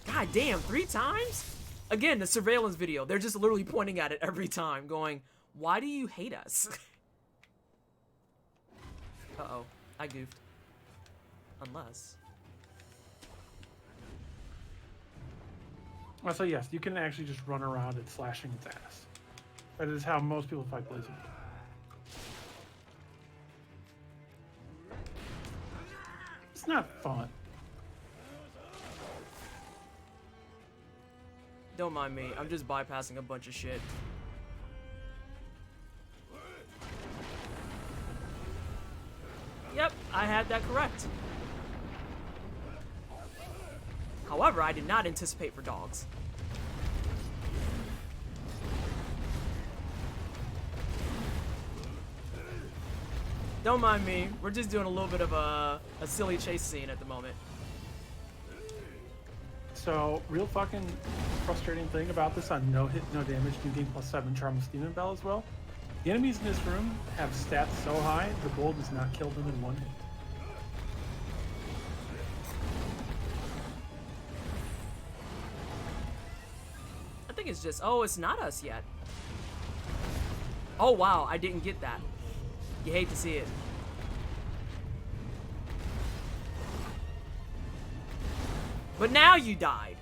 God damn, 3 times? Again, the surveillance video. They're just literally pointing at it every time, going, why do you hate us? Uh-oh, I goofed. Unless... So yes, you can actually just run around and slashing its ass. That is how most people fight Blazing. It's not fun. Don't mind me, I'm just bypassing a bunch of shit. Yep, I had that correct. However, I did not anticipate for dogs. Don't mind me, we're just doing a little bit of a silly chase scene at the moment. So, real fucking frustrating thing about this on no hit, no damage, new game +7 Charm of Steam Bell as well. The enemies in this room have stats so high, the bull does not kill them in one hit. I think it's just, oh, it's not us yet. Oh wow, I didn't get that. You hate to see it. But now you died.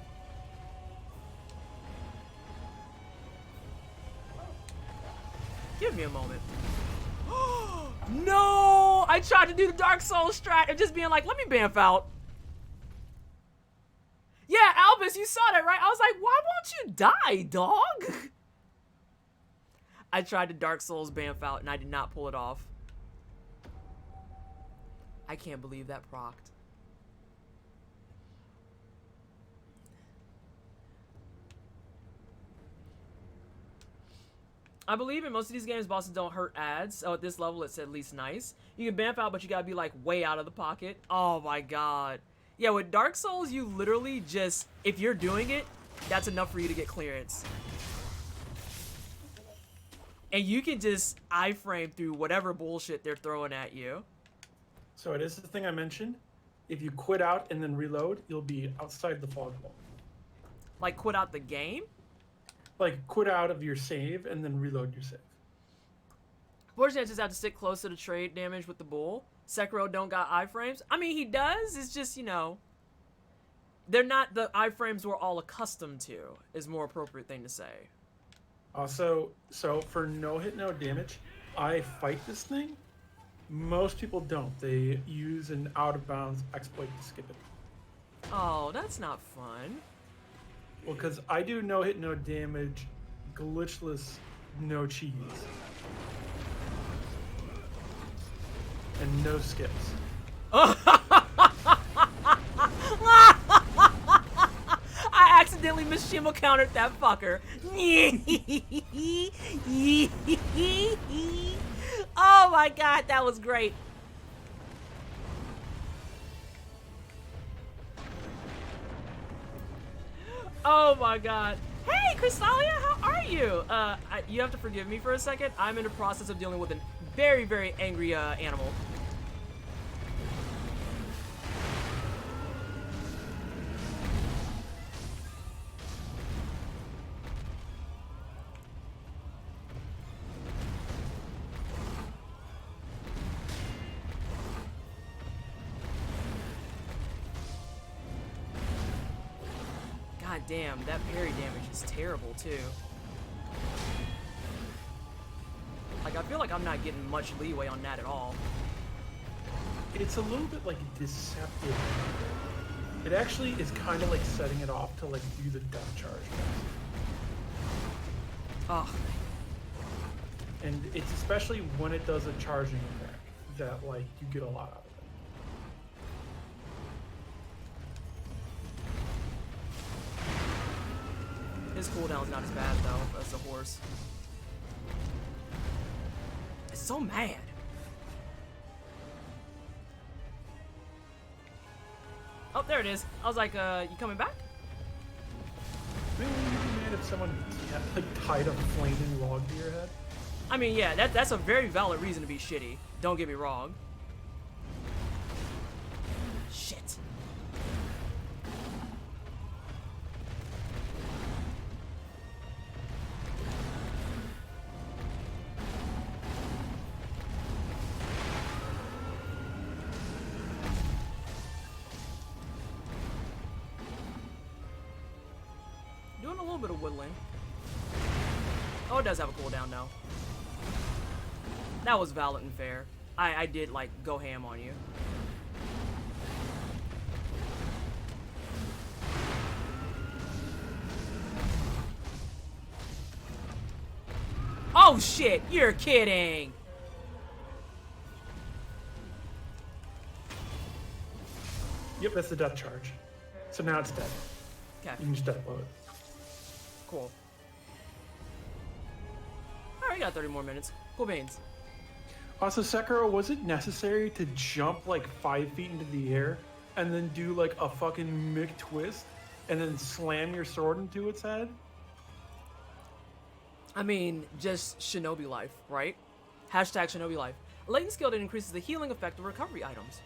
Give me a moment. No! I tried to do the Dark Souls strat and just being like, let me bamf out. Yeah, Albus, you saw that, right? I was like, why won't you die, dog? I tried to Dark Souls bamf out and I did not pull it off. I can't believe that procced. I believe in most of these games, bosses don't hurt ads. So at this level, it's at least nice. You can bamf out, but you gotta be like way out of the pocket. Oh my god. Yeah, with Dark Souls, you literally just, if you're doing it, that's enough for you to get clearance. And you can just iframe through whatever bullshit they're throwing at you. So it is the thing I mentioned. If you quit out and then reload, you'll be outside the fog wall. Like, quit out the game? Like, quit out of your save and then reload your save. Fortunately, I just have to stick close to the trade damage with the bull. Sekiro don't got iframes. I mean, he does. It's just, you know, they're not the iframes we're all accustomed to, is more appropriate thing to say. Also, so for no hit, no damage, I fight this thing. Most people don't. They use an out of bounds exploit to skip it. Oh, that's not fun. Well, because I do no hit, no damage, glitchless, no cheese. And no skips. I accidentally Mishima countered that fucker. Oh my god, that was great. Oh my god. Hey, Crystalia, how are you? You have to forgive me for a second. I'm in the process of dealing with a very, very angry animal. God damn, that parry damage is terrible too. Like, I feel like I'm not getting much leeway on that at all. It's a little bit like deceptive. It actually is kind of like setting it off to like do the death charge. Ugh. And it's especially when it does a charging attack that like you get a lot out of it. His cooldown's not as bad though as the horse. It's so mad. Oh, there it is. I was like, you coming back? Maybe you'd be mad if someone like tied a flaming log to your head. I mean, yeah, that's a very valid reason to be shitty. Don't get me wrong. Shit. Doing a little bit of whittling. Oh, it does have a cooldown now. That was valid and fair. I did, like, go ham on you. Oh, shit! You're kidding! Yep, that's the death charge. So now it's dead. Okay, You can just death blow it. cool. Alright, we got 30 more minutes. Cool beans. Also, Sekiro, was it necessary to jump like 5 feet into the air and then do like a fucking Mick twist and then slam your sword into its head? I mean, just Shinobi life, right? Hashtag Shinobi life. A latent skill that increases the healing effect of recovery items.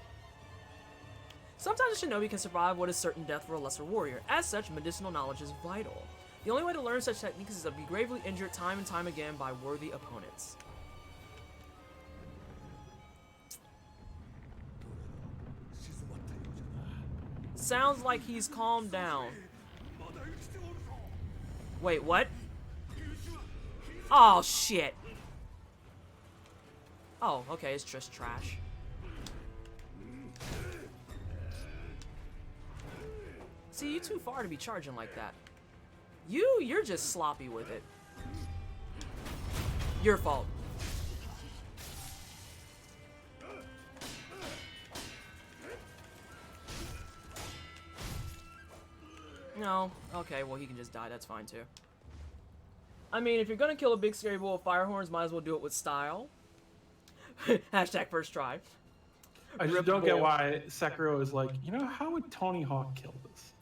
Sometimes a Shinobi can survive what is certain death for a lesser warrior. As such, medicinal knowledge is vital. The only way to learn such techniques is to be gravely injured time and time again by worthy opponents. Sounds like he's calmed down. Wait, what? Oh, shit. Oh, okay, it's just trash. See, you too far to be charging like that. You're just sloppy with it. Your fault. No. Okay, well, he can just die. That's fine, too. I mean, if you're gonna kill a big scary bull with fire horns, might as well do it with style. Hashtag first try. I just Rip don't get Bowl. why Sekiro is like, you know, how would Tony Hawk kill this?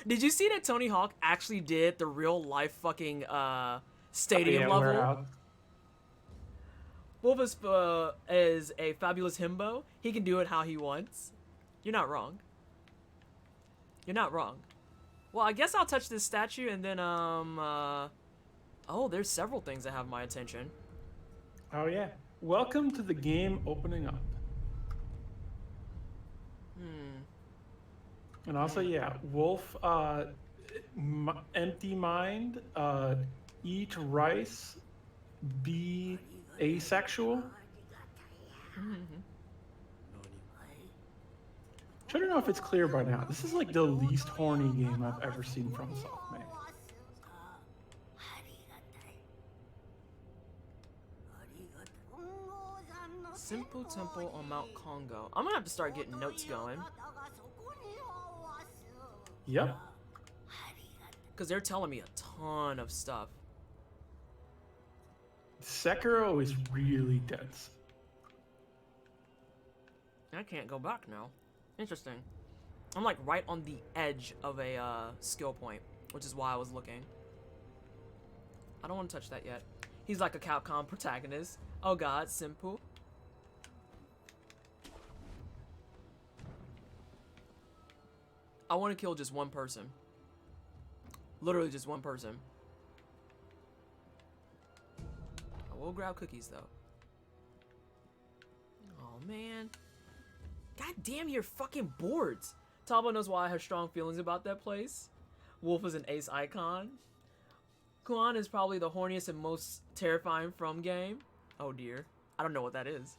Did you see that Tony Hawk actually did the real life fucking stadium level? Warehouse. Wolf is a fabulous himbo. He can do it how he wants. You're not wrong. You're not wrong. Well, I guess I'll touch this statue and then oh, there's several things that have my attention. Oh yeah. Welcome to the game opening up. And also, yeah, Wolf, empty mind, eat rice, be asexual. I don't know if it's clear by now. This is like the least horny game I've ever seen from Soft make. Simple Temple on Mount Congo. I'm gonna have to start getting notes going. Yep. Because they're telling me a ton of stuff. Sekiro is really dense. I can't go back now. Interesting. I'm like right on the edge of a skill point, which is why I was looking. I don't want to touch that yet. He's like a Capcom protagonist. Oh god, simple. I want to kill just one person. Literally just one person. I will grab cookies though. Oh man. God damn your fucking boards. Tabo knows why I have strong feelings about that place. Wolf is an ace icon. Kuan is probably the horniest and most terrifying from game. Oh dear. I don't know what that is.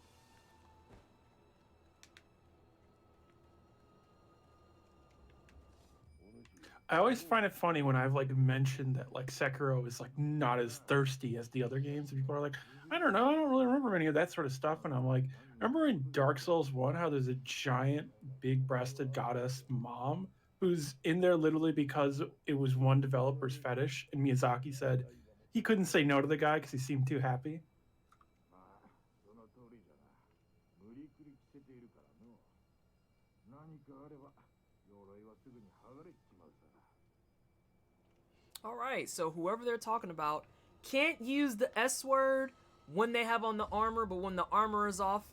I always find it funny when I've like mentioned that like Sekiro is like not as thirsty as the other games, and people are like, I don't know, I don't really remember any of that sort of stuff. And I'm like, remember in Dark Souls 1 how there's a giant big-breasted goddess mom who's in there literally because it was one developer's fetish, and Miyazaki said he couldn't say no to the guy because he seemed too happy. Alright, so whoever they're talking about can't use the S word when they have on the armor, but when the armor is off,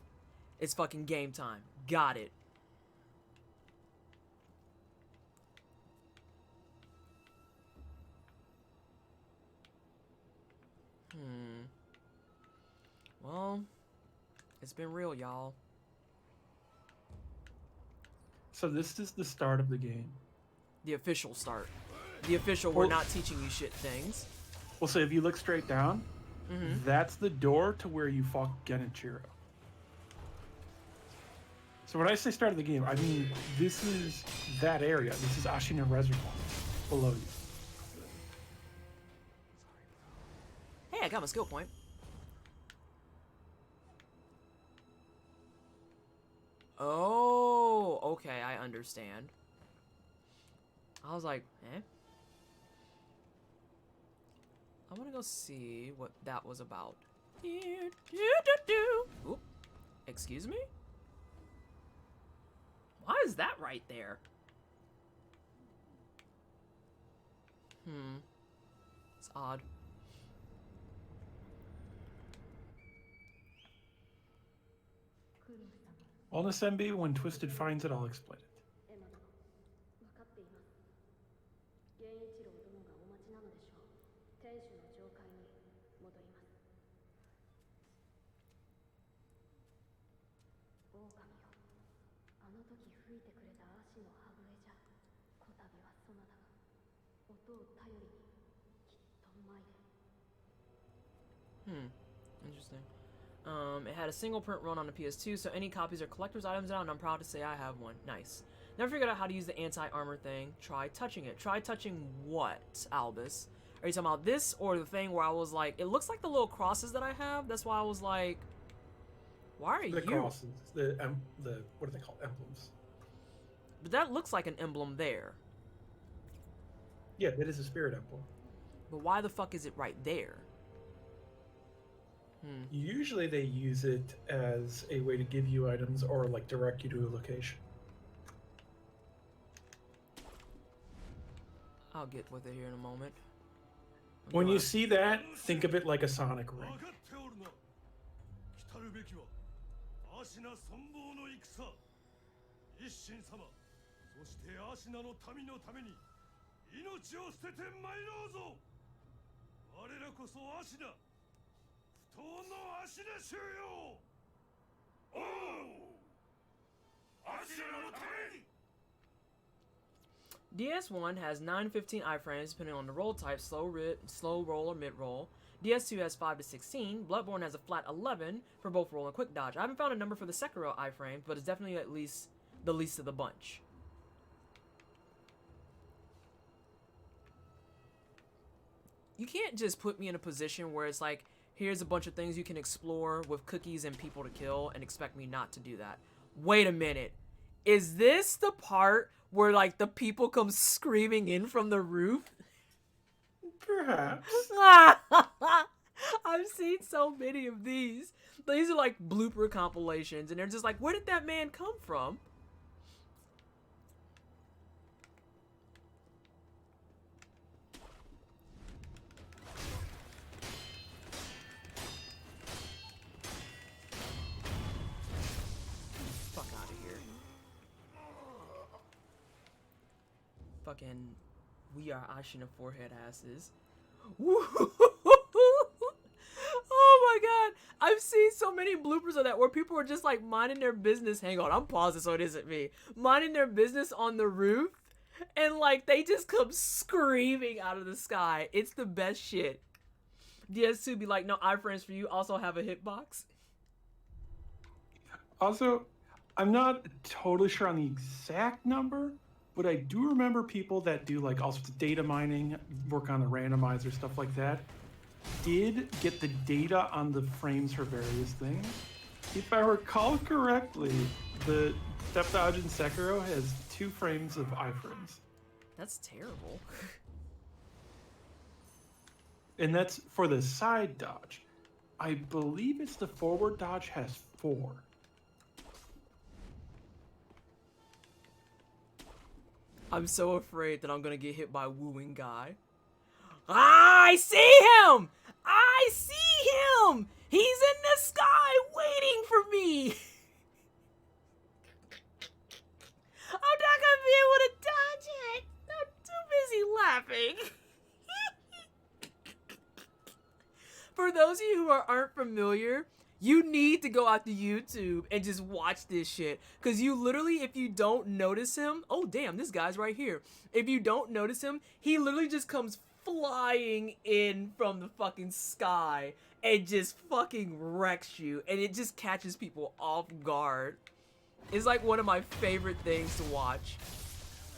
it's fucking game time. Got it. Well, it's been real, y'all. So this is the start of the game. The official start. The official, we're not teaching you shit things. Well, so if you look straight down, that's the door to where you fought Genichiro. So when I say start of the game, I mean this is that area. This is Ashina Reservoir below you. Hey, I got my skill point. Oh, okay, I understand. I was like, eh? I want to go see what that was about. Oop. Excuse me? Why is that right there? It's odd. Wellness MB, when Twisted finds it, I'll explain it. エマ殿、分かっています。源一郎殿がお待ちなのでしょう。天守の上階に戻ります。狼よ、あの時吹いてくれた足の歯笛じゃ、こたびはそなたが音を頼りにきっと参れ。Interesting. It had a single print run on the PS2, so any copies are collector's items now, and I'm proud to say I have one. Nice. Never figured out how to use the anti-armor thing. Try touching it. Try touching what, Albus? Are you talking about this or the thing where I was like, it looks like the little crosses that I have? That's why I was like, why are The you? crosses, the what are they called? Emblems. But that looks like an emblem there. Yeah, that is a spirit emblem. But why the fuck is it right there? Usually they use it as a way to give you items or like direct you to a location. I'll get with it here in a moment. When you Go see that, think of it like a sonic ring. 分かっておるな。来るべきはアシナ存亡の戦。一心様、そしてアシナの民のために命を捨てて参ろうぞ。我らこそアシナ、不当のアシナ衆よ。おう、アシナのために。 DS1 has 9 to 15 iframes depending on the roll type, slow roll or mid roll. DS2 has 5 to 16. Bloodborne has a flat 11 for both roll and quick dodge. I haven't found a number for the Sekiro iframes, but it's definitely at least the least of the bunch. You can't just put me in a position where it's like, here's a bunch of things you can explore with cookies and people to kill and expect me not to do that. Wait a minute. Is this the part where like the people come screaming in from the roof? Perhaps. I've seen so many of these. These are like blooper compilations and they're just like, where did that man come from? Fuck out of here. Fucking, we are Ashina forehead asses. Oh my god. I've seen so many bloopers of that where people are just like minding their business. Hang on, I'm pausing so it isn't me. Minding their business on the roof. And like they just come screaming out of the sky. It's the best shit. DS2 be like, no iframes for you. Also have a hitbox. Also, I'm not totally sure on the exact number, but I do remember people that do like all sorts of data mining, work on the randomizer, stuff like that, did get the data on the frames for various things. If I recall correctly, the step dodge in Sekiro has 2 frames of iframes. That's terrible. And that's for the side dodge. I believe it's the forward dodge has 4. I'm so afraid that I'm gonna get hit by a wooing guy. I see him! I see him! He's in the sky waiting for me! I'm not gonna be able to dodge it! I'm too busy laughing. For those of you who aren't familiar, you need to go out to YouTube and just watch this shit. Because you literally, if you don't notice him... Oh, damn, this guy's right here. If you don't notice him, he literally just comes flying in from the fucking sky and just fucking wrecks you. And it just catches people off guard. It's like one of my favorite things to watch.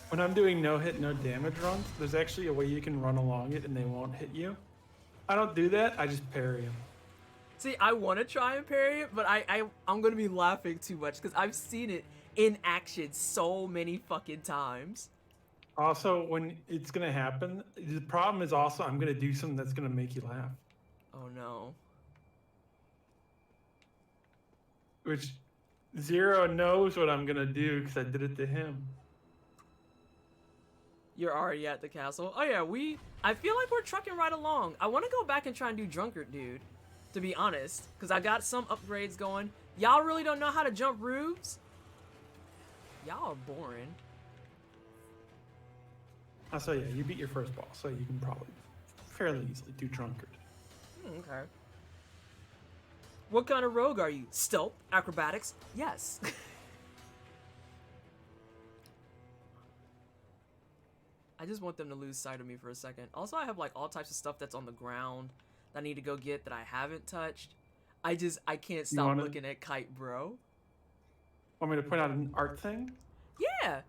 When I'm doing no hit, no damage runs, there's actually a way you can run along it and they won't hit you. I don't do that, I just parry them. See, I want to try and parry it, but I'm going to be laughing too much because I've seen it in action so many fucking times. Also, when it's going to happen, the problem is also I'm going to do something that's going to make you laugh. Oh no. Which Zero knows what I'm going to do because I did it to him. You're already at the castle. Oh yeah, I feel like we're trucking right along. I want to go back and try and do Drunkard Dude, to be honest, because I got some upgrades going. Y'all really don't know how to jump roofs? Y'all are boring. So yeah, you beat your first boss, so you can probably fairly easily do Drunkard. Okay. What kind of rogue are you? Stealth? Acrobatics? Yes. I just want them to lose sight of me for a second. Also, I have like all types of stuff that's on the ground that I need to go get that I haven't touched. I can't stop looking at Kite Bro. Want me to point out an art thing? Yeah.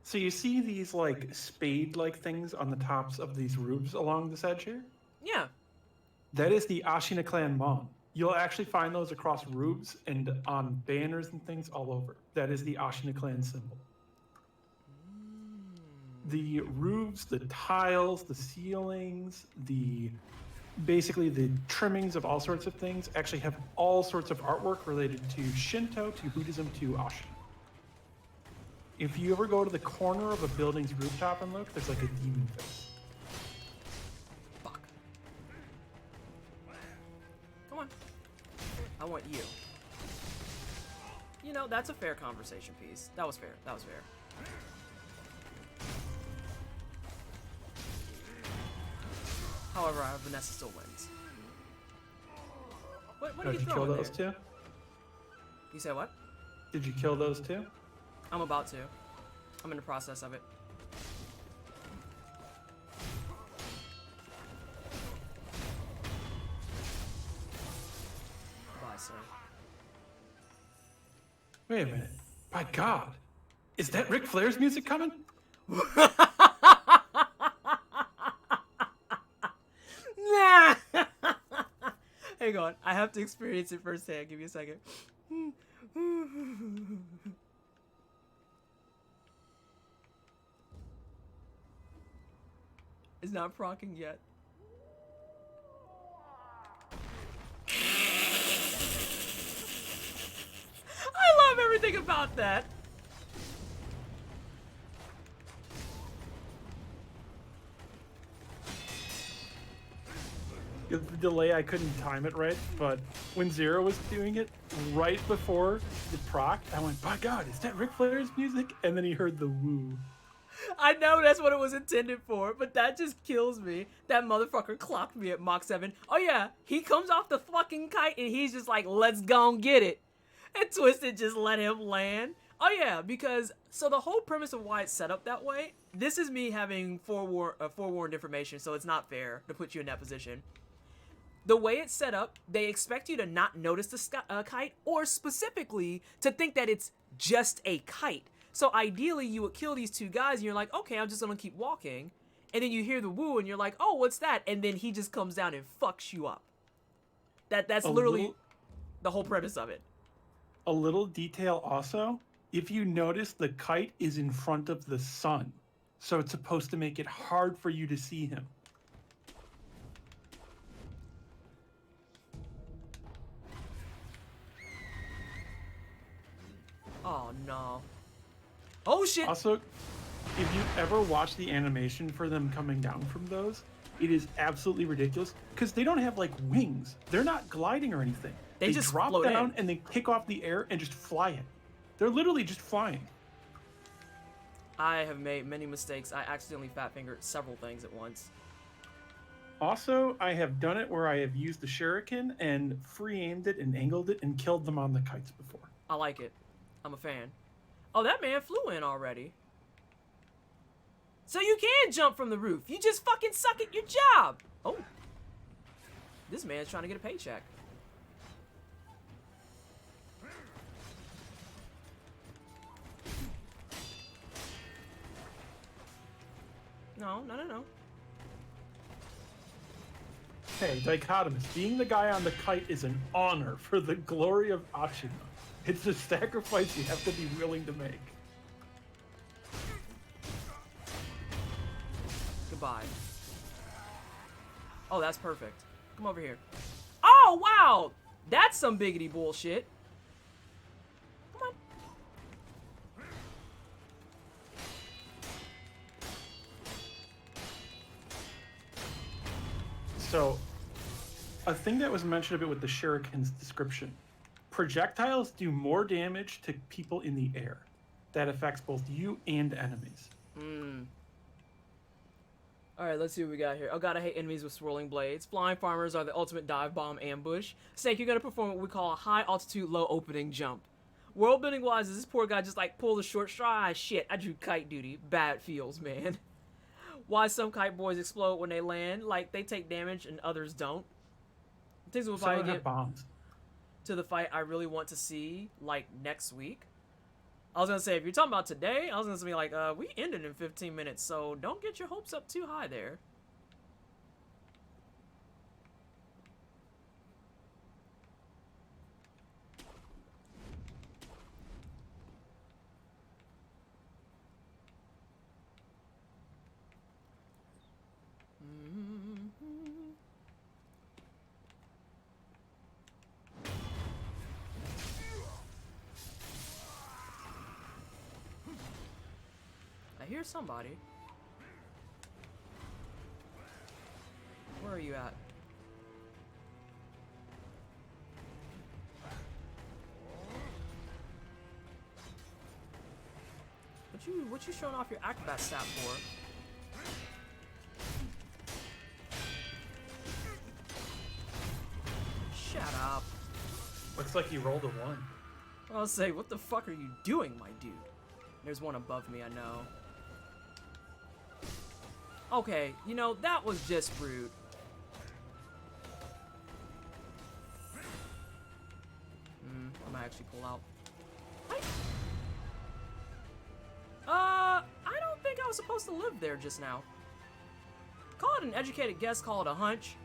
So you see these like spade-like things on the tops of these roofs along this edge here? Yeah. That is the Ashina clan Mon. You'll actually find those across roofs and on banners and things all over. That is the Ashina clan symbol. The roofs, the tiles, the ceilings, the basically the trimmings of all sorts of things actually have all sorts of artwork related to Shinto, to Buddhism, to Ashin. If you ever go to the corner of a building's rooftop and look, there's like a demon face. Fuck. Come on. I want you. You know, that's a fair conversation piece. That was fair. That was fair. However, Vanessa still wins. What are Did you you kill throwing those there? two? You say what? Did you kill those two? I'm about to. I'm in the process of it. Bye, sir. Wait a minute. By God. Is that Ric Flair's music coming? Nah! Hang on. I have to experience it firsthand. Give me a second. It's not procking yet. I love everything about that. The delay, I couldn't time it right, but when Zero was doing it, right before the proc, I went, by God, is that Ric Flair's music? And then he heard the woo. I know that's what it was intended for, but that just kills me. That motherfucker clocked me at Mach 7. Oh yeah, he comes off the fucking kite and he's just like, let's go and get it. And Twisted just let him land. Oh yeah, because, so the whole premise of why it's set up that way, this is me having forewarned information, so it's not fair to put you in that position. The way it's set up, they expect you to not notice the kite, or specifically to think that it's just a kite. So ideally, you would kill these two guys, and you're like, okay, I'm just gonna keep walking. And then you hear the woo, and you're like, oh, what's that? And then he just comes down and fucks you up. That's literally the whole premise of it. A little detail also, if you notice, the kite is in front of the sun. So it's supposed to make it hard for you to see him. Oh, no. Oh, shit! Also, if you ever watch the animation for them coming down from those, it is absolutely ridiculous because they don't have like wings. They're not gliding or anything. They just drop float down in. and they kick off the air and just fly it. They're literally just flying. I have made many mistakes. I accidentally fat-fingered several things at once. Also, I have done it where I have used the shuriken and free-aimed it and angled it and killed them on the kites before. I like it. I'm a fan. Oh, that man flew in already. So you can jump from the roof. You just fucking suck at your job. Oh. This man's trying to get a paycheck. No. Hey, dichotomous. Being the guy on the kite is an honor for the glory of Ashina. It's a sacrifice you have to be willing to make. Goodbye. Oh, that's perfect. Come over here. Oh, wow! That's some biggity bullshit. Come on. So, a thing that was mentioned a bit with the shuriken's description. Projectiles do more damage to people in the air. That affects both you and enemies. Alright, let's see what we got here. Oh god, I hate enemies with swirling blades. Flying farmers are the ultimate dive bomb ambush. Snake, you're gonna perform what we call a high altitude, low opening jump. World building wise, is this poor guy just like pulled a short straw? Ah, shit, I drew kite duty. Bad feels, man. Why some kite boys explode when they land, like they take damage and others don't. Things will Some probably have get bombs. to the fight I really want to see, like next week. I was gonna say, if you're talking about today, I was gonna be like, we ended in 15 minutes, so don't get your hopes up too high there. hear somebody. Where are you at? What you showing off your acrobat stat for? Shut up. Looks like you rolled a 1. I'll say, what the fuck are you doing, my dude? There's one above me, I know. Okay, you know, that was just rude. I might actually pull out. I don't think I was supposed to live there just now. Call it an educated guess, call it a hunch.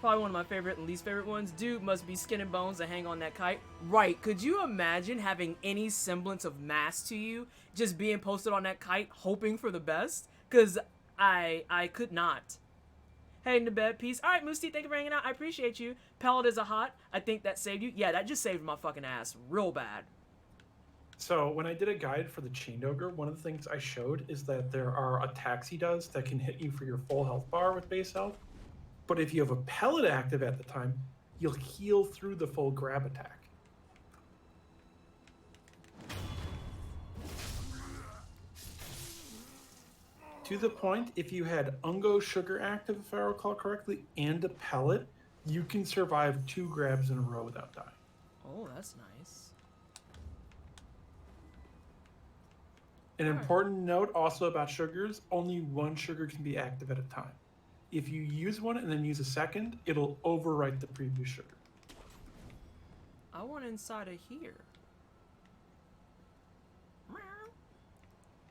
Probably one of my favorite and least favorite ones. Dude must be skin and bones to hang on that kite. Right, could you imagine having any semblance of mass to you just being posted on that kite hoping for the best? Because I could not. Heading to bed, peace. Alright, Moosty, thank you for hanging out. I appreciate you. Pellet is a hot. I think that saved you. Yeah, that just saved my fucking ass real bad. So when I did a guide for the Chained Ogre, one of the things I showed is that there are attacks he does that can hit you for your full health bar with base health. But if you have a pellet active at the time, you'll heal through the full grab attack. To the point, if you had Ungo Sugar active, if I recall correctly, and a pellet, you can survive 2 grabs in a row without dying. Oh, that's nice. An important note also about sugars, only 1 sugar can be active at a time. If you use one and then use a second, it'll overwrite the previous sugar. I want inside of here.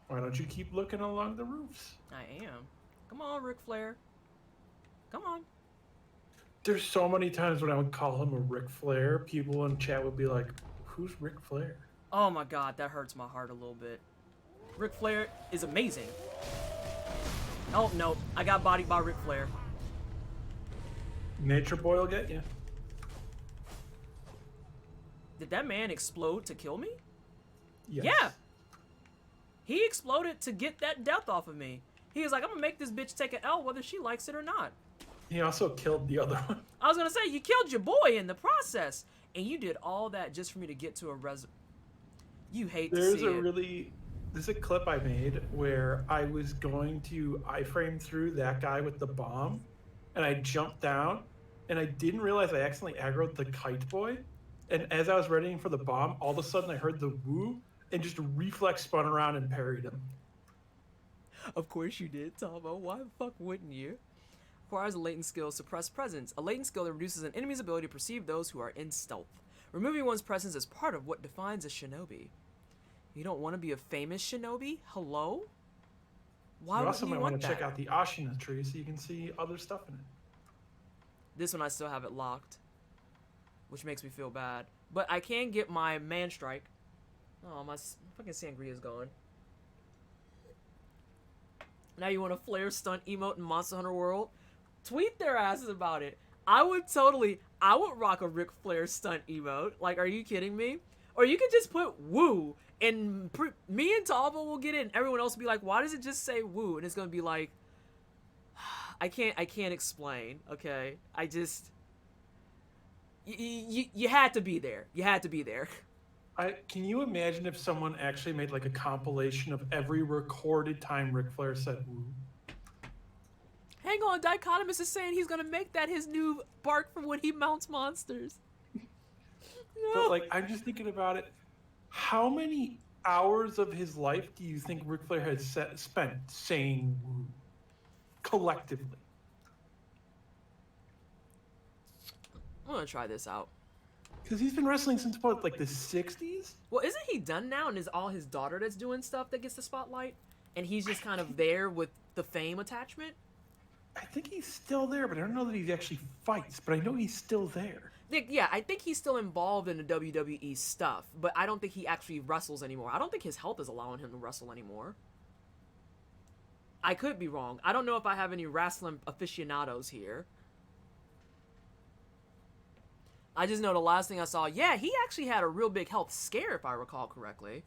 Why don't you keep looking along the roofs? I am. Come on, Ric Flair. Come on. There's so many times when I would call him a Ric Flair, people in chat would be like, who's Ric Flair? Oh my god, that hurts my heart a little bit. Ric Flair is amazing. Oh, no. I got bodied by Ric Flair. Nature Boy will get you. Did that man explode to kill me? Yes. Yeah. He exploded to get that death off of me. He was like, I'm gonna make this bitch take an L whether she likes it or not. He also killed the other one. I was gonna say, you killed your boy in the process. And you did all that just for me to get to a You hate to see it. There's a clip I made where I was going to iframe through that guy with the bomb, and I jumped down, and I didn't realize I accidentally aggroed the kite boy. And as I was readying for the bomb, all of a sudden I heard the woo, and just reflex spun around and parried him. Of course you did, Tomo. Why the fuck wouldn't you? Requires a latent skill, suppress presence. A latent skill that reduces an enemy's ability to perceive those who are in stealth. Removing one's presence is part of what defines a shinobi. You don't want to be a famous shinobi? Hello? Why You would also you might want want to that? check out the Ashina tree so you can see other stuff in it. This one I still have it locked, which makes me feel bad. But I can get my man strike. Oh, my fucking sangria's gone. Now you want a flare stunt emote in Monster Hunter World? Tweet their asses about it. I would rock a Ric Flair stunt emote. Like, are you kidding me? Or you could just put woo, and me and Talbot will get it, and everyone else will be like, why does it just say woo? And it's gonna be like, I can't explain, okay? I just, you had to be there. You had to be there. Can you imagine if someone actually made like a compilation of every recorded time Ric Flair said woo? Hang on, Dichotomous is saying he's gonna make that his new bark for when he mounts monsters. No. But like, I'm just thinking about it. How many hours of his life do you think Ric Flair has spent saying woo? Collectively. I'm gonna try this out. Because he's been wrestling since what, like the 60s? Well, isn't he done now and is all his daughter that's doing stuff that gets the spotlight? And he's just kind of there with the fame attachment? I think he's still there, but I don't know that he actually fights, but I know he's still there. Yeah, I think he's still involved in the WWE stuff, but I don't think he actually wrestles anymore. I don't think his health is allowing him to wrestle anymore. I could be wrong. I don't know if I have any wrestling aficionados here. I just know the last thing I saw, yeah, he actually had a real big health scare, if I recall correctly.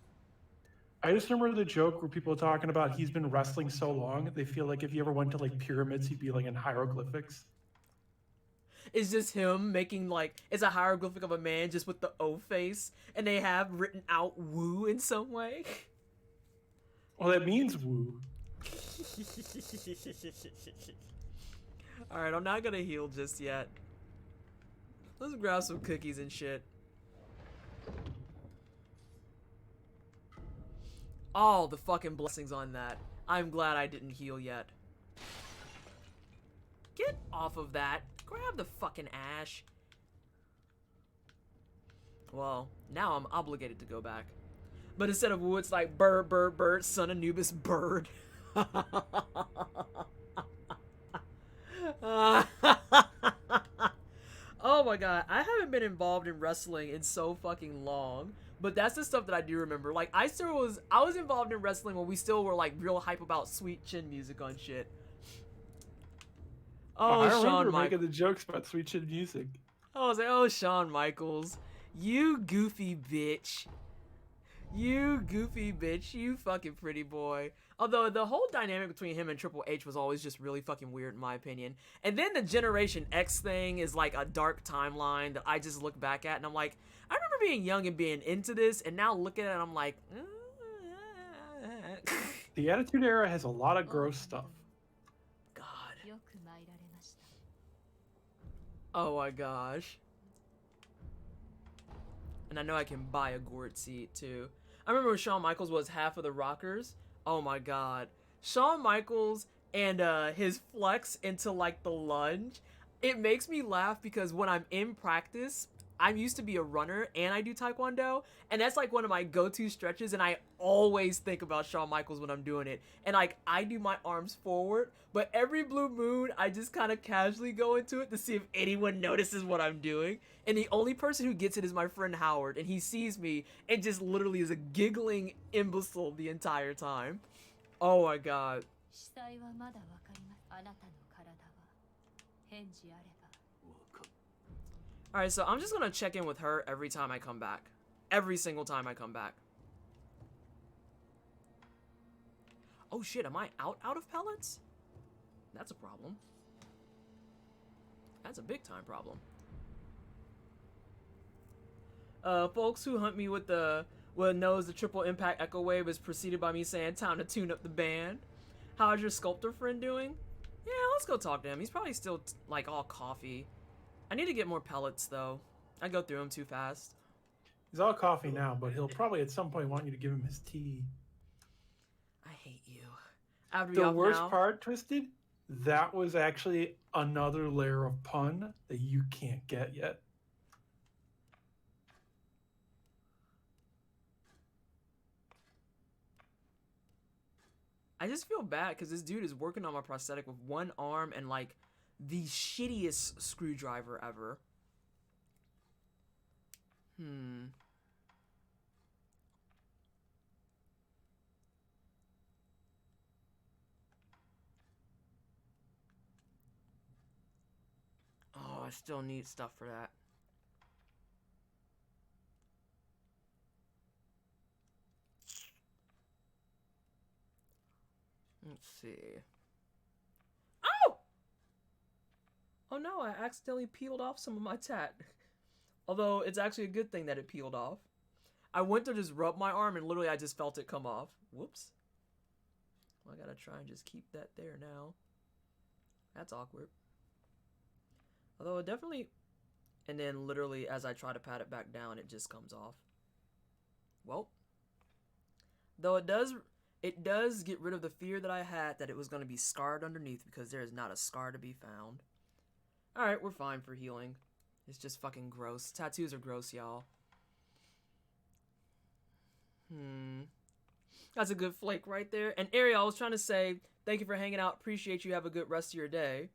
I just remember the joke where people were talking about he's been wrestling so long, they feel like if he ever went to like pyramids, he'd be like in hieroglyphics. It's just him making like it's a hieroglyphic of a man just with the O face, and they have written out woo in some way. Well, that means woo. Alright, I'm not gonna heal just yet. Let's grab some cookies and shit. All the fucking blessings on that. I'm glad I didn't heal yet. Get off of that. Grab the fucking ash. Well, now I'm obligated to go back. But instead of woo, it's like bird, bird, bird, son of Anubis, bird. Oh my god, I haven't been involved in wrestling in so fucking long. But that's the stuff that I do remember. Like, I was involved in wrestling when we still were like real hype about sweet chin music on shit. Oh, I Shawn remember Michaels. making the jokes about sweet chin music. I was like, oh, Shawn Michaels. You goofy bitch. You goofy bitch. You fucking pretty boy. Although the whole dynamic between him and Triple H was always just really fucking weird in my opinion. And then the Generation X thing is like a dark timeline that I just look back at and I'm like, I remember being young and being into this, and now looking at it, I'm like, The Attitude Era has a lot of gross stuff. God. よく参られました。 Oh my gosh. And I know I can buy a gourd seat too. I remember when Shawn Michaels was half of the Rockers. Oh my god. Shawn Michaels and his flex into like the lunge. It makes me laugh because when I'm in practice, I'm used to be a runner and I do Taekwondo. And that's like one of my go-to stretches. And I always think about Shawn Michaels when I'm doing it. And like I do my arms forward. But every blue moon, I just kind of casually go into it to see if anyone notices what I'm doing. And the only person who gets it is my friend Howard. And he sees me and just literally is a giggling imbecile the entire time. Oh my god. 司祭はまだわかります。あなたの体は返事あれば。 Alright, so I'm just gonna check in with her every time I come back. Every single time I come back. Oh shit, am I out of pellets? That's a problem. That's a big time problem. Folks who hunt me with knows the triple impact echo wave is preceded by me saying time to tune up the band. How's your sculptor friend doing? Yeah, let's go talk to him. He's probably still like all coffee. I need to get more pellets though. I go through them too fast. He's all coffee now, but he'll probably at some point want you to give him his tea. I hate you. I have to be The off worst now. part, Twisted, that was actually another layer of pun that you can't get yet. I just feel bad because this dude is working on my prosthetic with one arm and like the shittiest screwdriver ever. Oh, I still need stuff for that. Let's see. Oh! Oh no, I accidentally peeled off some of my tat. Although, it's actually a good thing that it peeled off. I went to just rub my arm and literally I just felt it come off. Whoops. Well, I gotta try and just keep that there now. That's awkward. Although it definitely... And then literally as I try to pat it back down, it just comes off. Well. Though it does get rid of the fear that I had that it was going to be scarred underneath because there is not a scar to be found. Alright, we're fine for healing. It's just fucking gross. Tattoos are gross, y'all. That's a good flake right there. And Ariel, I was trying to say, thank you for hanging out. Appreciate you. Have a good rest of your day.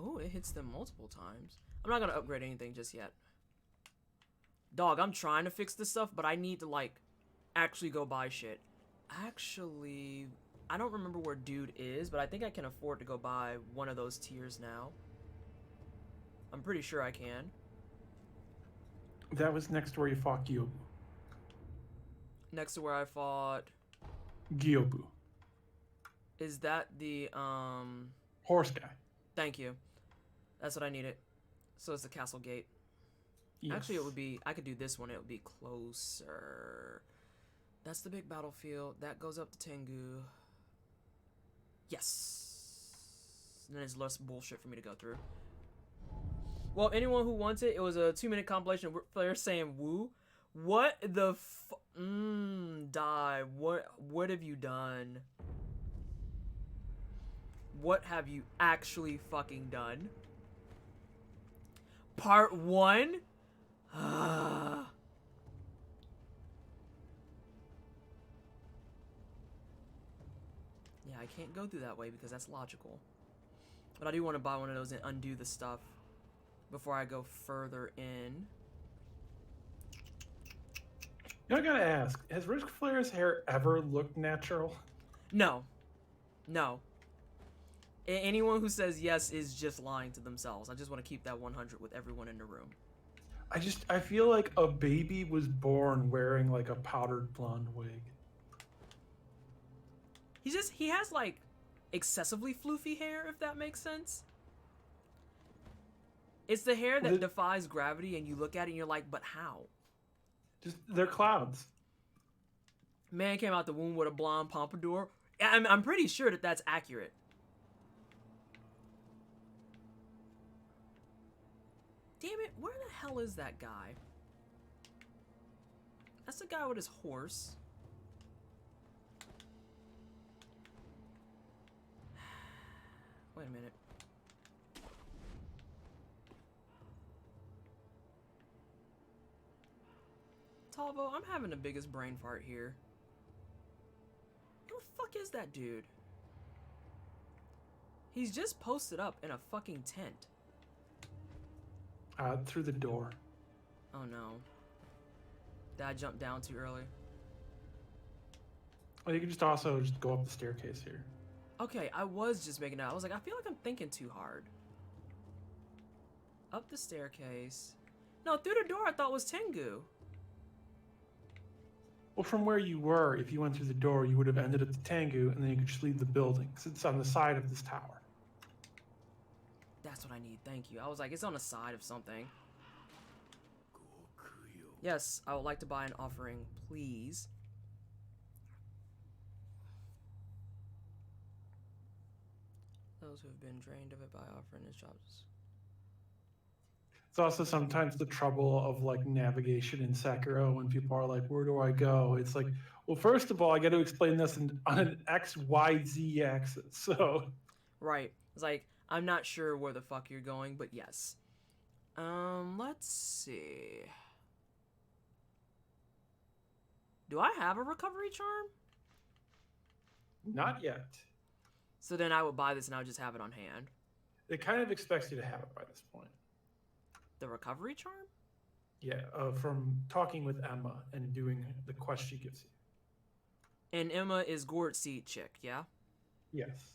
Oh, it hits them multiple times. I'm not gonna upgrade anything just yet. Dog, I'm trying to fix this stuff, but I need to, like, actually go buy shit. Actually, I don't remember where dude is, but I think I can afford to go buy one of those tiers now. I'm pretty sure I can. That was next to where you fought Gyoubu. Next to where I fought... Gyoubu. Is that the, Horse guy. Thank you. That's what I needed. So it's the castle gate. Yes. Actually, it would be... I could do this one. It would be closer. That's the big battlefield. That goes up to Tengu. Yes. And then there's less bullshit for me to go through. Well, anyone who wants it, it was a 2-minute compilation of players saying woo. What the Die. What have you done? What have you actually fucking done? Part 1? Yeah, I can't go through that way because that's logical. But I do want to buy one of those and undo the stuff before I go further in. You know, I gotta ask, has Ric Flair's hair ever looked natural? No. No. Anyone who says yes is just lying to themselves. I just want to keep that 100 with everyone in the room. I feel like a baby was born wearing like a powdered blonde wig. He has like excessively floofy hair, if that makes sense. It's the hair that defies gravity and you look at it and you're like, but how? Just, they're clouds. Man came out the womb with a blonde pompadour. I'm pretty sure that that's accurate. Damn it, where the hell is that guy? That's the guy with his horse. Wait a minute. Talvo, I'm having the biggest brain fart here. Who the fuck is that dude? He's just posted up in a fucking tent. Through the door. Oh no. Did I jump down too early? Well, you can just also just go up the staircase here. Okay, I was just making out. I was like, I feel like I'm thinking too hard. Up the staircase. No, through the door I thought was Tengu. Well, from where you were, if you went through the door, you would have ended at the Tengu, and then you could just leave the building, because it's on the side of this tower. That's what I need, thank you. I was like, it's on the side of something. Yes, I would like to buy an offering, please. Those who have been drained of it by offering his jobs. It's also sometimes the trouble of like navigation in Sekiro when people are like, where do I go? It's like, well, first of all, I got to explain this on an X, Y, Z axis. So, right. It's like, I'm not sure where the fuck you're going, but yes. Let's see. Do I have a recovery charm? not yet. So then I would buy this and I would just have it on hand. It kind of expects you to have it by this point. The recovery charm? Yeah, from talking with Emma and doing the quest she gives you. And Emma is gourd seed chick, yeah? Yes.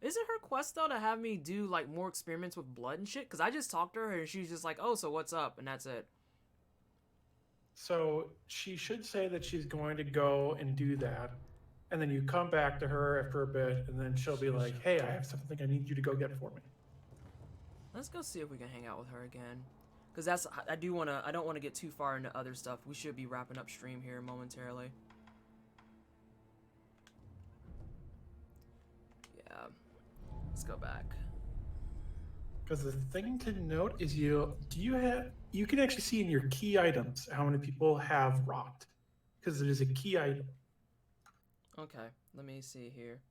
Is it her quest though to have me do like more experiments with blood and shit? Because I just talked to her and she's just like, oh, so what's up? And that's it. So she should say that she's going to go and do that. And then you come back to her after a bit, and then she'll be like, hey, I have something I need you to go get for me. Let's go see if we can hang out with her again. Because that's, I don't want to get too far into other stuff. We should be wrapping up stream here momentarily. Yeah. Let's go back. Because the thing to note is you can actually see in your key items how many people have rot. Because it is a key item. Okay, let me see here.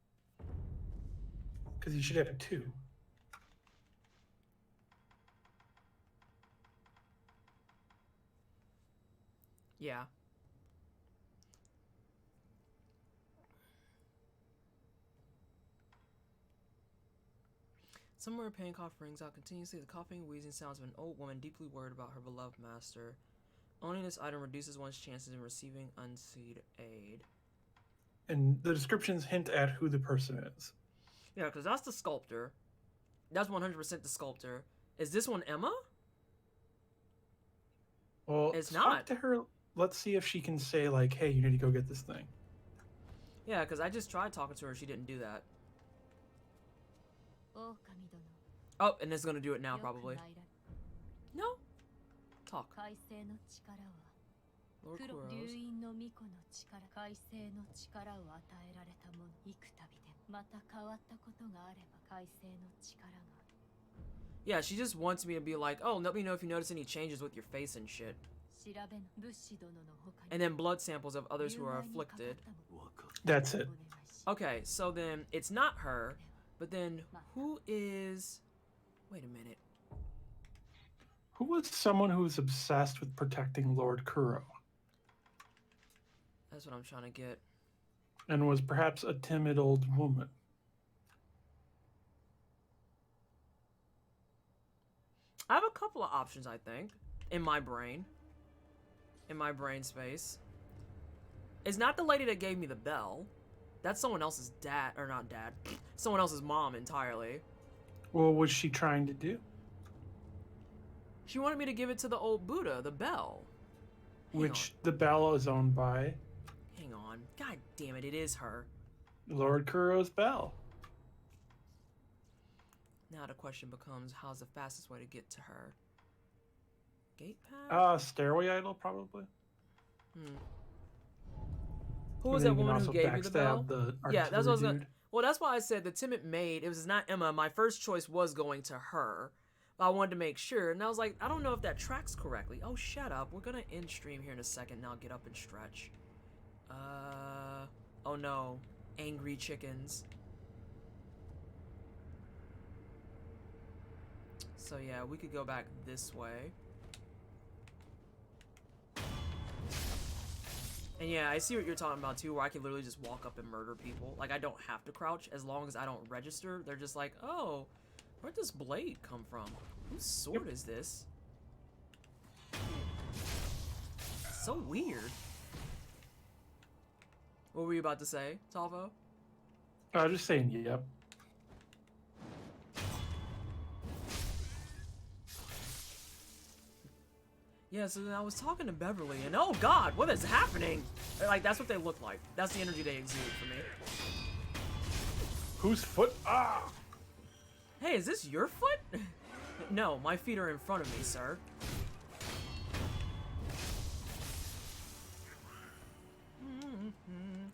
Because you should have 2. Yeah. Somewhere a pain cough rings out continuously. The coughing and wheezing sounds of an old woman deeply worried about her beloved master. Owning this item reduces one's chances in receiving unseen aid. And the descriptions hint at who the person is. Yeah, because that's the sculptor. That's 100% the sculptor. Is this one Emma? Well, It's talk not. to her. Let's see if she can say, like, hey, you need to go get this thing. Yeah, because I just tried talking to her. She didn't do that. Oh, and it's going to do it now, probably. No? Talk. Lord 黒 Kuros. 流院の巫女の力改正の力を与えられた者幾度でまた変わったことがあれば改正の力が Yeah, she just wants me to be like, oh, let me know if you notice any changes with your face and shit. 調べの武士殿の他に And then blood samples of others who are afflicted. That's it. Okay, so then it's not her, but then who is... Wait a minute. Who was someone who was obsessed with protecting Lord Kuro? That's what I'm trying to get. And was perhaps a timid old woman. I have a couple of options, I think, in my brain. In my brain space. It's not the lady that gave me the bell. That's someone else's dad, or not dad. Someone else's mom entirely. What was she trying to do? She wanted me to give it to the old Buddha, the bell. Which the bell is owned by Hang on. God damn it, it is her. Lord Kuro's bell. Now the question becomes, how's the fastest way to get to her? Gate path? Stairway idol, probably. Who was And that then you can woman who also gave you the bell? backstab the Yeah, that's what I was artillery gonna... dude. Well, that's why I said the timid maid, it was not Emma. My first choice was going to her. But I wanted to make sure. And I was like, I don't know if that tracks correctly. Oh, shut up. We're gonna end stream here in a second. Now get up and stretch. Oh no. Angry chickens. So yeah, we could go back this way. And yeah, I see what you're talking about too, where I can literally just walk up and murder people. Like, I don't have to crouch as long as I don't register. They're just like, oh, where'd this blade come from? Whose sword is this? So weird. What were you about to say, Talvo? I was just saying, yep. Yeah, so then I was talking to Beverly, and oh god, what is happening? Like, that's what they look like. That's the energy they exude for me. Whose foot? Ah! Hey, is this your foot? No, my feet are in front of me, sir.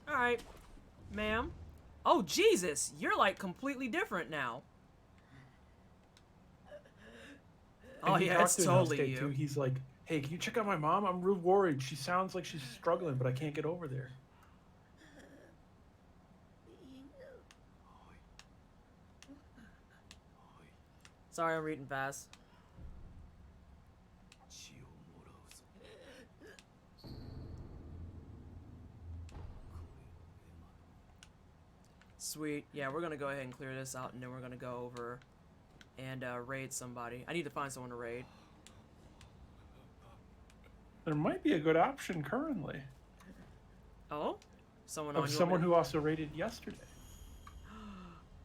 Alright, ma'am. Oh, Jesus, you're like completely different now. And Oh he yeah, talked it's to him on totally stage, you. too. He's like, hey, can you check out my mom? I'm real worried. She sounds like she's struggling, but I can't get over there. Sorry, I'm reading fast. Sweet. Yeah, we're gonna go ahead and clear this out, and then we're gonna go over and raid somebody. I need to find someone to raid. There might be a good option currently. Oh? Someone on Of your someone raid? who also raided yesterday.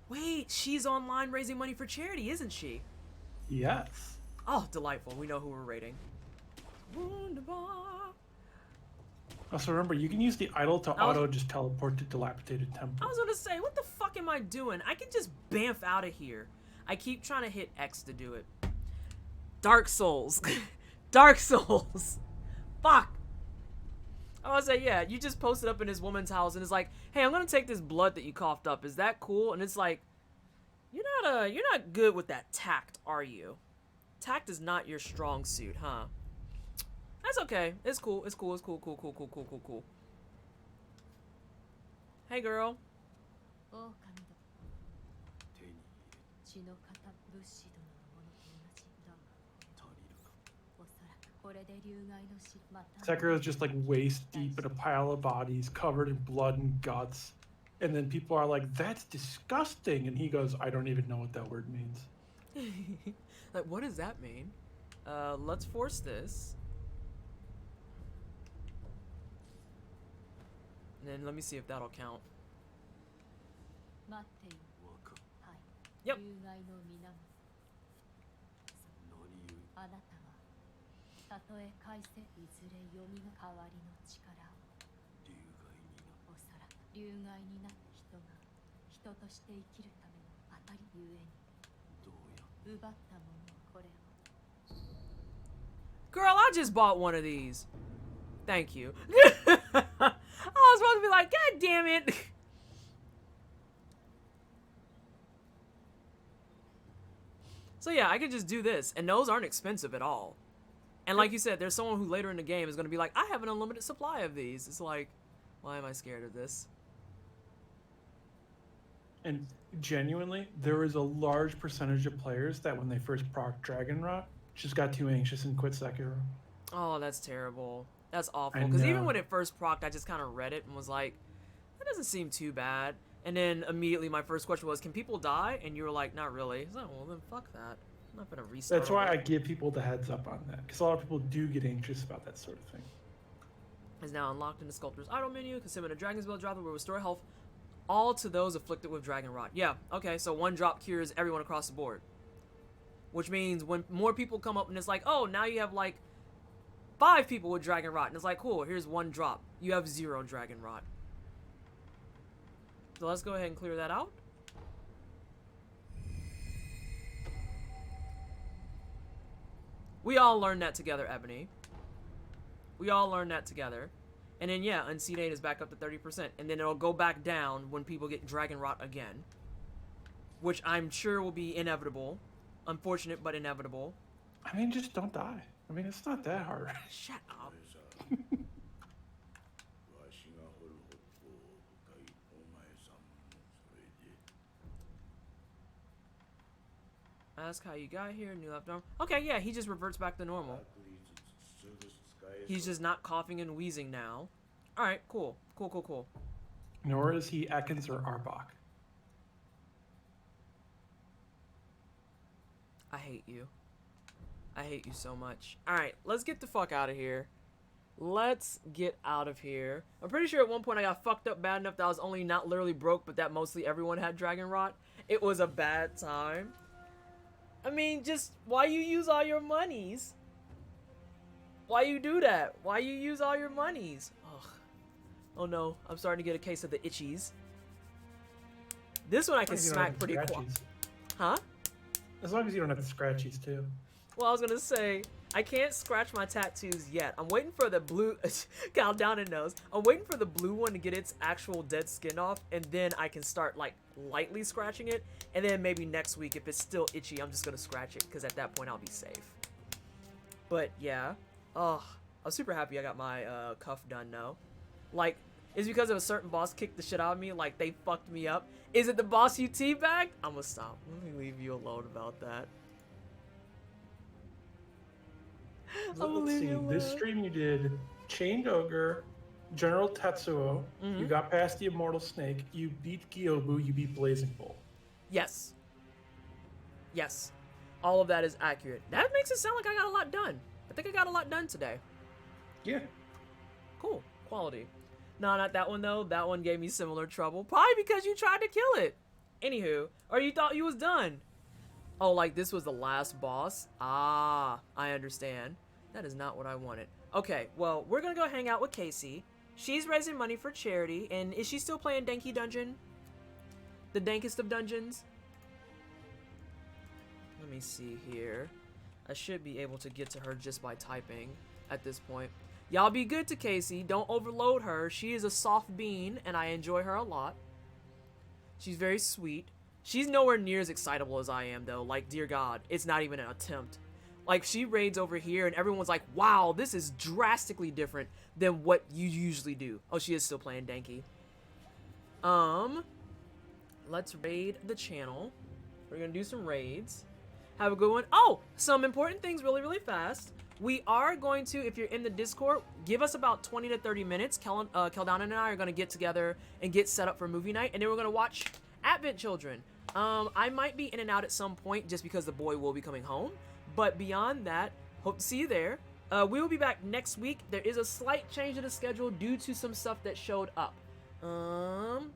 Wait, she's online raising money for charity, isn't she? Yes. Oh, delightful. We know who we're raiding. Wunderbar. Also, remember, you can use the idol to I was- auto just teleport to dilapidated temple. I was gonna say, what the fuck am I doing? I can just bamf out of here. I keep trying to hit X to do it. Dark Souls. Dark Souls. Fuck. I was gonna say, yeah, you just posted up in this woman's house and it's like, hey, I'm gonna take this blood that you coughed up. Is that cool? And it's like, you're not good with that tact, are you? Tact is not your strong suit, huh? That's okay. It's cool. It's cool. It's cool. Cool. Cool. Cool. Cool. Cool. Cool. Hey, girl. 狼だ血の方武士殿のものと同じだがおそらくこれで流害の死また Sekiro's just like waist deep in a pile of bodies covered in blood and guts. And then people are like, that's disgusting. And he goes, I don't even know what that word means. Like, what does that mean? Let's force this. And then let me see if that'll count. 待ってよ。はい。 Yep. 有害の源。あなたはたとえ返せいずれ蘇る代わりの力を。おそらく有害になった人が人として生きるための当たりゆえに。奪ったものをこれを。 Girl, I just bought one of these. Thank you. I was supposed to be like, God damn it. So yeah, I could just do this, and those aren't expensive at all. And like you said, there's someone who later in the game is going to be like, I have an unlimited supply of these. It's like, why am I scared of this? And genuinely, there was a large percentage of players that when they first proc Dragon Rot, just got too anxious and quit Sekiro. Oh, that's terrible. That's awful. I Because even know. when it first procced, I just kind of read it and was like, that doesn't seem too bad. And then immediately my first question was, can people die? And you were like, not really. I was like, well, then fuck that. I'm not going to restart. That's why I give people the heads up on that, because a lot of people do get anxious about that sort of thing. Is now unlocked in the Sculptor's Idol menu. Consuming a Dragon's Will drop will restore health all to those afflicted with Dragon Rot. Yeah, okay, so one drop cures everyone across the board. Which means when more people come up and it's like, oh, now you have like 5 people with Dragon Rot. And it's like, cool, here's one drop. You have 0 Dragon Rot. So let's go ahead and clear that out. We all learned that together, Ebony. We all learned that together. And then, yeah, Unseed 8 is back up to 30%. And then it'll go back down when people get Dragon Rot again. Which I'm sure will be inevitable. Unfortunate, but inevitable. I mean, just don't die. I mean, it's not that hard. Shut up. Ask how you got here, new left arm. Okay, yeah, he just reverts back to normal. He's just not coughing and wheezing now. Alright, cool. Cool. Nor is he Ekans or Arbok. I hate you. I hate you so much. Alright, let's get the fuck out of here. Let's get out of here. I'm pretty sure at one point I got fucked up bad enough that I was only not literally broke, but that mostly everyone had Dragon Rot. It was a bad time. I mean, just why you use all your monies? Why you do that? Why you use all your monies? Ugh. Oh no, I'm starting to get a case of the itchies. This one I can smack pretty quick. Huh? As long as you don't have the scratchies too. Well, I was gonna say, I can't scratch my tattoos yet. I'm waiting for the blue, count down and nose. I'm waiting for the blue one to get its actual dead skin off, and then I can start like lightly scratching it. And then maybe next week, if it's still itchy, I'm just gonna scratch it, because at that point I'll be safe. But yeah, oh, I'm super happy I got my cuff done now. Like, it's because of a certain boss kicked the shit out of me, like they fucked me up. Is it the boss you teabagged? I'm gonna stop. Let me leave you alone about that. Let's see. This stream you did Chained Ogre, General Tetsuo. You got past the Immortal Snake. You beat Gyoubu. You beat Blazing Bull. Yes. Yes. All of that is accurate. That makes it sound like I got a lot done. I think I got a lot done today. Yeah. Cool. Quality. No, not that one though. That one gave me similar trouble. Probably because you tried to kill it. Anywho. Or you thought you was done. Oh, like this was the last boss? Ah, I understand. That is not what I wanted. Okay, well, we're gonna go hang out with Casey. She's raising money for charity, and is she still playing Danky Dungeon? The dankest of dungeons? Let me see here. I should be able to get to her just by typing at this point. Y'all be good to Casey. Don't overload her. She is a soft bean, and I enjoy her a lot. She's very sweet. She's nowhere near as excitable as I am, though. Like, dear God, it's not even an attempt. Like, she raids over here, and everyone's like, wow, this is drastically different than what you usually do. Oh, she is still playing Danky. Let's raid the channel. We're gonna do some raids. Have a good one. Oh, some important things really, really fast. We are going to, if you're in the Discord, give us about 20 to 30 minutes. Keldana and I are gonna get together and get set up for movie night, and then we're gonna watch Advent Children. I might be in and out at some point just because the boy will be coming home. But beyond that, hope to see you there. We will be back next week. There is a slight change in the schedule due to some stuff that showed up.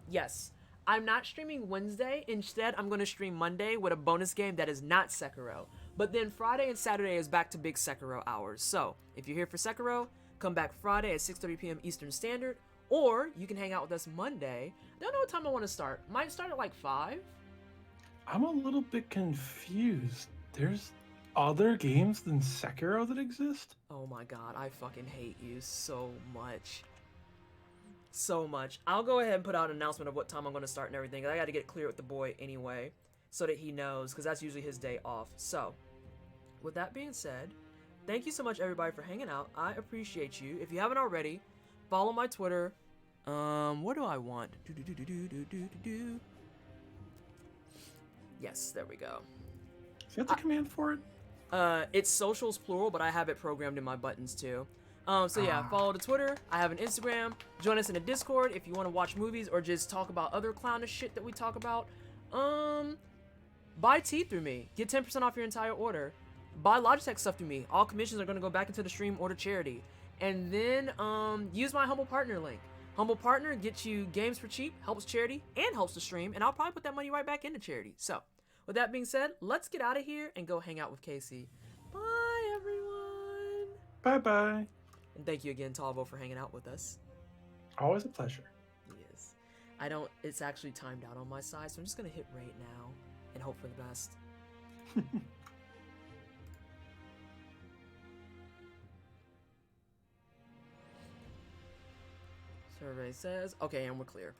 Yes. I'm not streaming Wednesday. Instead, I'm going to stream Monday with a bonus game that is not Sekiro. But then Friday and Saturday is back to big Sekiro hours. So, if you're here for Sekiro, come back Friday at 6:30 p.m. Eastern Standard. Or you can hang out with us Monday. Don't know what time I want to start. Might start at like 5. I'm a little bit confused. There's other games than Sekiro that exist? Oh my god, I fucking hate you so much. So much. I'll go ahead and put out an announcement of what time I'm going to start and everything. I got to get clear with the boy anyway, so that he knows, because that's usually his day off. So, with that being said, thank you so much everybody for hanging out. I appreciate you. If you haven't already, follow my Twitter. What do I want? Yes, there we go. Is that the command for it? It's socials plural, but I have it programmed in my buttons too. So yeah, follow the Twitter. I have an Instagram. Join us in the Discord if you want to watch movies or just talk about other clownish shit that we talk about. Buy tea through me. Get 10% off your entire order. Buy Logitech stuff through me. All commissions are going to go back into the stream or to charity. And then use my Humble Partner link. Humble Partner gets you games for cheap, helps charity, and helps the stream. And I'll probably put that money right back into charity. So, with that being said, let's get out of here and go hang out with Casey. Bye, everyone. Bye-bye. And thank you again, Talvo, for hanging out with us. Always a pleasure. Yes. It's actually timed out on my side, so I'm just going to hit rate now and hope for the best. Survey says, okay, and we're clear.